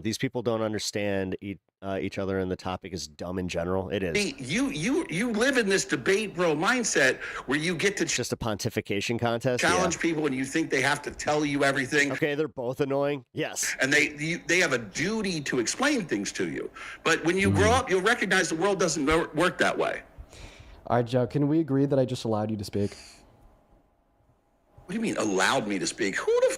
These people don't understand each other, and the topic is dumb in general. It is. You live in this debate, bro, mindset where you get to just a pontification contest. Challenge people, and you think they have to tell you everything. Okay, they're both annoying. Yes, and they have a duty to explain things to you. But when you grow up, you'll recognize the world doesn't work that way. All right, Joe. Can we agree that I just allowed you to speak? What do you mean allowed me to speak? Who the?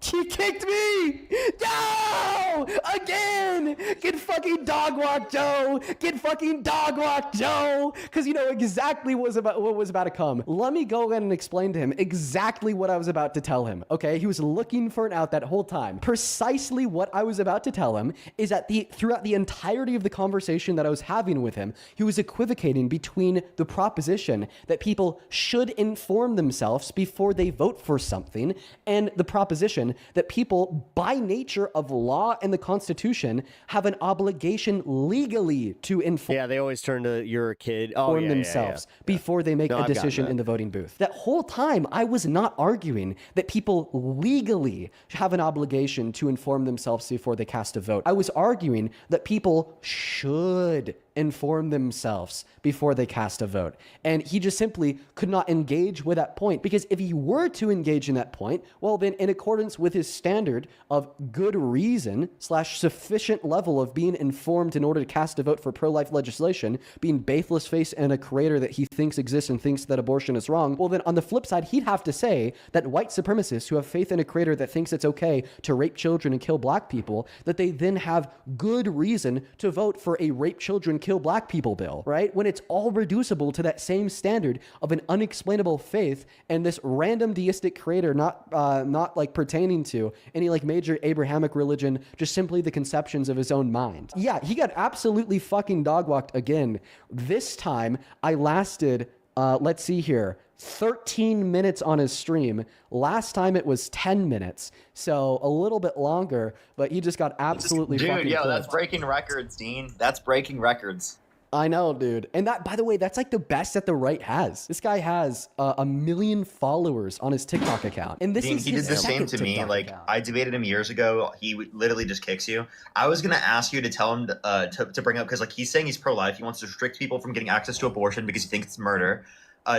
He kicked me! No! Again! Get fucking dog walk, Joe! Get fucking dog walk, Joe! Because you know exactly what was about to come. Let me go ahead and explain to him exactly what I was about to tell him, okay? He was looking for an out that whole time. Precisely what I was about to tell him is that throughout the entirety of the conversation that I was having with him, he was equivocating between the proposition that people should inform themselves before they vote for something and the proposition that people, by nature of law and the Constitution, have an obligation legally to inform. Yeah, they always turn to you're a kid. Themselves before they make a decision in the voting booth. That whole time, I was not arguing that people legally have an obligation to inform themselves before they cast a vote. I was arguing that people should inform themselves before they cast a vote. And he just simply could not engage with that point, because if he were to engage in that point, well, then in accordance with his standard of good reason / sufficient level of being informed in order to cast a vote for pro-life legislation, being bathless face and a creator that he thinks exists and thinks that abortion is wrong, well, then on the flip side, he'd have to say that white supremacists who have faith in a creator that thinks it's okay to rape children and kill black people, that they then have good reason to vote for a rape children, kill black people bill, right? When it's all reducible to that same standard of an unexplainable faith and this random deistic creator not like pertaining to any like major Abrahamic religion, just simply the conceptions of his own mind. Yeah, he got absolutely fucking dog walked again. This time I lasted, let's see here, 13 minutes on his stream. Last time it was 10 minutes, so a little bit longer, but he just got absolutely fucking yo, clipped. that's breaking records, Dean. That's breaking records. I know, dude. And that, by the way, that's like the best that the right has. This guy has 1 million followers on his TikTok account. And this Dean, is he did the same to me. Like, I debated him years ago. He literally just kicks you. I was going to ask you to tell him to bring up, because like he's saying he's pro-life. He wants to restrict people from getting access to abortion because he thinks it's murder.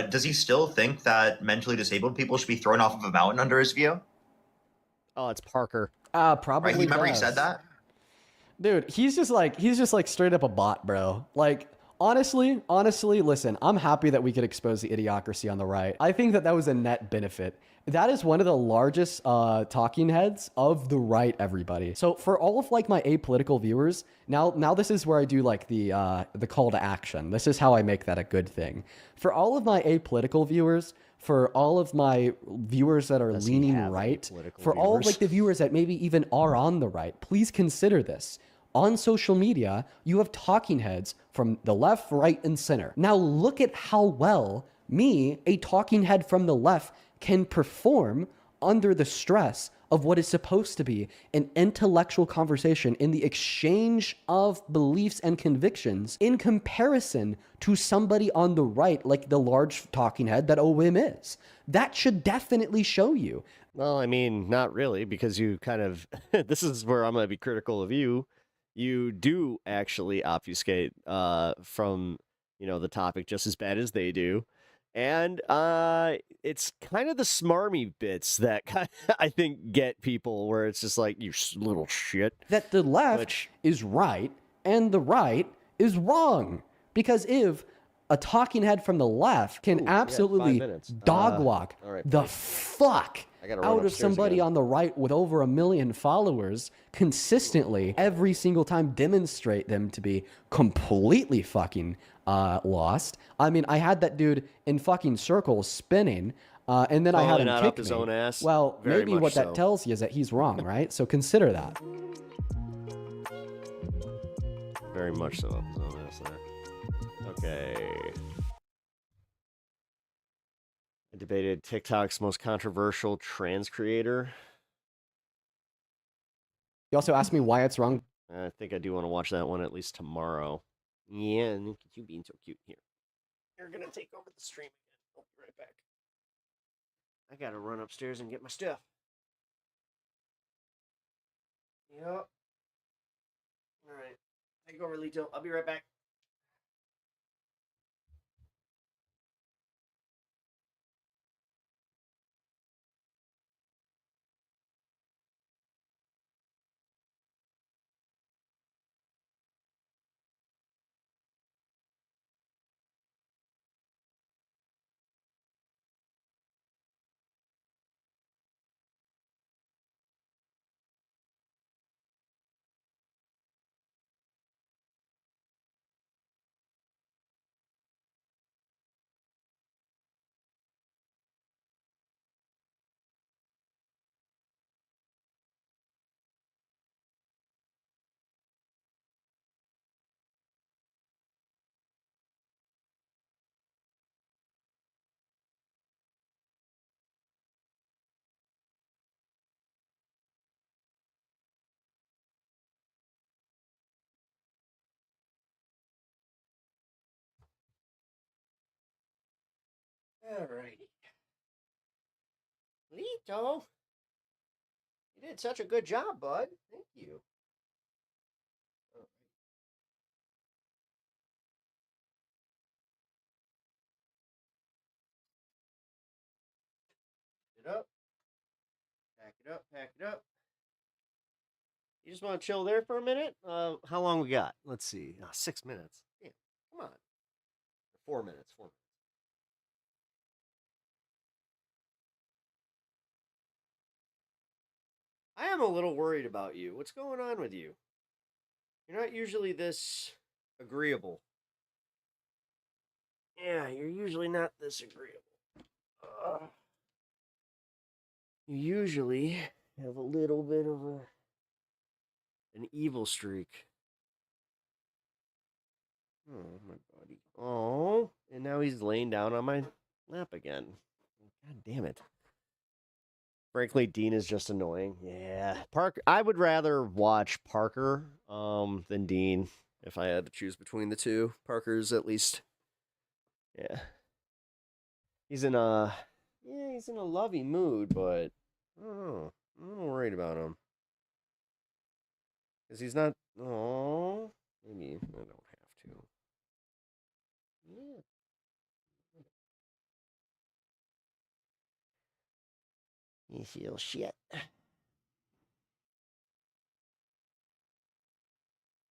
Does he still think that mentally disabled people should be thrown off of a mountain under his view? Oh, it's Parker. Probably. Right, remember he said that? Dude, he's just like straight up a bot, bro. Like, honestly, listen, I'm happy that we could expose the idiocracy on the right. I think that was a net benefit. That is one of the largest talking heads of the right, everybody. So for all of like my apolitical viewers, now this is where I do like the call to action. This is how I make that a good thing. For all of my apolitical viewers, for all of my viewers that are leaning right, for all of like the viewers that maybe even are on the right, please consider this. On social media, you have talking heads from the left, right, and center. Now look at how well me, a talking head from the left, can perform under the stress of what is supposed to be an intellectual conversation in the exchange of beliefs and convictions in comparison to somebody on the right, like the large talking head that OWIM is. That should definitely show you. Well, I mean, not really, because you kind of, this is where I'm going to be critical of you. You do actually obfuscate from, the topic just as bad as they do. And it's kind of the smarmy bits that I think get people, where it's just like, you little shit. That the left is right and the right is wrong. Because if a talking head from the left can absolutely dog walk the fuck out of somebody on the right with over 1 million followers consistently every single time, demonstrate them to be completely fucking lost. I mean, I had that dude in fucking circles spinning, and then I had him kick his me. Own ass. Well, maybe what that tells you is that he's wrong, right? So consider that. very much so up his own ass there. Okay. I debated TikTok's most controversial trans creator. You also asked me why it's wrong. I think I do want to watch that one at least tomorrow. Yeah, and look at you being so cute. Here. You're going to take over the stream again. I'll be right back. I got to run upstairs and get my stuff. Yep. All right. Take over, Lito. I'll be right back. Alrighty. Lito, you did such a good job, bud. Thank you. It up. Pack it up, pack it up. You just want to chill there for a minute? How long we got? Let's see. 6 minutes. Yeah, come on. 4 minutes, 4 minutes. I am a little worried about you. What's going on with you? You're not usually this agreeable. Yeah, you're usually not this agreeable. You usually have a little bit of an evil streak. Oh, my buddy. Oh, and now he's laying down on my lap again. God damn it. Frankly, Dean is just annoying. Yeah. Parker. I would rather watch Parker than Dean if I had to choose between the two. Parker's at least, yeah. He's in a lovey mood, but I don't know. I'm a little worried about him. Because he's not, oh, maybe I don't have to. Yeah. You feel shit.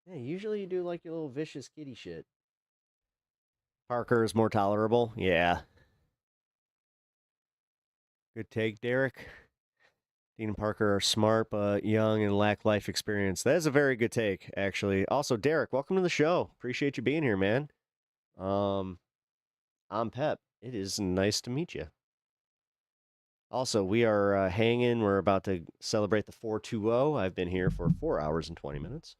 Yeah, usually you do like your little vicious kitty shit. Parker is more tolerable. Yeah. Good take, Derek. Dean and Parker are smart, but young and lack life experience. That is a very good take, actually. Also, Derek, welcome to the show. Appreciate you being here, man. I'm Pep. It is nice to meet you. Also, we are hanging. We're about to celebrate the 420. I've been here for 4 hours and 20 minutes.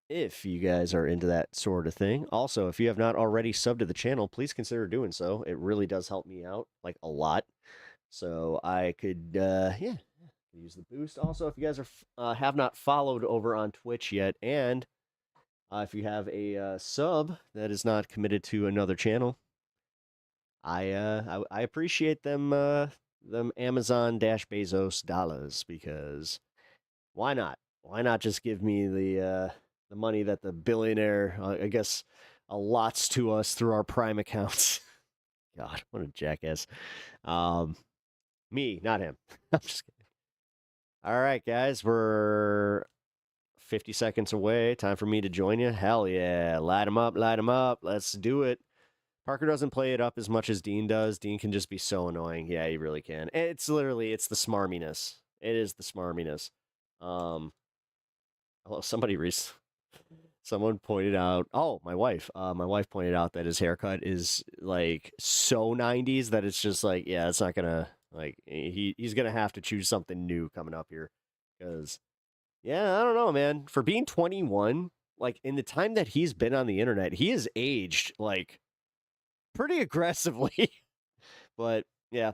If you guys are into that sort of thing. Also, if you have not already subbed to the channel, please consider doing so. It really does help me out, like, a lot. So I could, use the boost. Also, if you guys are have not followed over on Twitch yet, and if you have a sub that is not committed to another channel, I appreciate them Amazon Bezos dollars, because why not? Why not just give me the money that the billionaire, I guess, allots to us through our Prime accounts? God, what a jackass. Me, not him. I'm just kidding. All right, guys, we're 50 seconds away. Time for me to join you. Hell yeah. Light him up, light him up. Let's do it. Parker doesn't play it up as much as Dean does. Dean can just be so annoying. Yeah, he really can. It's literally, it's the smarminess. It is the smarminess. Someone pointed out, my wife pointed out that his haircut is like so 90s that it's just like, yeah, it's not gonna, like, he's gonna have to choose something new coming up here, because Yeah, I don't know, man. For being 21, like in the time that he's been on the internet, he has aged like pretty aggressively. But yeah,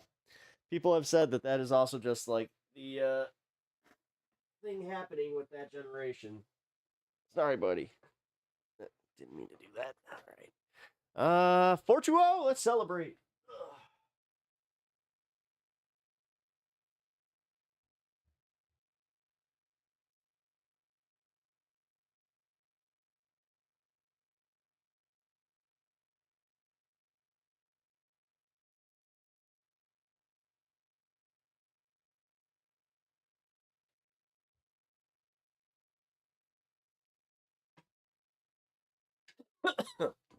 people have said that that is also just like the thing happening with that generation. Sorry, buddy. Didn't mean to do that. All right. 420, let's celebrate.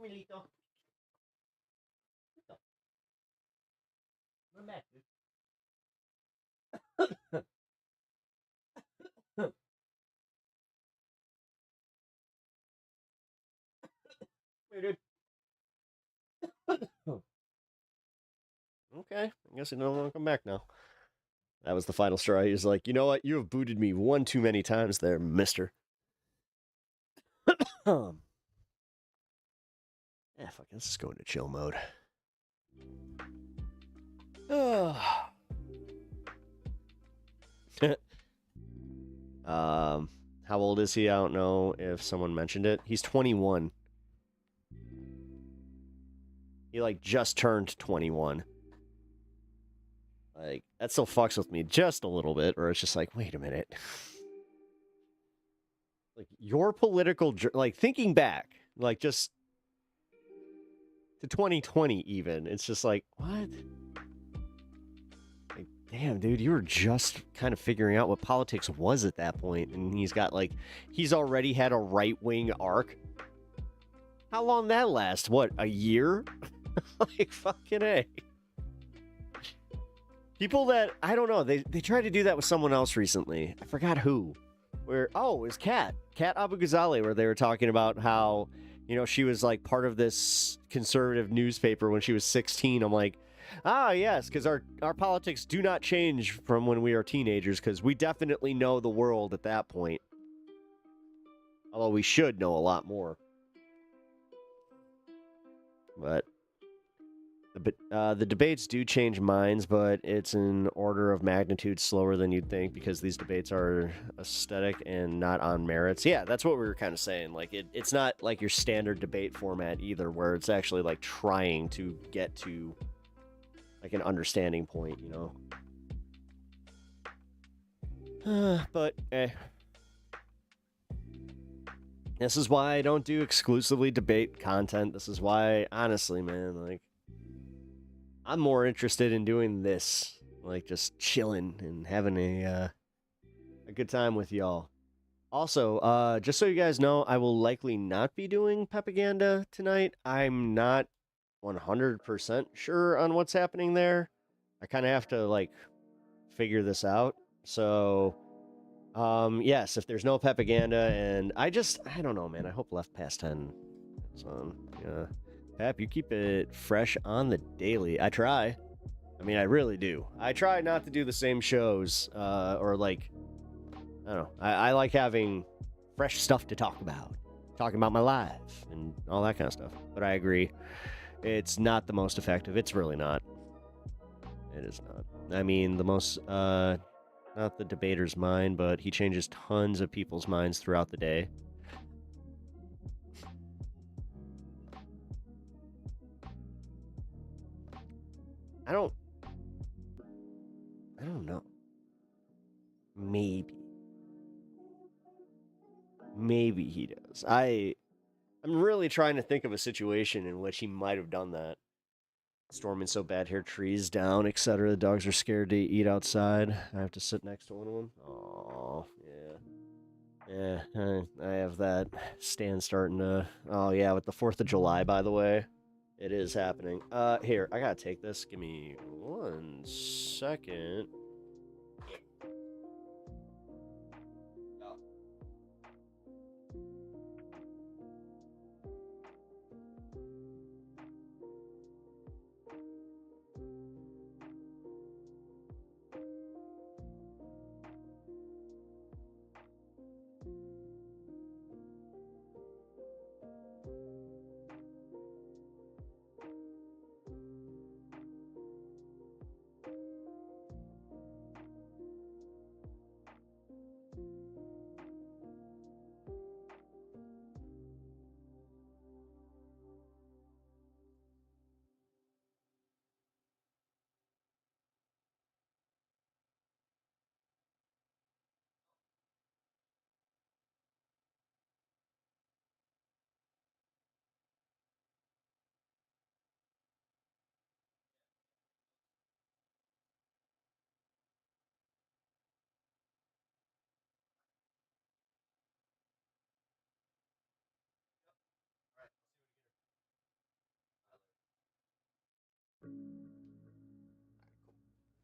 Milito. We're back, dude. Hey, dude. Okay, I guess he don't want to come back now. That was the final straw. He was like, you know what? You have booted me one too many times there, mister. Yeah, fuck, let's just go into chill mode. How old is he? I don't know if someone mentioned it. He's 21. He, like, just turned 21. Like, that still fucks with me just a little bit, or it's just like, wait a minute. Like, your political... Like, thinking back, like, just... to 2020, even. It's just like, what? Like, damn, dude, you were just kind of figuring out what politics was at that point, and he's got, like... He's already had a right-wing arc. How long that last? What, a year? Like, fucking A. People that, I don't know, they tried to do that with someone else recently. I forgot who. Where, oh, it was Kat Abu Ghazali, where they were talking about how, you know, she was like part of this conservative newspaper when she was 16. I'm like, ah, yes, because our politics do not change from when we are teenagers, because we definitely know the world at that point. Although we should know a lot more. But the debates do change minds, but it's an order of magnitude slower than you'd think, because these debates are aesthetic and not on merits. Yeah, that's what we were kind of saying. Like, it's not like your standard debate format either, where it's actually like trying to get to like an understanding point, you know? But this is why I don't do exclusively debate content. This is why, honestly, man, like, I'm more interested in doing this, like just chilling and having a good time with y'all. Also, just so you guys know, I will likely not be doing Pepaganda tonight. I'm not 100% sure on what's happening there. I kind of have to like figure this out. So, yes, if there's no Pepaganda, and I don't know, man. I hope Left Past 10 is on. Yeah. Pep, you keep it fresh on the daily. I try. I mean, I really do. I try not to do the same shows, or like, I don't know. I like having fresh stuff to talk about. Talking about my life and all that kind of stuff. But I agree. It's not the most effective. It's really not. It is not. I mean, the most, not the debater's mind, but he changes tons of people's minds throughout the day. I don't know. Maybe he does. I'm really trying to think of a situation in which he might have done that. Storming so bad here, trees down, etc. The dogs are scared to eat outside. I have to sit next to one of them. Oh, yeah. Yeah, I have that stand starting to... Oh, yeah, with the 4th of July, by the way. It is happening. Here, I gotta take this. Give me 1 second.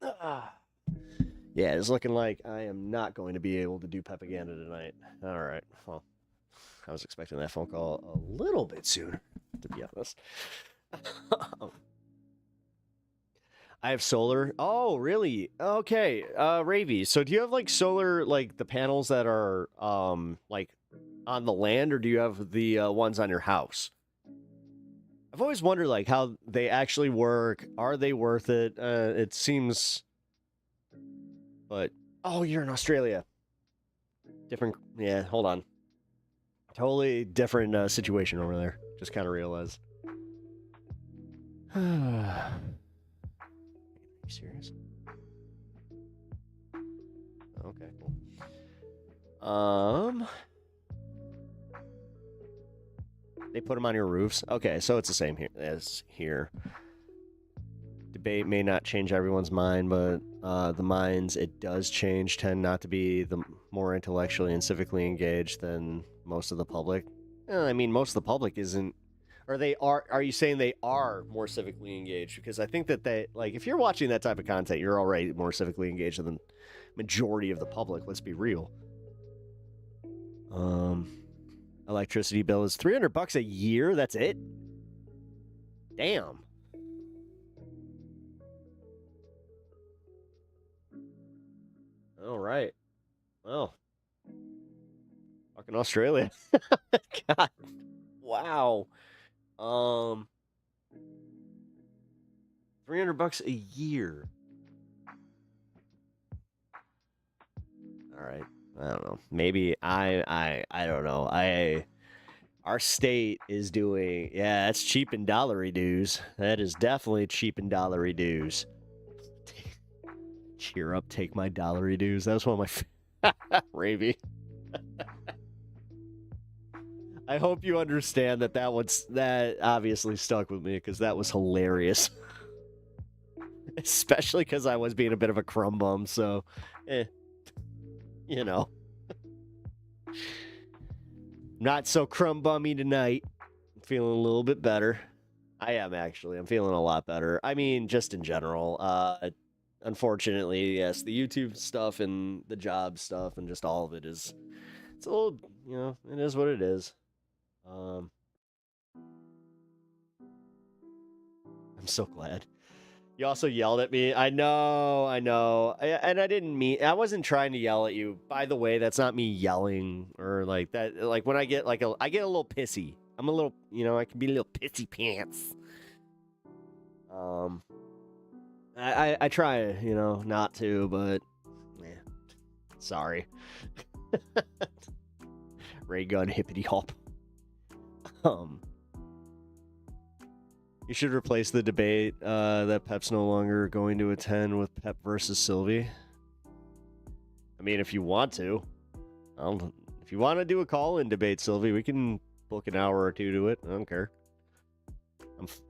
Yeah, it's looking like I am not going to be able to do Pepaganda tonight. All right. Well, I was expecting that phone call a little bit sooner, to be honest. I have solar. Oh, really? Okay. Ravy, so do you have like solar, like the panels that are like on the land, or do you have the ones on your house? I've always wondered like how they actually work. Are they worth it? It seems, but oh, you're in Australia. Different. Yeah, hold on. Totally different situation over there. Just kind of realized. Are you serious? Okay, cool. They put them on your roofs. Okay, so it's the same here as here. Debate may not change everyone's mind, but the minds it does change tend not to be the more intellectually and civically engaged than most of the public. I mean, most of the public isn't. Or they are. Are you saying they are more civically engaged? Because I think that they, like, if you're watching that type of content, you're already more civically engaged than the majority of the public. Let's be real. Electricity bill is $300 a year. That's it. Damn. All right. Well, fucking Australia. God. Wow. $300 a year. All right. I don't know. Maybe I don't know. Our state is doing, yeah, that's cheap and dollary dues. That is definitely cheap and dollary dues. Cheer up, take my dollary dues. That was one of my Ravy. I hope you understand that that obviously stuck with me because that was hilarious. Especially because I was being a bit of a crumb bum, so you know. Not so crumb bummy tonight. I'm feeling a little bit better. I am actually. I'm feeling a lot better. I mean, just in general. Unfortunately, yes, the YouTube stuff and the job stuff and just all of it is, it's a little, you know, it is what it is. I'm so glad. You also yelled at me. I know. And I didn't mean, I wasn't trying to yell at you. By the way, that's not me yelling or like that. Like when I get like I get a little pissy. I'm a little, you know, I can be a little pissy pants. I try, you know, not to, but yeah. Sorry. Ray gun hippity hop. You should replace the debate that Pep's no longer going to attend with Pep versus Sylvie. I mean, if you want to. If you want to do a call-in debate, Sylvie, we can book an hour or two to it. I don't care.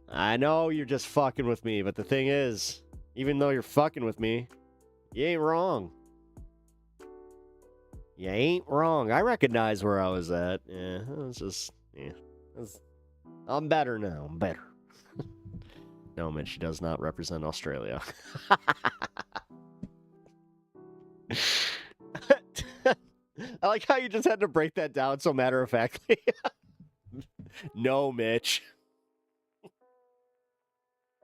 I know you're just fucking with me, but the thing is, even though you're fucking with me, you ain't wrong. You ain't wrong. I recognize where I was at. Yeah, it's just, yeah. I'm better now. I'm better. No, Mitch, she does not represent Australia. I like how you just had to break that down so matter-of-factly. No, Mitch.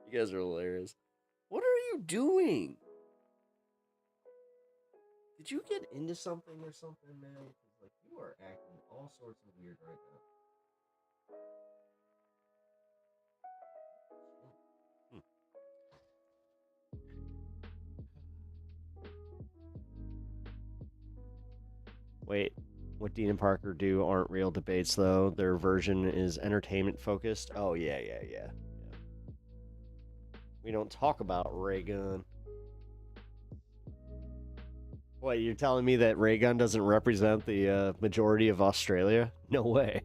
You guys are hilarious. What are you doing? Did you get into something or something, man? Like, you are acting all sorts of weird right now. Wait, what Dean and Parker do aren't real debates, though. Their version is entertainment-focused. Oh, yeah. We don't talk about Ray Gun. What, you're telling me that Ray Gun doesn't represent the majority of Australia? No way.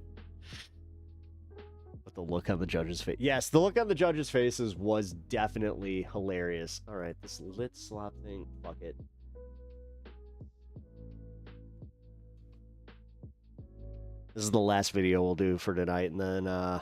But the look on the judge's face. Yes, the look on the judge's faces was definitely hilarious. All right, this lit slop thing, fuck it. This is the last video we'll do for tonight, and then I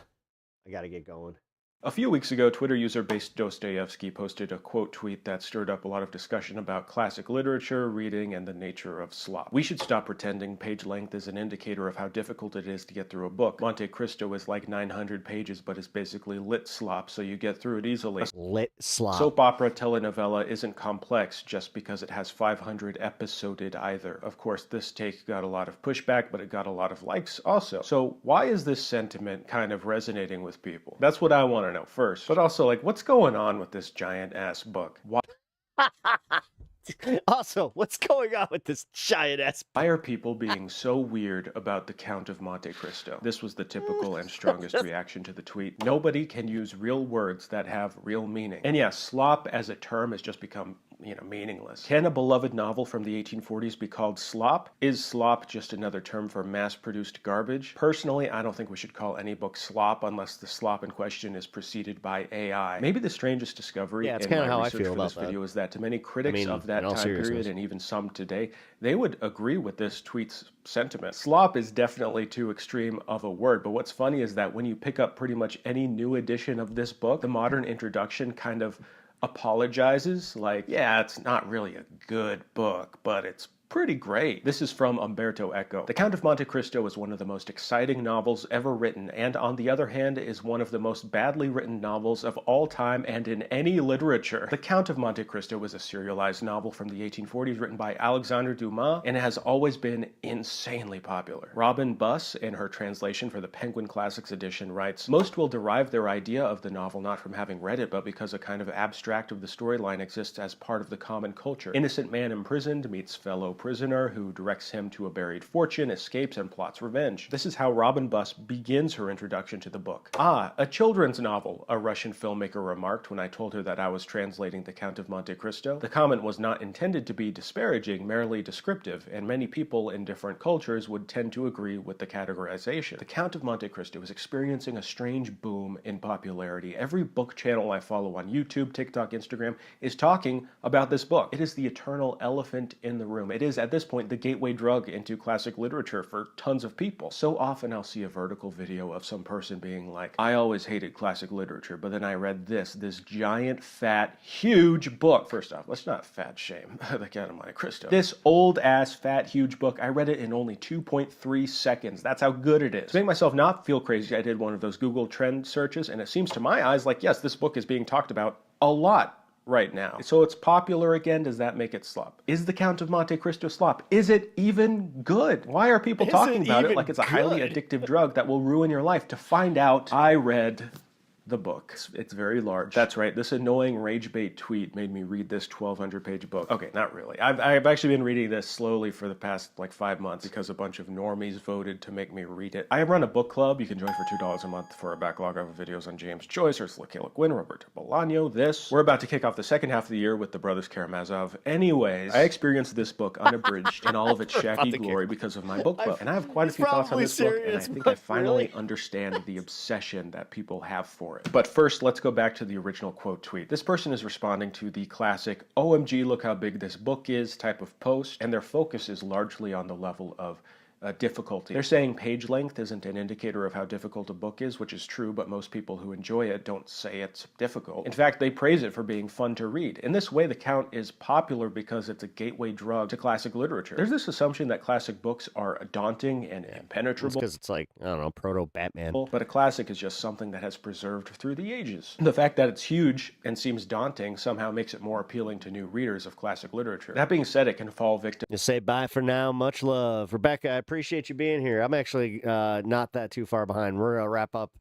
gotta get going. A few weeks ago, Twitter user Based Dostoevsky posted a quote tweet that stirred up a lot of discussion about classic literature, reading, and the nature of slop. We should stop pretending page length is an indicator of how difficult it is to get through a book. Monte Cristo is like 900 pages, but is basically lit slop, so you get through it easily. Lit slop. Soap opera telenovela isn't complex just because it has 500 episoded either. Of course, this take got a lot of pushback, but it got a lot of likes also. So why is this sentiment kind of resonating with people? That's what I want to know first. But also, like, what's going on with this giant ass book? Why? Also, what's going on with this giant ass? Why are people being so weird about the Count of Monte Cristo? This was the typical and strongest reaction to the tweet. Nobody can use real words that have real meaning. And yeah, slop as a term has just become, meaningless. Can a beloved novel from the 1840s be called slop? Is slop just another term for mass-produced garbage? Personally, I don't think we should call any book slop unless the slop in question is preceded by AI. Maybe the strangest discovery in my research for this video is that to many critics of that time period and even some today, they would agree with this tweet's sentiment. Slop is definitely too extreme of a word, but what's funny is that when you pick up pretty much any new edition of this book, the modern introduction kind of apologizes, like, yeah, it's not really a good book, but it's pretty great. This is from Umberto Eco. The Count of Monte Cristo is one of the most exciting novels ever written, and on the other hand is one of the most badly written novels of all time and in any literature. The Count of Monte Cristo was a serialized novel from the 1840s written by Alexandre Dumas, and it has always been insanely popular. Robin Buss, in her translation for the Penguin Classics edition, writes, "Most will derive their idea of the novel not from having read it, but because a kind of abstract of the storyline exists as part of the common culture. Innocent man imprisoned meets fellow prisoner who directs him to a buried fortune, escapes, and plots revenge." This is how Robin Buss begins her introduction to the book. "Ah, a children's novel," a Russian filmmaker remarked when I told her that I was translating The Count of Monte Cristo. The comment was not intended to be disparaging, merely descriptive, and many people in different cultures would tend to agree with the categorization. The Count of Monte Cristo is experiencing a strange boom in popularity. Every book channel I follow on YouTube, TikTok, Instagram is talking about this book. It is the eternal elephant in the room. It is, at this point, the gateway drug into classic literature for tons of people. So often I'll see a vertical video of some person being like, "I always hated classic literature, but then I read this giant, fat, huge book." First off, let's not fat shame The Count of Monte Cristo. This old-ass, fat, huge book, I read it in only 2.3 seconds. That's how good it is. To make myself not feel crazy, I did one of those Google trend searches, and it seems to my eyes like, yes, this book is being talked about a lot right now. So it's popular again. Does that make it slop? Is The Count of Monte Cristo slop? Is it even good? Why are people talking about it like it's a highly addictive drug that will ruin your life? To find out, I read the book. It's very large. That's right. This annoying rage bait tweet made me read this 1,200-page book. Okay, not really. I've actually been reading this slowly for the past 5 months because a bunch of normies voted to make me read it. I run a book club. You can join for $2 a month for a backlog of videos on James Joyce, Ursula K. Le Guin, Roberto Bolaño. We're about to kick off the second half of the year with the Brothers Karamazov. Anyways, I experienced this book unabridged in all of its shaggy glory because of my book club. And I have quite a few thoughts on this book, and I think I finally understand the obsession that people have for it. But first, let's go back to the original quote tweet. This person is responding to the classic, "OMG, look how big this book is" type of post, and their focus is largely on the level of difficulty. They're saying page length isn't an indicator of how difficult a book is, which is true, but most people who enjoy it don't say it's difficult. In fact, they praise it for being fun to read. In this way, The Count is popular because it's a gateway drug to classic literature. There's this assumption that classic books are daunting and impenetrable. Because it's like, I don't know, proto-Batman. But a classic is just something that has preserved through the ages. The fact that it's huge and seems daunting somehow makes it more appealing to new readers of classic literature. That being said, it can fall victim. You say bye for now. Much love. Rebecca, I appreciate you being here. I'm actually not that too far behind. We're going to wrap up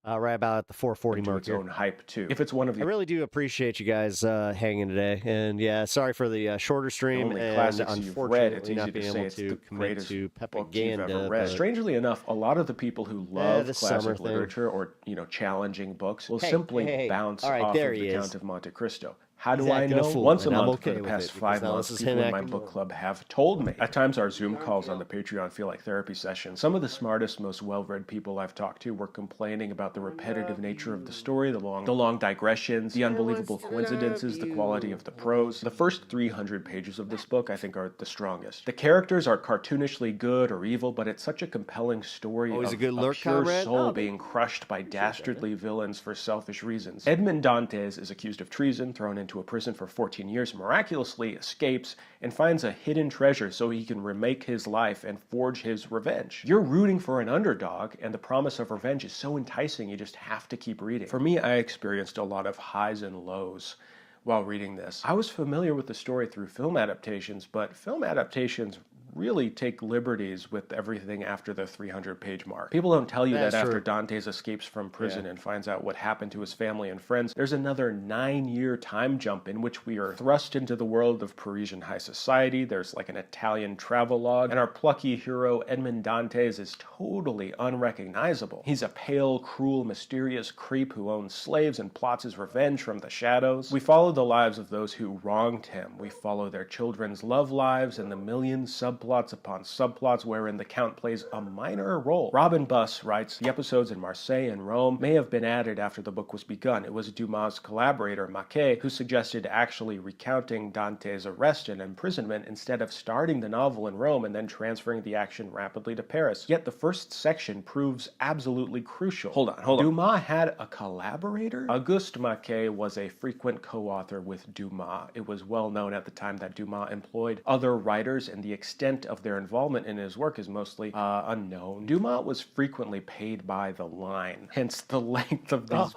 right about at the 4:40 mark here. Its own hype too. If it's one of the, I really do appreciate you guys hanging today. And yeah, sorry for the shorter stream. Only and classics you've read. It's easy not being to say able it's to the commit greatest to book you've ever Pepaganda. read. Strangely enough, a lot of the people who love classic thing. literature or challenging books will simply bounce off of The Count of Monte Cristo. How do I know? Once a month for the past 5 months, people in my book club have told me. At times, our Zoom calls on the Patreon feel like therapy sessions. Some of the smartest, most well-read people I've talked to were complaining about the repetitive nature of the story, the long digressions, the unbelievable coincidences, the quality of the prose. The first 300 pages of this book, I think, are the strongest. The characters are cartoonishly good or evil, but it's such a compelling story of a pure soul being crushed by dastardly villains for selfish reasons. Edmond Dantes is accused of treason, thrown into a prison for 14 years, miraculously escapes, and finds a hidden treasure so he can remake his life and forge his revenge. You're rooting for an underdog, and the promise of revenge is so enticing you just have to keep reading. For me, I experienced a lot of highs and lows while reading this. I was familiar with the story through film adaptations, but film adaptations really take liberties with everything after the 300-page mark. People don't tell you that after Dantes escapes from prison and finds out what happened to his family and friends, there's another 9-year time jump in which we are thrust into the world of Parisian high society. There's like an Italian travelogue, and our plucky hero Edmond Dantes is totally unrecognizable. He's a pale, cruel, mysterious creep who owns slaves and plots his revenge from the shadows. We follow the lives of those who wronged him. We follow their children's love lives and the million subplots upon subplots wherein the Count plays a minor role. Robin Buss writes, the episodes in Marseille and Rome may have been added after the book was begun. It was Dumas' collaborator, Maquet, who suggested actually recounting Dante's arrest and imprisonment instead of starting the novel in Rome and then transferring the action rapidly to Paris. Yet the first section proves absolutely crucial. Hold on. Dumas had a collaborator? Auguste Maquet was a frequent co-author with Dumas. It was well known at the time that Dumas employed other writers, and the extent of their involvement in his work is mostly unknown. Dumas was frequently paid by the line, hence the length of these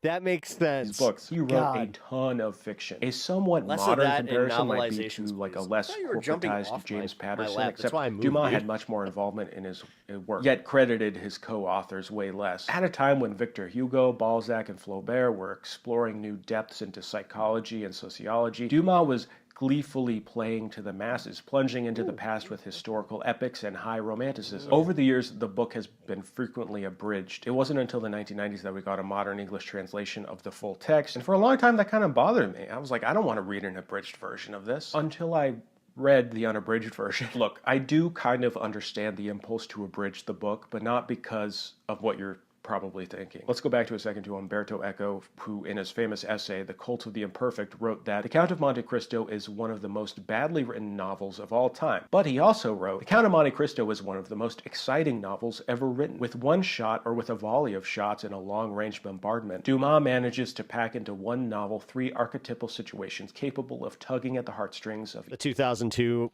that makes sense. Books. He wrote a ton of fiction. A somewhat modern comparison might be to like a less corporatized James Patterson, except Dumas had much more involvement in his work, yet credited his co-authors way less. At a time when Victor Hugo, Balzac, and Flaubert were exploring new depths into psychology and sociology, Dumas was gleefully playing to the masses, plunging into the past with historical epics and high romanticism. Over the years, the book has been frequently abridged. It wasn't until the 1990s that we got a modern English translation of the full text, and for a long time that kind of bothered me. I was like, I don't want to read an abridged version of this, until I read the unabridged version. Look, I do kind of understand the impulse to abridge the book, but not because of what you're probably thinking. Let's go back to a second to Umberto Eco, who in his famous essay, The Cult of the Imperfect, wrote that The Count of Monte Cristo is one of the most badly written novels of all time. But he also wrote, The Count of Monte Cristo is one of the most exciting novels ever written. With one shot or with a volley of shots in a long-range bombardment, Dumas manages to pack into one novel 3 archetypal situations capable of tugging at the heartstrings of... The 2002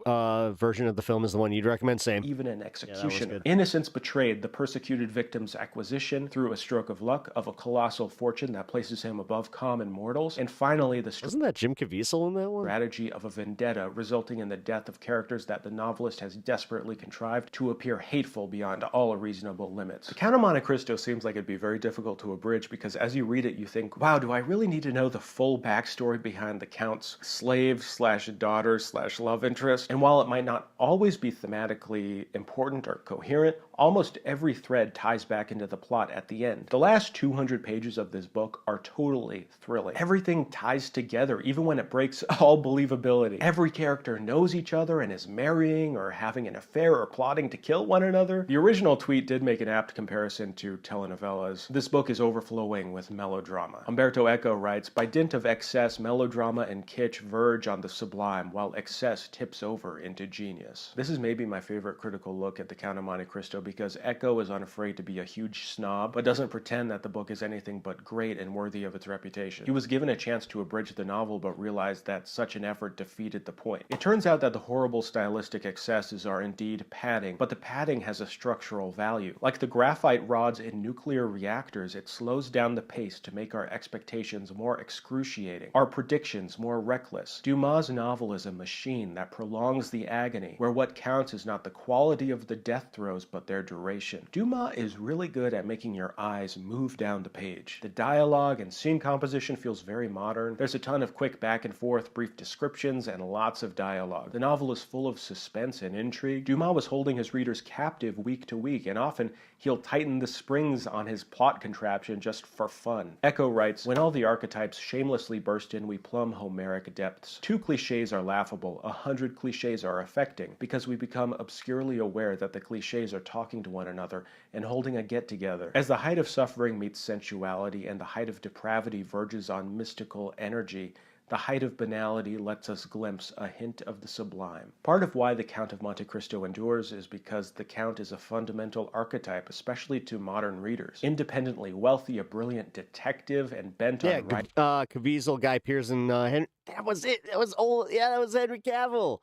version of the film is the one you'd recommend, same. Even an executioner. Innocence betrayed, the persecuted victim's acquisition through a stroke of luck of a colossal fortune that places him above common mortals, and finally Wasn't that Jim Caviezel in that one? Strategy of a vendetta resulting in the death of characters that the novelist has desperately contrived to appear hateful beyond all reasonable limits. The Count of Monte Cristo seems like it'd be very difficult to abridge because as you read it you think, wow, do I really need to know the full backstory behind the Count's slave/daughter/love interest? And while it might not always be thematically important or coherent, almost every thread ties back into the plot at the end. The last 200 pages of this book are totally thrilling. Everything ties together, even when it breaks all believability. Every character knows each other and is marrying or having an affair or plotting to kill one another. The original tweet did make an apt comparison to telenovelas. This book is overflowing with melodrama. Umberto Eco writes, by dint of excess, melodrama and kitsch verge on the sublime, while excess tips over into genius. This is maybe my favorite critical look at The Count of Monte Cristo because Eco is unafraid to be a huge snob, but doesn't pretend that the book is anything but great and worthy of its reputation. He was given a chance to abridge the novel, but realized that such an effort defeated the point. It turns out that the horrible stylistic excesses are indeed padding, but the padding has a structural value. Like the graphite rods in nuclear reactors, it slows down the pace to make our expectations more excruciating, our predictions more reckless. Dumas' novel is a machine that prolongs the agony, where what counts is not the quality of the death throes, but their their duration. Dumas is really good at making your eyes move down the page. The dialogue and scene composition feels very modern. There's a ton of quick back and forth, brief descriptions, and lots of dialogue. The novel is full of suspense and intrigue. Dumas was holding his readers captive week to week, and often he'll tighten the springs on his plot contraption just for fun. Echo writes, when all the archetypes shamelessly burst in, we plumb Homeric depths. 2 cliches are laughable, 100 cliches are affecting, because we become obscurely aware that the cliches are talking to one another and holding a get-together. As the height of suffering meets sensuality and the height of depravity verges on mystical energy, the height of banality lets us glimpse a hint of the sublime. Part of why the Count of Monte Cristo endures is because the Count is a fundamental archetype, especially to modern readers. Independently wealthy, a brilliant detective, and bent on right. Caviezel, Guy Pearson, that was it. That was old. Yeah, that was Henry Cavill.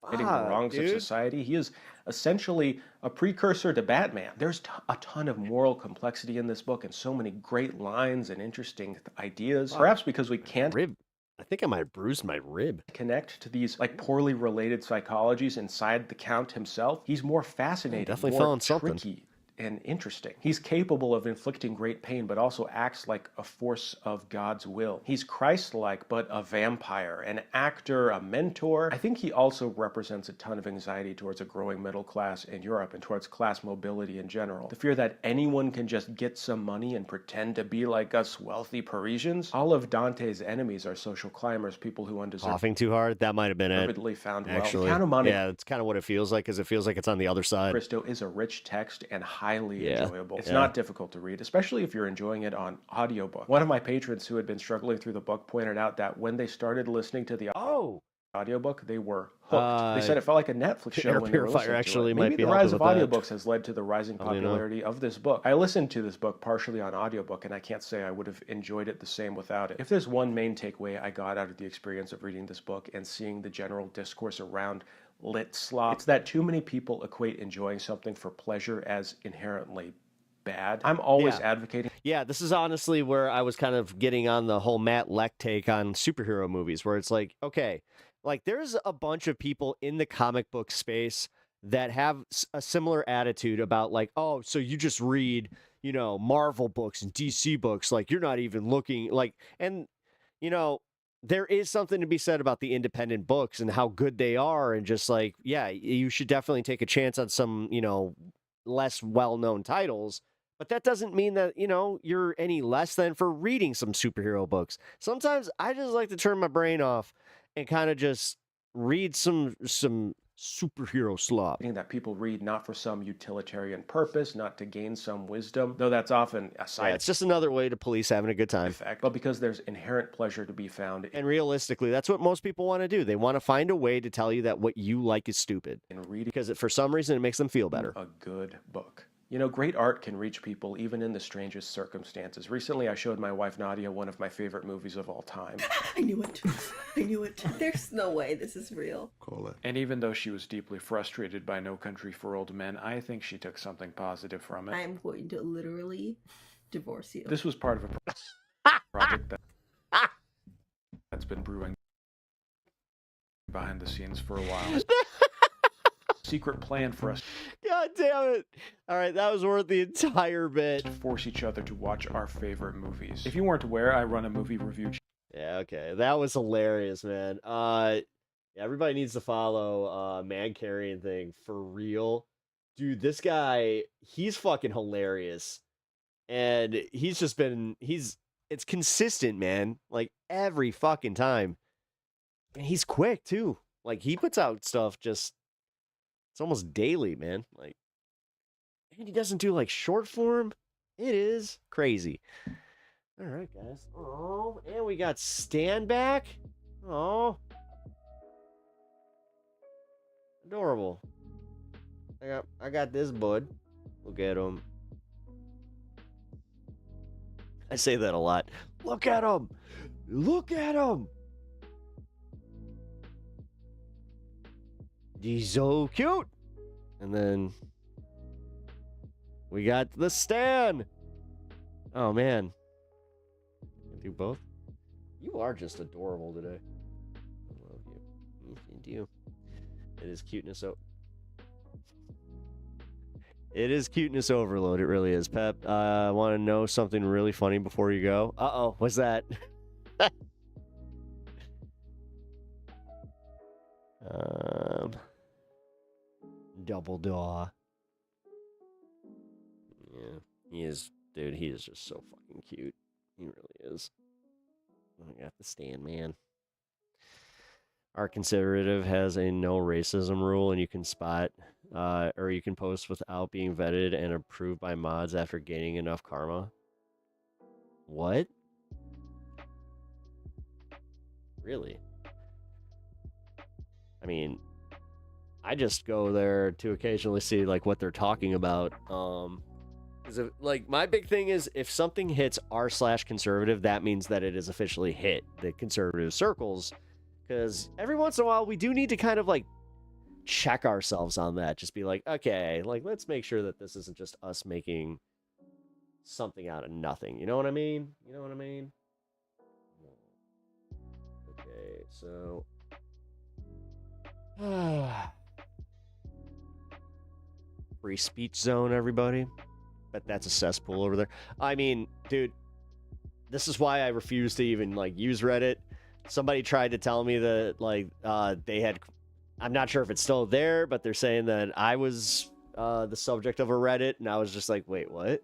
Righting the wrongs of society. He is essentially a precursor to Batman. There's a ton of moral complexity in this book and so many great lines and interesting ideas. Perhaps because we can't I think I might have bruised my rib. Connect to these like poorly related psychologies inside the Count himself. He's more fascinating, definitely more found something. tricky, and interesting. He's capable of inflicting great pain, but also acts like a force of God's will. He's Christ-like, but a vampire, an actor, a mentor. I think he also represents a ton of anxiety towards a growing middle class in Europe and towards class mobility in general. The fear that anyone can just get some money and pretend to be like us wealthy Parisians. All of Dante's enemies are social climbers, people who undeserved. Coughing too hard? That might have been it. Vividly found Actually, Count of Monte yeah, it's kind of what it feels like, because it feels like it's on the other side. Cristo is a rich text and highly enjoyable. It's not difficult to read, especially if you're enjoying it on audiobook. One of my patrons who had been struggling through the book pointed out that when they started listening to the audiobook, they were hooked. They said it felt like a Netflix show when they were listening actually to it. might Maybe be the rise of helping with that. audiobooks has led to the rising popularity of this book. I listened to this book partially on audiobook, and I can't say I would have enjoyed it the same without it. If there's one main takeaway I got out of the experience of reading this book and seeing the general discourse around lit slop, it's that too many people equate enjoying something for pleasure as inherently bad. I'm always advocating. Yeah, this is honestly where I was kind of getting on the whole Matt Leck take on superhero movies, where it's like, okay, like there's a bunch of people in the comic book space that have a similar attitude about like, oh, so you just read, you know, Marvel books and DC books, like you're not even looking like, and you know, there is something to be said about the independent books and how good they are, and just like, yeah, you should definitely take a chance on some, you know, less well-known titles. But that doesn't mean that, you know, you're any less than for reading some superhero books. Sometimes I just like to turn my brain off and kind of just read some superhero slop. That people read not for some utilitarian purpose, not to gain some wisdom, though that's often a side it's just another way to police having a good time. effect, but because there's inherent pleasure to be found. And realistically, that's what most people want to do. They want to find a way to tell you that what you like is stupid. In reading, because for some reason it makes them feel better. A good book. You know, great art can reach people even in the strangest circumstances. Recently, I showed my wife Nadia one of my favorite movies of all time. I knew it. I knew it. There's no way this is real. Call it. And even though she was deeply frustrated by No Country for Old Men, I think she took something positive from it. I'm going to literally divorce you. This was part of a project that's been brewing behind the scenes for a while. Secret plan for us. God damn it. All right, that was worth the entire bit. Force each other to watch our favorite movies. If you weren't aware, I run a movie review Yeah, okay. That was hilarious, man. Everybody needs to follow Man Carrying Thing for real. Dude, this guy, he's fucking hilarious. And he's just been it's consistent, man. Like every fucking time. And he's quick too. Like he puts out stuff just it's almost daily, man. Like, and he doesn't do like short form. It is crazy. All right, guys. Oh, and we got Stan back. Oh, adorable. I got this bud. Look at him. I say that a lot. Look at him. Look at him. He's so cute. And then we got the Stan. Oh, man. Do both? You are just adorable today. I love you. You do. It is cuteness. So It is cuteness overload. It really is. Pep, I want to know something really funny before you go. Uh-oh, what's that? Double Daw. Yeah, he is, dude. He is just so fucking cute. He really is. I got the stand, man. Our conservative has a no racism rule, and you can spot, or you can post without being vetted and approved by mods after gaining enough karma. What? Really? I mean, I just go there to occasionally see like what they're talking about. Like my big thing is if something hits r/conservative, that means that it is officially hit the conservative circles. Because every once in a while, we do need to kind of like check ourselves on that. Just be like, okay, like let's make sure that this isn't just us making something out of nothing. You know what I mean? You know what I mean? Okay, so. Free speech zone, everybody. Bet that's a cesspool over there. I mean, dude, this is why I refuse to even like use Reddit. Somebody tried to tell me that like they had, I'm not sure if it's still there, but they're saying that I was the subject of a Reddit, and I was just like, wait, what?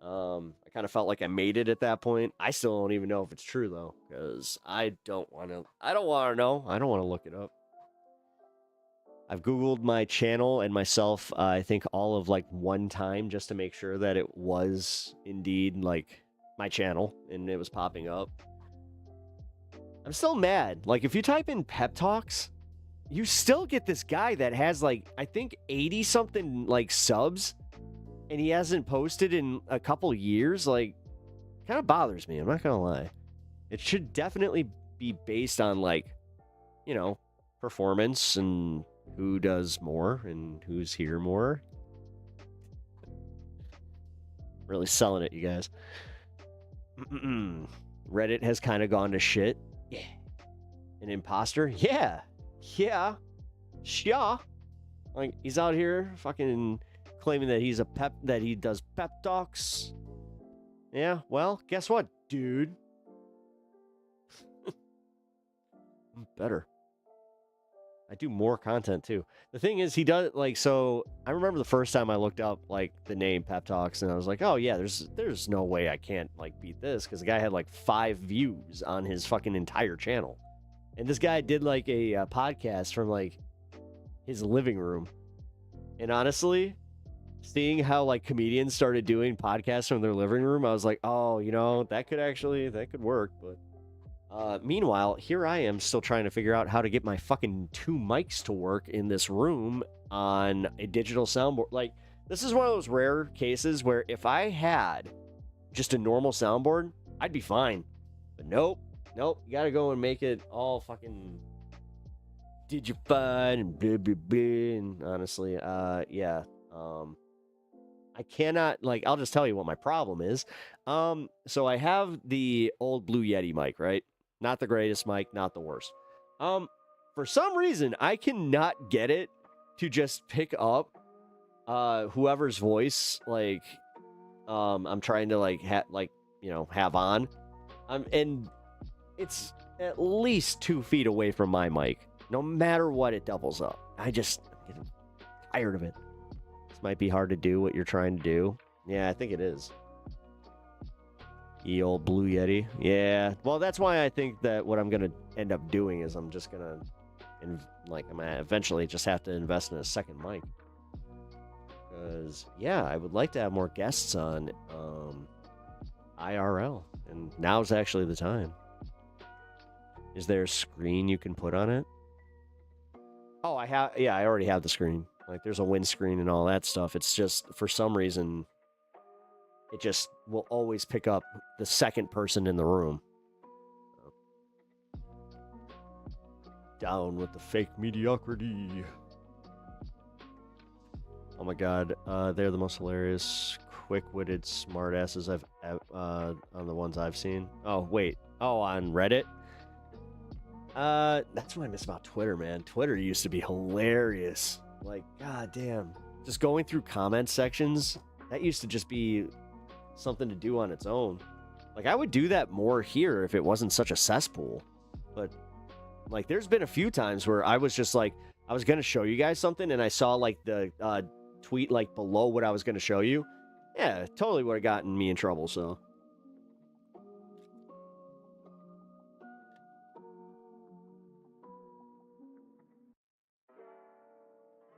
I kind of felt like I made it at that point. I still don't even know if it's true though, because I don't want to know. I don't want to look it up. I've Googled my channel and myself, I think all of like one time just to make sure that it was indeed like my channel and it was popping up. I'm still mad. Like if you type in pep talks, you still get this guy that has like, I think 80 something like subs and he hasn't posted in a couple years. Like kind of bothers me. I'm not going to lie. It should definitely be based on like, you know, performance and who does more and who's here more. Really selling it, you guys. Reddit has kind of gone to shit. Yeah. An imposter? Yeah. Yeah. Sure. Like, he's out here fucking claiming that he's that he does pep talks. Yeah, well, guess what, dude? I'm better. I do more content too. The thing is, he does like, so I remember the first time I looked up like the name Pep Talks and I was like, oh yeah, there's no way I can't like beat this, because the guy had like 5 views on his fucking entire channel. And this guy did like a podcast from like his living room. And honestly, seeing how like comedians started doing podcasts from their living room, I was like, oh, you know, that could work. But meanwhile, here I am still trying to figure out how to get my fucking 2 mics to work in this room on a digital soundboard. Like, this is one of those rare cases where if I had just a normal soundboard, I'd be fine. But nope, you gotta go and make it all fucking digified and blah, blah, blah. And honestly, yeah. I cannot, like, I'll just tell you what my problem is. So I have the old Blue Yeti mic, right? Not the greatest mic, not the worst. For some reason, I cannot get it to just pick up whoever's voice, like, I'm trying to, like, have on. And it's at least 2 feet away from my mic. No matter what, it doubles up. I'm getting tired of it. This might be hard to do what you're trying to do. Yeah, I think it is. Ye old Blue Yeti. Yeah. Well, that's why I think that what I'm going to end up doing is I'm just going to, I'm going to eventually just have to invest in a second mic. Because, yeah, I would like to have more guests on IRL. And now's actually the time. Is there a screen you can put on it? Oh, I already have the screen. Like, there's a windscreen and all that stuff. It's just, for some reason, it just will always pick up the second person in the room. Down with the fake mediocrity. Oh my god, they're the most hilarious, quick-witted smartasses on the ones I've seen. Oh, wait. Oh, on Reddit? That's what I miss about Twitter, man. Twitter used to be hilarious. Like, god damn. just going through comment sections, that used to just be something to do on its own. Like, I would do that more here if it wasn't such a cesspool. But, like, there's been a few times where I was just like, I was going to show you guys something, and I saw, like, the tweet, like, below what I was going to show you. Yeah, totally would have gotten me in trouble, so.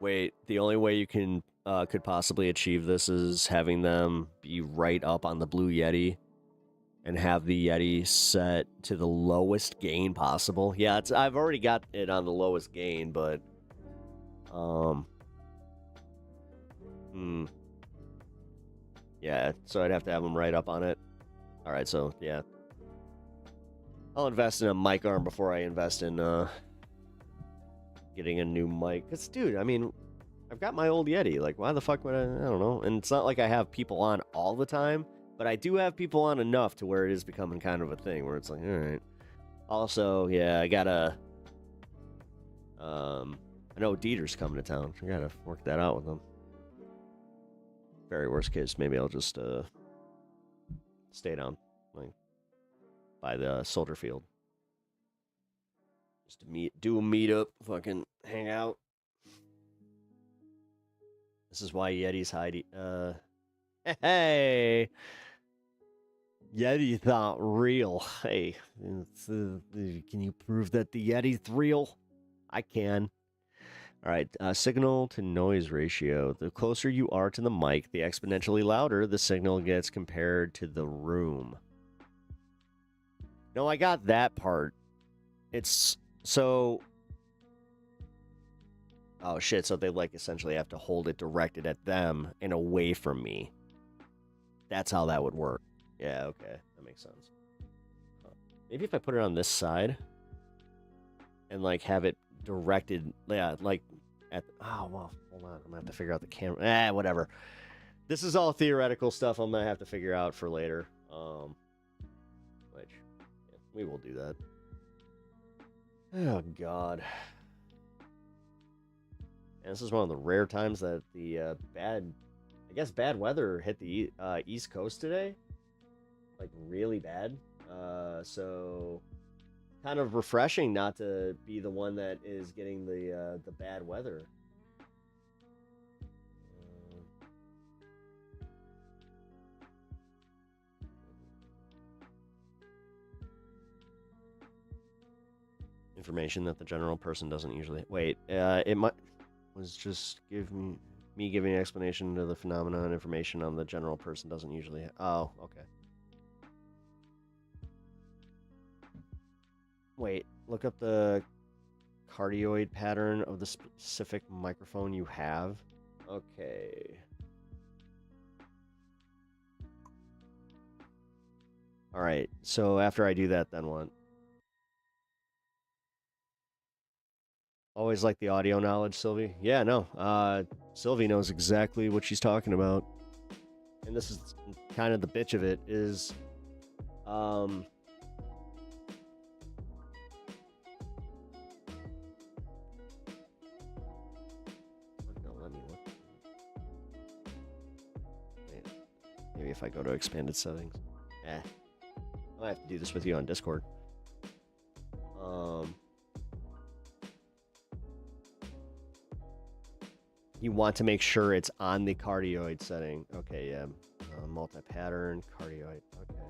Wait, the only way you can could possibly achieve this is having them be right up on the Blue Yeti and have the Yeti set to the lowest gain possible. Yeah, I've already got it on the lowest gain, but yeah, so I'd have to have them right up on it. All right, so yeah, I'll invest in a mic arm before I invest in getting a new mic. Because, dude, I mean, I've got my old Yeti. Like, why the fuck would I don't know. And it's not like I have people on all the time, but I do have people on enough to where it is becoming kind of a thing where it's like, all right. Also, yeah, I gotta, I know Dieter's coming to town. I gotta work that out with him. Very worst case, maybe I'll just stay down, like, by the soldier field. Just to do a meetup, fucking hang out. This is why Yeti's hiding. Hey, Yeti's not real. Hey, can you prove that the Yeti's real? I can. All right, signal to noise ratio. The closer you are to the mic, the exponentially louder the signal gets compared to the room. No, I got that part. It's so. Oh shit! So they like essentially have to hold it directed at them and away from me. That's how that would work. Yeah, okay, that makes sense. Maybe if I put it on this side and like have it directed, yeah, like at. Oh well, hold on. I'm gonna have to figure out the camera. Whatever. This is all theoretical stuff. I'm gonna have to figure out for later. Which yeah, we will do that. Oh God. And this is one of the rare times that the bad weather hit the East Coast today. Like, really bad. So, kind of refreshing not to be the one that is getting the bad weather. Information that the general person doesn't usually... Wait, it might... was just me giving an explanation to the phenomenon. Information on the general person doesn't usually. Oh, okay. Wait, look up the cardioid pattern of the specific microphone you have. Okay. All right. So after I do that, then what? Always like the audio knowledge, Sylvie. Yeah, no. Sylvie knows exactly what she's talking about. And this is kind of the bitch of it, is... No, let me look. Wait. Maybe if I go to expanded settings. I'll have to do this with you on Discord. You want to make sure it's on the cardioid setting. Okay, yeah. Multi-pattern, cardioid. Okay.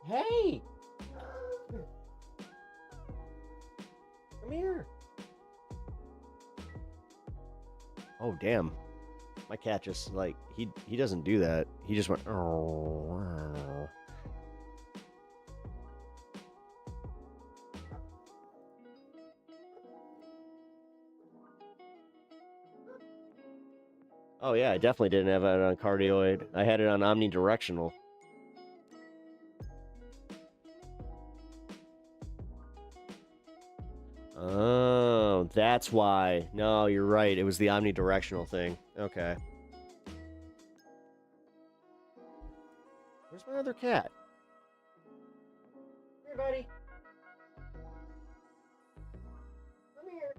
Here. Hey! Come here. Oh, damn. My cat just, like, he doesn't do that. He just went, oh. Oh, yeah, I definitely didn't have it on cardioid. I had it on omnidirectional. Oh, that's why. No, you're right. It was the omnidirectional thing. Okay. other cat. Here, buddy. Come here.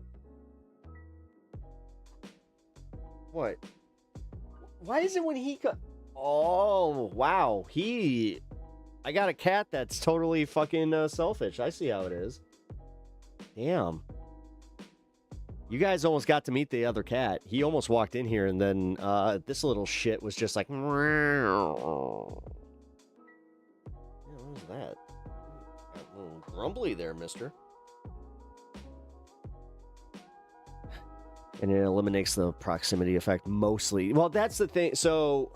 What? Why is it when he Oh, wow. I got a cat that's totally fucking selfish. I see how it is. Damn. You guys almost got to meet the other cat. He almost walked in here, and then this little shit was just like... Yeah, what was that? Got a little grumbly there, mister. And it eliminates the proximity effect mostly. Well, that's the thing. So...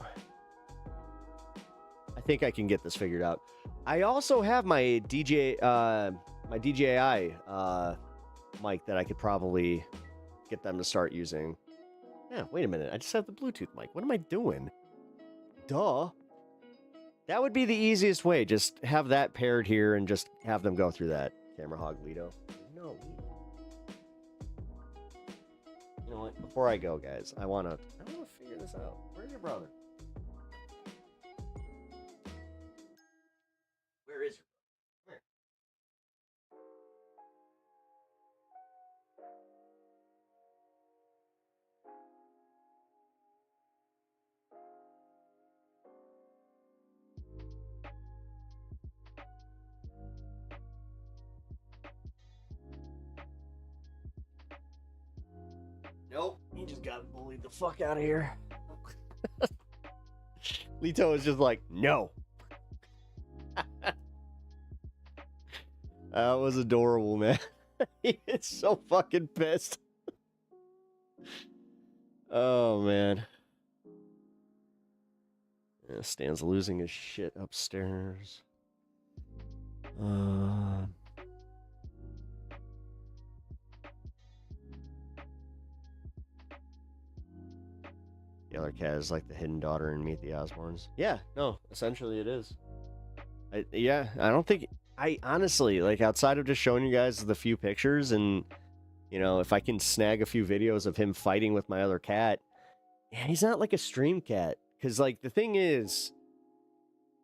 I think I can get this figured out. I also have my DJI mic that I could probably get them to start using. Yeah, wait a minute. I just have the Bluetooth mic. What am I doing? Duh. That would be the easiest way. Just have that paired here and just have them go through that. Camera hog Lido. No. You know what? Before I go, guys, I wanna figure this out. Where's your brother? Where is your brother? Nope, he just got bullied the fuck out of here. Lito is just like, no. That was adorable, man. He is so fucking pissed. Oh, man. Yeah, Stan's losing his shit upstairs. The other cat is like the hidden daughter in Meet the Osbournes. Yeah, no, essentially it is. I don't think... I honestly, like, outside of just showing you guys the few pictures and, you know, if I can snag a few videos of him fighting with my other cat, yeah, he's not like a stream cat. Because, like, the thing is,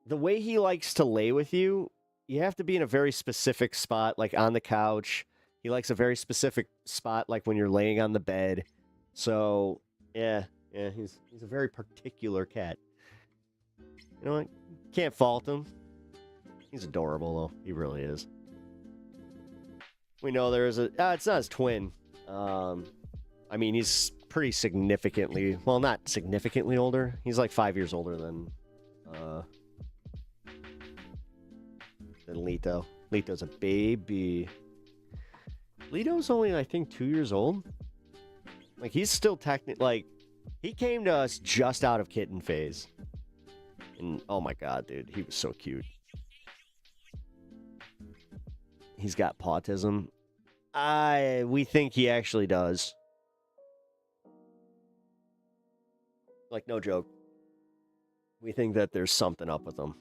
the way he likes to lay with you, you have to be in a very specific spot, like on the couch. He likes a very specific spot, like when you're laying on the bed. So, yeah, he's a very particular cat. You know what? Can't fault him. He's adorable, though. He really is. We know there is a... it's not his twin. I mean, he's pretty significantly... Well, not significantly older. He's like 5 years older than Lito. Lito's a baby. Lito's only, I think, 2 years old. Like, he's still technically... Like, he came to us just out of kitten phase. And, oh my god, dude. He was so cute. He's got pautism. We think he actually does. Like, no joke. We think that there's something up with him.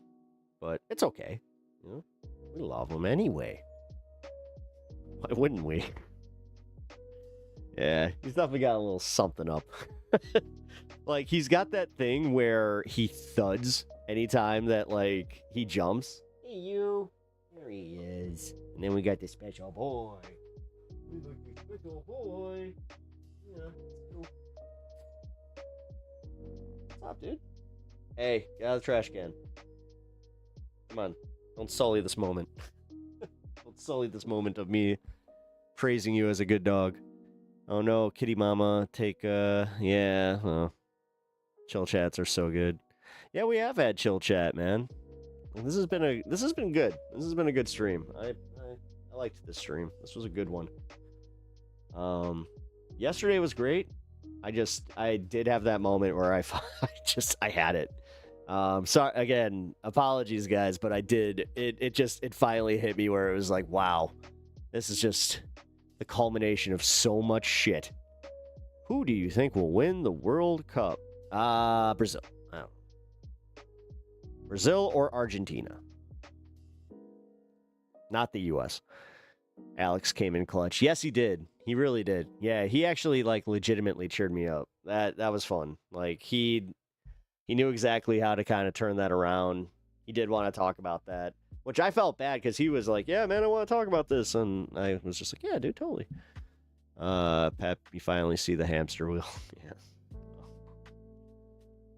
But it's okay. You know? We love him anyway. Why wouldn't we? Yeah, he's definitely got a little something up. Like, he's got that thing where he thuds anytime that, like, he jumps. Hey, you. There he is. And then we got the special boy. We got the special boy. Yeah. What's up, dude? Hey, get out of the trash can. Come on. Don't sully this moment. Don't sully this moment of me praising you as a good dog. Oh no, kitty mama, take, yeah, well, chill chats are so good. Yeah, we have had chill chat, man. This has been good. This has been a good stream. I liked this stream. This was a good one. Yesterday was great. I did have that moment where I had it. Sorry again, apologies guys, but I did. It finally hit me where it was like, wow, this is just the culmination of so much shit. Who do you think will win the World Cup? Brazil. I don't know. Brazil or Argentina? Not the U.S. Alex came in clutch. Yes, he did. He really did. Yeah, he actually, like, legitimately cheered me up. That was fun. Like, he knew exactly how to kind of turn that around. he did want to talk about that, which I felt bad because he was like, yeah, man, I want to talk about this. And I was just like, yeah, dude, totally. Pep, you finally see the hamster wheel. Yeah.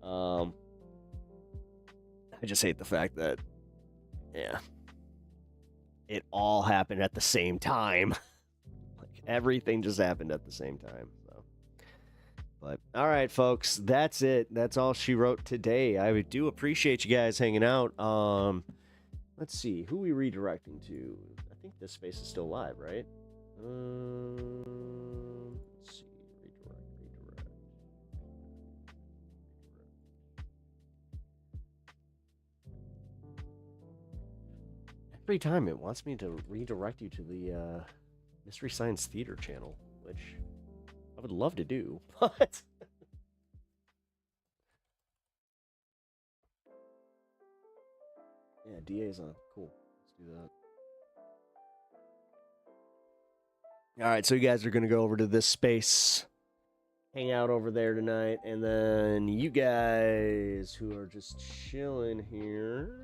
I just hate the fact that, yeah, it all happened at the same time. Like, everything just happened at the same time. So, but all right, folks, that's it. That's all she wrote today. I do appreciate you guys hanging out. Let's see, who are we redirecting to? I think this space is still live, right? Let's see, redirect. Every time it wants me to redirect you to the Mystery Science Theater channel, which I would love to do, but yeah, DA's on. Cool. Let's do that. All right, so you guys are going to go over to this space, hang out over there tonight, and then you guys who are just chilling here.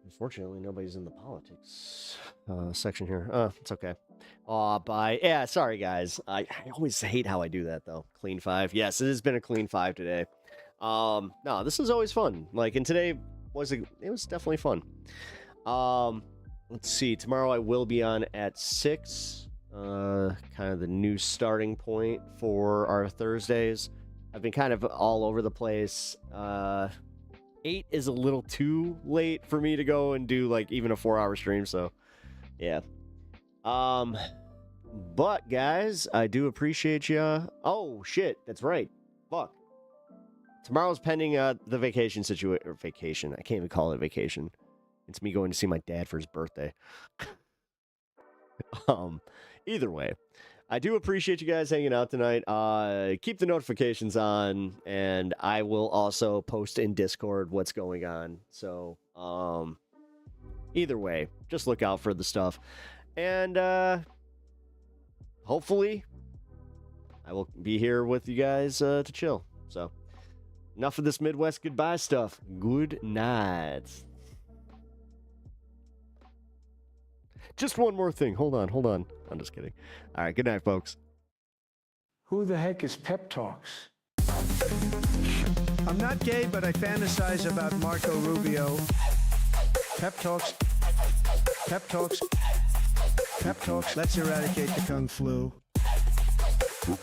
Unfortunately, nobody's in the politics section here. It's okay. Bye. Yeah, sorry, guys. I always hate how I do that, though. Clean 5. Yes, it has been a clean 5 today. No, this is always fun. Like, and today it was definitely fun. Let's see. Tomorrow I will be on at 6. Kind of the new starting point for our Thursdays. I've been kind of all over the place. 8 is a little too late for me to go and do like even a 4-hour stream, so yeah. But guys, I do appreciate you. Oh shit, that's right. Fuck. Tomorrow's pending the vacation vacation. I can't even call it vacation. It's me going to see my dad for his birthday. Either way, I do appreciate you guys hanging out tonight. Keep the notifications on, and I will also post in Discord what's going on. So, either way, just look out for the stuff. And, hopefully, I will be here with you guys to chill. So, enough of this Midwest goodbye stuff. Good night. Just one more thing. Hold on. I'm just kidding. All right, good night, folks. Who the heck is Pep Talks? I'm not gay, but I fantasize about Marco Rubio. Pep Talks. Pep Talks. Pep Talks. Let's eradicate the Kung Flu.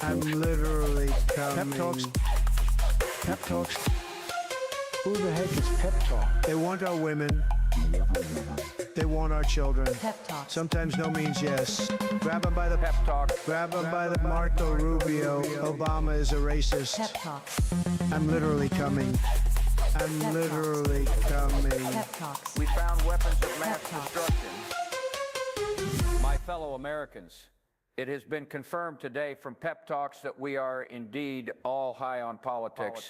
I'm literally coming. Pep Talks. Pep Talks. Who the heck is Pep Talk? They want our women. They want our children. Pep talk. Sometimes no means yes. Grab them by the pep talk. Grab them by the Marco Rubio. Obama is a racist. Pep talk. I'm literally coming. I'm Pep literally coming. Pep talks. We found weapons of mass destruction. My fellow Americans, it has been confirmed today from Pep Talks that we are indeed all high on politics.